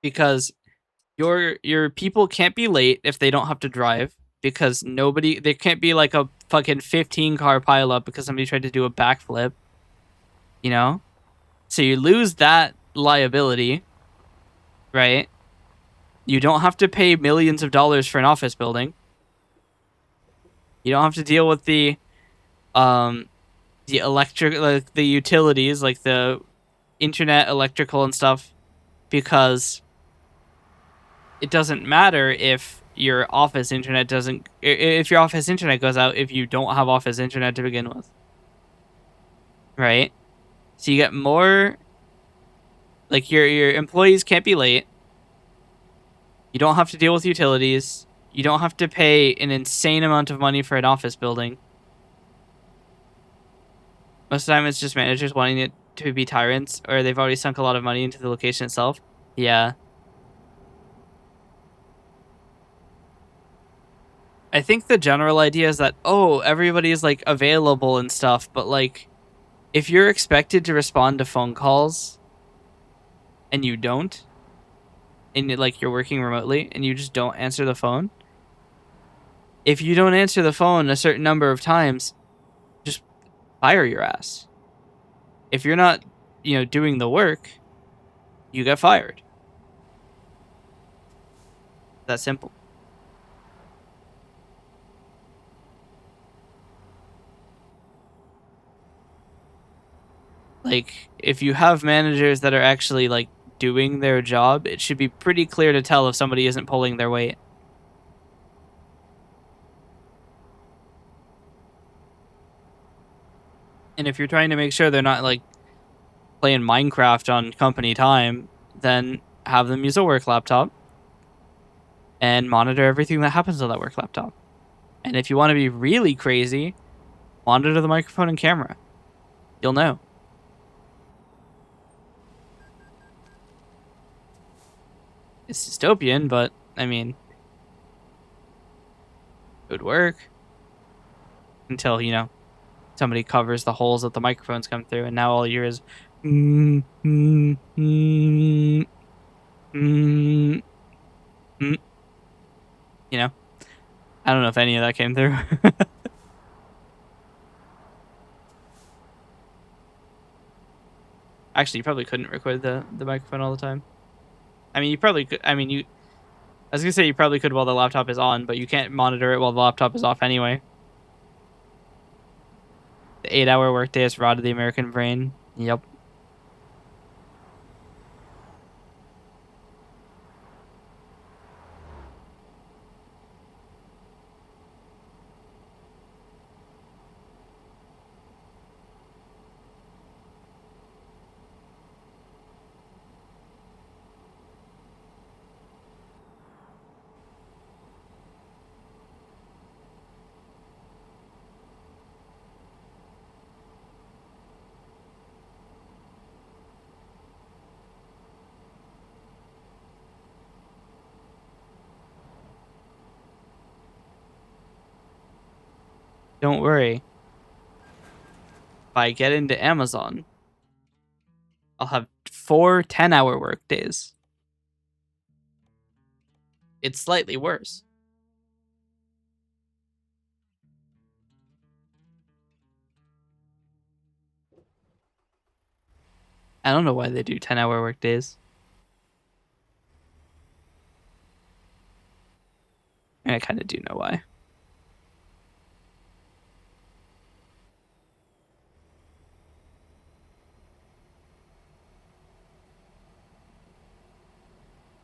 Because your people can't be late if they don't have to drive, because there can't be like a fucking 15 car pileup because somebody tried to do a backflip, you know? So you lose that liability, right? You don't have to pay millions of dollars for an office building. You don't have to deal with the electric, like the utilities, like the internet, electrical and stuff, because it doesn't matter if your office internet goes out if you don't have office internet to begin with, right? So you get more, like, your employees can't be late. You don't have to deal with utilities. You don't have to pay an insane amount of money for an office building. Most of the time it's just managers wanting it to be tyrants, or they've already sunk a lot of money into the location itself. Yeah. I think the general idea is that, oh, everybody is like available and stuff, but like if you're expected to respond to phone calls and you don't, and like you're working remotely and you just don't answer the phone, if you don't answer the phone a certain number of times, just fire your ass. If you're not, doing the work, you get fired. That simple. Like, if you have managers that are actually like doing their job, it should be pretty clear to tell if somebody isn't pulling their weight. And if you're trying to make sure they're not like playing Minecraft on company time, then have them use a work laptop and monitor everything that happens on that work laptop. And if you want to be really crazy, monitor the microphone and camera. You'll know. It's dystopian, but I mean, it would work until, somebody covers the holes that the microphones come through, and now all you hear is mm, mm, mm, mm, mm. You know? I don't know if any of that came through. Actually, you probably couldn't record the microphone all the time. I mean, you probably could. I mean, I was gonna say you probably could while the laptop is on, but you can't monitor it while the laptop is off anyway. The 8-hour workday has rotted the American brain. Yep. Don't worry. If I get into Amazon, I'll have 4 10-hour workdays. It's slightly worse. I don't know why they do 10-hour workdays. And I kind of do know why.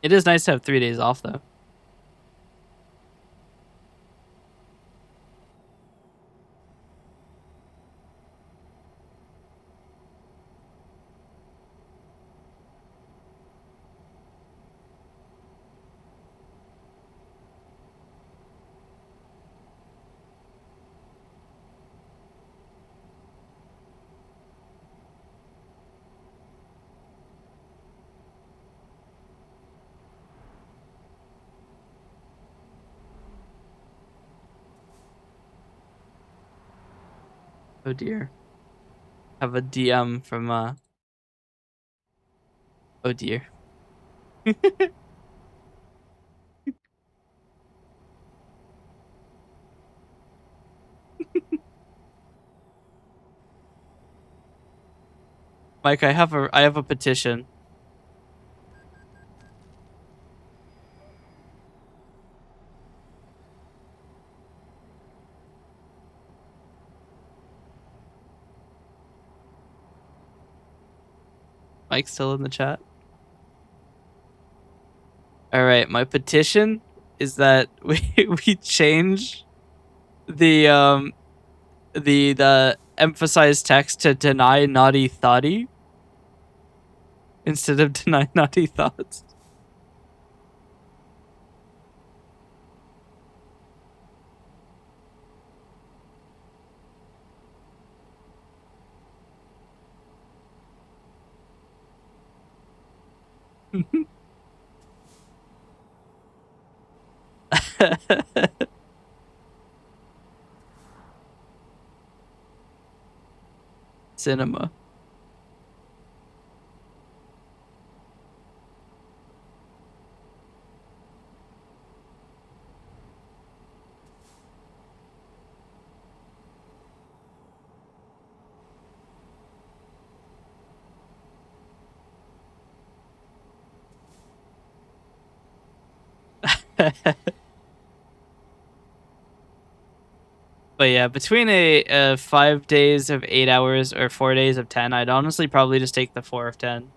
It is nice to have 3 days off, though. Oh dear. Have a DM from oh dear. Mike, I have a petition. Mike's still in the chat. All right, my petition is that we change the emphasized text to deny naughty thoughty instead of deny naughty thoughts. Cinema. But yeah, between a 5 days of 8 hours or 4 days of 10, I'd honestly probably just take the 4 of 10.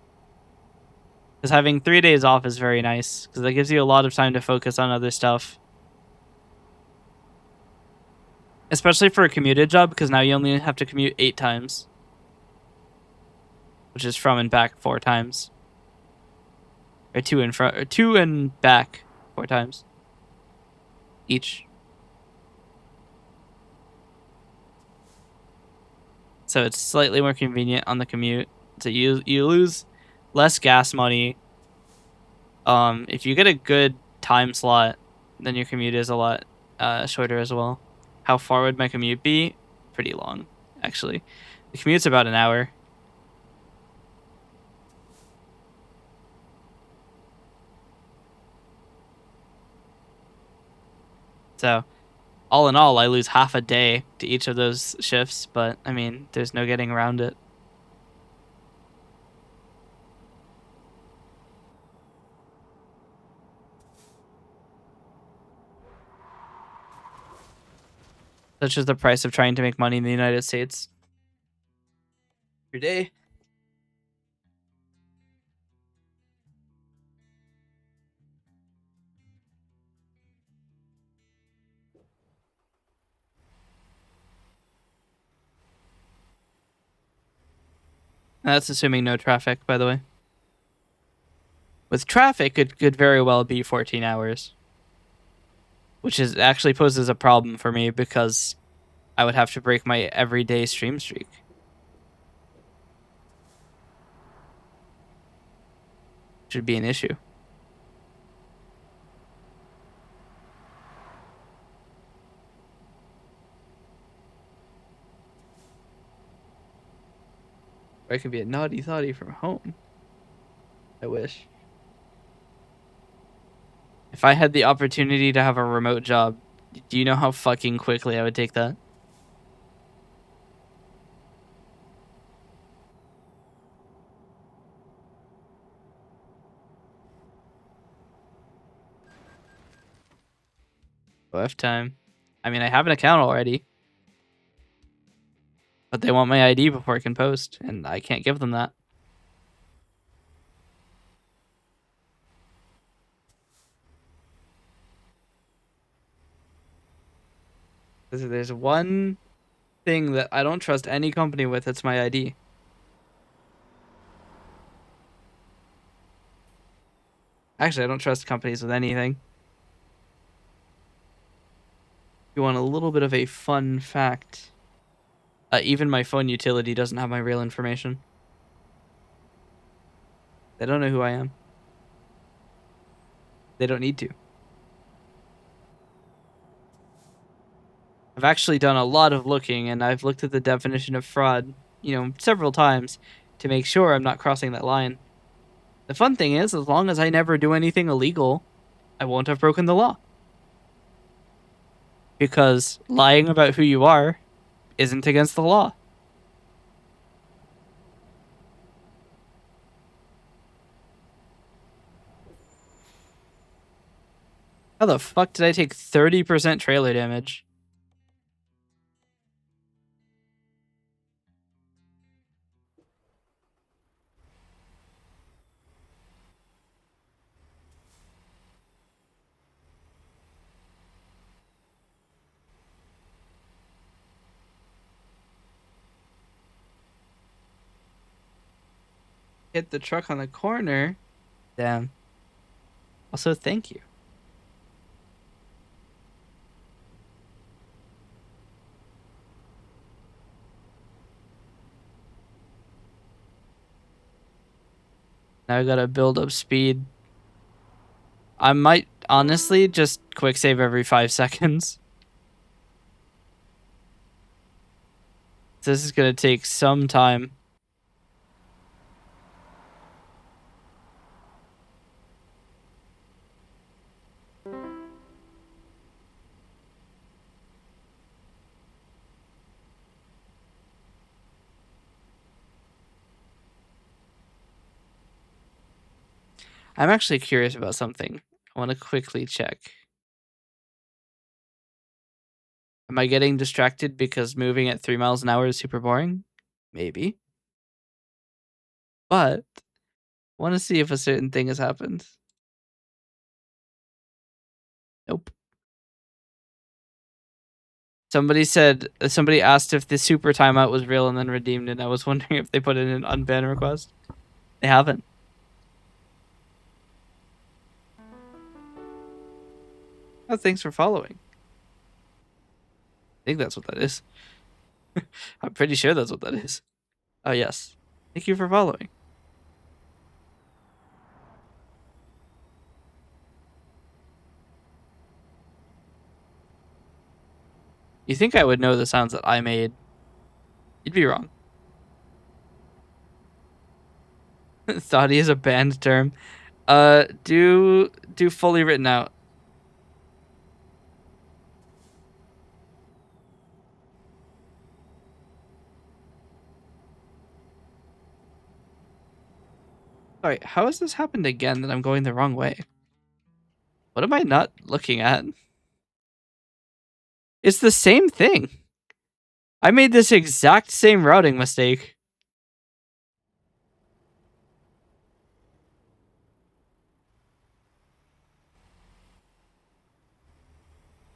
Because having 3 days off is very nice, because that gives you a lot of time to focus on other stuff. Especially for a commuted job, because now you only have to commute 8 times. Which is from and back 4 times. Or 2 and back 4 times. Each. So it's slightly more convenient on the commute. So you lose less gas money. If you get a good time slot, then your commute is a lot shorter as well. How far would my commute be? Pretty long, actually. The commute's about an hour. So all in all, I lose half a day to each of those shifts, but I mean, there's no getting around it. Such is the price of trying to make money in the United States. Your day. That's assuming no traffic, by the way. With traffic, it could very well be 14 hours. Which is actually poses a problem for me because I would have to break my everyday stream streak. Should be an issue. Or I could be a naughty thoughty from home. I wish. If I had the opportunity to have a remote job, do you know how fucking quickly I would take that? OF time. I mean, I have an account already. But they want my ID before I can post, and I can't give them that. There's one thing that I don't trust any company with, it's my ID. Actually, I don't trust companies with anything. You want a little bit of a fun fact. Even my phone utility doesn't have my real information. They don't know who I am. They don't need to. I've actually done a lot of looking, and I've looked at the definition of fraud, several times to make sure I'm not crossing that line. The fun thing is, as long as I never do anything illegal, I won't have broken the law. Because lying about who you are isn't against the law. How the fuck did I take 30% trailer damage? Hit the truck on the corner. Damn. Also, thank you. Now I gotta build up speed. I might honestly just quick save every 5 seconds. This is gonna take some time. I'm actually curious about something. I want to quickly check. Am I getting distracted because moving at 3 miles an hour is super boring? Maybe. But I want to see if a certain thing has happened. Nope. Somebody asked if the super timeout was real and then redeemed it. I was wondering if they put in an unban request. They haven't. Oh, thanks for following. I think that's what that is. I'm pretty sure that's what that is. Oh, yes. Thank you for following. You think I would know the sounds that I made? You'd be wrong. Thoughty is a banned term. Do fully written out. Sorry, how has this happened again that I'm going the wrong way? What am I not looking at? It's the same thing. I made this exact same routing mistake.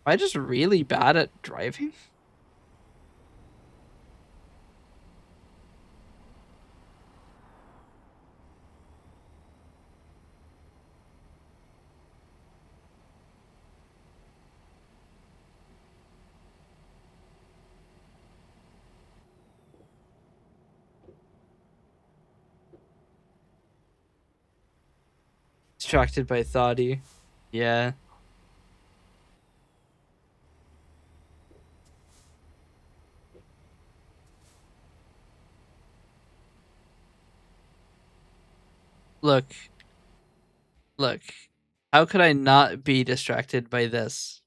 Am I just really bad at driving? Distracted by Thoughty. Yeah. Look. Look. How could I not be distracted by this?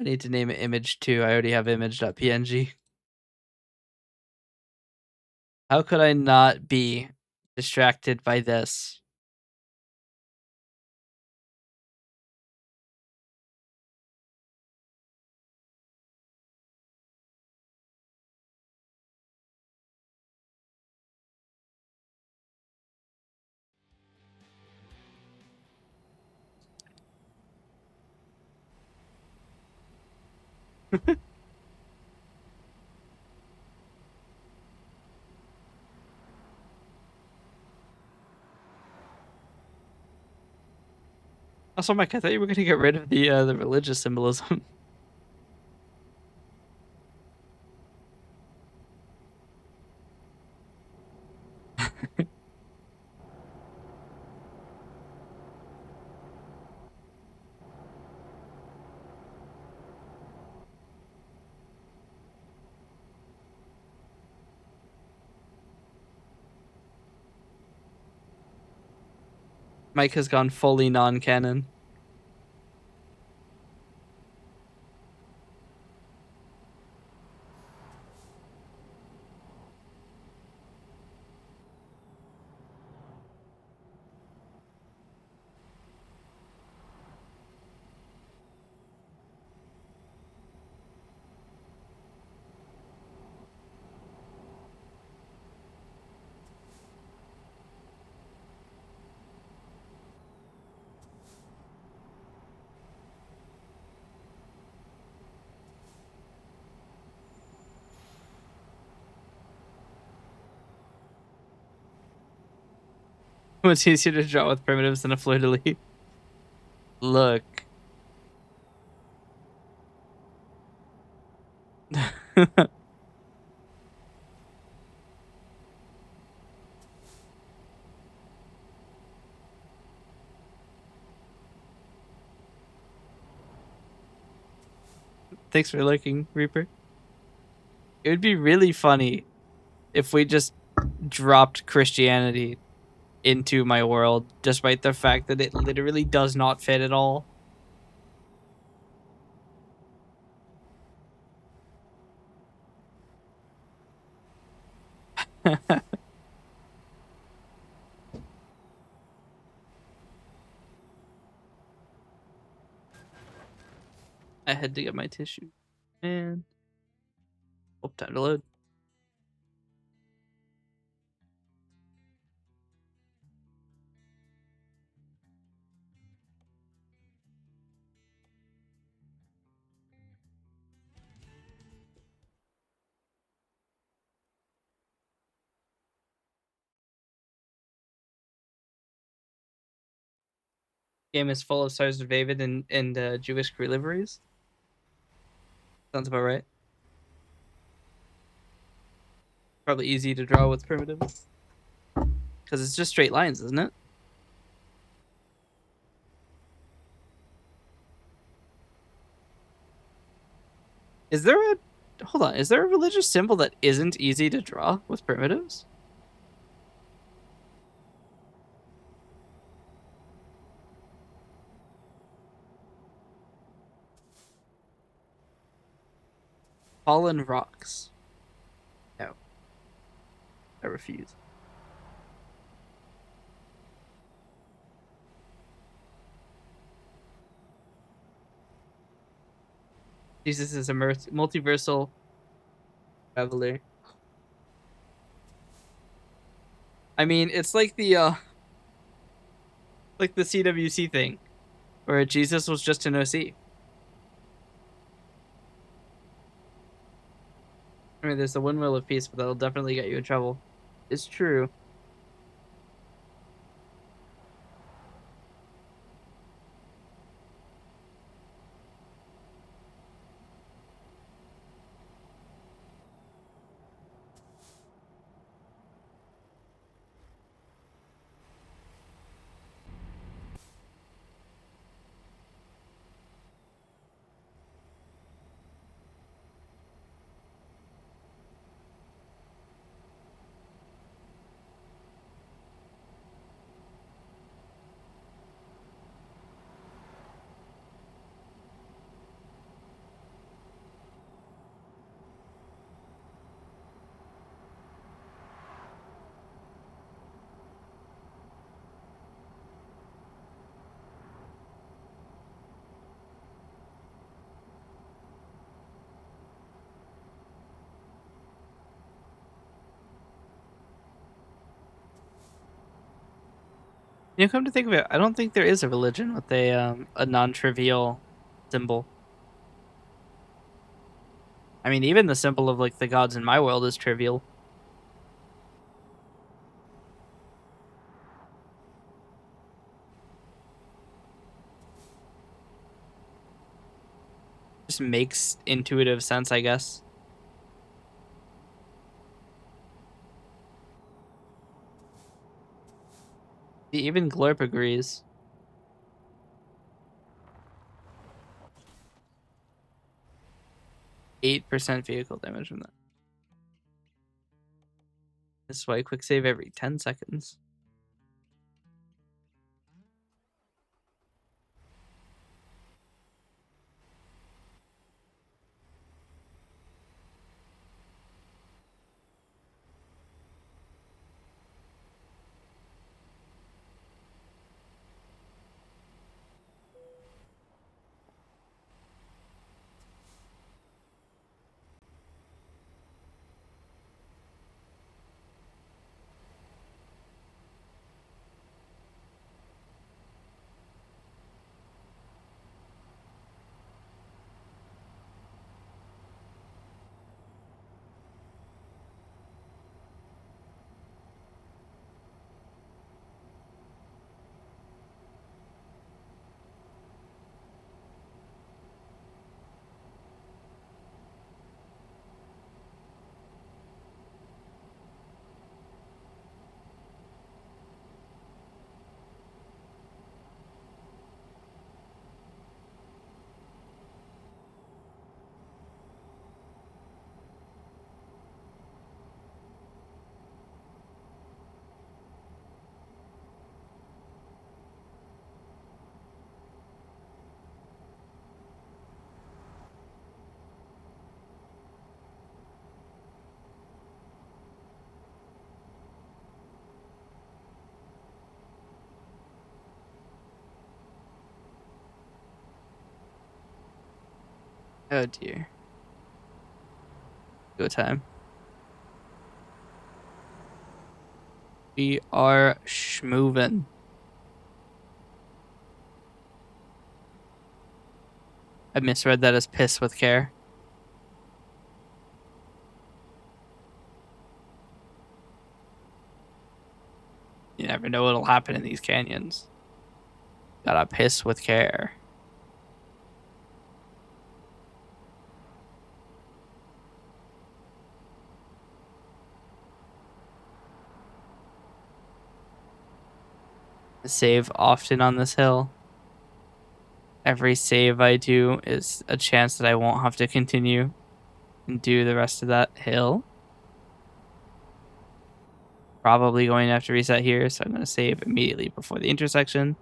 I need to name it image 2. I already have image.png. How could I not be distracted by this? Also, Mike, I thought you were gonna get rid of the religious symbolism. Mike has gone fully non-canon. It's easier to draw with primitives than a fleur-de-lis. Look. Thanks for looking, Reaper. It would be really funny if we just dropped Christianity into my world, despite the fact that it literally does not fit at all. I had to get my tissue. And oh, time to load. Game is full of Stars of David and Jewish crew liveries. Sounds about right. Probably easy to draw with primitives. Because it's just straight lines, isn't it? Is there a hold on, is there a religious symbol that isn't easy to draw with primitives? Fallen rocks. No. I refuse. Jesus is a multiversal traveler. I mean, it's like the CWC thing, where Jesus was just an OC. I mean, there's the windmill of peace, but that'll definitely get you in trouble. It's true. You know, come to think of it, I don't think there is a religion with a non-trivial symbol. I mean, even the symbol of like the gods in my world is trivial. Just makes intuitive sense, I guess. Even Glorp agrees. 8% vehicle damage from that. This is why quick save every 10 seconds. Oh dear. Go time. We are schmovin'. I misread that as piss with care. You never know what'll happen in these canyons. Gotta piss with care. I save often on this hill. Every save I do is a chance that I won't have to continue and do the rest of that hill. Probably going to have to reset here, so I'm going to save immediately before the intersection.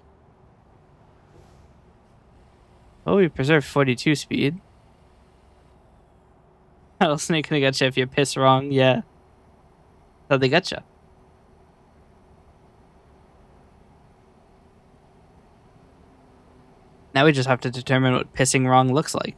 Oh, we preserved 42 speed. Rattlesnake gonna get you if you piss wrong. Yeah, how they get you. Now we just have to determine what pissing wrong looks like.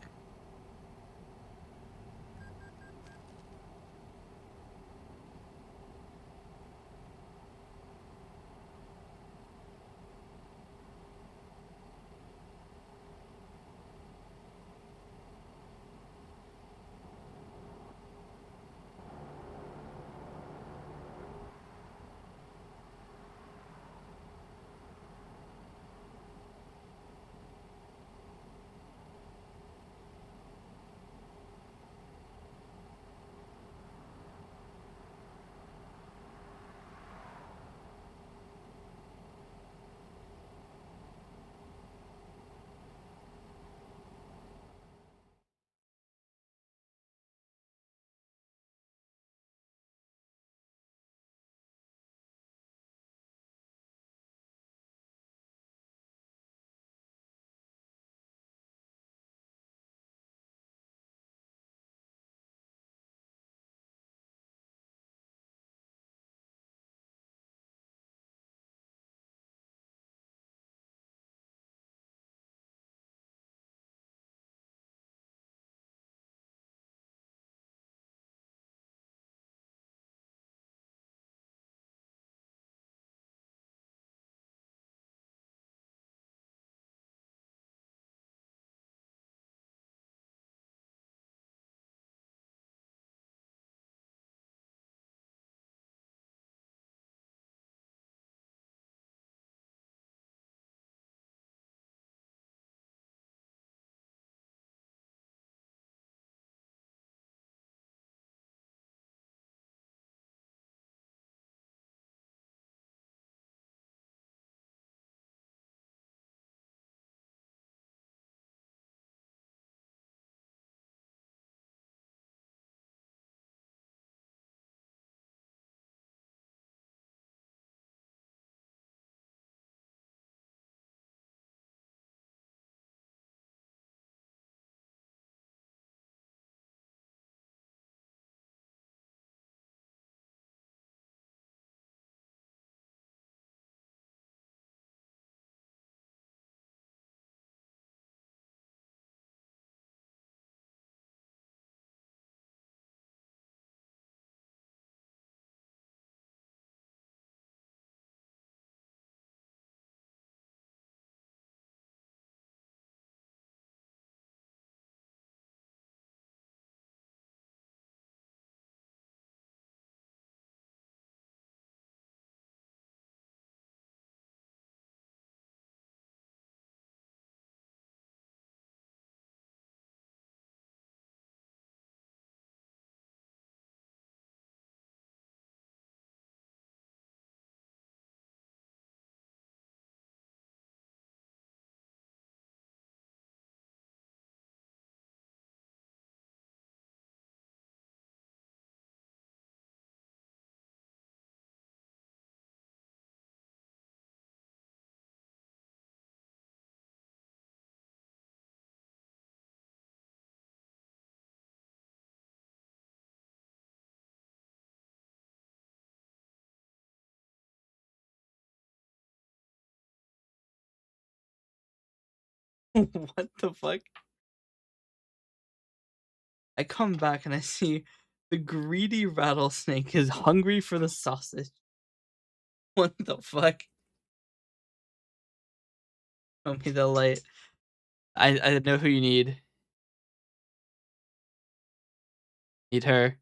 What the fuck? I come back and I see the greedy rattlesnake is hungry for the sausage. What the fuck? Show me the light. I know who you need. Need her.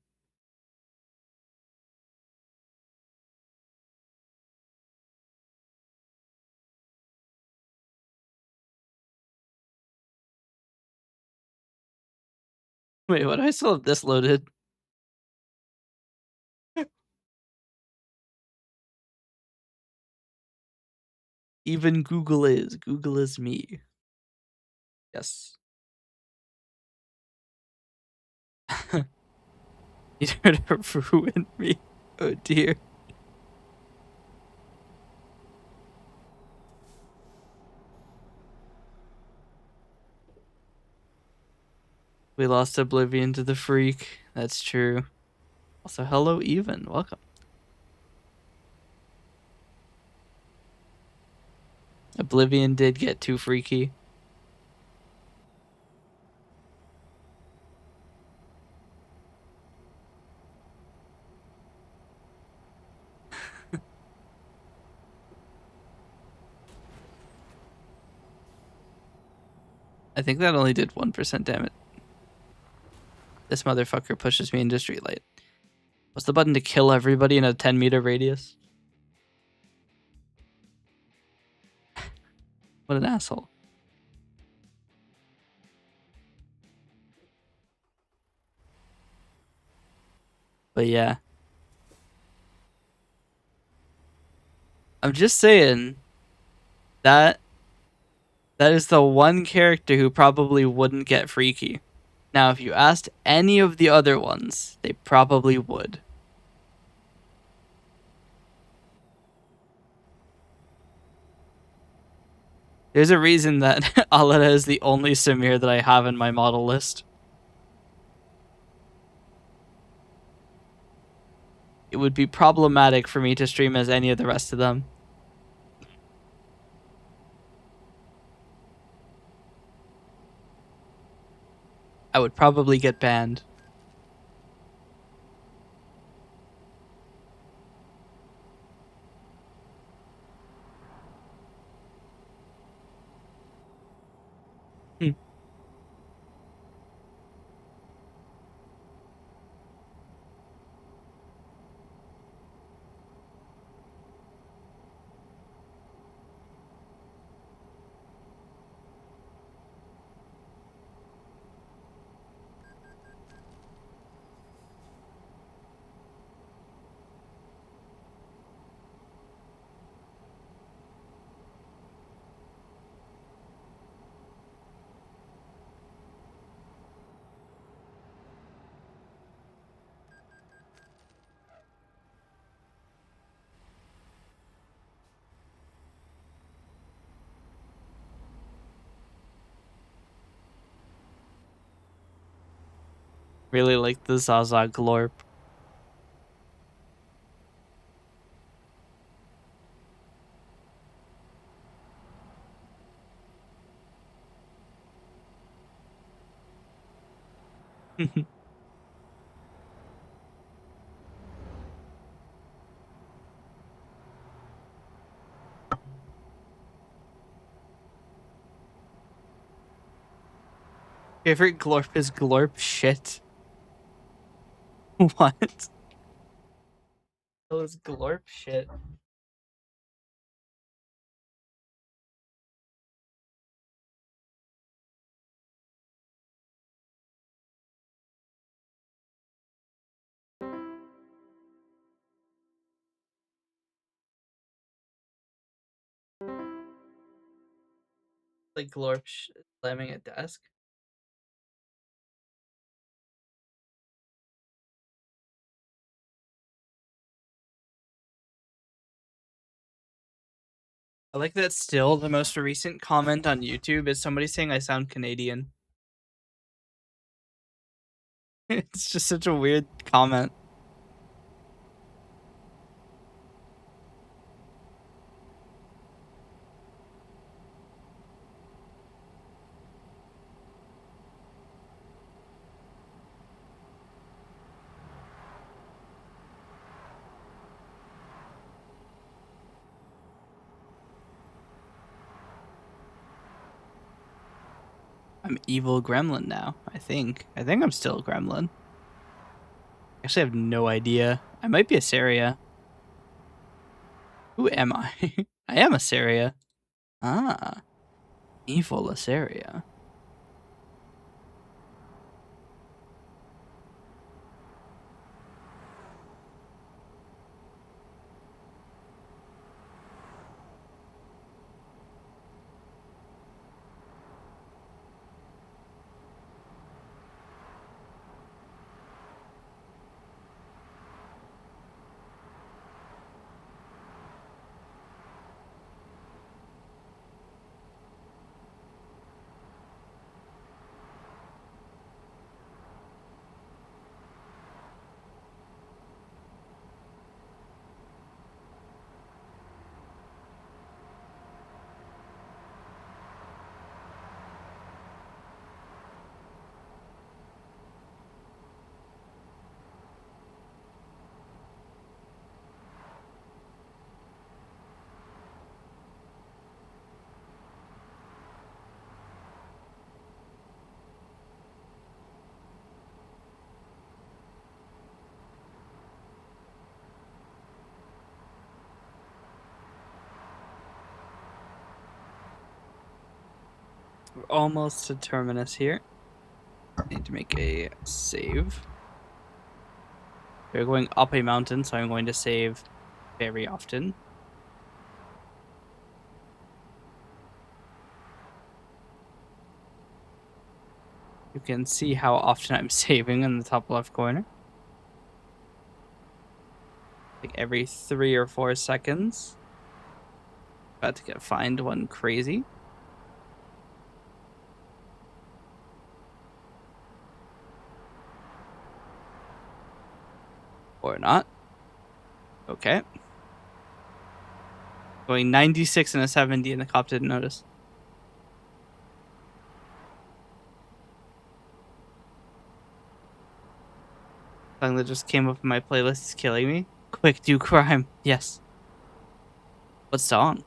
Wait, what do I still have this loaded? Even Google is. Google is me. Yes. Need her to ruin me. Oh dear. We lost Oblivion to the freak. That's true. Also, hello, Even. Welcome. Oblivion did get too freaky. I think that only did 1% damage. This motherfucker pushes me into streetlight. What's the button to kill everybody in a 10-meter radius? What an asshole. But yeah. I'm just saying that is the one character who probably wouldn't get freaky. Now, if you asked any of the other ones, they probably would. There's a reason that Aleta is the only Samir that I have in my model list. It would be problematic for me to stream as any of the rest of them. I would probably get banned. Hmm. Really like the Zaza Glorp. Favorite Glorp is Glorp shit. What? That was Glorp shit. Like Glorp slamming a desk. I like that still the most recent comment on YouTube is somebody saying I sound Canadian. It's just such a weird comment. I'm evil gremlin now, I think. I think I'm still a gremlin. Actually, I have no idea. I might be a Saria. Who am I? I am a Saria. Ah, evil Asaria. We're almost to terminus here. Need to make a save. We're going up a mountain, so I'm going to save very often. You can see how often I'm saving in the top left corner. Like every 3 or 4 seconds. About to find one crazy. Or not. Okay. Going 96 and a 70 and the cop didn't notice. Song that just came up in my playlist is killing me. Quick, do crime. Yes. What song?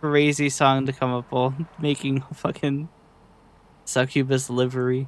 Crazy song to come up with. Making fucking succubus livery.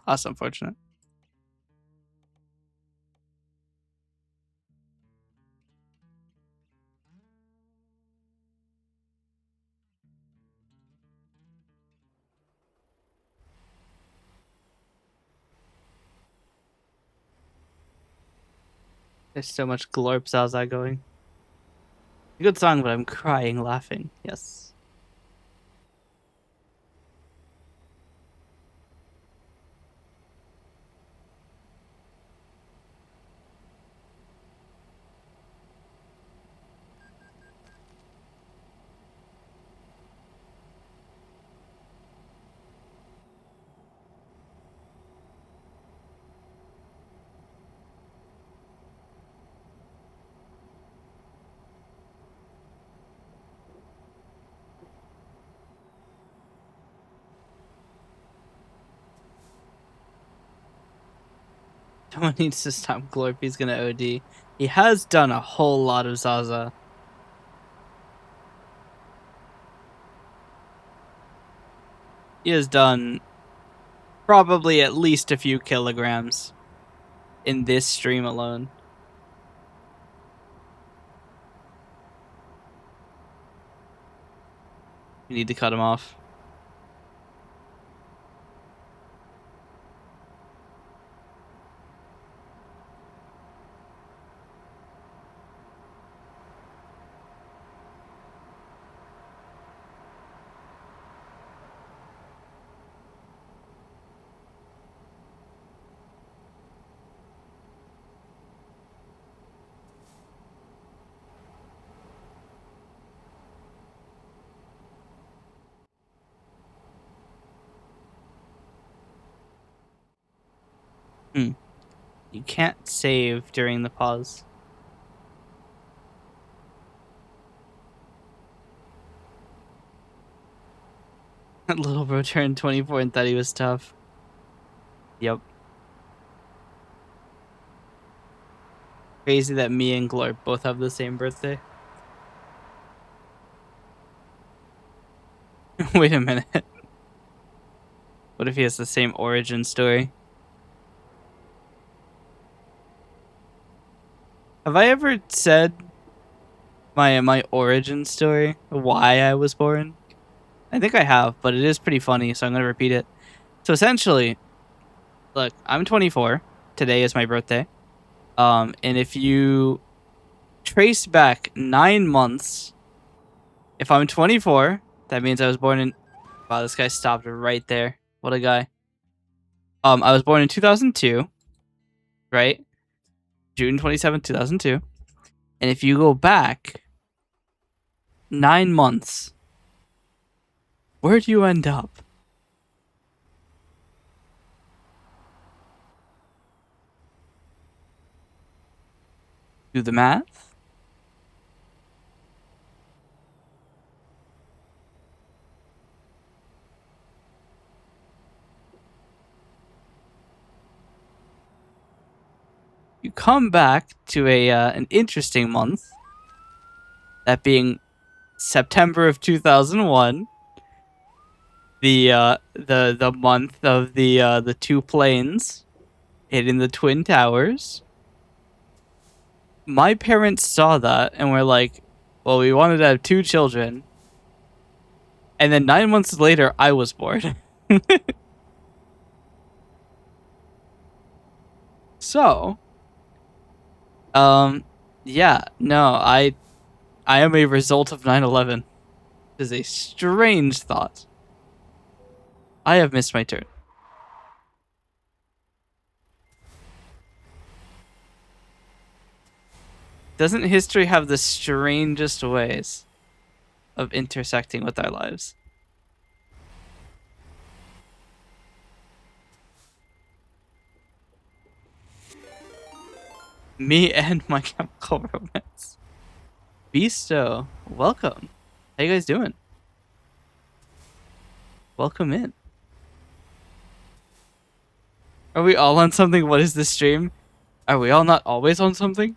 That's unfortunate. There's so much glorp Zaza going. Good song, but I'm crying laughing. Yes. Someone needs to stop Glorp. He's gonna OD. He has done a whole lot of Zaza. He has done probably at least a few kilograms in this stream alone. We need to cut him off. You can't save during the pause. Little bro turned 24 and thought he was tough. Yep. Crazy that me and Glorp both have the same birthday. Wait a minute. What if he has the same origin story? Have I ever said my origin story? Why I was born? I think I have, but it is pretty funny, so I'm gonna repeat it. So essentially, look, I'm 24. Today is my birthday. And if you trace back 9 months, if I'm 24, that means I was born in. Wow, this guy stopped right there. What a guy. I was born in 2002, right? June 27th, 2002. And if you go back 9 months, where do you end up? Do the math. You come back to an interesting month, that being September of 2001, the month of the two planes hitting the Twin Towers. My parents saw that and were like, well, we wanted to have 2 children. And then 9 months later, I was born. So, yeah, no, I am a result of 9/11. It is a strange thought. I have missed my turn. Doesn't history have the strangest ways of intersecting with our lives? Me and My Chemical Romance. Beasto, welcome. How you guys doing? Welcome in. Are we all on something? What is this stream? Are we all not always on something?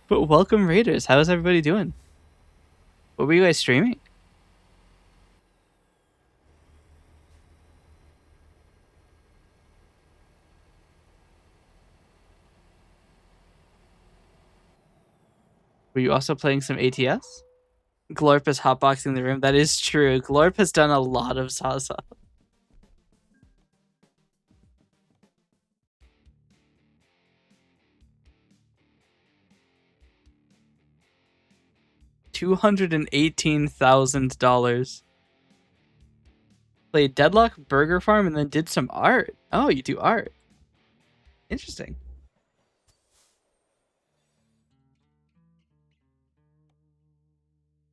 But welcome, Raiders. How is everybody doing? What were you guys streaming? Were you also playing some ATS? Glorp is hotboxing the room. That is true. Glorp has done a lot of Zaza. $218,000. Played Deadlock, Burger Farm, and then did some art. Oh, you do art. Interesting.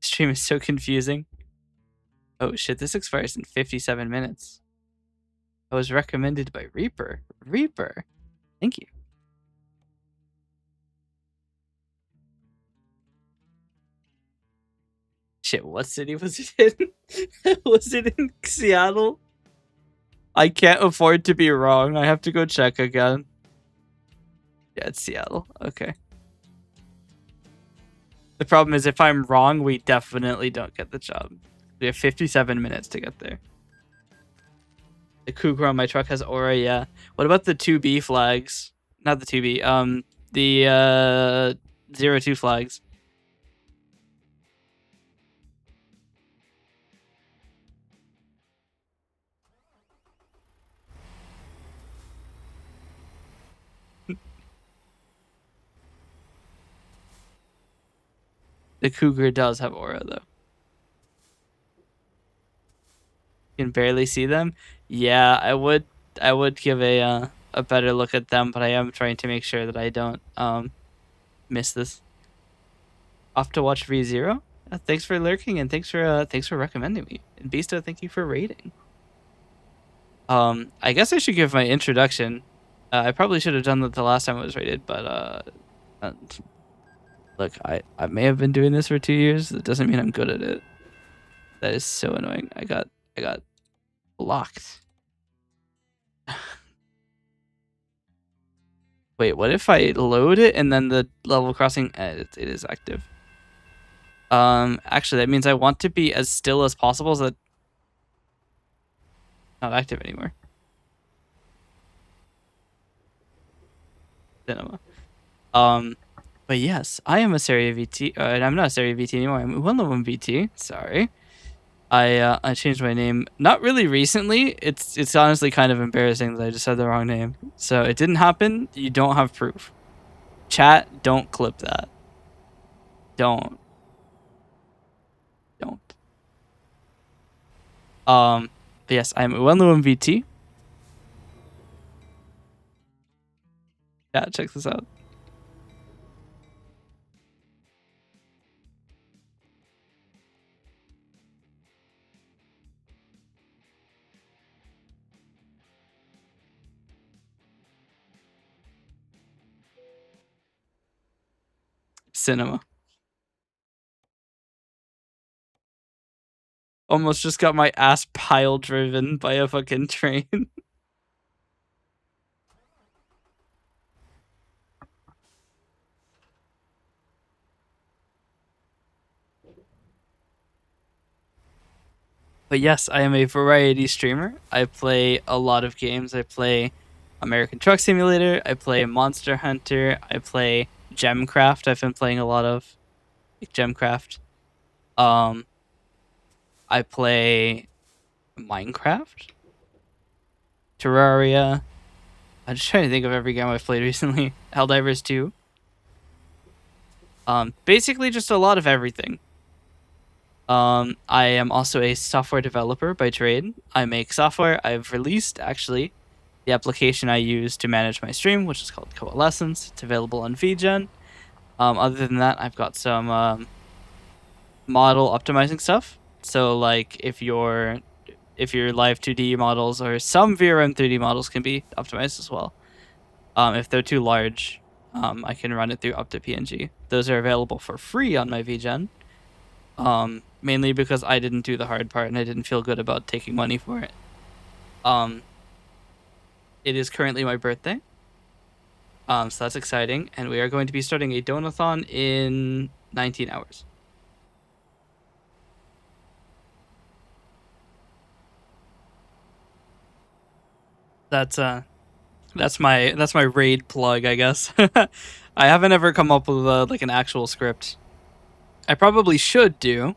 Stream is so confusing. Oh shit, this expires in 57 minutes. I was recommended by Reaper. Reaper. Thank you. Shit, what city was it in? Was it in Seattle? I can't afford to be wrong. I have to go check again. Yeah, it's Seattle. Okay. The problem is if I'm wrong, we definitely don't get the job. We have 57 minutes to get there. The Cougar on my truck has aura, yeah. What about the 2B flags? Not the 2B, the 02 flags. The Cougar does have aura though. You can barely see them. Yeah, I would give a better look at them, but I am trying to make sure that I don't miss this. Off to watch V0. Thanks for lurking and thanks for recommending me. And Beasta, thank you for rating. I guess I should give my introduction. I probably should have done that the last time it was rated, but look, I may have been doing this for 2 years. That doesn't mean I'm good at it. That is so annoying. I got blocked. Wait, what if I load it and then the level crossing it is active? Actually, that means I want to be as still as possible so that it's not active anymore. Cinema. But yes, I am a eseriavt, and I'm not eseriavt anymore. I'm uenluom VT. Sorry, I changed my name not really recently. It's honestly kind of embarrassing that I just said the wrong name. So it didn't happen. You don't have proof. Chat, don't clip that. Don't. But yes, I'm uenluom VT. Yeah, check this out. Cinema. Almost just got my ass pile driven by a fucking train. But yes, I am a variety streamer. I play a lot of games. I play American Truck Simulator. I play Monster Hunter. I play Gemcraft. I've been playing a lot of Gemcraft. I play Minecraft, Terraria. I'm just trying to think of every game I've played recently. Helldivers 2. Basically just a lot of everything. I am also a software developer by trade. I make software. I've released actually the application I use to manage my stream, which is called Coalescence. It's available on VGen. Other than that, I've got some model optimizing stuff. So like if your live 2D models or some VRM 3D models can be optimized as well. If they're too large, I can run it through up to PNG. Those are available for free on my VGen. Mainly because I didn't do the hard part and I didn't feel good about taking money for it. It is currently my birthday. So that's exciting. And we are going to be starting a donathon in 19 hours. That's my raid plug, I guess. I haven't ever come up with like an actual script. I probably should do,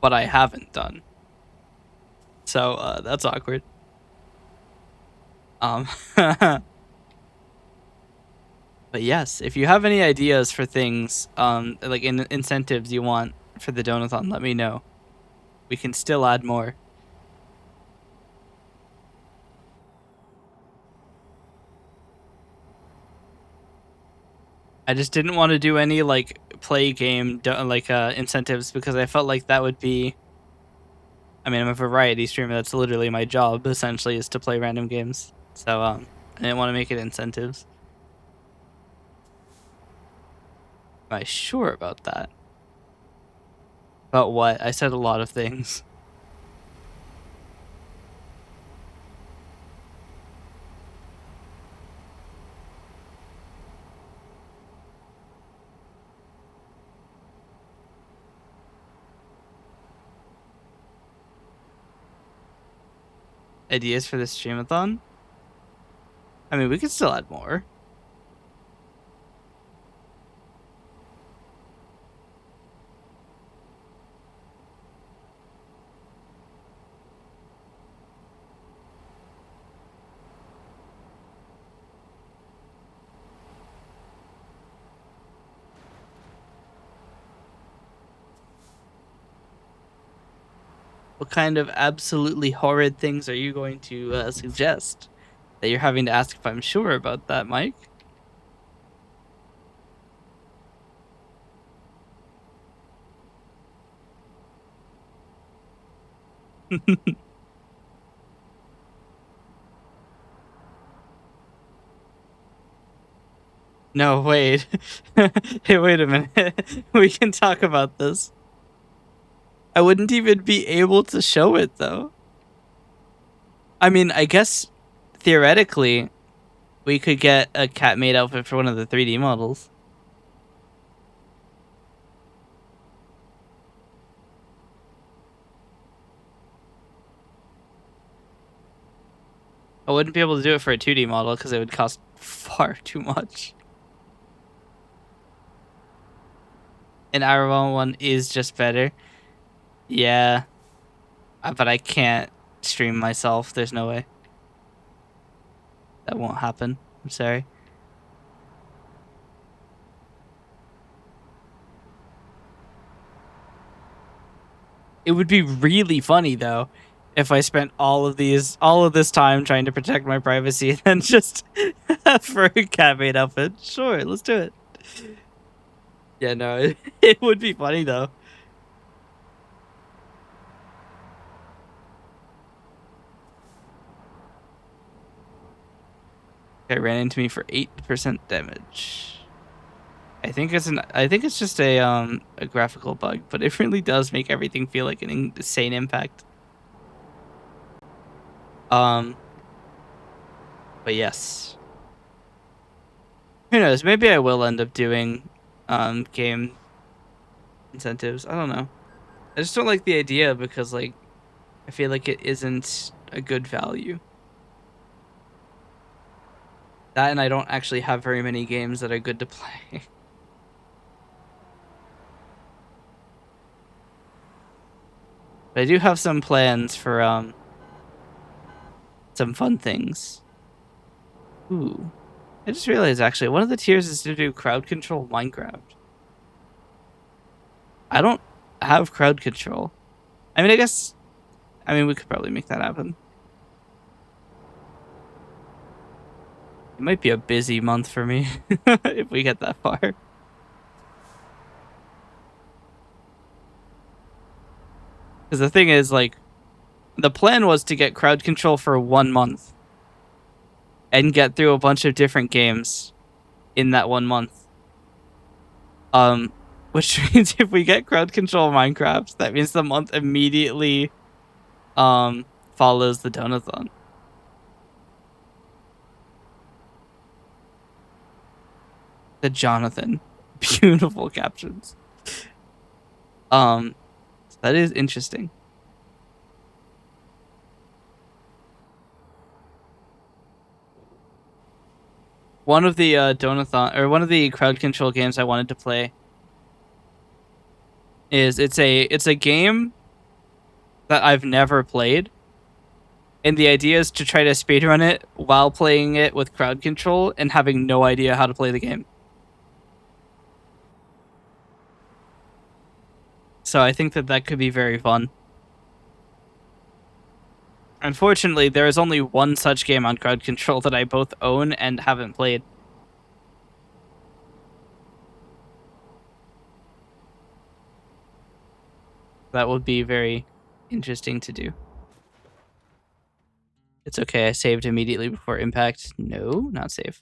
but I haven't done. So that's awkward. But yes, if you have any ideas for things, like incentives you want for the donathon, let me know. We can still add more. I just didn't want to do any like play game incentives because I felt like that would be. I mean, I'm a variety streamer. That's literally my job. Essentially, is to play random games. So I didn't want to make it incentives. Am I sure about that? About what? I said a lot of things. ideas for the streamathon. I mean, we could still add more. What kind of absolutely horrid things are you going to suggest? That you're having to ask if I'm sure about that, Mike? No, wait. Hey, wait a minute. We can talk about this. I wouldn't even be able to show it, though. I mean, I guess theoretically, we could get a cat made outfit for one of the 3D models. I wouldn't be able to do it for a 2D model because it would cost far too much. An Arrow one is just better. Yeah, but I can't stream myself. There's no way. That won't happen. I'm sorry. It would be really funny though if I spent all of this time trying to protect my privacy and then just for a cat made outfit. Sure, let's do it. Yeah, no, it would be funny though. It ran into me for 8% damage. I think it's just a graphical bug, but it really does make everything feel like an insane impact. But yes. Who knows? Maybe I will end up doing game incentives. I don't know. I just don't like the idea because like I feel like it isn't a good value. That and I don't actually have very many games that are good to play. But I do have some plans for some fun things. Ooh. I just realized actually one of the tiers is to do crowd control Minecraft. I don't have crowd control. I mean, we could probably make that happen. It might be a busy month for me if we get that far. Because the thing is, like, the plan was to get crowd control for 1 month and get through a bunch of different games in that 1 month. Which means if we get crowd control Minecraft, that means the month immediately follows the donathon. The Jonathan. Beautiful captions. That is interesting. One of the donathon or one of the crowd control games I wanted to play is it's a game that I've never played. And the idea is to try to speedrun it while playing it with crowd control and having no idea how to play the game. So I think that could be very fun. Unfortunately, there is only one such game on crowd control that I both own and haven't played. That would be very interesting to do. It's okay, I saved immediately before impact. No, not save.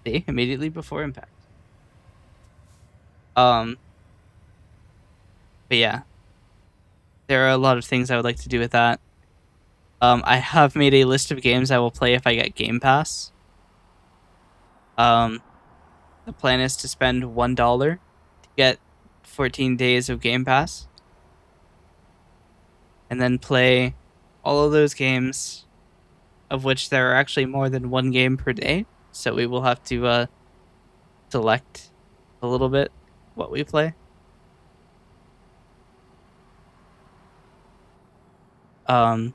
See, immediately before impact. But yeah. There are a lot of things I would like to do with that. I have made a list of games I will play if I get Game Pass. Um, the plan is to spend $1 to get 14 days of Game Pass, and then play all of those games, of which there are actually more than one game per day. So we will have to select a little bit what we play. Um,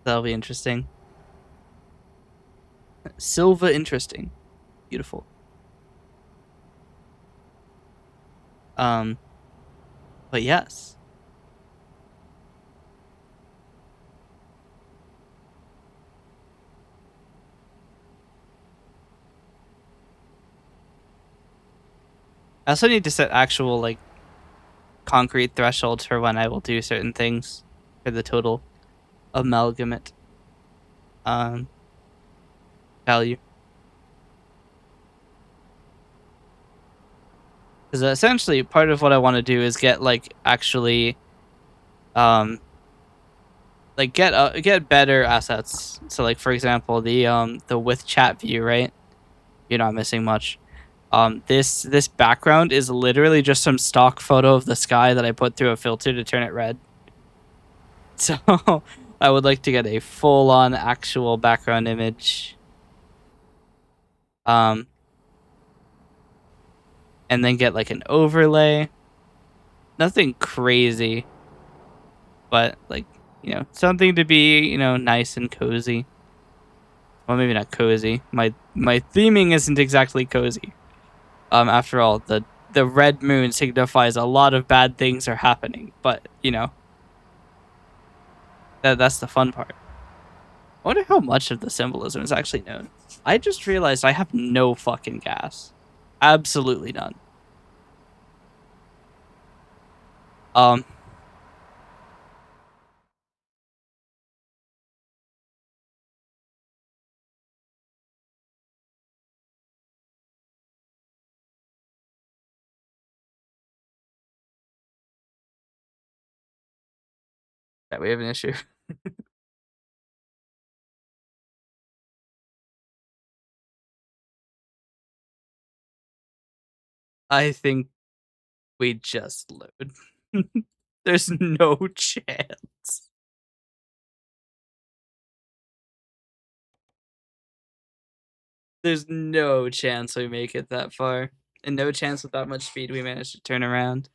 that'll be interesting. Silva, interesting, beautiful. Um, but yes, I also need to set actual like concrete thresholds for when I will do certain things for the total amalgamate um value. Because essentially part of what I want to do is get like actually um get better assets. So like for example the with chat view, right? You're not missing much. This background is literally just some stock photo of the sky that I put through a filter to turn it red. So I would like to get a full on actual background image. Um and then get like an overlay. Nothing crazy, but like, something to be, nice and cozy. Well, maybe not cozy. My theming isn't exactly cozy. After all, the red moon signifies a lot of bad things are happening, but that's the fun part. I wonder how much of the symbolism is actually known. I just realized I have no fucking gas. Absolutely none. Um, yeah, we have an issue. I think we just load. There's no chance. There's no chance we make it that far. And no chance with that much speed we manage to turn around.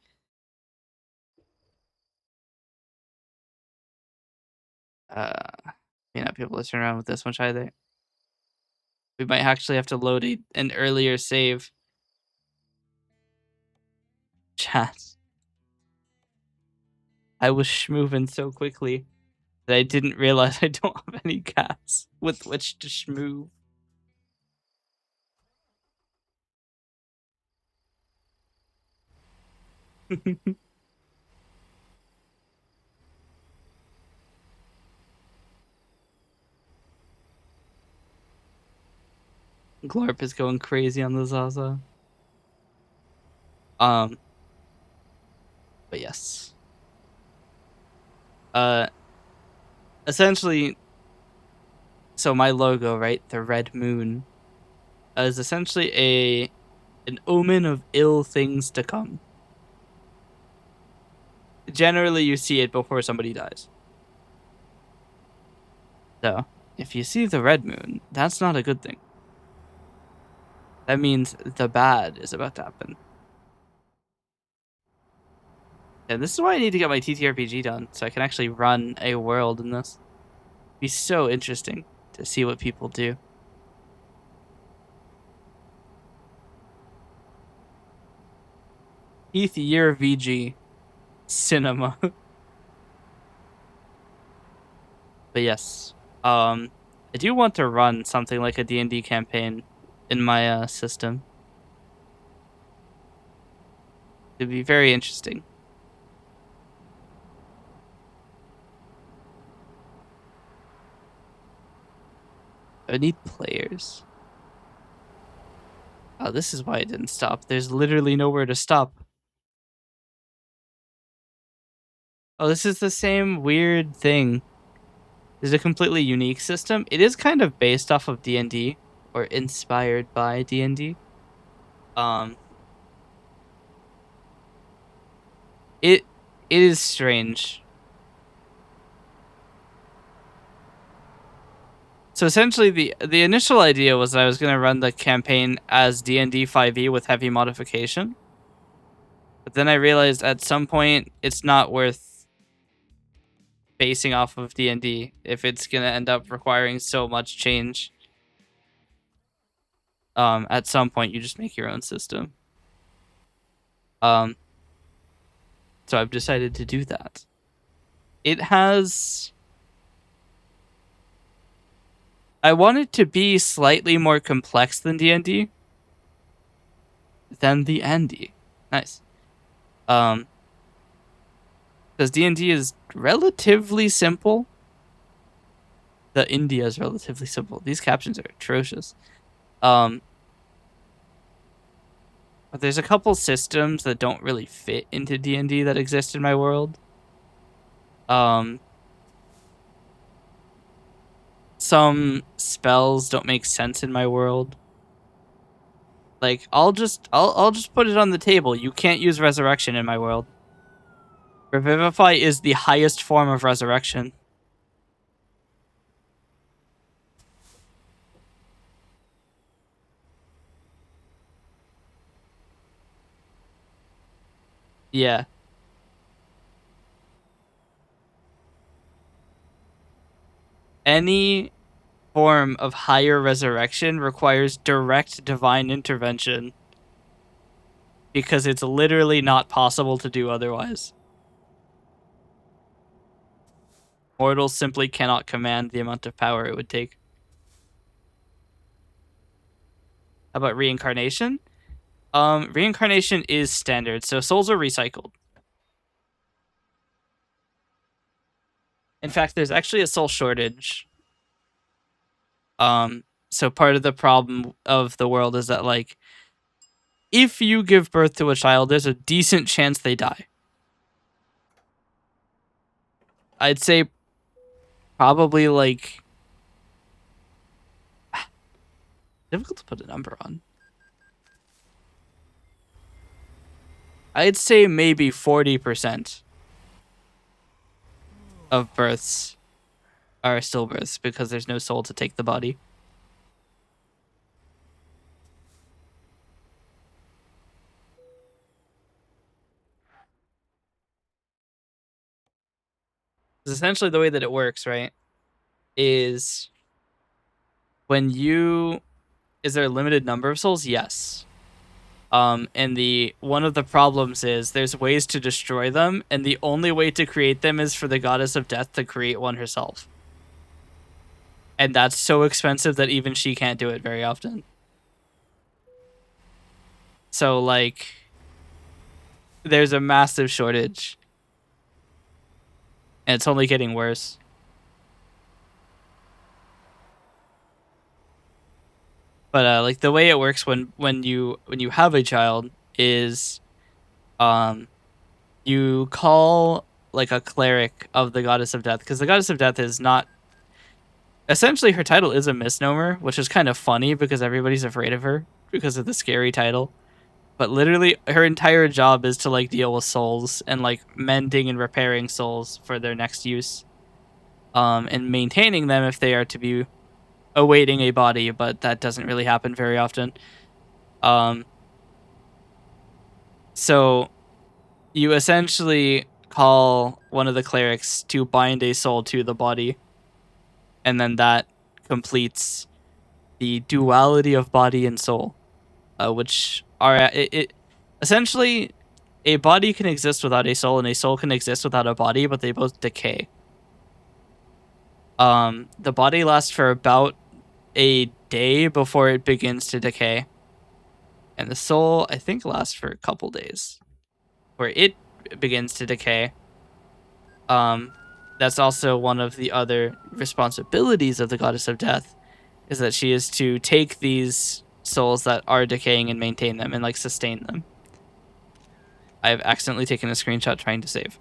May not be able to turn around with this much either. We might actually have to load an earlier save. Chat. I was schmoving so quickly that I didn't realize I don't have any gas with which to schmoove. Glorp is going crazy on the Zaza. Um, but yes. Uh, essentially, so my logo, right, the red moon, is essentially an omen of ill things to come. Generally, you see it before somebody dies. So, if you see the red moon, that's not a good thing. That means the bad is about to happen. And this is why I need to get my TTRPG done, so I can actually run a world in this. It'd be so interesting to see what people do. Heath, year VG cinema. But yes, I do want to run something like a D&D campaign in my system. It'd be very interesting. I need players. Oh, this is why it didn't stop. There's literally nowhere to stop. Oh, this is the same weird thing. is a completely unique system. It is kind of based off of D&D or inspired by D&D. It is strange. So essentially, the initial idea was that I was going to run the campaign as D&D 5e with heavy modification. But then I realized at some point it's not worth basing off of D&D if it's going to end up requiring so much change. At some point you just make your own system. So I've decided to do that. It has... I want it to be slightly more complex than D&D. Than the Andy. Nice. Because D&D is relatively simple. The India is relatively simple. These captions are atrocious. But there's a couple systems that don't really fit into D&D that exist in my world. Some spells don't make sense in my world. Like I'll just put it on the table. You can't use resurrection in my world. Revivify is the highest form of resurrection. Yeah. Any form of higher resurrection requires direct divine intervention because it's literally not possible to do otherwise. Mortals simply cannot command the amount of power it would take. How about reincarnation? Reincarnation is standard, so souls are recycled. In fact, there's actually a soul shortage. So part of the problem of the world is that, like, if you give birth to a child, there's a decent chance they die. I'd say probably, like, difficult to put a number on. I'd say maybe 40% of births are stillbirths because there's no soul to take the body. Essentially the way that it works, right, is when you... Is there a limited number of souls? Yes. And one of the problems is there's ways to destroy them, and the only way to create them is for the goddess of death to create one herself. And that's so expensive that even she can't do it very often. So, like, there's a massive shortage. And it's only getting worse. But like the way it works when you have a child is you call like a cleric of the goddess of death, because the goddess of death is not... Essentially, her title is a misnomer, which is kind of funny because everybody's afraid of her because of the scary title. But literally, her entire job is to, like, deal with souls and, like, mending and repairing souls for their next use. And maintaining them if they are to be awaiting a body, but that doesn't really happen very often. So you essentially call one of the clerics to bind a soul to the body, and then that completes the duality of body and soul, which are it essentially a body can exist without a soul, and a soul can exist without a body, but they both decay. The body lasts for about a day before it begins to decay, and the soul, I think, lasts for a couple days where it begins to decay. That's also one of the other responsibilities of the goddess of death, is that she is to take these souls that are decaying and maintain them and, like, sustain them. I've accidentally taken a screenshot trying to save.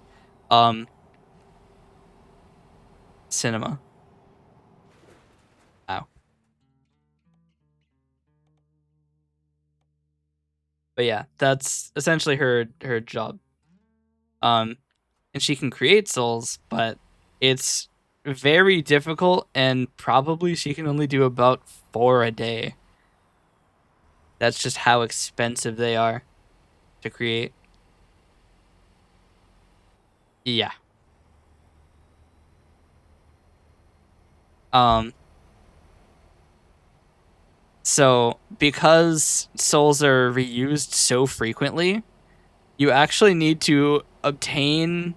Cinema. But yeah, that's essentially her job. And she can create souls, but it's very difficult, and probably she can only do about 4 a day. That's just how expensive they are to create. Yeah. Um so because souls are reused so frequently, you actually need to obtain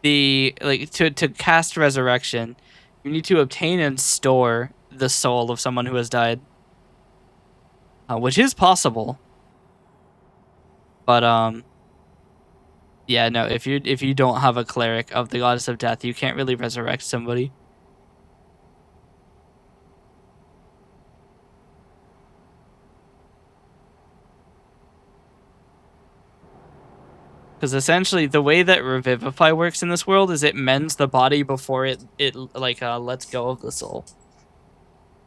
the like to cast resurrection, you need to obtain and store the soul of someone who has died, which is possible. But yeah, no, if you don't have a cleric of the goddess of death, you can't really resurrect somebody. Because essentially, the way that Revivify works in this world is it mends the body before it like lets go of the soul,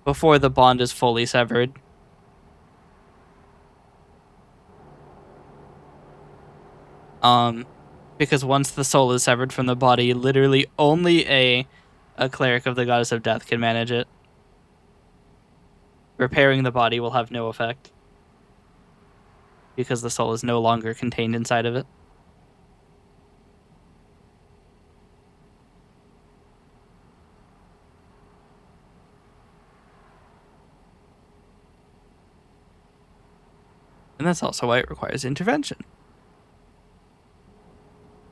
before the bond is fully severed. Um, because once the soul is severed from the body, literally only a cleric of the goddess of death can manage it. Repairing the body will have no effect because the soul is no longer contained inside of it. And that's also why it requires intervention.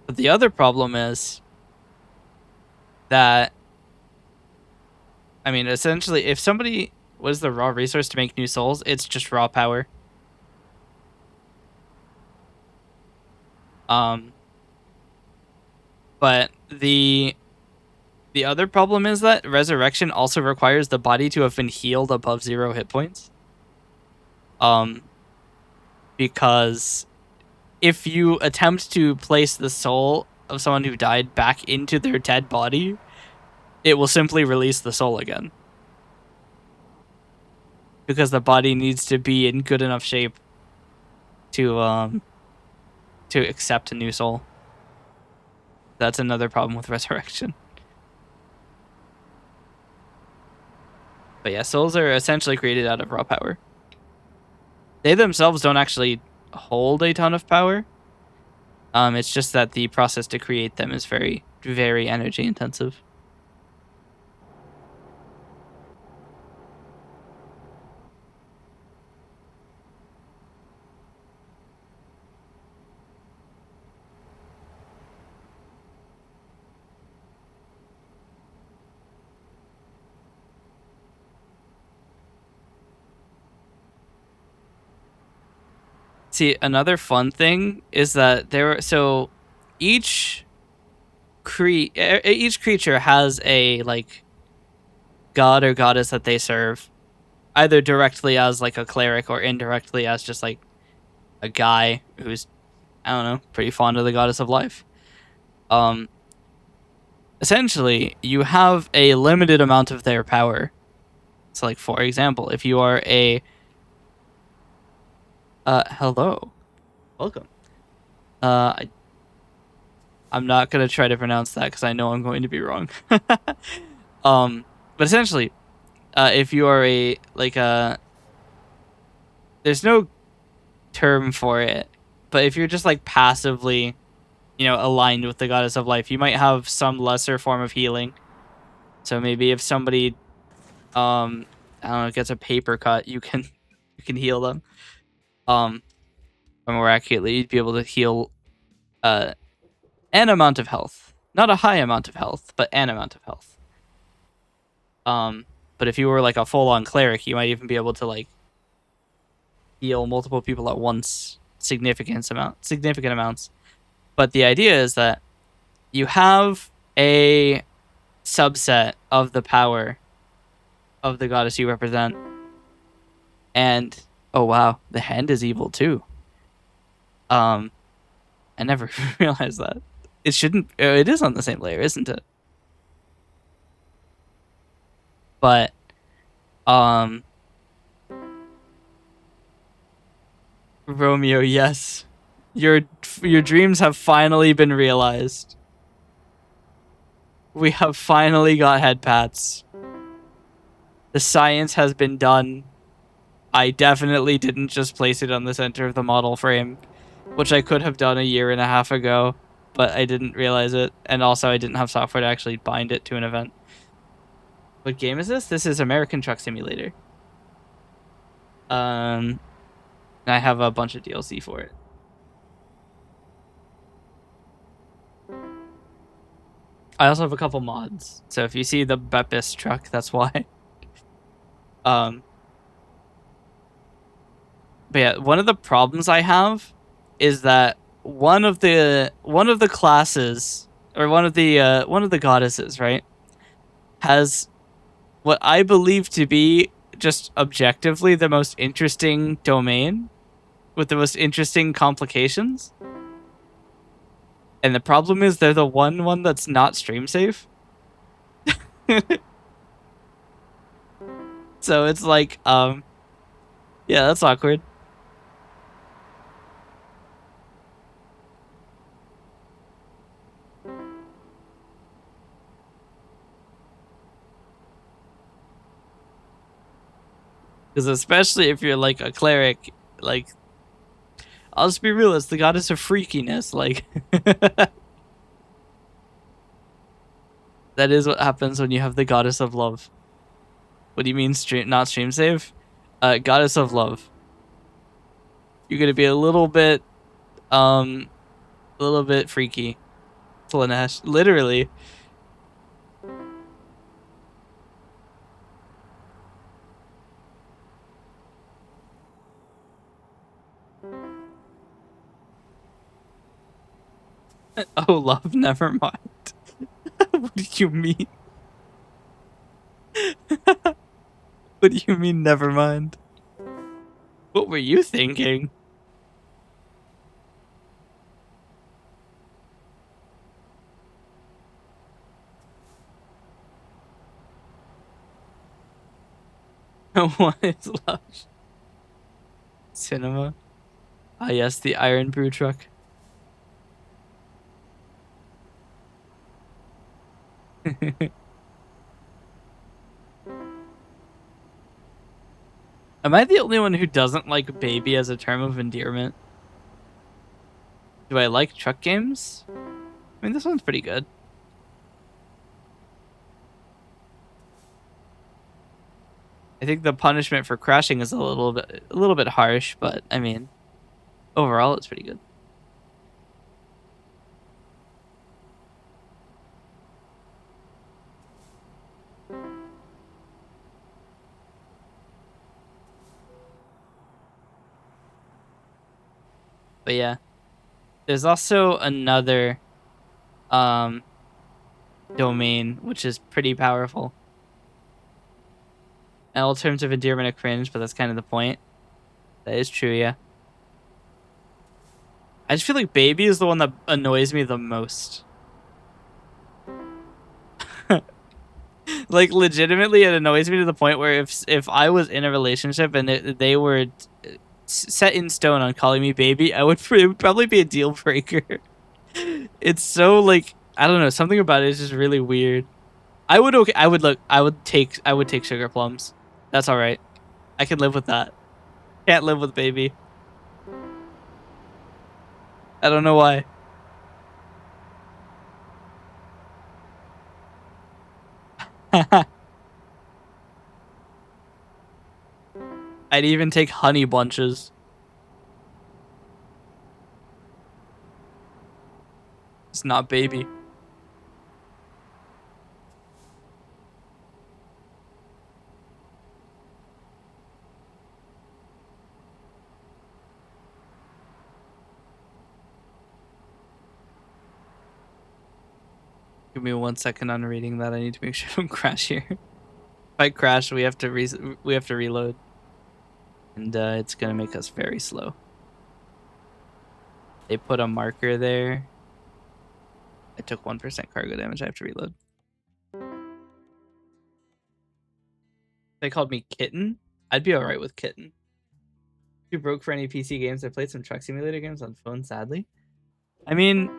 But the other problem is that, I mean, essentially, if somebody was the raw resource to make new souls, it's just raw power. Um, but the other problem is that resurrection also requires the body to have been healed above 0 hit points. Um, because if you attempt to place the soul of someone who died back into their dead body, it will simply release the soul again. Because the body needs to be in good enough shape to accept a new soul. That's another problem with resurrection. But yeah, souls are essentially created out of raw power. They themselves don't actually hold a ton of power. It's just that the process to create them is very, very energy intensive. See, another fun thing is that each each creature has a like god or goddess that they serve, either directly as like a cleric or indirectly as just like a guy who's, I don't know, pretty fond of the goddess of life. Um, Essentially, you have a limited amount of their power. So, like for example, if you are a hello, welcome. I, I'm not gonna try to pronounce that because I know I'm going to be wrong. um, but essentially, if you are a like a, there's no term for it, but if you're just like passively, aligned with the goddess of life, you might have some lesser form of healing. So maybe if somebody, I don't know, gets a paper cut, you can you can heal them. Um, or more accurately, you'd be able to heal uh an amount of health, not a high amount of health, but an amount of health. Um, but if you were like a full-on cleric, you might even be able to like heal multiple people at once, significant amounts. But the idea is that you have a subset of the power of the goddess you represent, and oh wow, the hand is evil too. Um, I never realized that. It shouldn't. It is on the same layer, isn't it? But um, Romeo, yes. Your dreams have finally been realized. We have finally got head pats. The science has been done. I definitely didn't just place it on the center of the model frame, which I could have done a year and a half ago, but I didn't realize it. And also I didn't have software to actually bind it to an event. What game is this? This is American Truck Simulator. I have a bunch of DLC for it. I also have a couple mods. So if you see the Bepis truck, that's why. Um, but yeah, one of the problems I have is that one of the classes or one of the goddesses, right, has what I believe to be just objectively the most interesting domain with the most interesting complications. And the problem is they're the one that's not stream safe. So it's like, yeah, that's awkward. Because especially if you're like a cleric, like I'll just be real, it's the goddess of freakiness. Like that is what happens when you have the goddess of love. What do you mean not stream save? Goddess of love. You're gonna be a little bit freaky. Slanesh, literally. Oh, love, never mind. What do you mean? What do you mean, never mind? What were you thinking? What is love? Cinema. Ah, yes, the Iron Brew truck. Am I the only one who doesn't like baby as a term of endearment? Do I like truck games? I mean, this one's pretty good. I think the punishment for crashing is a little bit harsh, but I mean, overall, it's pretty good. But yeah, there's also another um domain which is pretty powerful. And all terms of endearment are cringe, but that's kind of the point. That is true, yeah. I just feel like baby is the one that annoys me the most. Like legitimately, it annoys me to the point where if I was in a relationship and they were set in stone on calling me baby, it would probably be a deal breaker. It's so like I don't know, something about it is just really weird. I would take sugar plums. That's all right. I can live with that. Can't live with baby. I don't know why. I'd even take honey bunches. It's not baby. Give me 1 second on reading that. I need to make sure I don't crash here. If I crash, we have to reload, and it's gonna make us very slow. They put a marker there. I took 1% cargo damage. I have to reload. They called me kitten. I'd be all right with kitten. Too broke for any PC games. I played some truck simulator games on phone, sadly. I mean,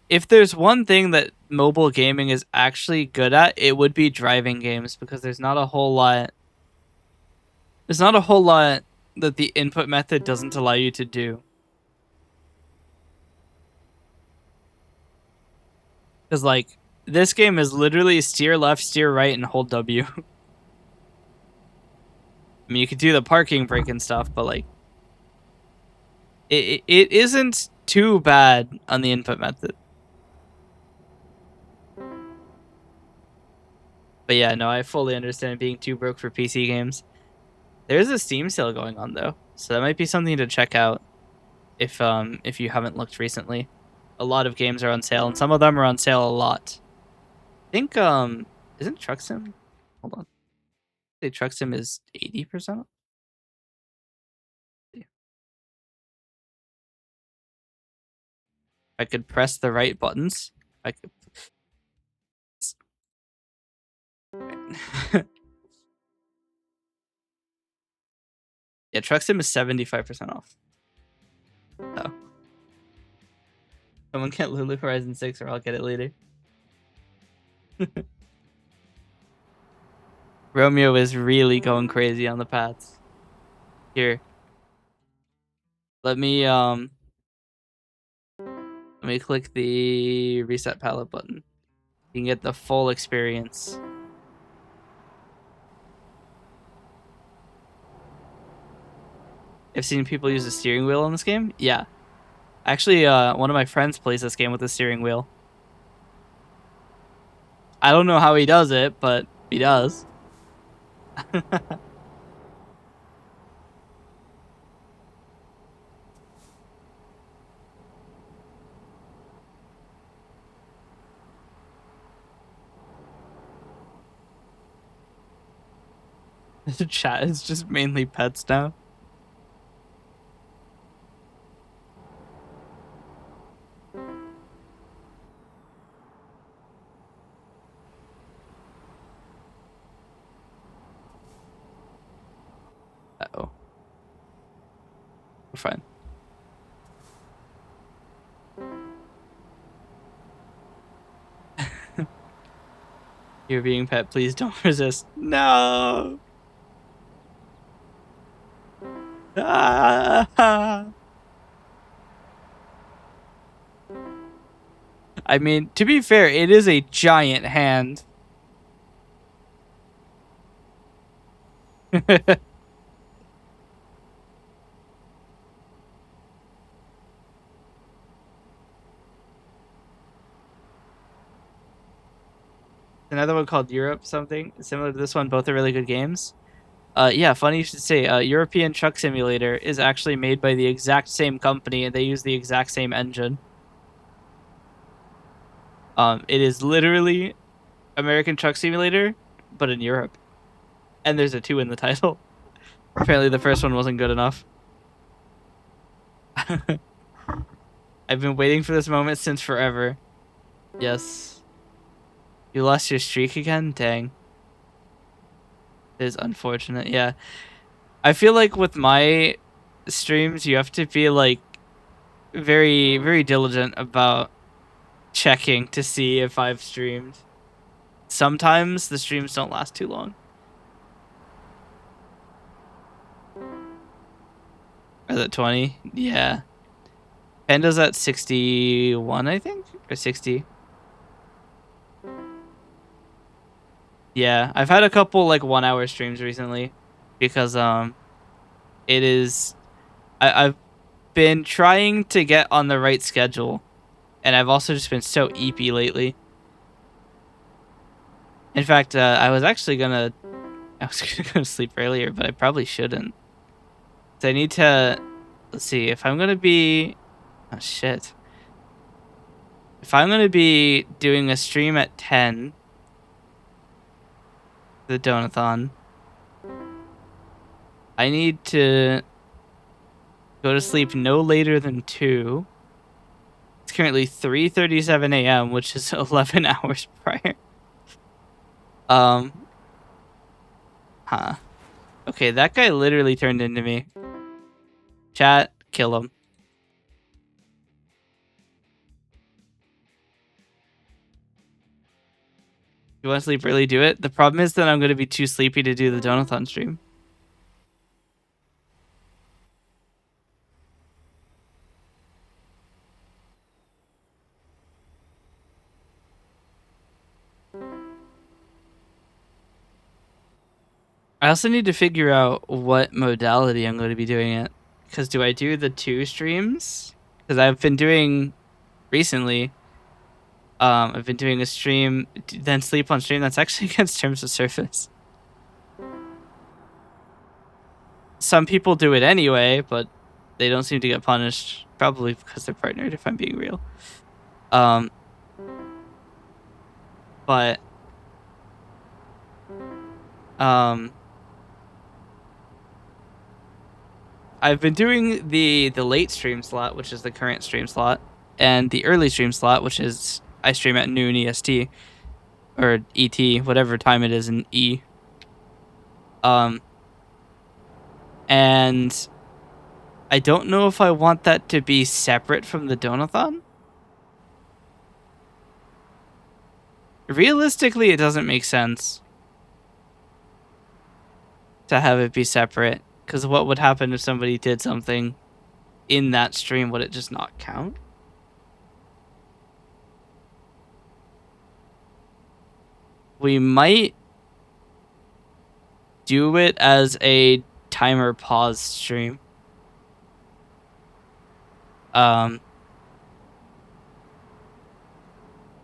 if there's one thing that mobile gaming is actually good at, it would be driving games because there's not a whole lot. There's not a whole lot that the input method doesn't allow you to do. Because like this game is literally steer left, steer right, and hold W. I mean, you could do the parking brake and stuff, but like it isn't too bad on the input method. But yeah, no, I fully understand being too broke for PC games. There's a Steam sale going on though, so that might be something to check out if you haven't looked recently. A lot of games are on sale, and some of them are on sale a lot. I think isn't Truck Sim? Hold on, I think Truck Sim is 80% off. I could press the right buttons. I could. Yeah, Truck Sim is 75% off. Oh. Someone get Lulu Horizon 6 or I'll get it later. Romeo is really going crazy on the paths. Here. Let me click the reset palette button. You can get the full experience. I've seen people use a steering wheel on this game. Yeah. Actually, one of my friends plays this game with a steering wheel. I don't know how he does it, but he does. The chat is just mainly pets now. Uh-oh. We're fine. You're being pet. Please don't resist. No. Ah! I mean, to be fair, it is a giant hand. Another one called Europe something similar to this one. Both are really good games. Yeah, funny you should say. European Truck Simulator is actually made by the exact same company, and they use the exact same engine. It is literally American Truck Simulator, but in Europe, and there's a 2 in the title. Apparently, the first one wasn't good enough. I've been waiting for this moment since forever. Yes. You lost your streak again? Dang. It is unfortunate. Yeah. I feel like with my streams, you have to be like very, very diligent about checking to see if I've streamed. Sometimes the streams don't last too long. Is it 20? Yeah. Panda's at 61, I think? Or 60. Yeah, I've had a couple like 1 hour streams recently because it is I've been trying to get on the right schedule, and I've also just been so eepy lately. In fact, I was gonna go to sleep earlier, but I probably shouldn't. So I need to, let's see, if I'm gonna be, oh shit. If I'm gonna be doing a stream at 10, the Donathon, I need to go to sleep no later than 2. It's currently 3:37 a.m., which is 11 hours prior. Huh. Okay, that guy literally turned into me. Chat, kill him. You want to sleep early, do it. The problem is that I'm going to be too sleepy to do the Donathon stream. I also need to figure out what modality I'm going to be doing it. Because do I do the 2 streams? Because I've been doing recently. I've been doing a stream, then sleep on stream. That's actually against terms of service. Some people do it anyway, but they don't seem to get punished. Probably because they're partnered, if I'm being real. But I've been doing the late stream slot, which is the current stream slot, and the early stream slot, which is I stream at noon EST or ET, whatever time it is in E. And I don't know if I want that to be separate from the Donathon. Realistically, it doesn't make sense to have it be separate, because what would happen if somebody did something in that stream? Would it just not count? We might do it as a timer pause stream.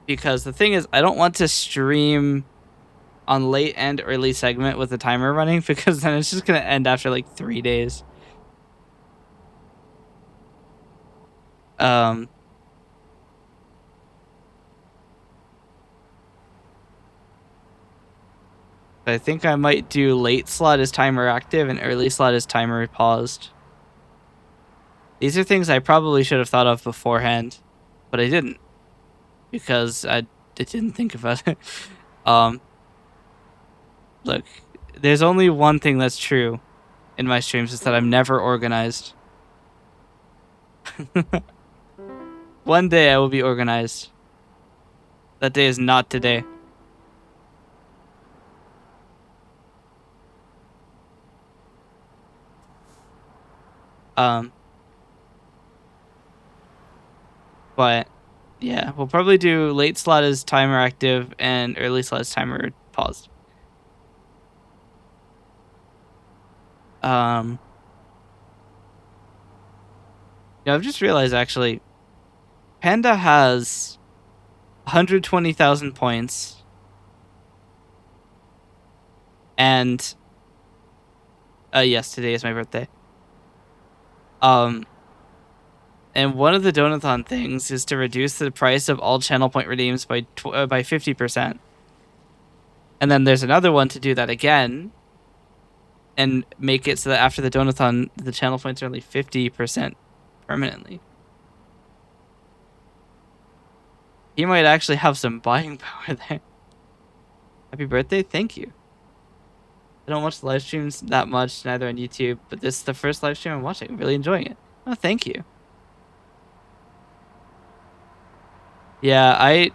Because the thing is, I don't want to stream on late and early segment with the timer running, because then it's just going to end after like 3 days. I think I might do late slot as timer active and early slot as timer paused. These are things I probably should have thought of beforehand, but I didn't, because I didn't think about it. Look, there's only one thing that's true in my streams, is that I'm never organized. One day I will be organized. That day is not today. But yeah, we'll probably do late slot as timer active and early slot as timer paused. Yeah, I've just realized actually, Panda has 120,000 points, and yes, today is my birthday. And one of the Donathon things is to reduce the price of all channel point redeems by 50%. And then there's another one to do that again and make it so that after the Donathon, the channel points are only 50% permanently. He might actually have some buying power there. Happy birthday. Thank you. I don't watch live streams that much, neither on YouTube, but this is the first live stream I'm watching. I'm really enjoying it. Oh, thank you. Yeah, I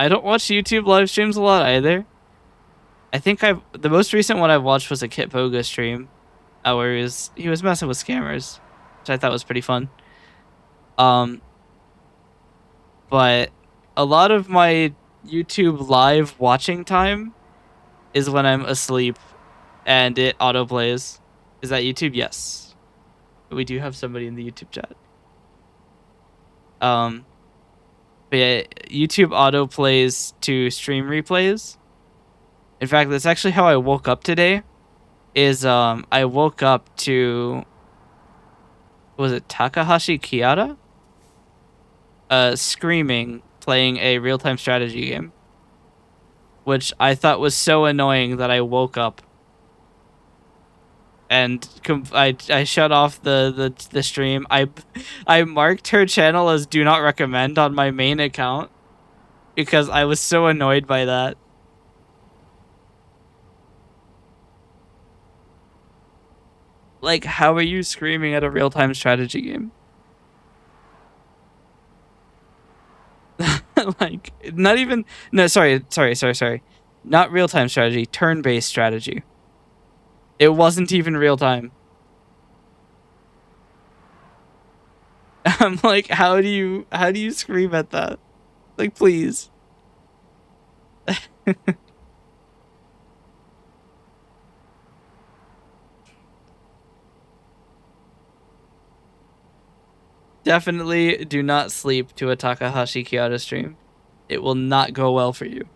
don't watch YouTube live streams a lot either. I think the most recent one I've watched was a Kit Boga stream, where he was messing with scammers, which I thought was pretty fun. But a lot of my YouTube live watching time is when I'm asleep and it autoplays. Is that YouTube? Yes. We do have somebody in the YouTube chat. But yeah, YouTube autoplays to stream replays. In fact, that's actually how I woke up today. I woke up to, was it Takahashi Kiyata? Screaming, playing a real-time strategy game, which I thought was so annoying that I woke up and I shut off the stream. I marked her channel as do not recommend on my main account because I was so annoyed by that. Like, how are you screaming at a real-time strategy game? Like, not even... No, sorry. Not real-time strategy, turn-based strategy. It wasn't even real-time. I'm like, how do you scream at that? Like, please. Definitely do not sleep to a Takahashi Kyoto stream. It will not go well for you.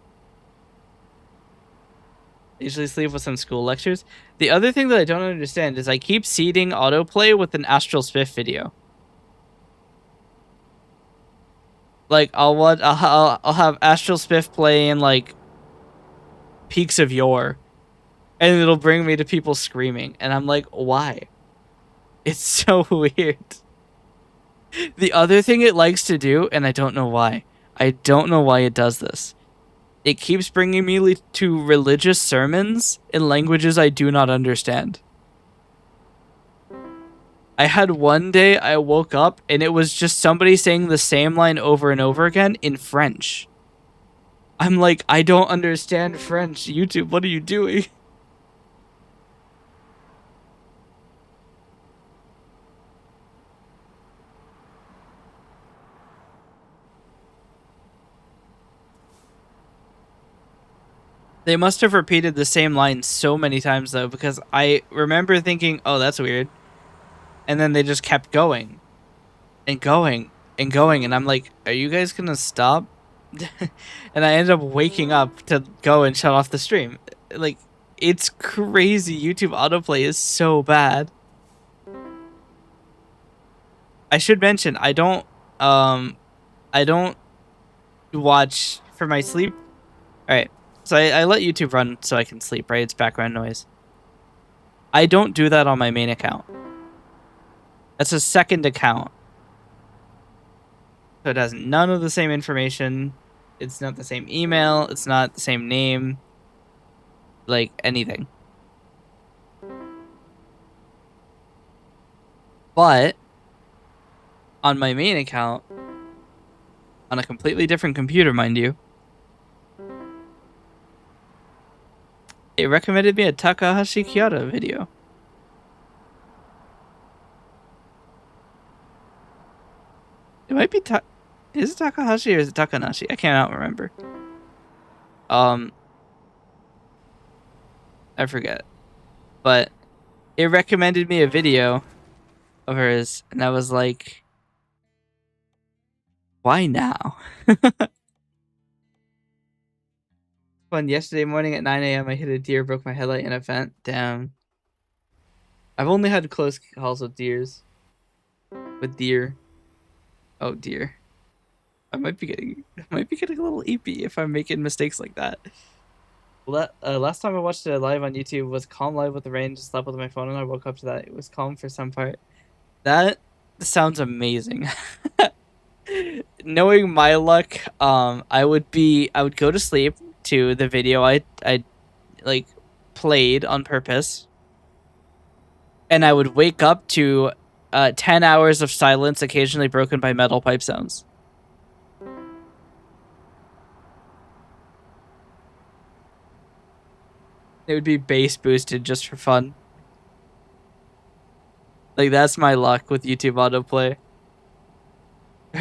I usually sleep with some school lectures. The other thing that I don't understand is I keep seeding autoplay with an Astral Spiff video. Like, I'll have Astral Spiff play in like Peaks of Yore, and it'll bring me to people screaming, and I'm like, why? It's so weird. The other thing it likes to do, and I don't know why. I don't know why it does this. It keeps bringing me to religious sermons in languages I do not understand. I had one day I woke up and it was just somebody saying the same line over and over again in French. I'm like, I don't understand French. YouTube, what are you doing? They must have repeated the same line so many times though, because I remember thinking, oh, that's weird. And then they just kept going and going and going. And I'm like, are you guys going to stop? And I ended up waking up to go and shut off the stream. Like, it's crazy. YouTube autoplay is so bad. I should mention, I don't watch for my sleep. All right. So I let YouTube run so I can sleep, right? It's background noise. I don't do that on my main account. That's a second account. So it has none of the same information. It's not the same email. It's not the same name. Like, anything. But on my main account, on a completely different computer, mind you, it recommended me a Takahashi Kyoto video. It might be is it Takahashi or is it Takanashi? I cannot remember. I forget. But it recommended me a video of hers, and I was like, why now? Fun. Yesterday morning at 9 a.m., I hit a deer, broke my headlight in a vent. Damn. I've only had close calls with deers. With deer. Oh dear. I might be getting a little eepy if I'm making mistakes like that. Last time I watched it live on YouTube was Calm Live with the Rain. Just slept with my phone and I woke up to that. It was calm for some part. That sounds amazing. Knowing my luck, I would go to sleep to the video I like played on purpose, and I would wake up to 10 hours of silence, occasionally broken by metal pipe sounds. It would be bass boosted just for fun. Like, that's my luck with YouTube autoplay.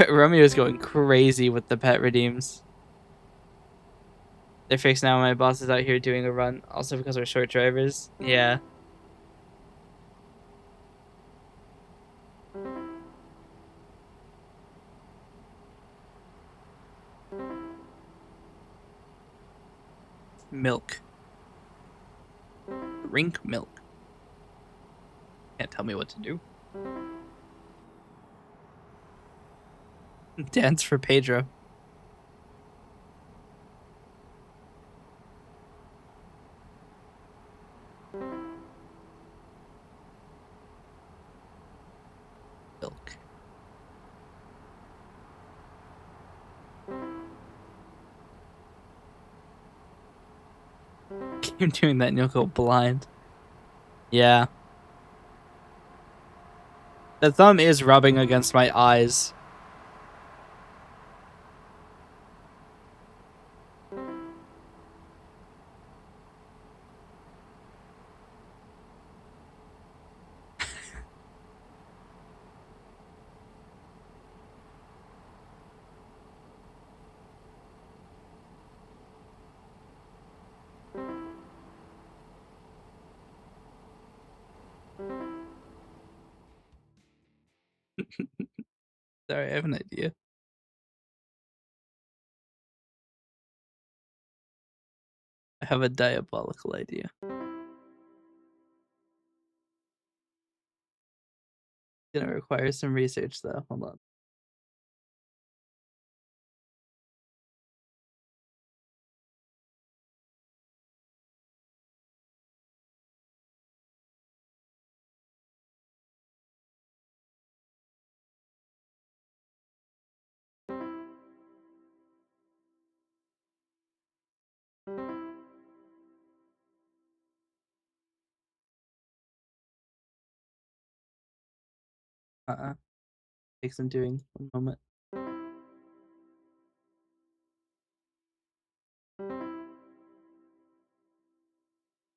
Romeo's going crazy with the pet redeems. They're fixed now. My boss is out here doing a run. Also because we're short drivers. Yeah. Milk. Drink milk. Can't tell me what to do. Dance for Pedro. Milk. Keep doing that and you'll go blind. Yeah. The thumb is rubbing against my eyes. Sorry, I have an idea. I have a diabolical idea. It's gonna require some research though. Hold on. Takes some doing. One moment.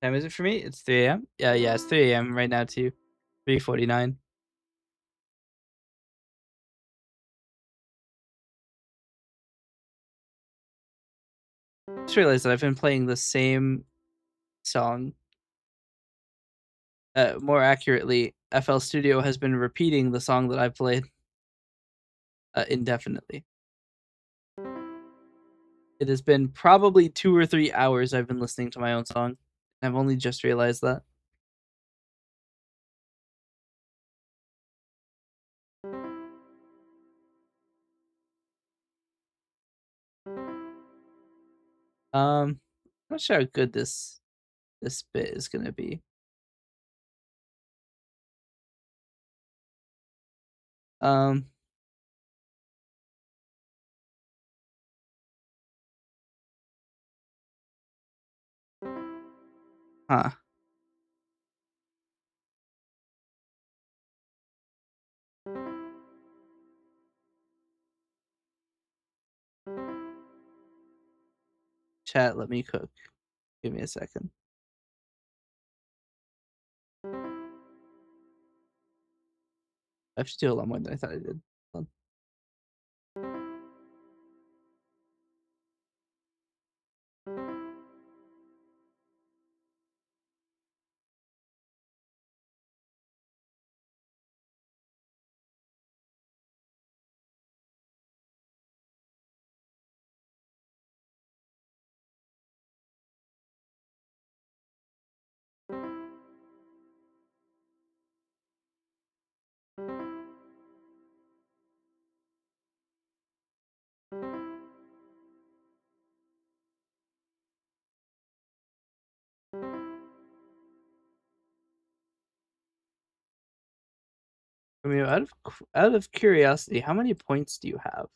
Time is it for me? It's 3 a.m. Yeah, it's 3 a.m. right now too. 3:49. Just realized that I've been playing the same song. More accurately, FL Studio has been repeating the song that I've played indefinitely. It has been probably 2 or 3 hours I've been listening to my own song. I've only just realized that. I'm not sure how good this bit is gonna be. Um, huh. Chat, let me cook. Give me a second. I have to do a lot more than I thought I did. Hold I mean, out of curiosity, how many points do you have?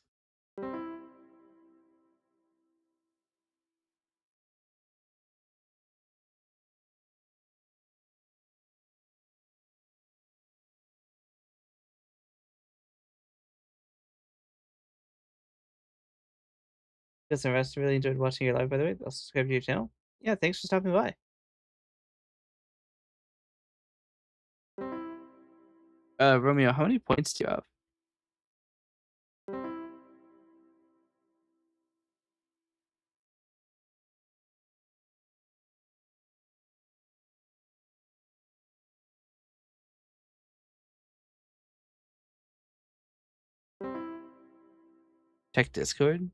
Because the rest really enjoyed watching your live, by the way. I'll subscribe to your channel. Yeah, thanks for stopping by. Romeo, how many points do you have? Check Discord.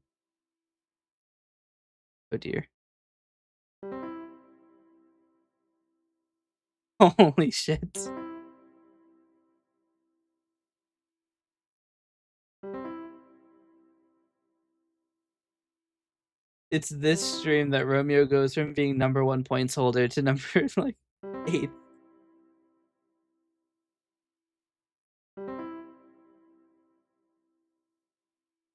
Oh dear. Holy shit. It's this stream that Romeo goes from being #1 points holder to number like 8. We're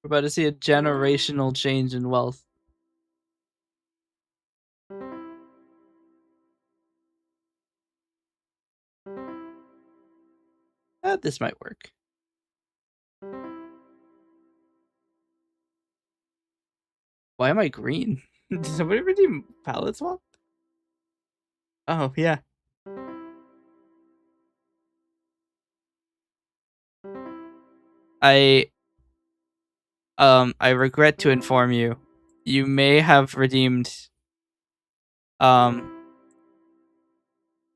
about to see a generational change in wealth. this might work. Why am I green? Did somebody redeem palette swap? Oh, yeah. I regret to inform you, you may have redeemed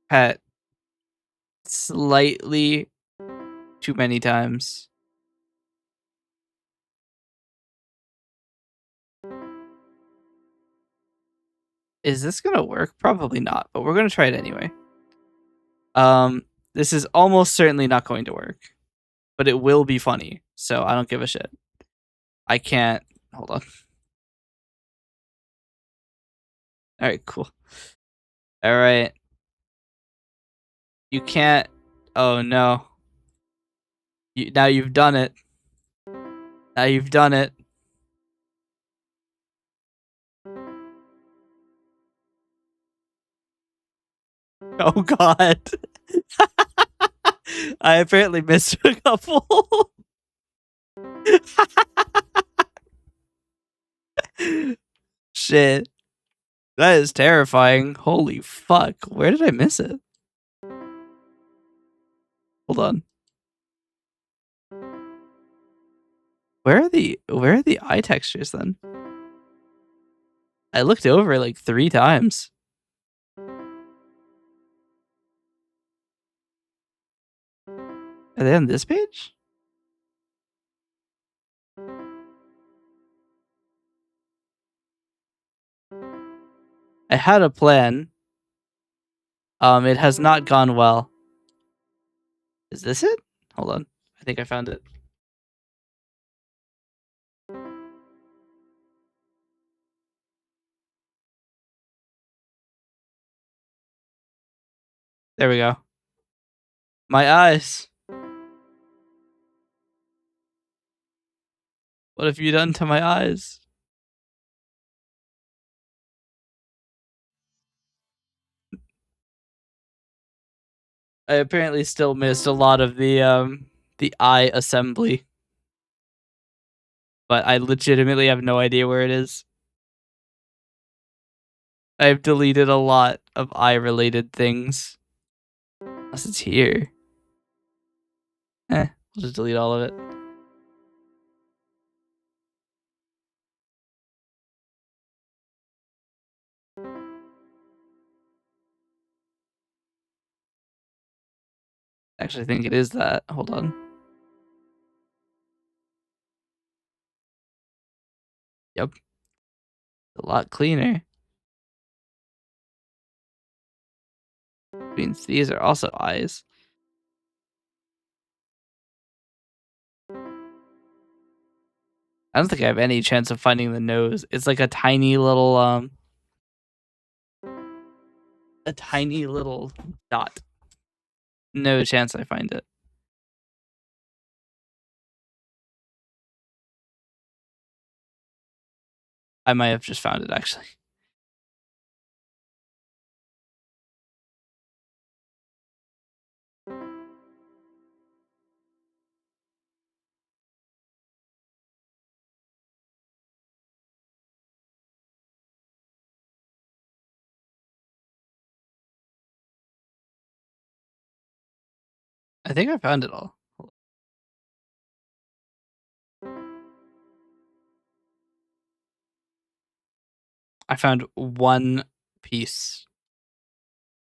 pet slightly too many times. Is this gonna work? Probably not, but we're gonna try it anyway. This is almost certainly not going to work, but it will be funny, so I don't give a shit. I can't. Hold on. All right, cool. All right. You can't. Oh no. Now you've done it. Now you've done it. Oh god. I apparently missed a couple. Shit. That is terrifying. Holy fuck. Where did I miss it? Hold on. Where are the eye textures then? I looked over like 3 times. Are they on this page? I had a plan. It has not gone well. Is this it? Hold on. I think I found it. There we go. My eyes. What have you done to my eyes? I apparently still missed a lot of the eye assembly. But I legitimately have no idea where it is. I've deleted a lot of eye related things. Unless it's here. We'll just delete all of it. Actually, I think it is that. Hold on. Yep. A lot cleaner. Means these are also eyes. I don't think I have any chance of finding the nose. It's like a tiny little dot. No chance I find it. I might have just found it actually. I think I found it all. I found one piece.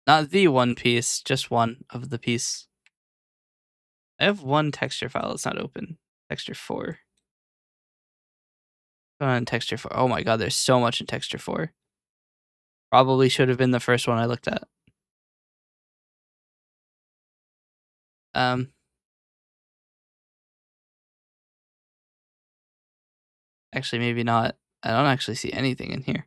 Not the one piece, just one of the piece. I have one texture file that's not open. Texture 4. On texture 4. Oh my god, there's so much in texture 4. Probably should have been the first one I looked at. Actually, maybe not. I don't actually see anything in here.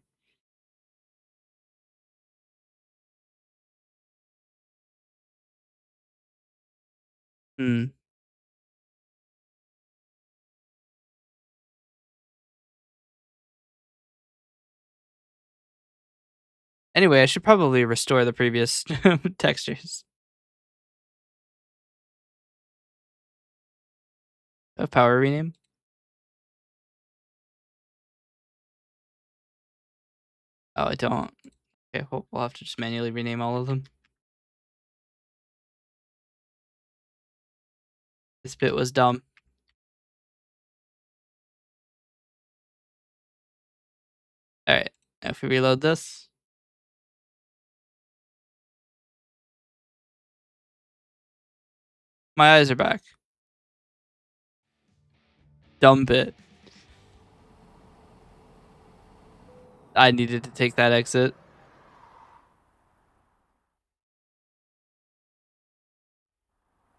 Anyway, I should probably restore the previous textures. A power rename? Oh, I don't. Okay, we'll have to just manually rename all of them. This bit was dumb. Alright, if we reload this. My eyes are back. Dumb bit. I needed to take that exit.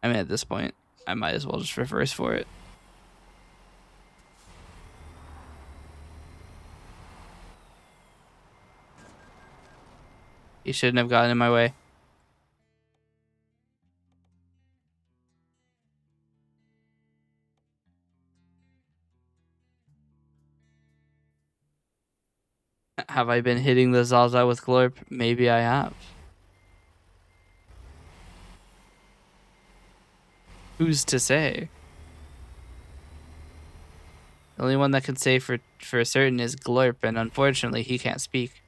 I mean, at this point, I might as well just reverse for it. He shouldn't have gotten in my way. Have I been hitting the Zaza with Glorp? Maybe I have. Who's to say? The only one that can say for certain is Glorp, and unfortunately, he can't speak.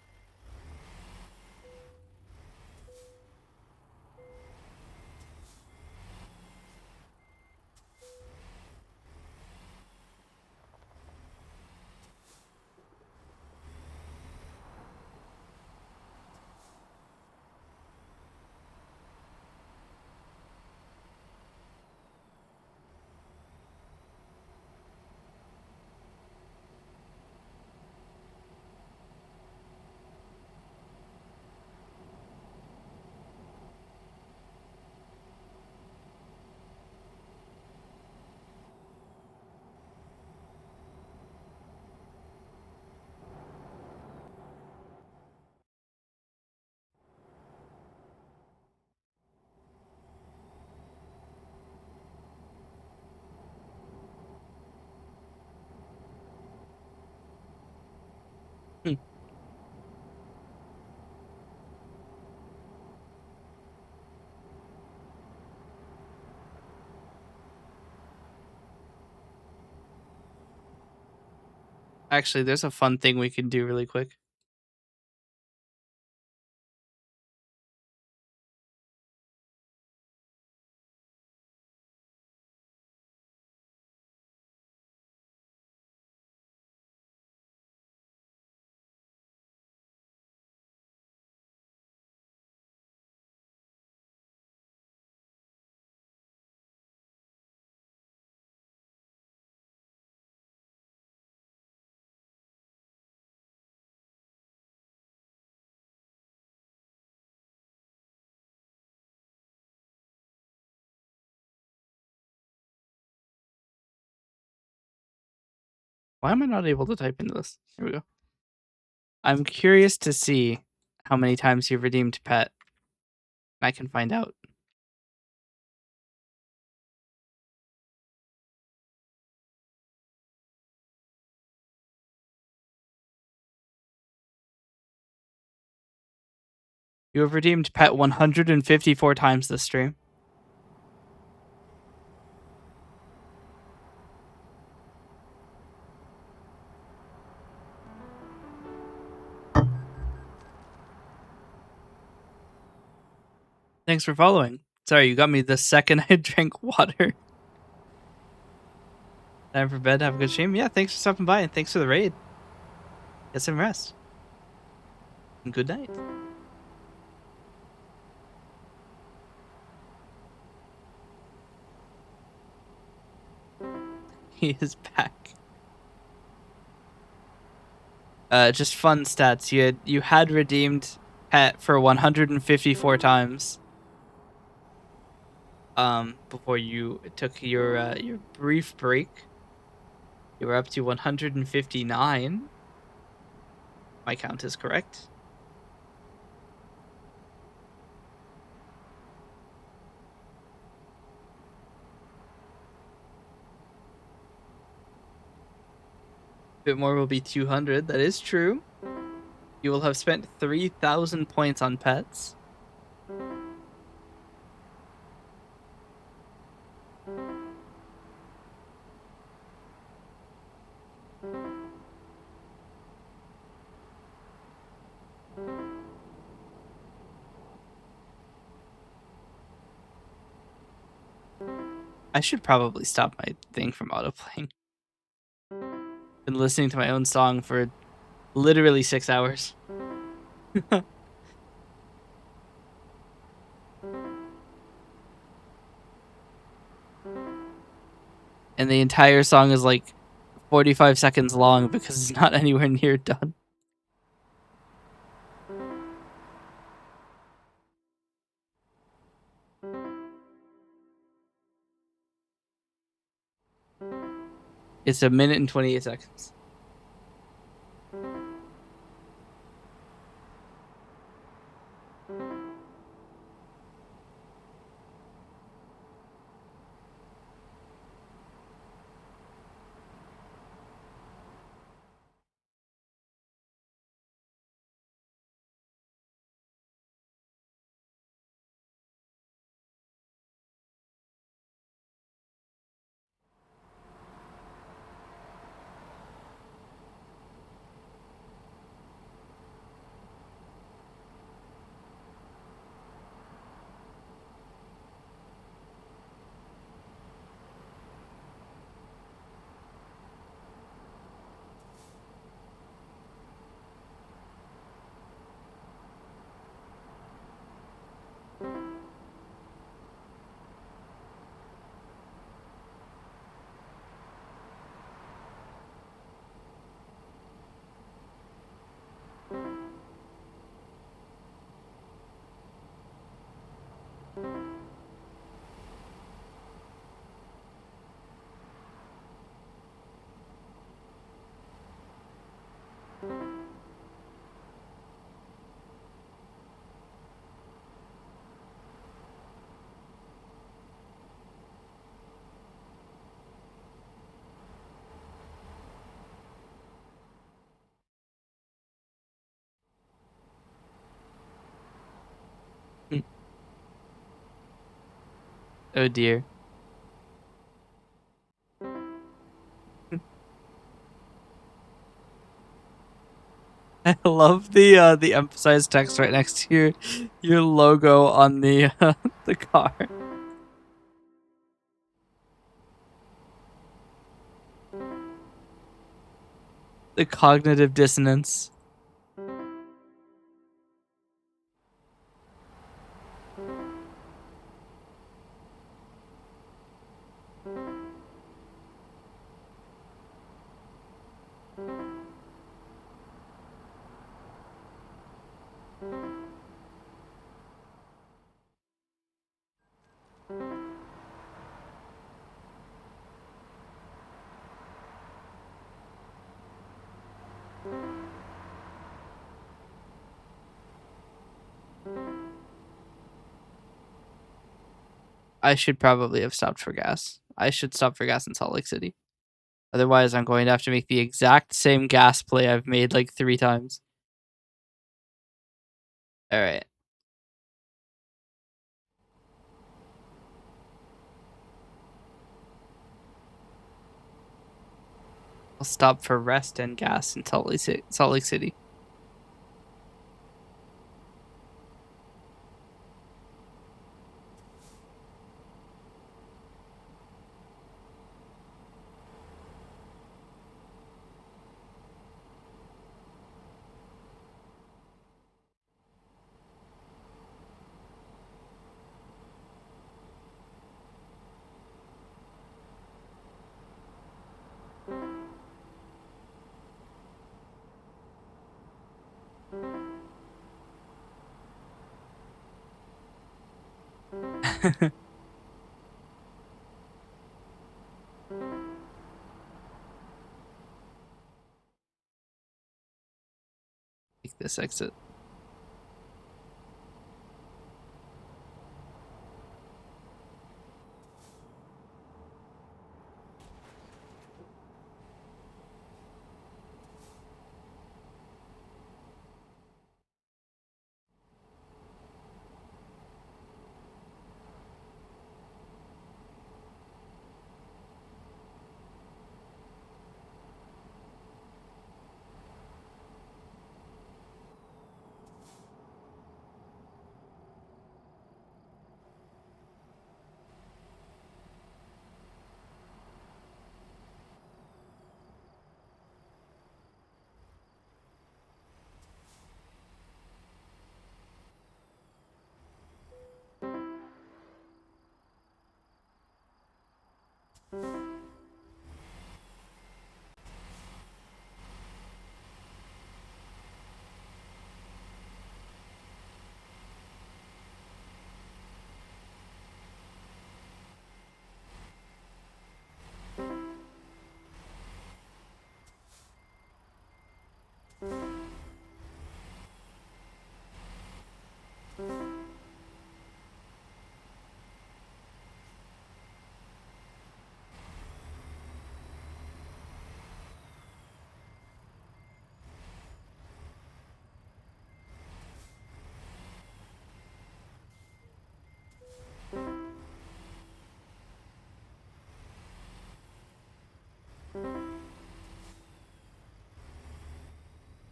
Actually, there's a fun thing we can do really quick. Why am I not able to type into this? Here we go. I'm curious to see how many times you've redeemed Pet. I can find out. You have redeemed Pet 154 times this stream. Thanks for following. Sorry, you got me the second I drank water. Time for bed. Have a good stream. Yeah, thanks for stopping by and thanks for the raid. Get some rest. And good night. He is back. Just fun stats. You had redeemed Pet for 154 times. Before you took your brief break. You were up to 159. My count is correct. Bit more will be 200. That is true. You will have spent 3,000 points on pets. I should probably stop my thing from autoplaying. Been listening to my own song for literally 6 hours. And the entire song is like 45 seconds long because it's not anywhere near done. It's 1 minute and 28 seconds. Oh dear. I love the emphasized text right next to your logo on the the car. The cognitive dissonance. I should probably have stopped for gas. I should stop for gas in Salt Lake City. Otherwise, I'm going to have to make the exact same gas play I've made like 3 times. All right. I'll stop for rest and gas in Salt Lake City. Take this exit.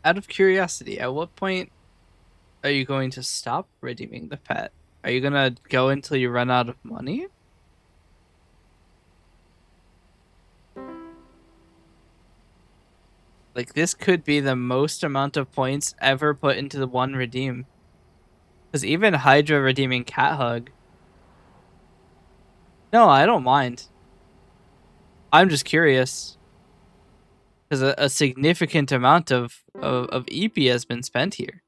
Out of curiosity, at what point are you going to stop redeeming the pet? Are you gonna go until you run out of money? Like, this could be the most amount of points ever put into the one redeem. Because even Hydra redeeming Cat Hug. No, I don't mind. I'm just curious. Because a significant amount of EP has been spent here.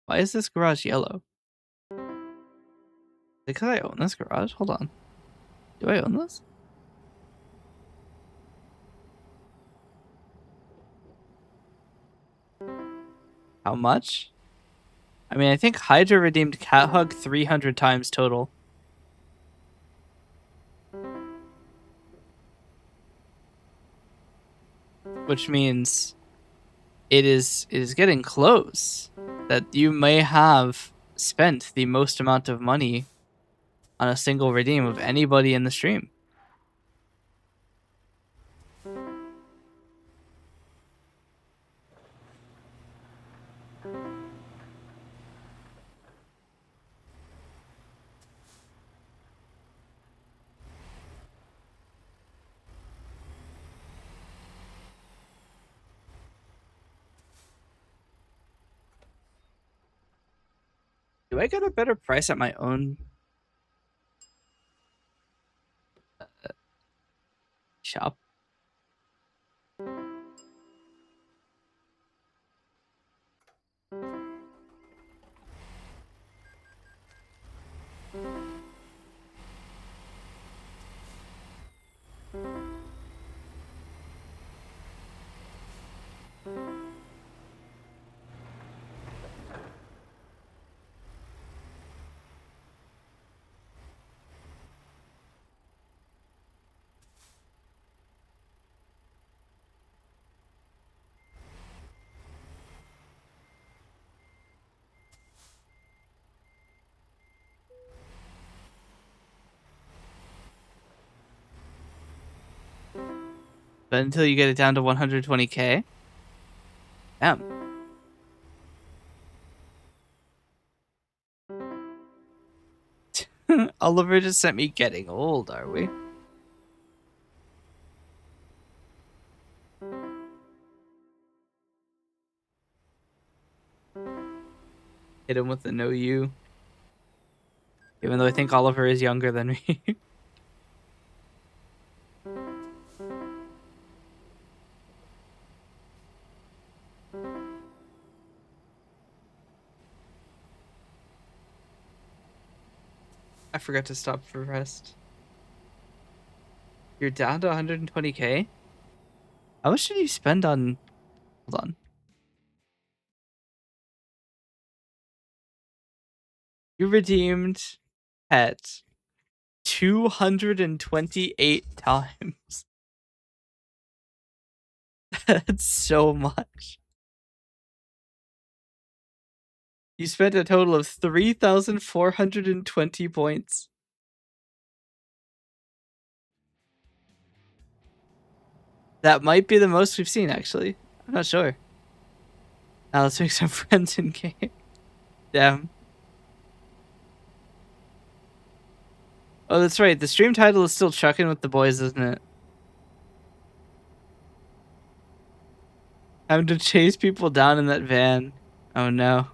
Why is this garage yellow? Is it because I own this garage? Hold on. Do I own this? How much? I mean, I think Hydra redeemed Cat Hug 300 times total. Which means it is getting close that you may have spent the most amount of money on a single redeem of anybody in the stream. Do I get a better price at my own shop? But until you get it down to 120k? Damn. Oliver just sent me getting old, are we? Hit him with the no you. Even though I think Oliver is younger than me. I forgot to stop for rest. You're down to 120k? How much did you spend on... Hold on. You redeemed pet 228 times. That's so much. You spent a total of 3,420 points. That might be the most we've seen, actually. I'm not sure. Now let's make some friends in game. Damn. Oh, that's right. The stream title is still Chucking with the Boys, isn't it? Having to chase people down in that van. Oh no.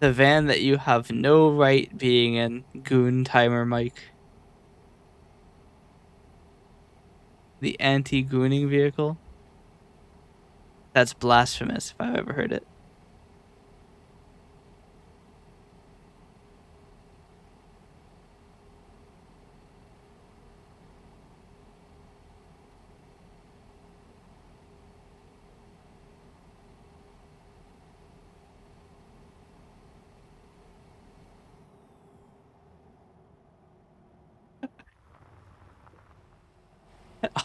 The van that you have no right being in, Goon Timer Mike. The anti-gooning vehicle? That's blasphemous if I've ever heard it.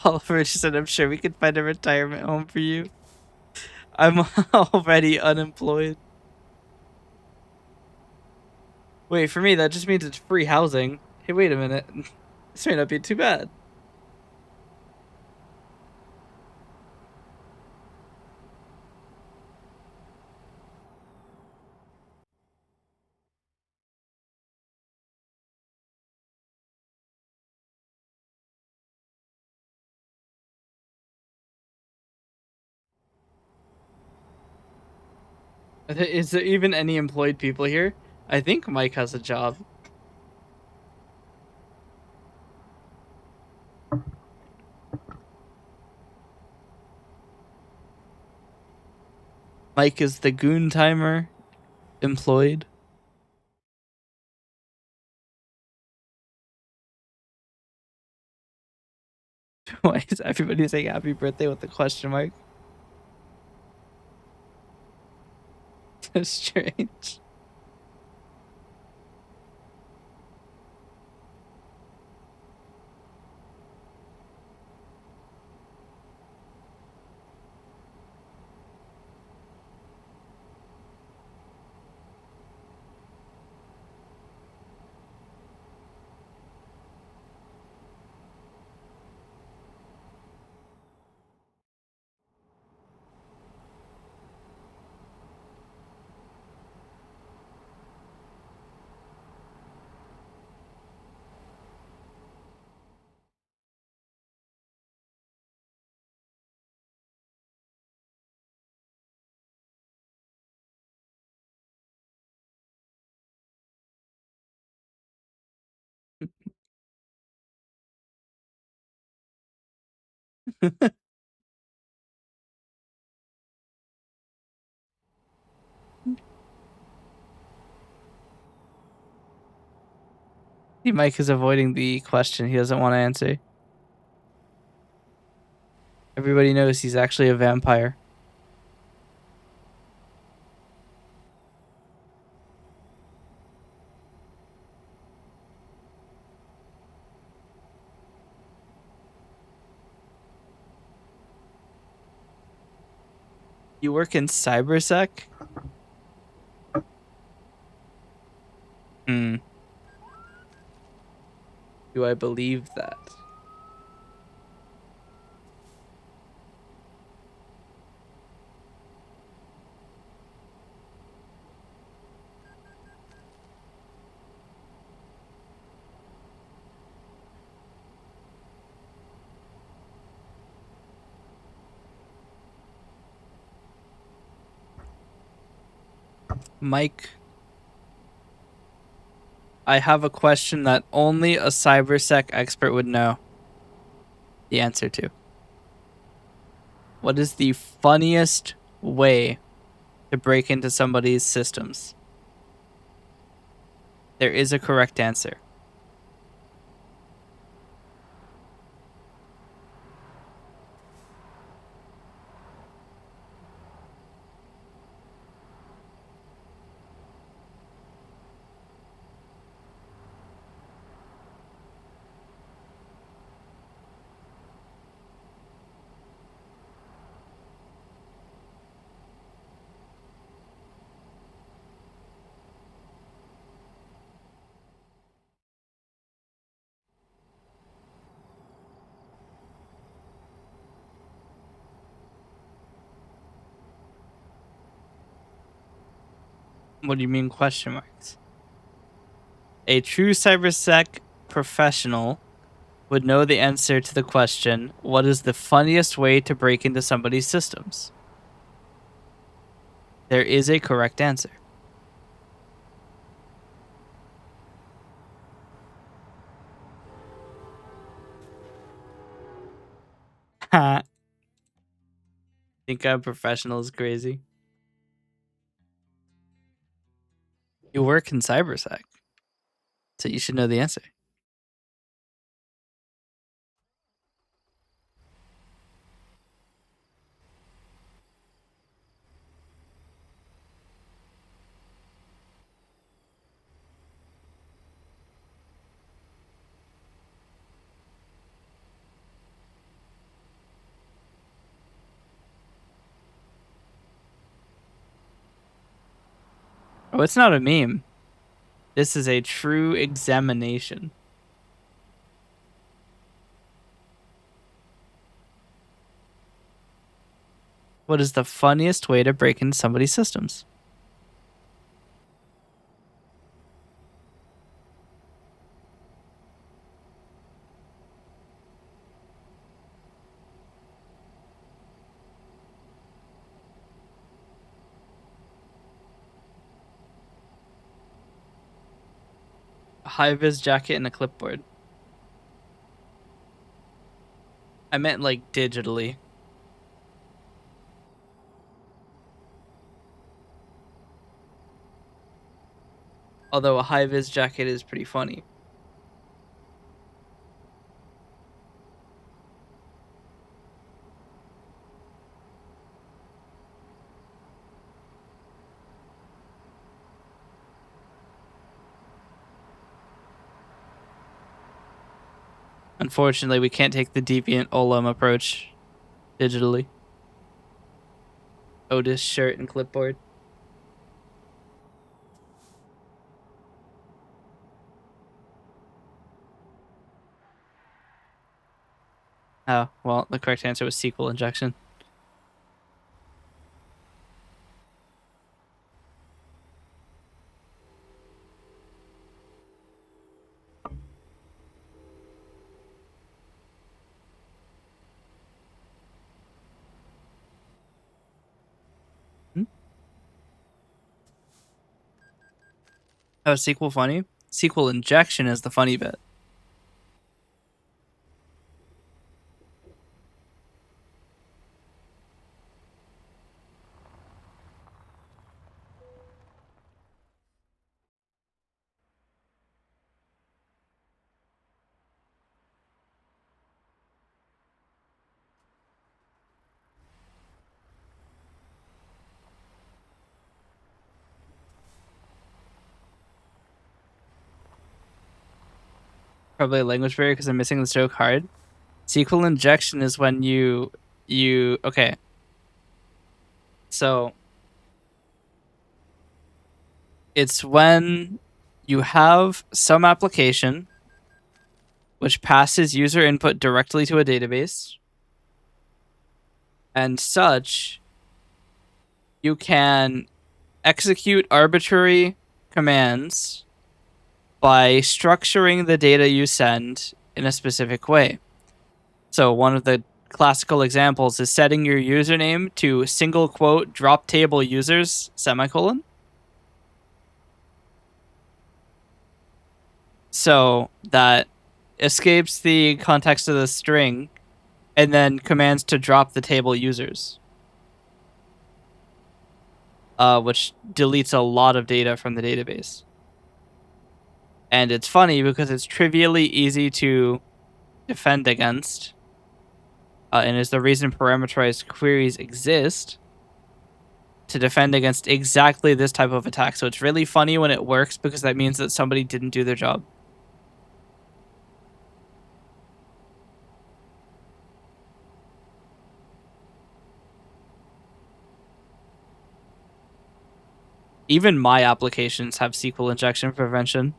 Oliver just said, I'm sure we could find a retirement home for you. I'm already unemployed. Wait, for me, that just means it's free housing. Hey, wait a minute. This may not be too bad. Is there even any employed people here? I think Mike has a job. Mike is the goon timer employed. Why is everybody saying happy birthday with a question mark? That's strange. Mike is avoiding the question he doesn't want to answer. Everybody knows he's actually a vampire. You work in cybersec? Hmm. Do I believe that? Mike, I have a question that only a cybersec expert would know the answer to. What is the funniest way to break into somebody's systems? There is a correct answer. What do you mean question marks? A true cybersec professional would know the answer to the question, what is the funniest way to break into somebody's systems? There is a correct answer. Ha. Think I'm professional is crazy. You work in cybersec, so you should know the answer. Oh, it's not a meme. This is a true examination. What is the funniest way to break into somebody's systems? high-vis jacket and a clipboard. I meant like digitally. Although a high-vis jacket is pretty funny. Unfortunately, we can't take the deviant uenluom approach digitally. Otis shirt and clipboard. Oh, well, the correct answer was SQL injection. Hmm? Oh, SQL funny? SQL injection is the funny bit. Probably a language barrier because I'm missing the joke hard. SQL injection is when you okay. So it's when you have some application which passes user input directly to a database, and such you can execute arbitrary commands by structuring the data you send in a specific way. So one of the classical examples is setting your username to single quote drop table users semicolon. So that escapes the context of the string and then commands to drop the table users, which deletes a lot of data from the database. And it's funny because it's trivially easy to defend against, and is the reason parameterized queries exist, to defend against exactly this type of attack. So it's really funny when it works because that means that somebody didn't do their job. Even my applications have SQL injection prevention.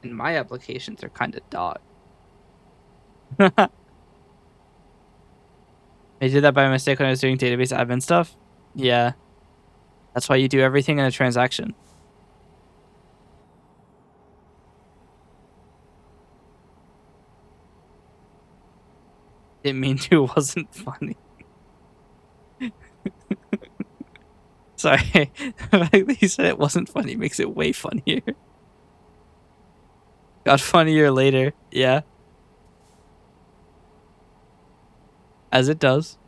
And my applications are kind of dog. I did that by mistake when I was doing database admin stuff. Yeah. That's why you do everything in a transaction. Didn't mean to, it wasn't funny. Sorry. The fact that you said it wasn't funny makes it way funnier. Got funnier later. Yeah. As it does.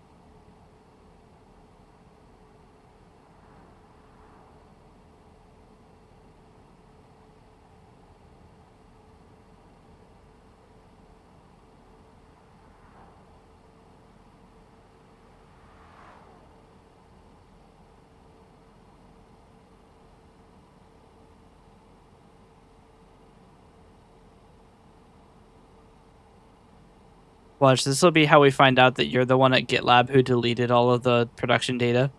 Watch, this will be how we find out that you're the one at GitLab who deleted all of the production data.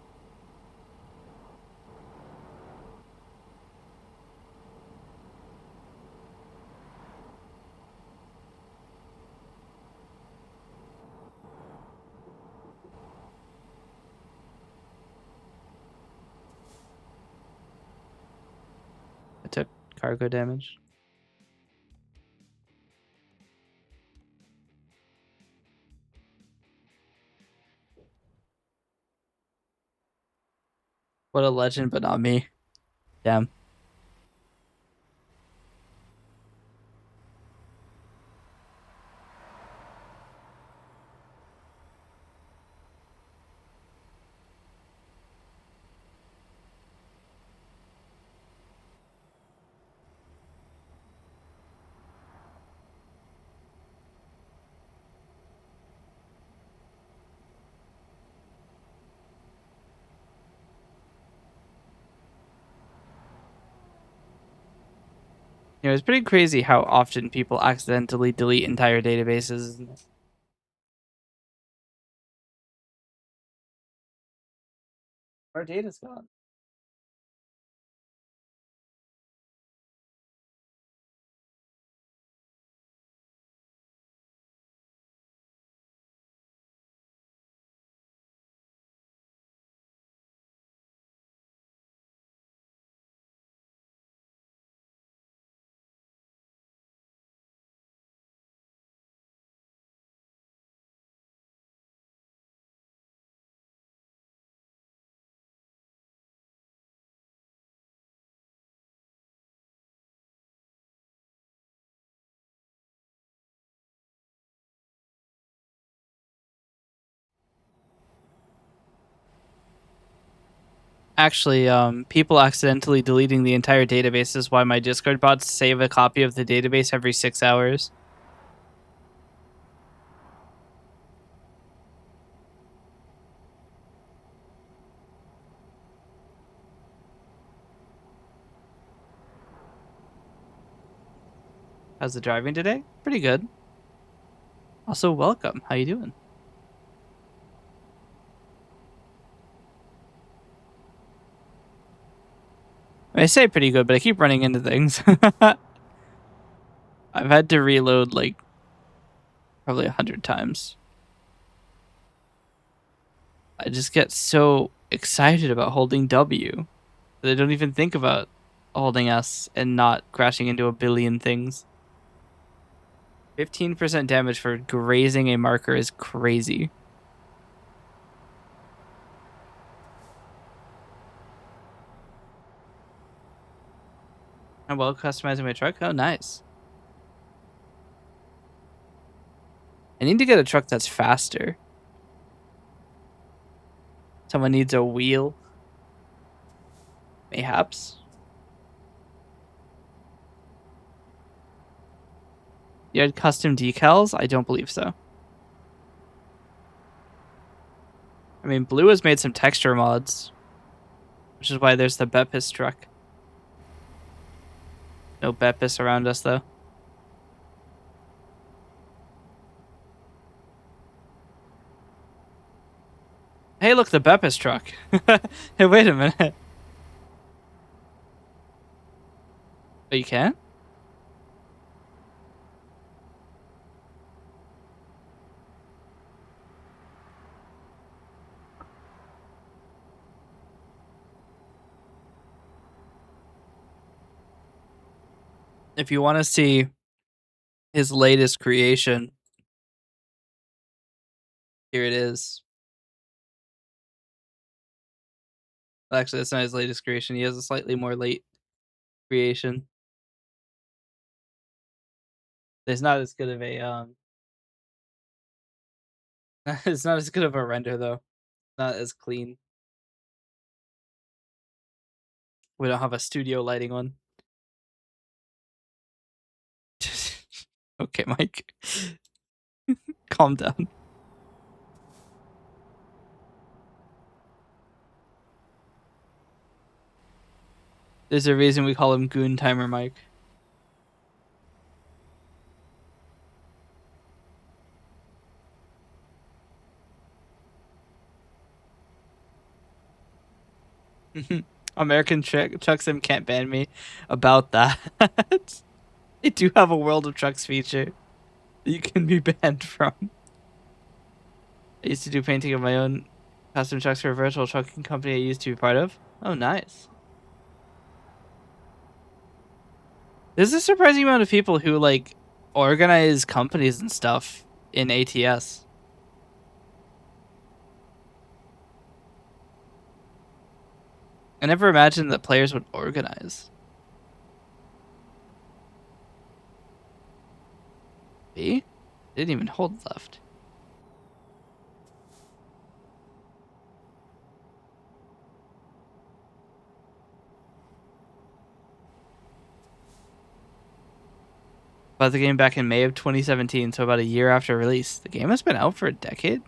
I took cargo damage. What a legend, but not me. Damn. You know, it's pretty crazy how often people accidentally delete entire databases. Our data's gone. Actually, people accidentally deleting the entire database is why my Discord bots save a copy of the database every 6 hours. How's the driving today? Pretty good. Also, welcome. How you doing? I say pretty good, but I keep running into things. I've had to reload like probably 100 times. I just get so excited about holding W that I don't even think about holding S and not crashing into a billion things. 15% damage for grazing a marker is crazy. I'm well customizing my truck. Oh, nice. I need to get a truck that's faster. Someone needs a wheel. Mayhaps. You had custom decals? I don't believe so. I mean, Blue has made some texture mods, which is why there's the Bepis truck. No Bepis around us, though. Hey, look, the Bepis truck. Hey, wait a minute. Oh, you can? If you want to see his latest creation, here it is. Actually, that's not his latest creation. He has a slightly more late creation. It's not as good of a it's not as good of a render though. Not as clean. We don't have a studio lighting on. Okay, Mike. Calm down. There's a reason we call him Goon Timer Mike. American Truck Sim can't ban me about that. They do have a World of Trucks feature that you can be banned from. I used to do painting of my own custom trucks for a virtual trucking company I used to be part of. Oh, nice. There's a surprising amount of people who like organize companies and stuff in ATS. I never imagined that players would organize. B? Didn't even hold left. Bought the game back in May of 2017, so about a year after release. The game has been out for a decade?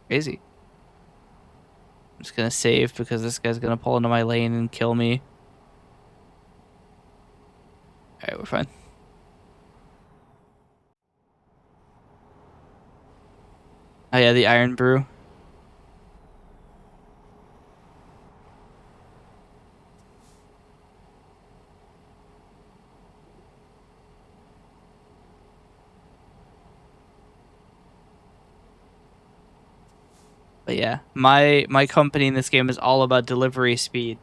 Crazy. I'm just gonna save because this guy's gonna pull into my lane and kill me. Alright, we're fine. Oh yeah, the Iron Brew. But yeah, my company in this game is all about delivery speed.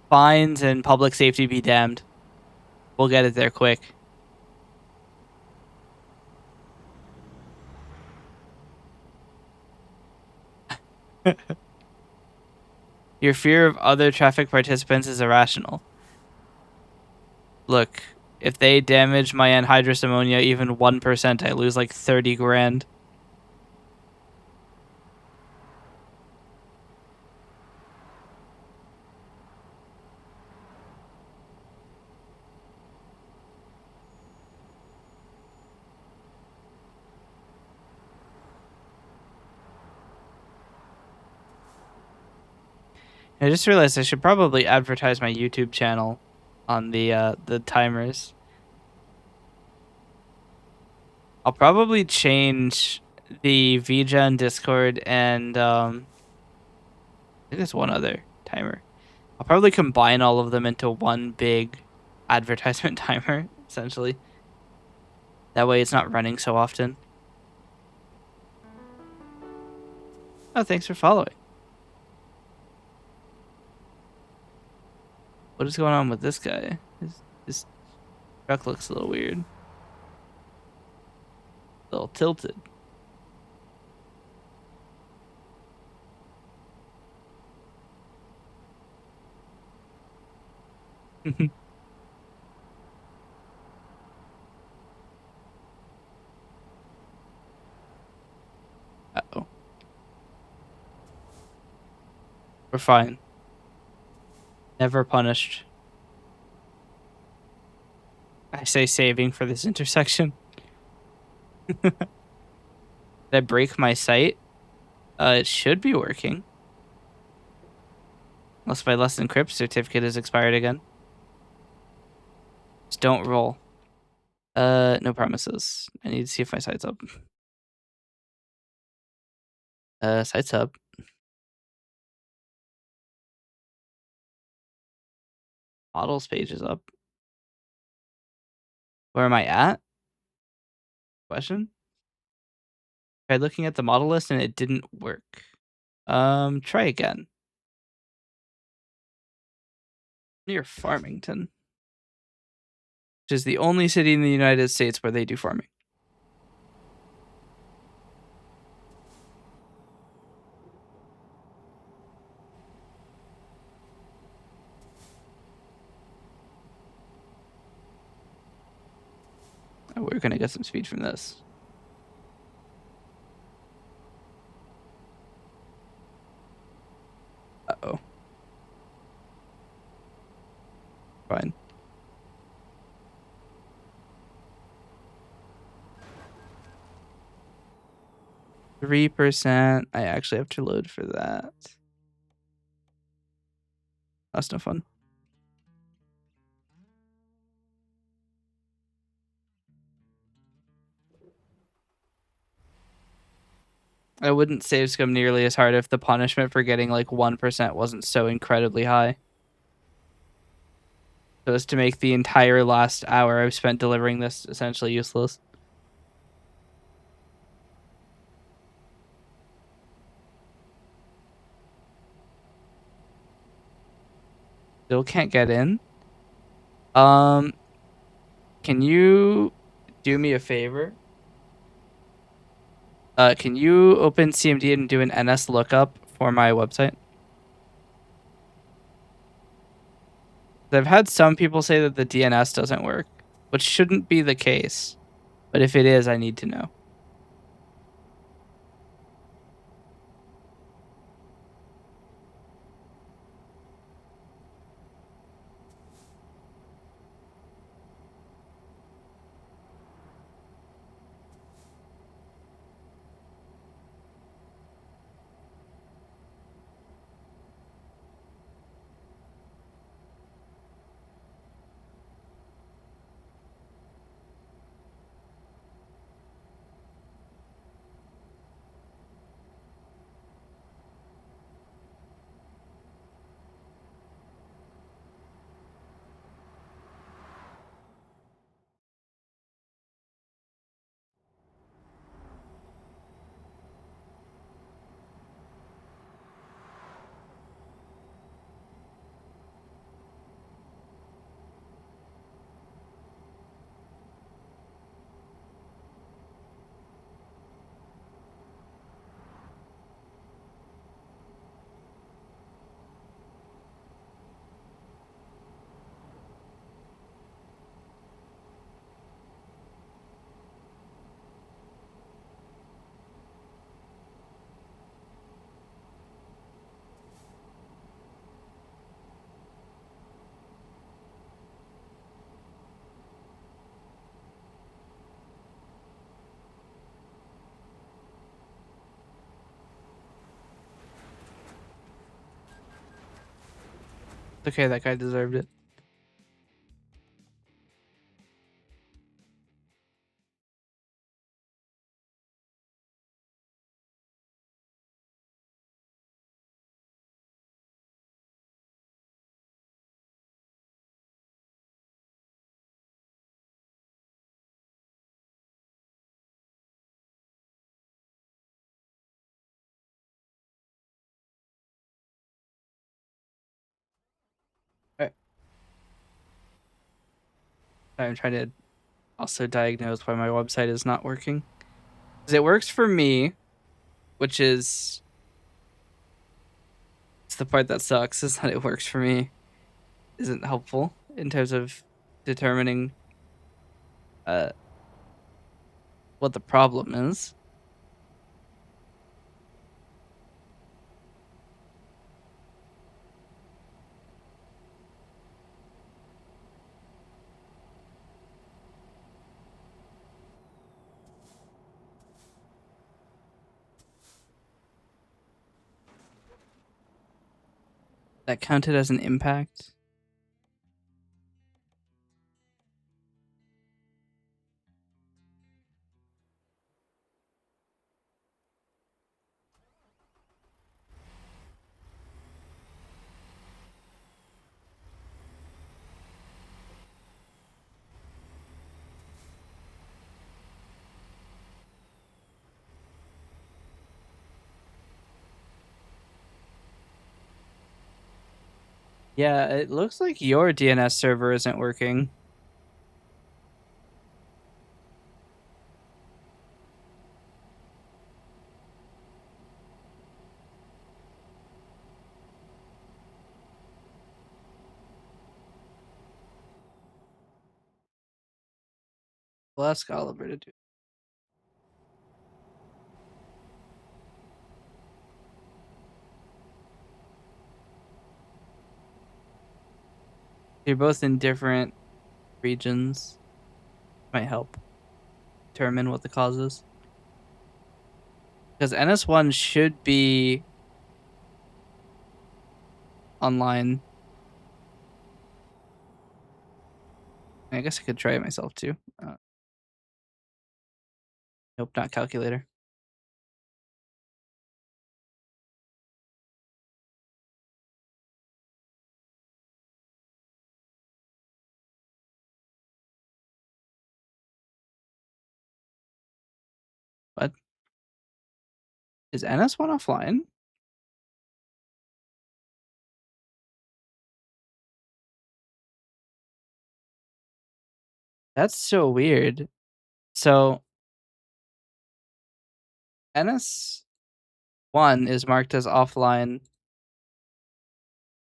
Fines and public safety be damned. We'll get it there quick. Your fear of other traffic participants is irrational. Look, if they damage my anhydrous ammonia even 1%, I lose like 30 grand. I just realized I should probably advertise my YouTube channel on the timers. I'll probably change the VGen Discord and I think there's one other timer. I'll probably combine all of them into one big advertisement timer, essentially. That way it's not running so often. Oh, thanks for following. What is going on with this guy? His truck looks a little weird. A little tilted. Uh-oh. We're fine. Never punished. I say saving for this intersection. Did I break my sight? It should be working. Unless my less encrypt certificate is expired again. Just don't roll. No promises. I need to see if my sight's up. Sight's up. Models page is up. Where am I at? Question? Tried looking at the model list and it didn't work. Try again. Near Farmington, which is the only city in the United States where they do farming. Oh, we're gonna get some speed from this. Uh-oh. Fine. 3%. I actually have to load for that. That's no fun. I wouldn't save scum nearly as hard if the punishment for getting like 1% wasn't so incredibly high. So as to make the entire last hour I've spent delivering this essentially useless. Still can't get in. Can you do me a favor? Can you open CMD and do an NS lookup for my website? I've had some people say that the DNS doesn't work, which shouldn't be the case. But if it is, I need to know. Okay, that guy deserved it. Alright, I'm trying to also diagnose why my website is not working. Because it works for me, which is it's the part that sucks, is that it works for me isn't helpful in terms of determining uh what the problem is. That counted as an impact. Yeah, it looks like your DNS server isn't working. We'll ask Oliver to do. You're both in different regions. Might help determine what the cause is. Because NS1 should be online. I guess I could try it myself too. Nope, not calculator. What? Is NS1 offline? That's so weird. So NS1 is marked as offline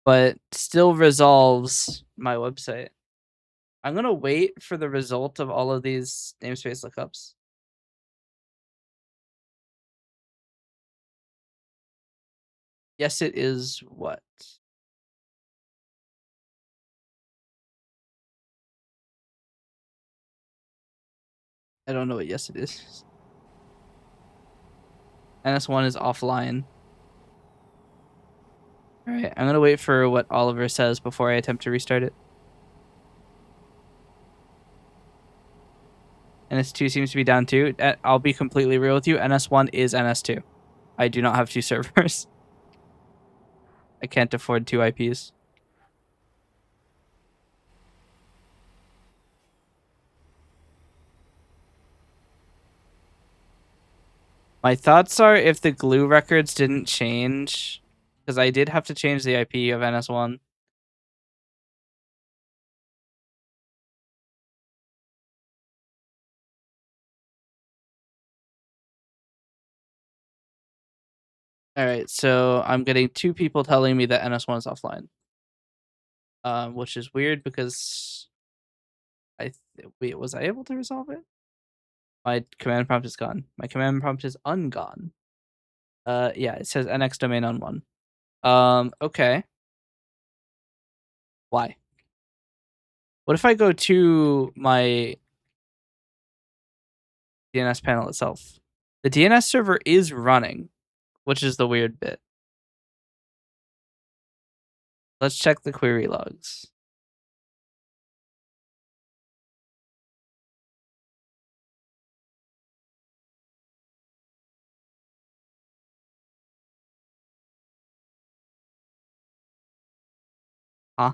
but still resolves my website. I'm gonna wait for the result of all of these namespace lookups. Yes, it is what? I don't know what yes it is. NS1 is offline. All right, I'm gonna wait for what Oliver says before I attempt to restart it. NS2 seems to be down too. I'll be completely real with you. NS1 is NS2. I do not have two servers. I can't afford two IPs. My thoughts are if the glue records didn't change, because I did have to change the IP of NS1. All right, so I'm getting two people telling me that NS1 is offline, which is weird because wait, was I able to resolve it? My command prompt is gone. My command prompt is ungone. Yeah, it says NX domain on one. Okay. Why? What if I go to my DNS panel itself? The DNS server is running, which is the weird bit. Let's check the query logs. Huh?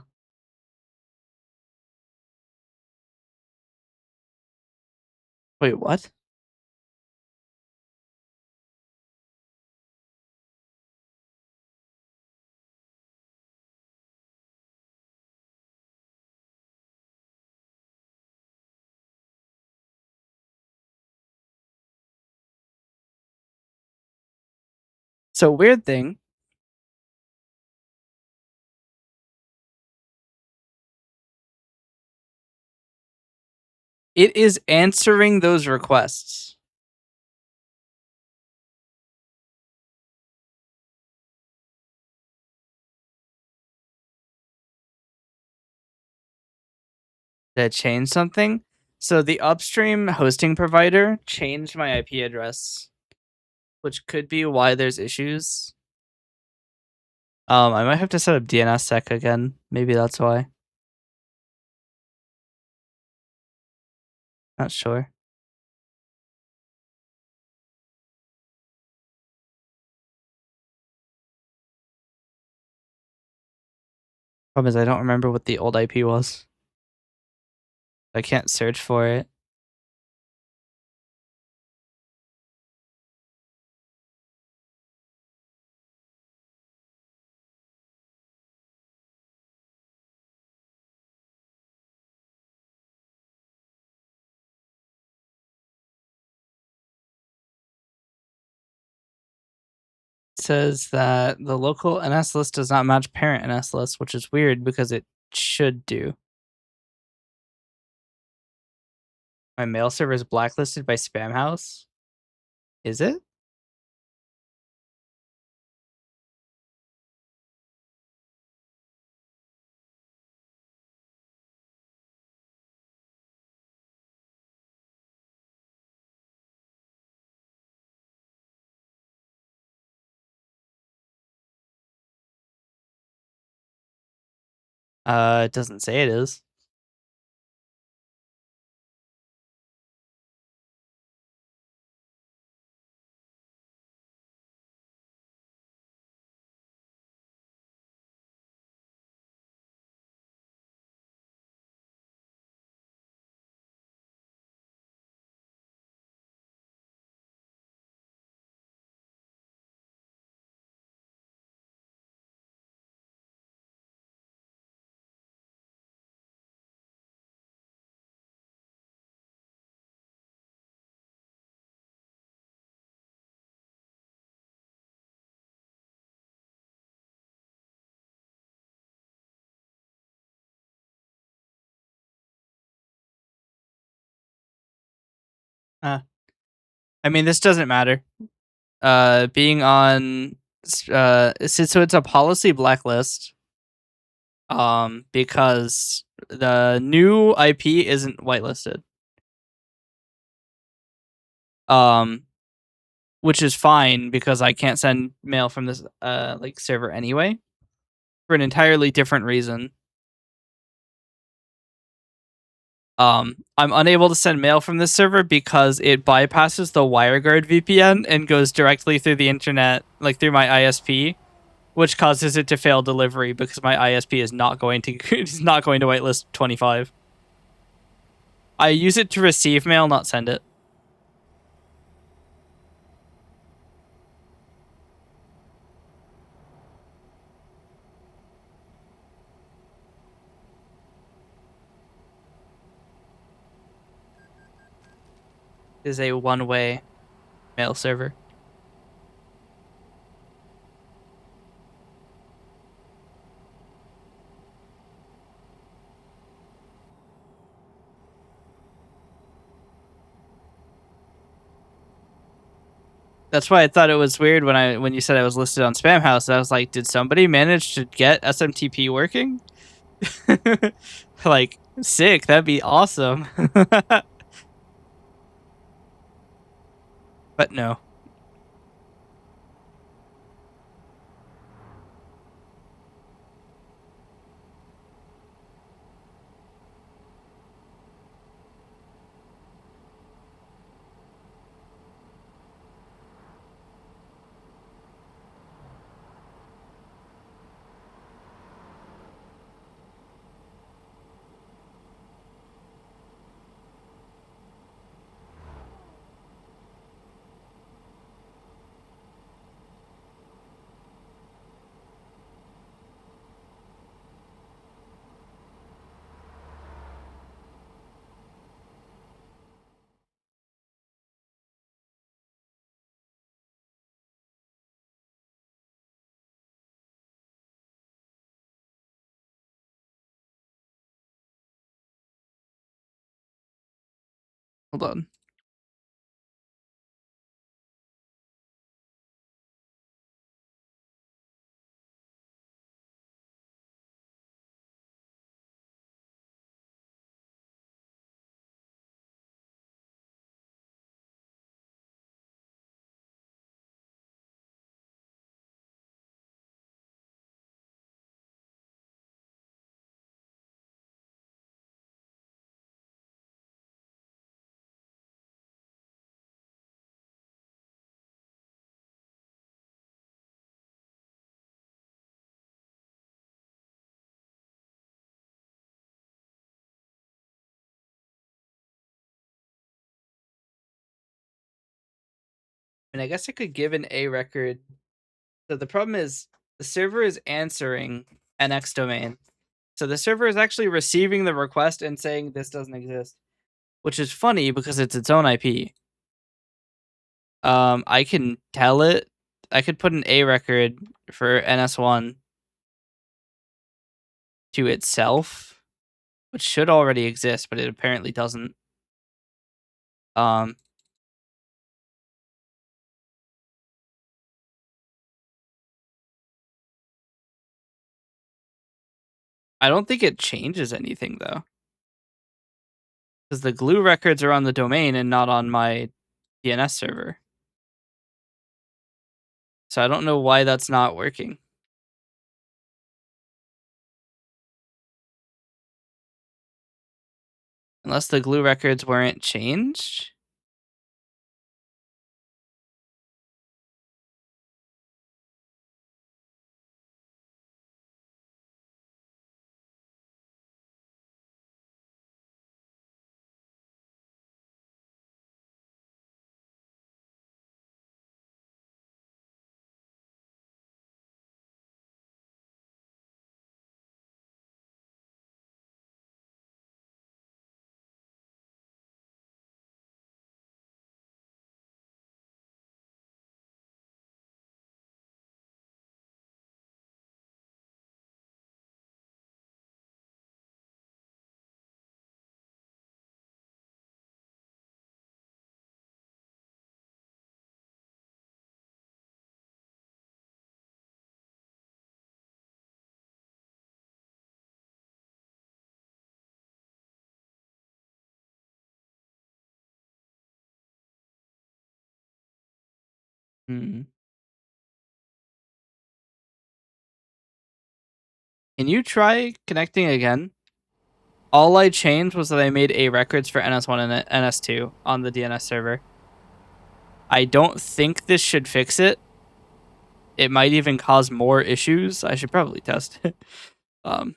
Wait, what? So weird thing. It is answering those requests. Did it change something? So the upstream hosting provider changed my IP address, which could be why there's issues. I might have to set up DNSSEC again. Maybe that's why. Not sure. Problem is I don't remember what the old IP was. I can't search for it. It says that the local NS list does not match parent NS list, which is weird because it should do. My mail server is blacklisted by Spamhaus. Is it? It doesn't say it is. Uh, I mean, this doesn't matter. Being on so it's a policy blacklist. Because the new IP isn't whitelisted. Um, which is fine because I can't send mail from this like server anyway for an entirely different reason. I'm unable to send mail from this server because it bypasses the WireGuard VPN and goes directly through the internet, like through my ISP, which causes it to fail delivery because my ISP is not going to is not going to whitelist 25. I use it to receive mail, not send it. It is a one-way mail server. That's why I thought it was weird when you said I was listed on Spam House. I was like, did somebody manage to get SMTP working? Like, sick. That'd be awesome. But no. Hold on. And I guess I could give an A record. So the problem is the server is answering NX domain. So the server is actually receiving the request and saying this doesn't exist, which is funny because it's its own IP. I can tell it. I could put an A record for NS1 to itself, which should already exist, but it apparently doesn't. Um, I don't think it changes anything though, because the glue records are on the domain and not on my DNS server. So I don't know why that's not working. Unless the glue records weren't changed. Hmm. Can you try connecting again? All I changed was that I made A records for NS1 and NS2 on the DNS server. I don't think this should fix it. It might even cause more issues. I should probably test it. I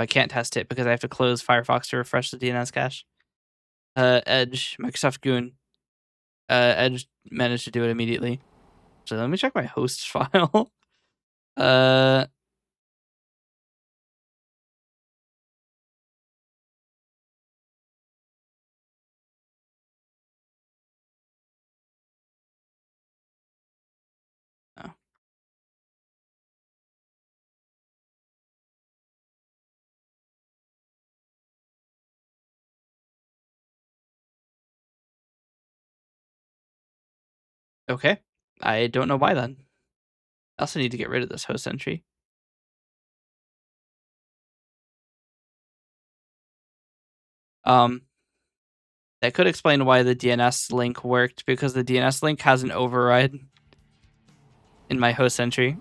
can't test it because I have to close Firefox to refresh the DNS cache. Edge, Microsoft Goon. Edge managed to do it immediately. So let me check my host file. uh, oh. Okay. I don't know why then. I also need to get rid of this host entry. That could explain why the DNS link worked, because the DNS link has an override in my host entry.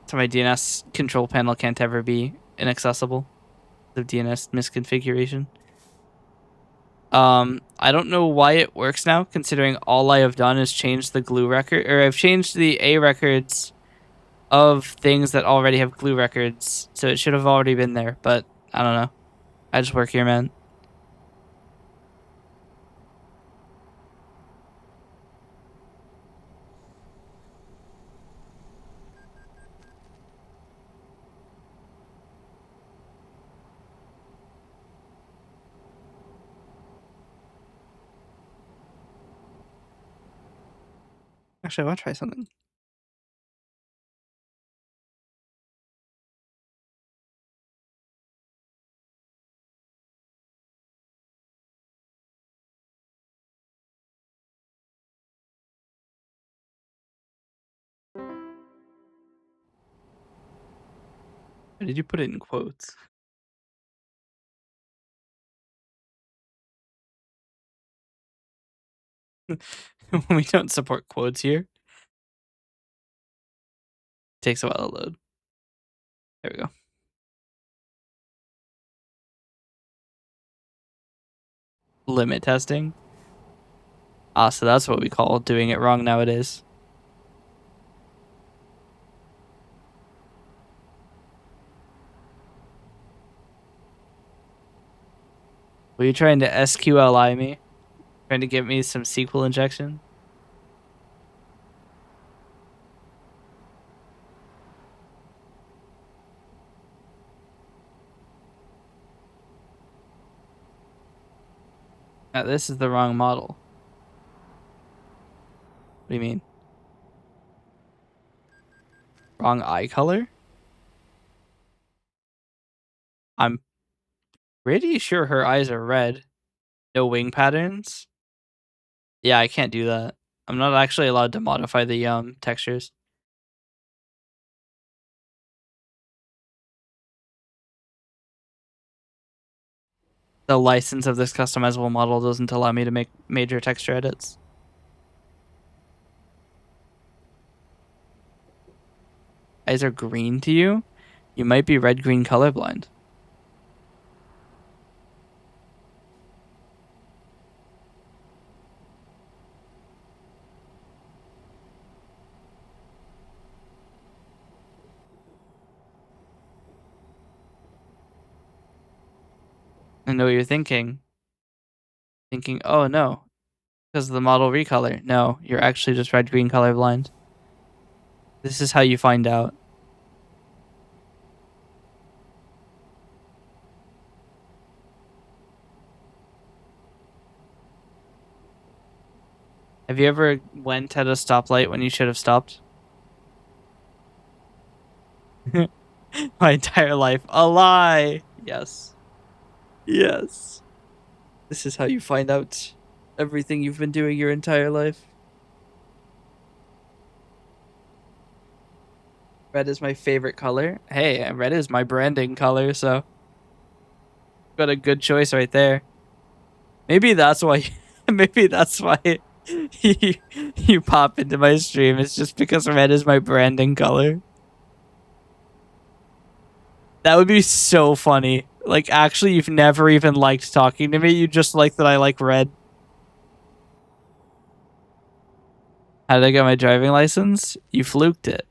So my DNS control panel can't ever be inaccessible. The DNS misconfiguration. I don't know why it works now, considering all I have done is change the glue record, or I've changed the A records of things that already have glue records, so it should have already been there, but I don't know. I just work here, man. Actually, I want to try something. Why did you put it in quotes? We don't support quotes here. It takes a while to load. There we go. Limit testing. Ah, so that's what we call doing it wrong nowadays. Were you trying to SQLI me? Trying to give me some SQL injection? This is the wrong model. What do you mean? Wrong eye color? I'm pretty sure her eyes are red. No wing patterns? Yeah, I can't do that. I'm not actually allowed to modify the textures. The license of this customizable model doesn't allow me to make major texture edits. Eyes are green to you? You might be red-green colorblind. I know what you're thinking. Thinking, oh no, because of the model recolor. No, you're actually just red-green colorblind. This is how you find out. Have you ever went at a stoplight when you should have stopped? My entire life. A lie. Yes. Yes. This is how you find out everything you've been doing your entire life. Red is my favorite color. Hey, red is my branding color, so got a good choice right there. Maybe that's why Maybe that's why you pop into my stream. It's just because red is my branding color. That would be so funny. Like, actually, you've never even liked talking to me. You just like that I like red. How did I get my driving license? You fluked it.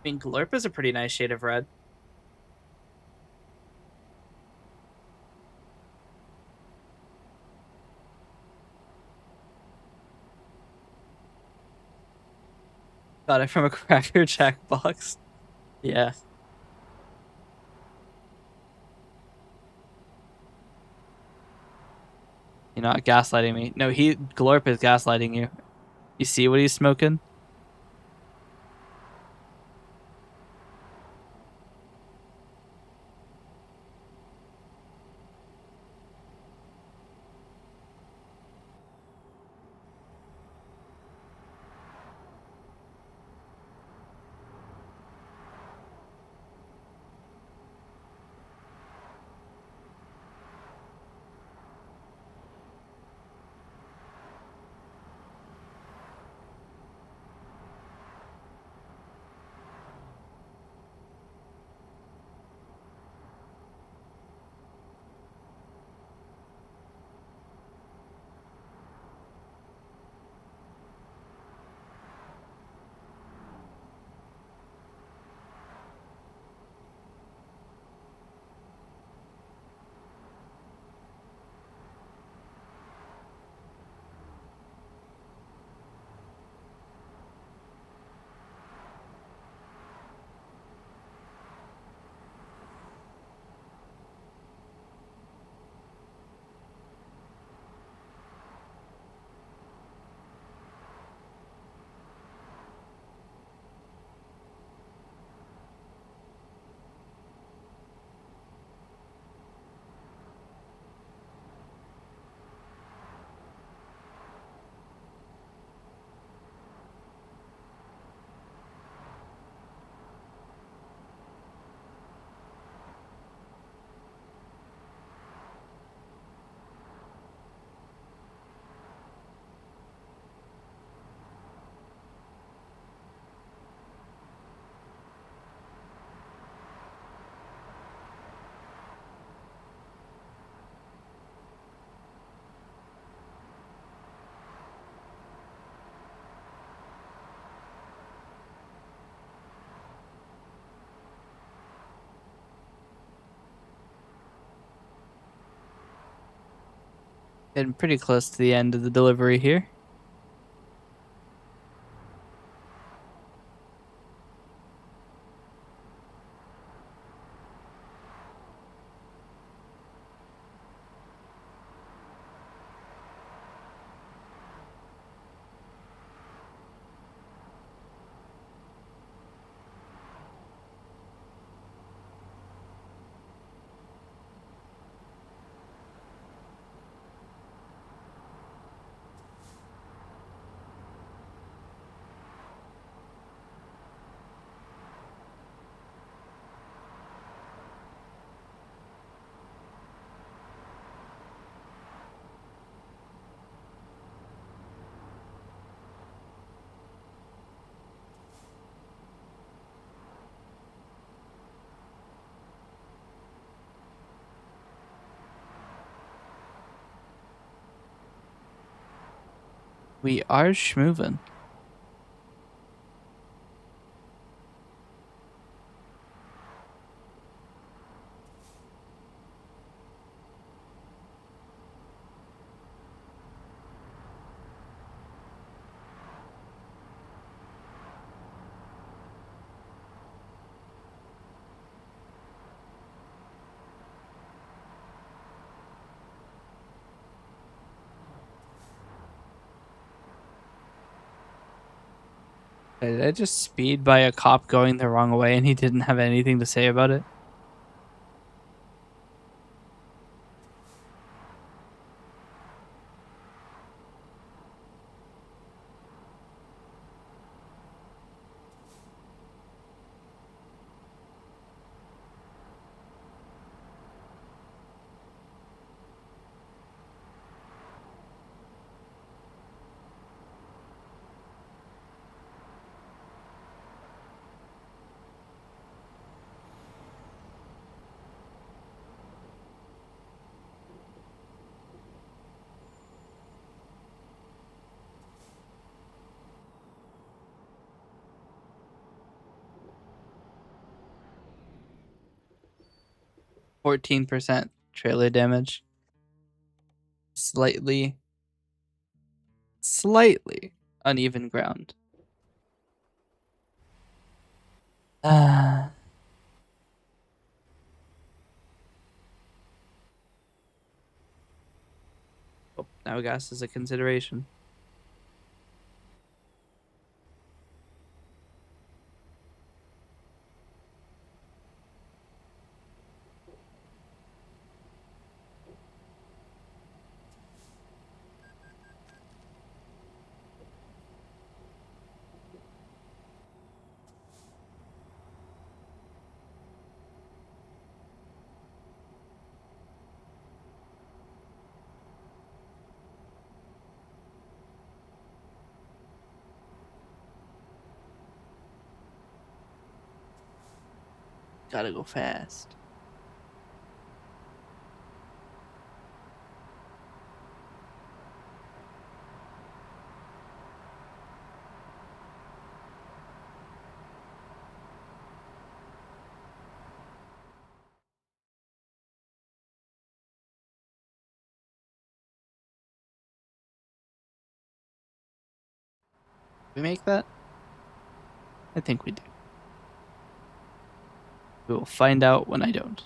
I mean, Glurp is a pretty nice shade of red. Got it from a Cracker Jack box. Yeah. You're not gaslighting me. No, Glorp is gaslighting you. You see what he's smoking? Getting pretty close to the end of the delivery here. We are schmovin'. Did I just speed by a cop going the wrong way and he didn't have anything to say about it? 14% trailer damage. Slightly uneven ground. Oh, now gas is a consideration. Gotta go fast. We make that? I think we do. We will find out when I don't.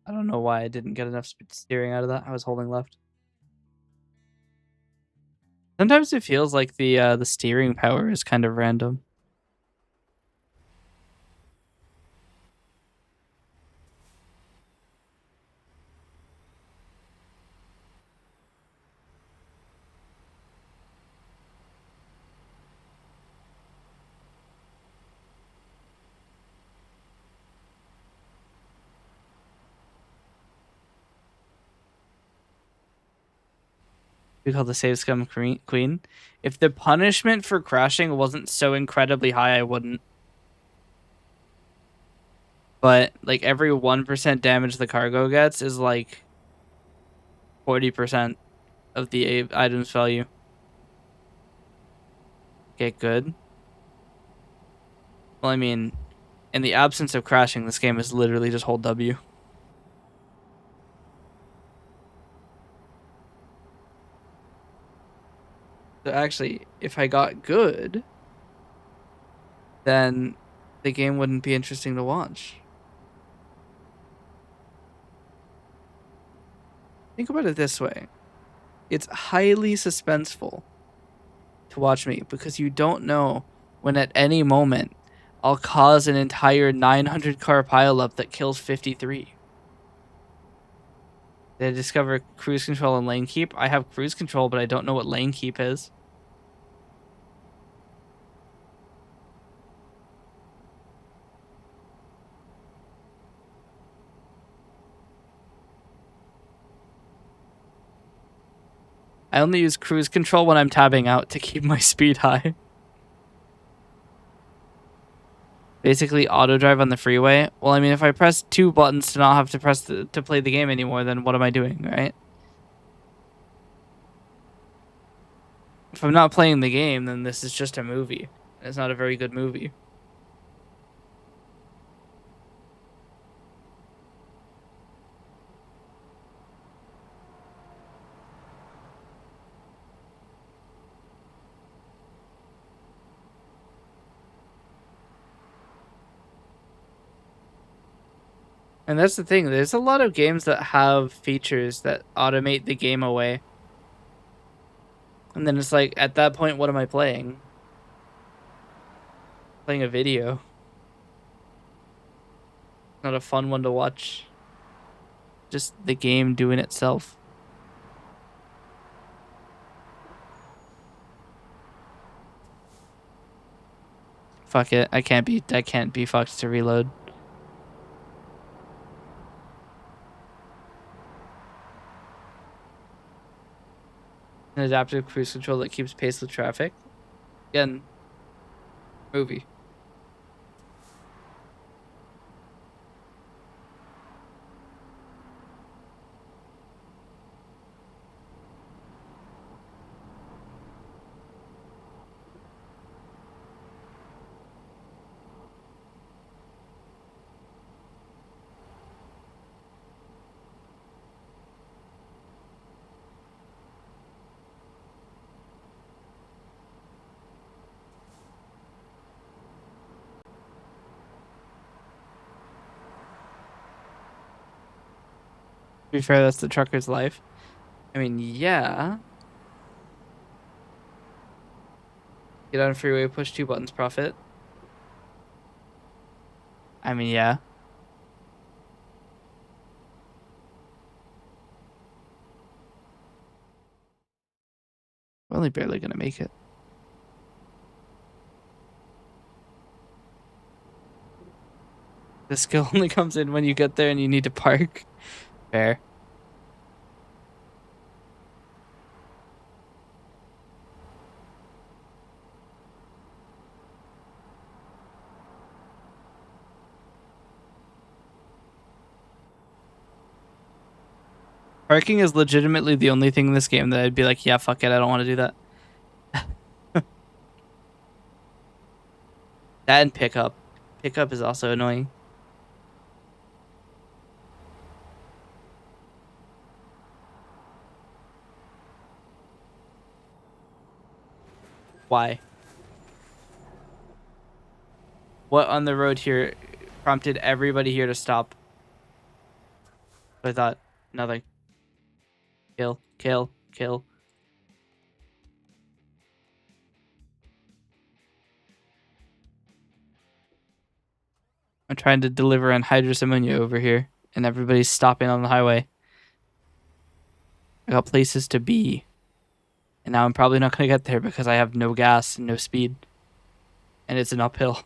I don't know why I didn't get enough steering out of that. I was holding left. Sometimes it feels like the steering power is kind of random. We call the save scum queen. If the punishment for crashing wasn't so incredibly high, I wouldn't. But like every 1% damage the cargo gets is like 40% of the item's value. Okay, good. Well, I mean, in the absence of crashing, this game is literally just hold W. So actually, if I got good, then the game wouldn't be interesting to watch. Think about it this way. It's highly suspenseful to watch me because you don't know when at any moment I'll cause an entire 900 car pileup that kills 53. Did I discover cruise control and lane keep? I have cruise control, but I don't know what lane keep is. I only use cruise control when I'm tabbing out to keep my speed high. Basically, auto drive on the freeway. Well, I mean, if I press 2 buttons to not have to press to play the game anymore, then what am I doing, right? If I'm not playing the game, then this is just a movie. It's not a very good movie. And that's the thing. There's a lot of games that have features that automate the game away. And then it's like, at that point, what am I playing? Playing a video. Not a fun one to watch. just the game doing itself. Fuck it. I can't be fucked to reload. An adaptive cruise control that keeps pace with traffic. Again, movie. To be fair, that's the trucker's life. I mean, yeah. Get on freeway, push 2 buttons, profit. I mean, yeah. We're only barely gonna make it. The skill only comes in when you get there and you need to park. Fair. Parking is legitimately the only thing in this game that I'd be like, yeah, fuck it, I don't want to do that. That and pickup. Pickup is also annoying. Why? What on the road here prompted everybody here to stop? I thought, nothing. Kill, kill, kill. I'm trying to deliver anhydrous ammonia over here, and everybody's stopping on the highway. I got places to be. And now I'm probably not going to get there because I have no gas and no speed. And it's an uphill.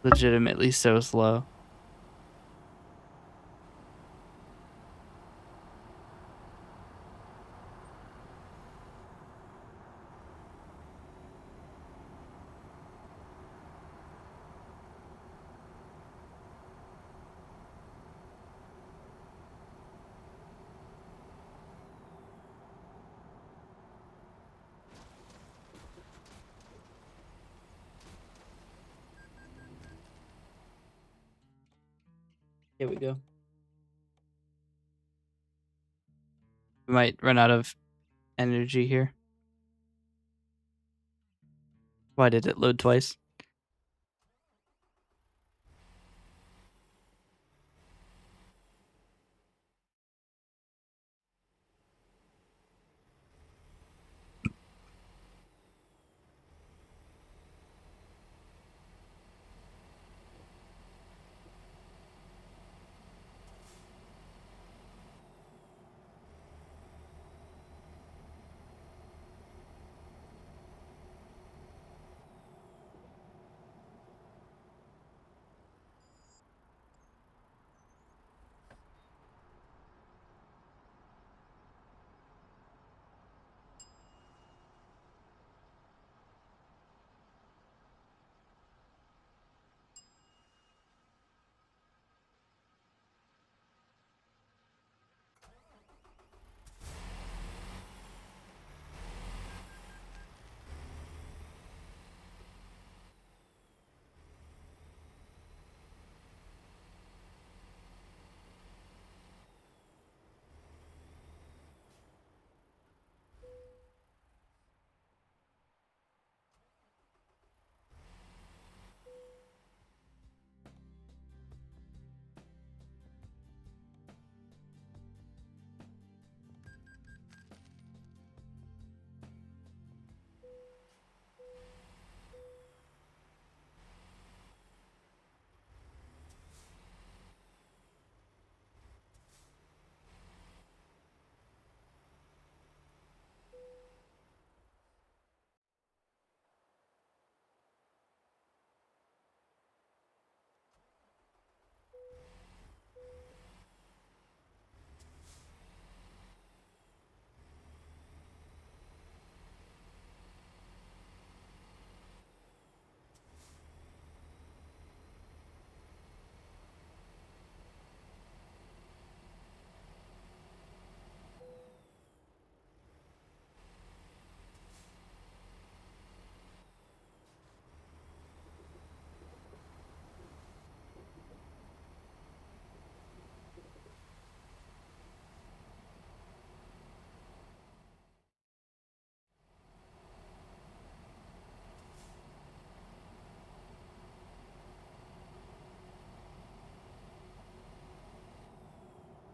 Legitimately so slow. Here we go. We might run out of energy here. Why did it load twice?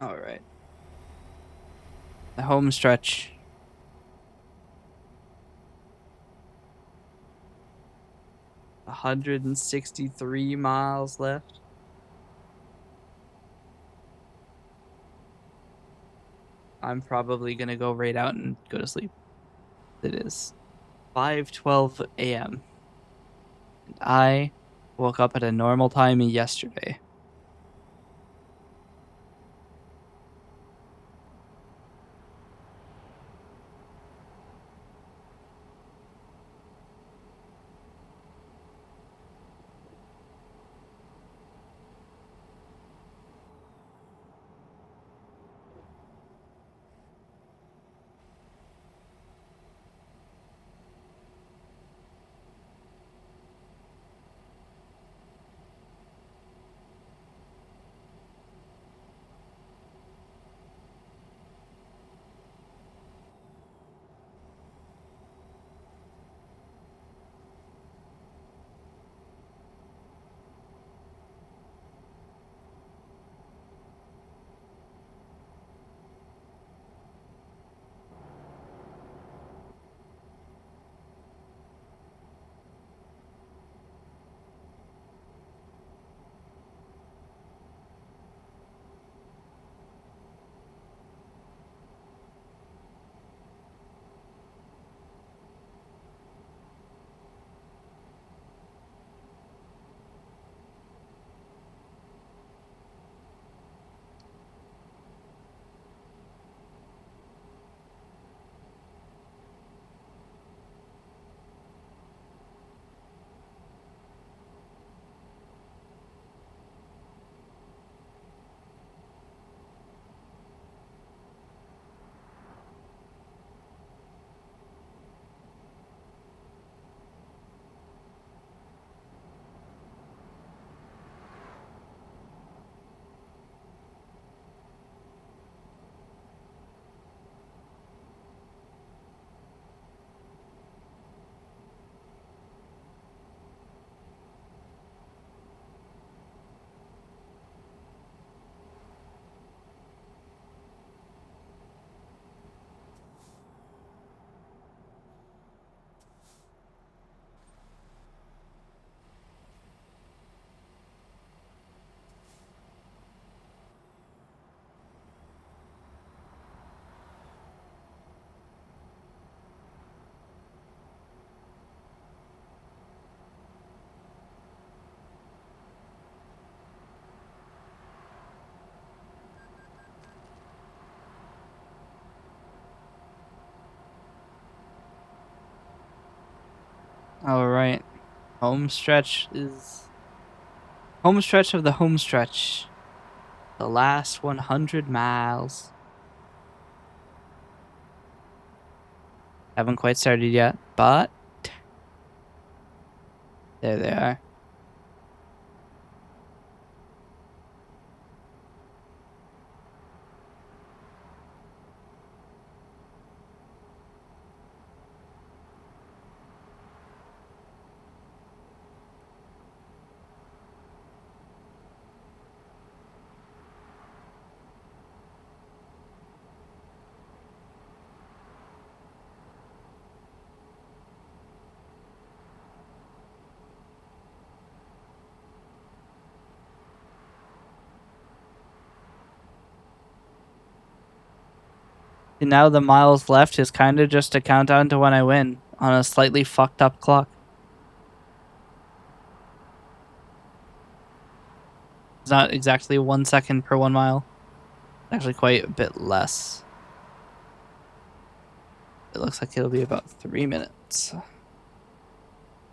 All right. The home stretch. 163 miles left. I'm probably gonna go right out and go to sleep. It is 5:12 a.m. and I woke up at a normal time yesterday. All right. Home stretch is home stretch of the home stretch. The last 100 miles. Haven't quite started yet, but there they are. And now the miles left is kind of just a countdown to when I win on a slightly fucked up clock. It's not exactly 1 second per 1 mile. Actually, quite a bit less. It looks like it'll be about 3 minutes.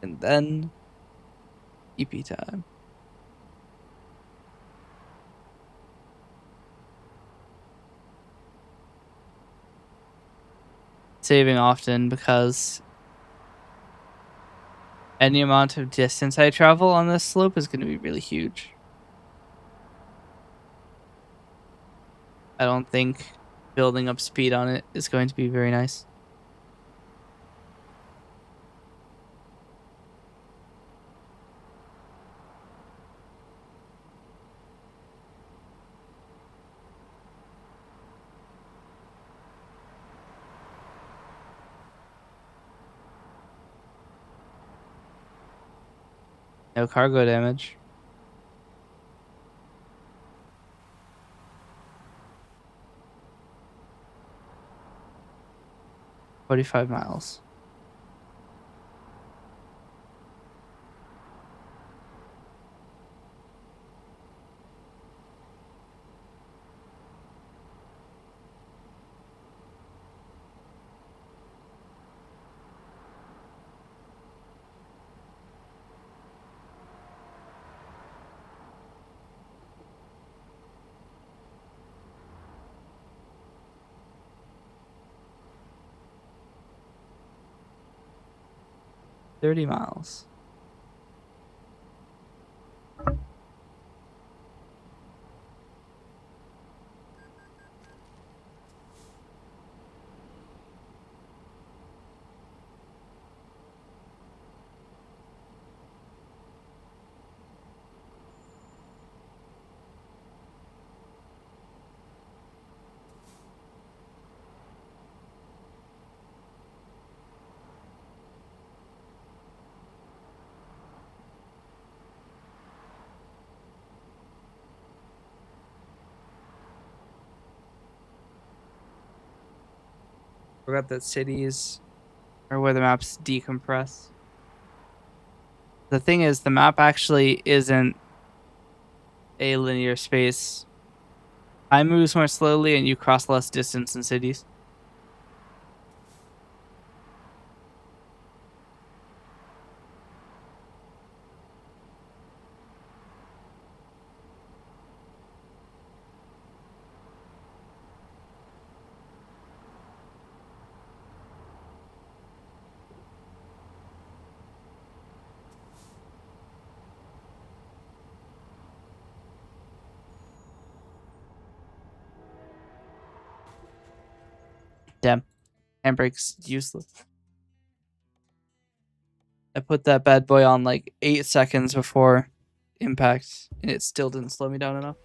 And then EP time. Saving often because any amount of distance I travel on this slope is going to be really huge. I don't think building up speed on it is going to be very nice. No cargo damage. 45 miles. $30 miles. Forgot that cities are where the maps decompress. The thing is, the map actually isn't a linear space. Time moves more slowly and you cross less distance in cities. Damn. Handbrake's useless. I put that bad boy on like 8 seconds before impact, and it still didn't slow me down enough.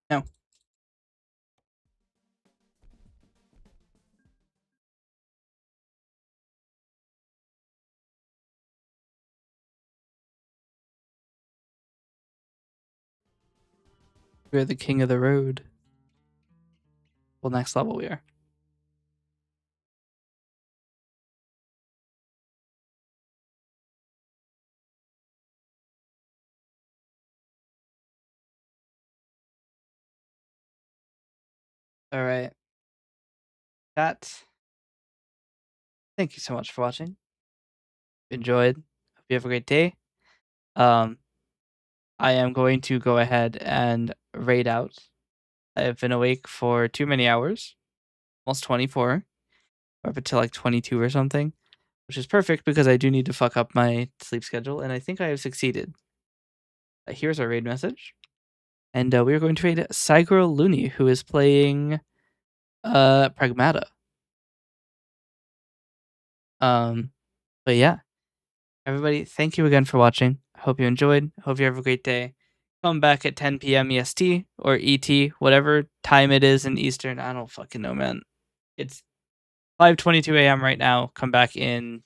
No. We're the king of the road. Well, next level we are. All right. Chat. Thank you so much for watching. Enjoyed. Hope you have a great day. I am going to go ahead and raid out. I have been awake for too many hours, almost 24, up until like 22 or something, which is perfect because I do need to fuck up my sleep schedule, and I think I have succeeded. Here's our raid message, and we are going to raid Sigro Looney, who is playing Pragmata. But yeah, everybody, thank you again for watching. I hope you enjoyed. Hope you have a great day. Come back at 10 p.m. EST or ET, whatever time it is in Eastern. I don't fucking know, man. It's 5:22 a.m. right now. Come back in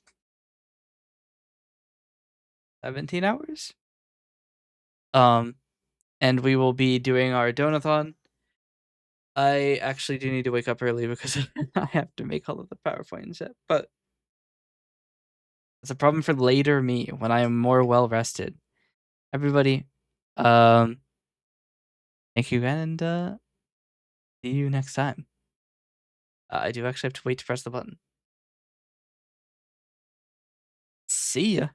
17 hours. And we will be doing our donathon. I actually do need to wake up early because I have to make all of the PowerPoint and shit. But it's a problem for later me when I am more well rested. Everybody, thank you again, and see you next time. I do actually have to wait to press the button. See ya.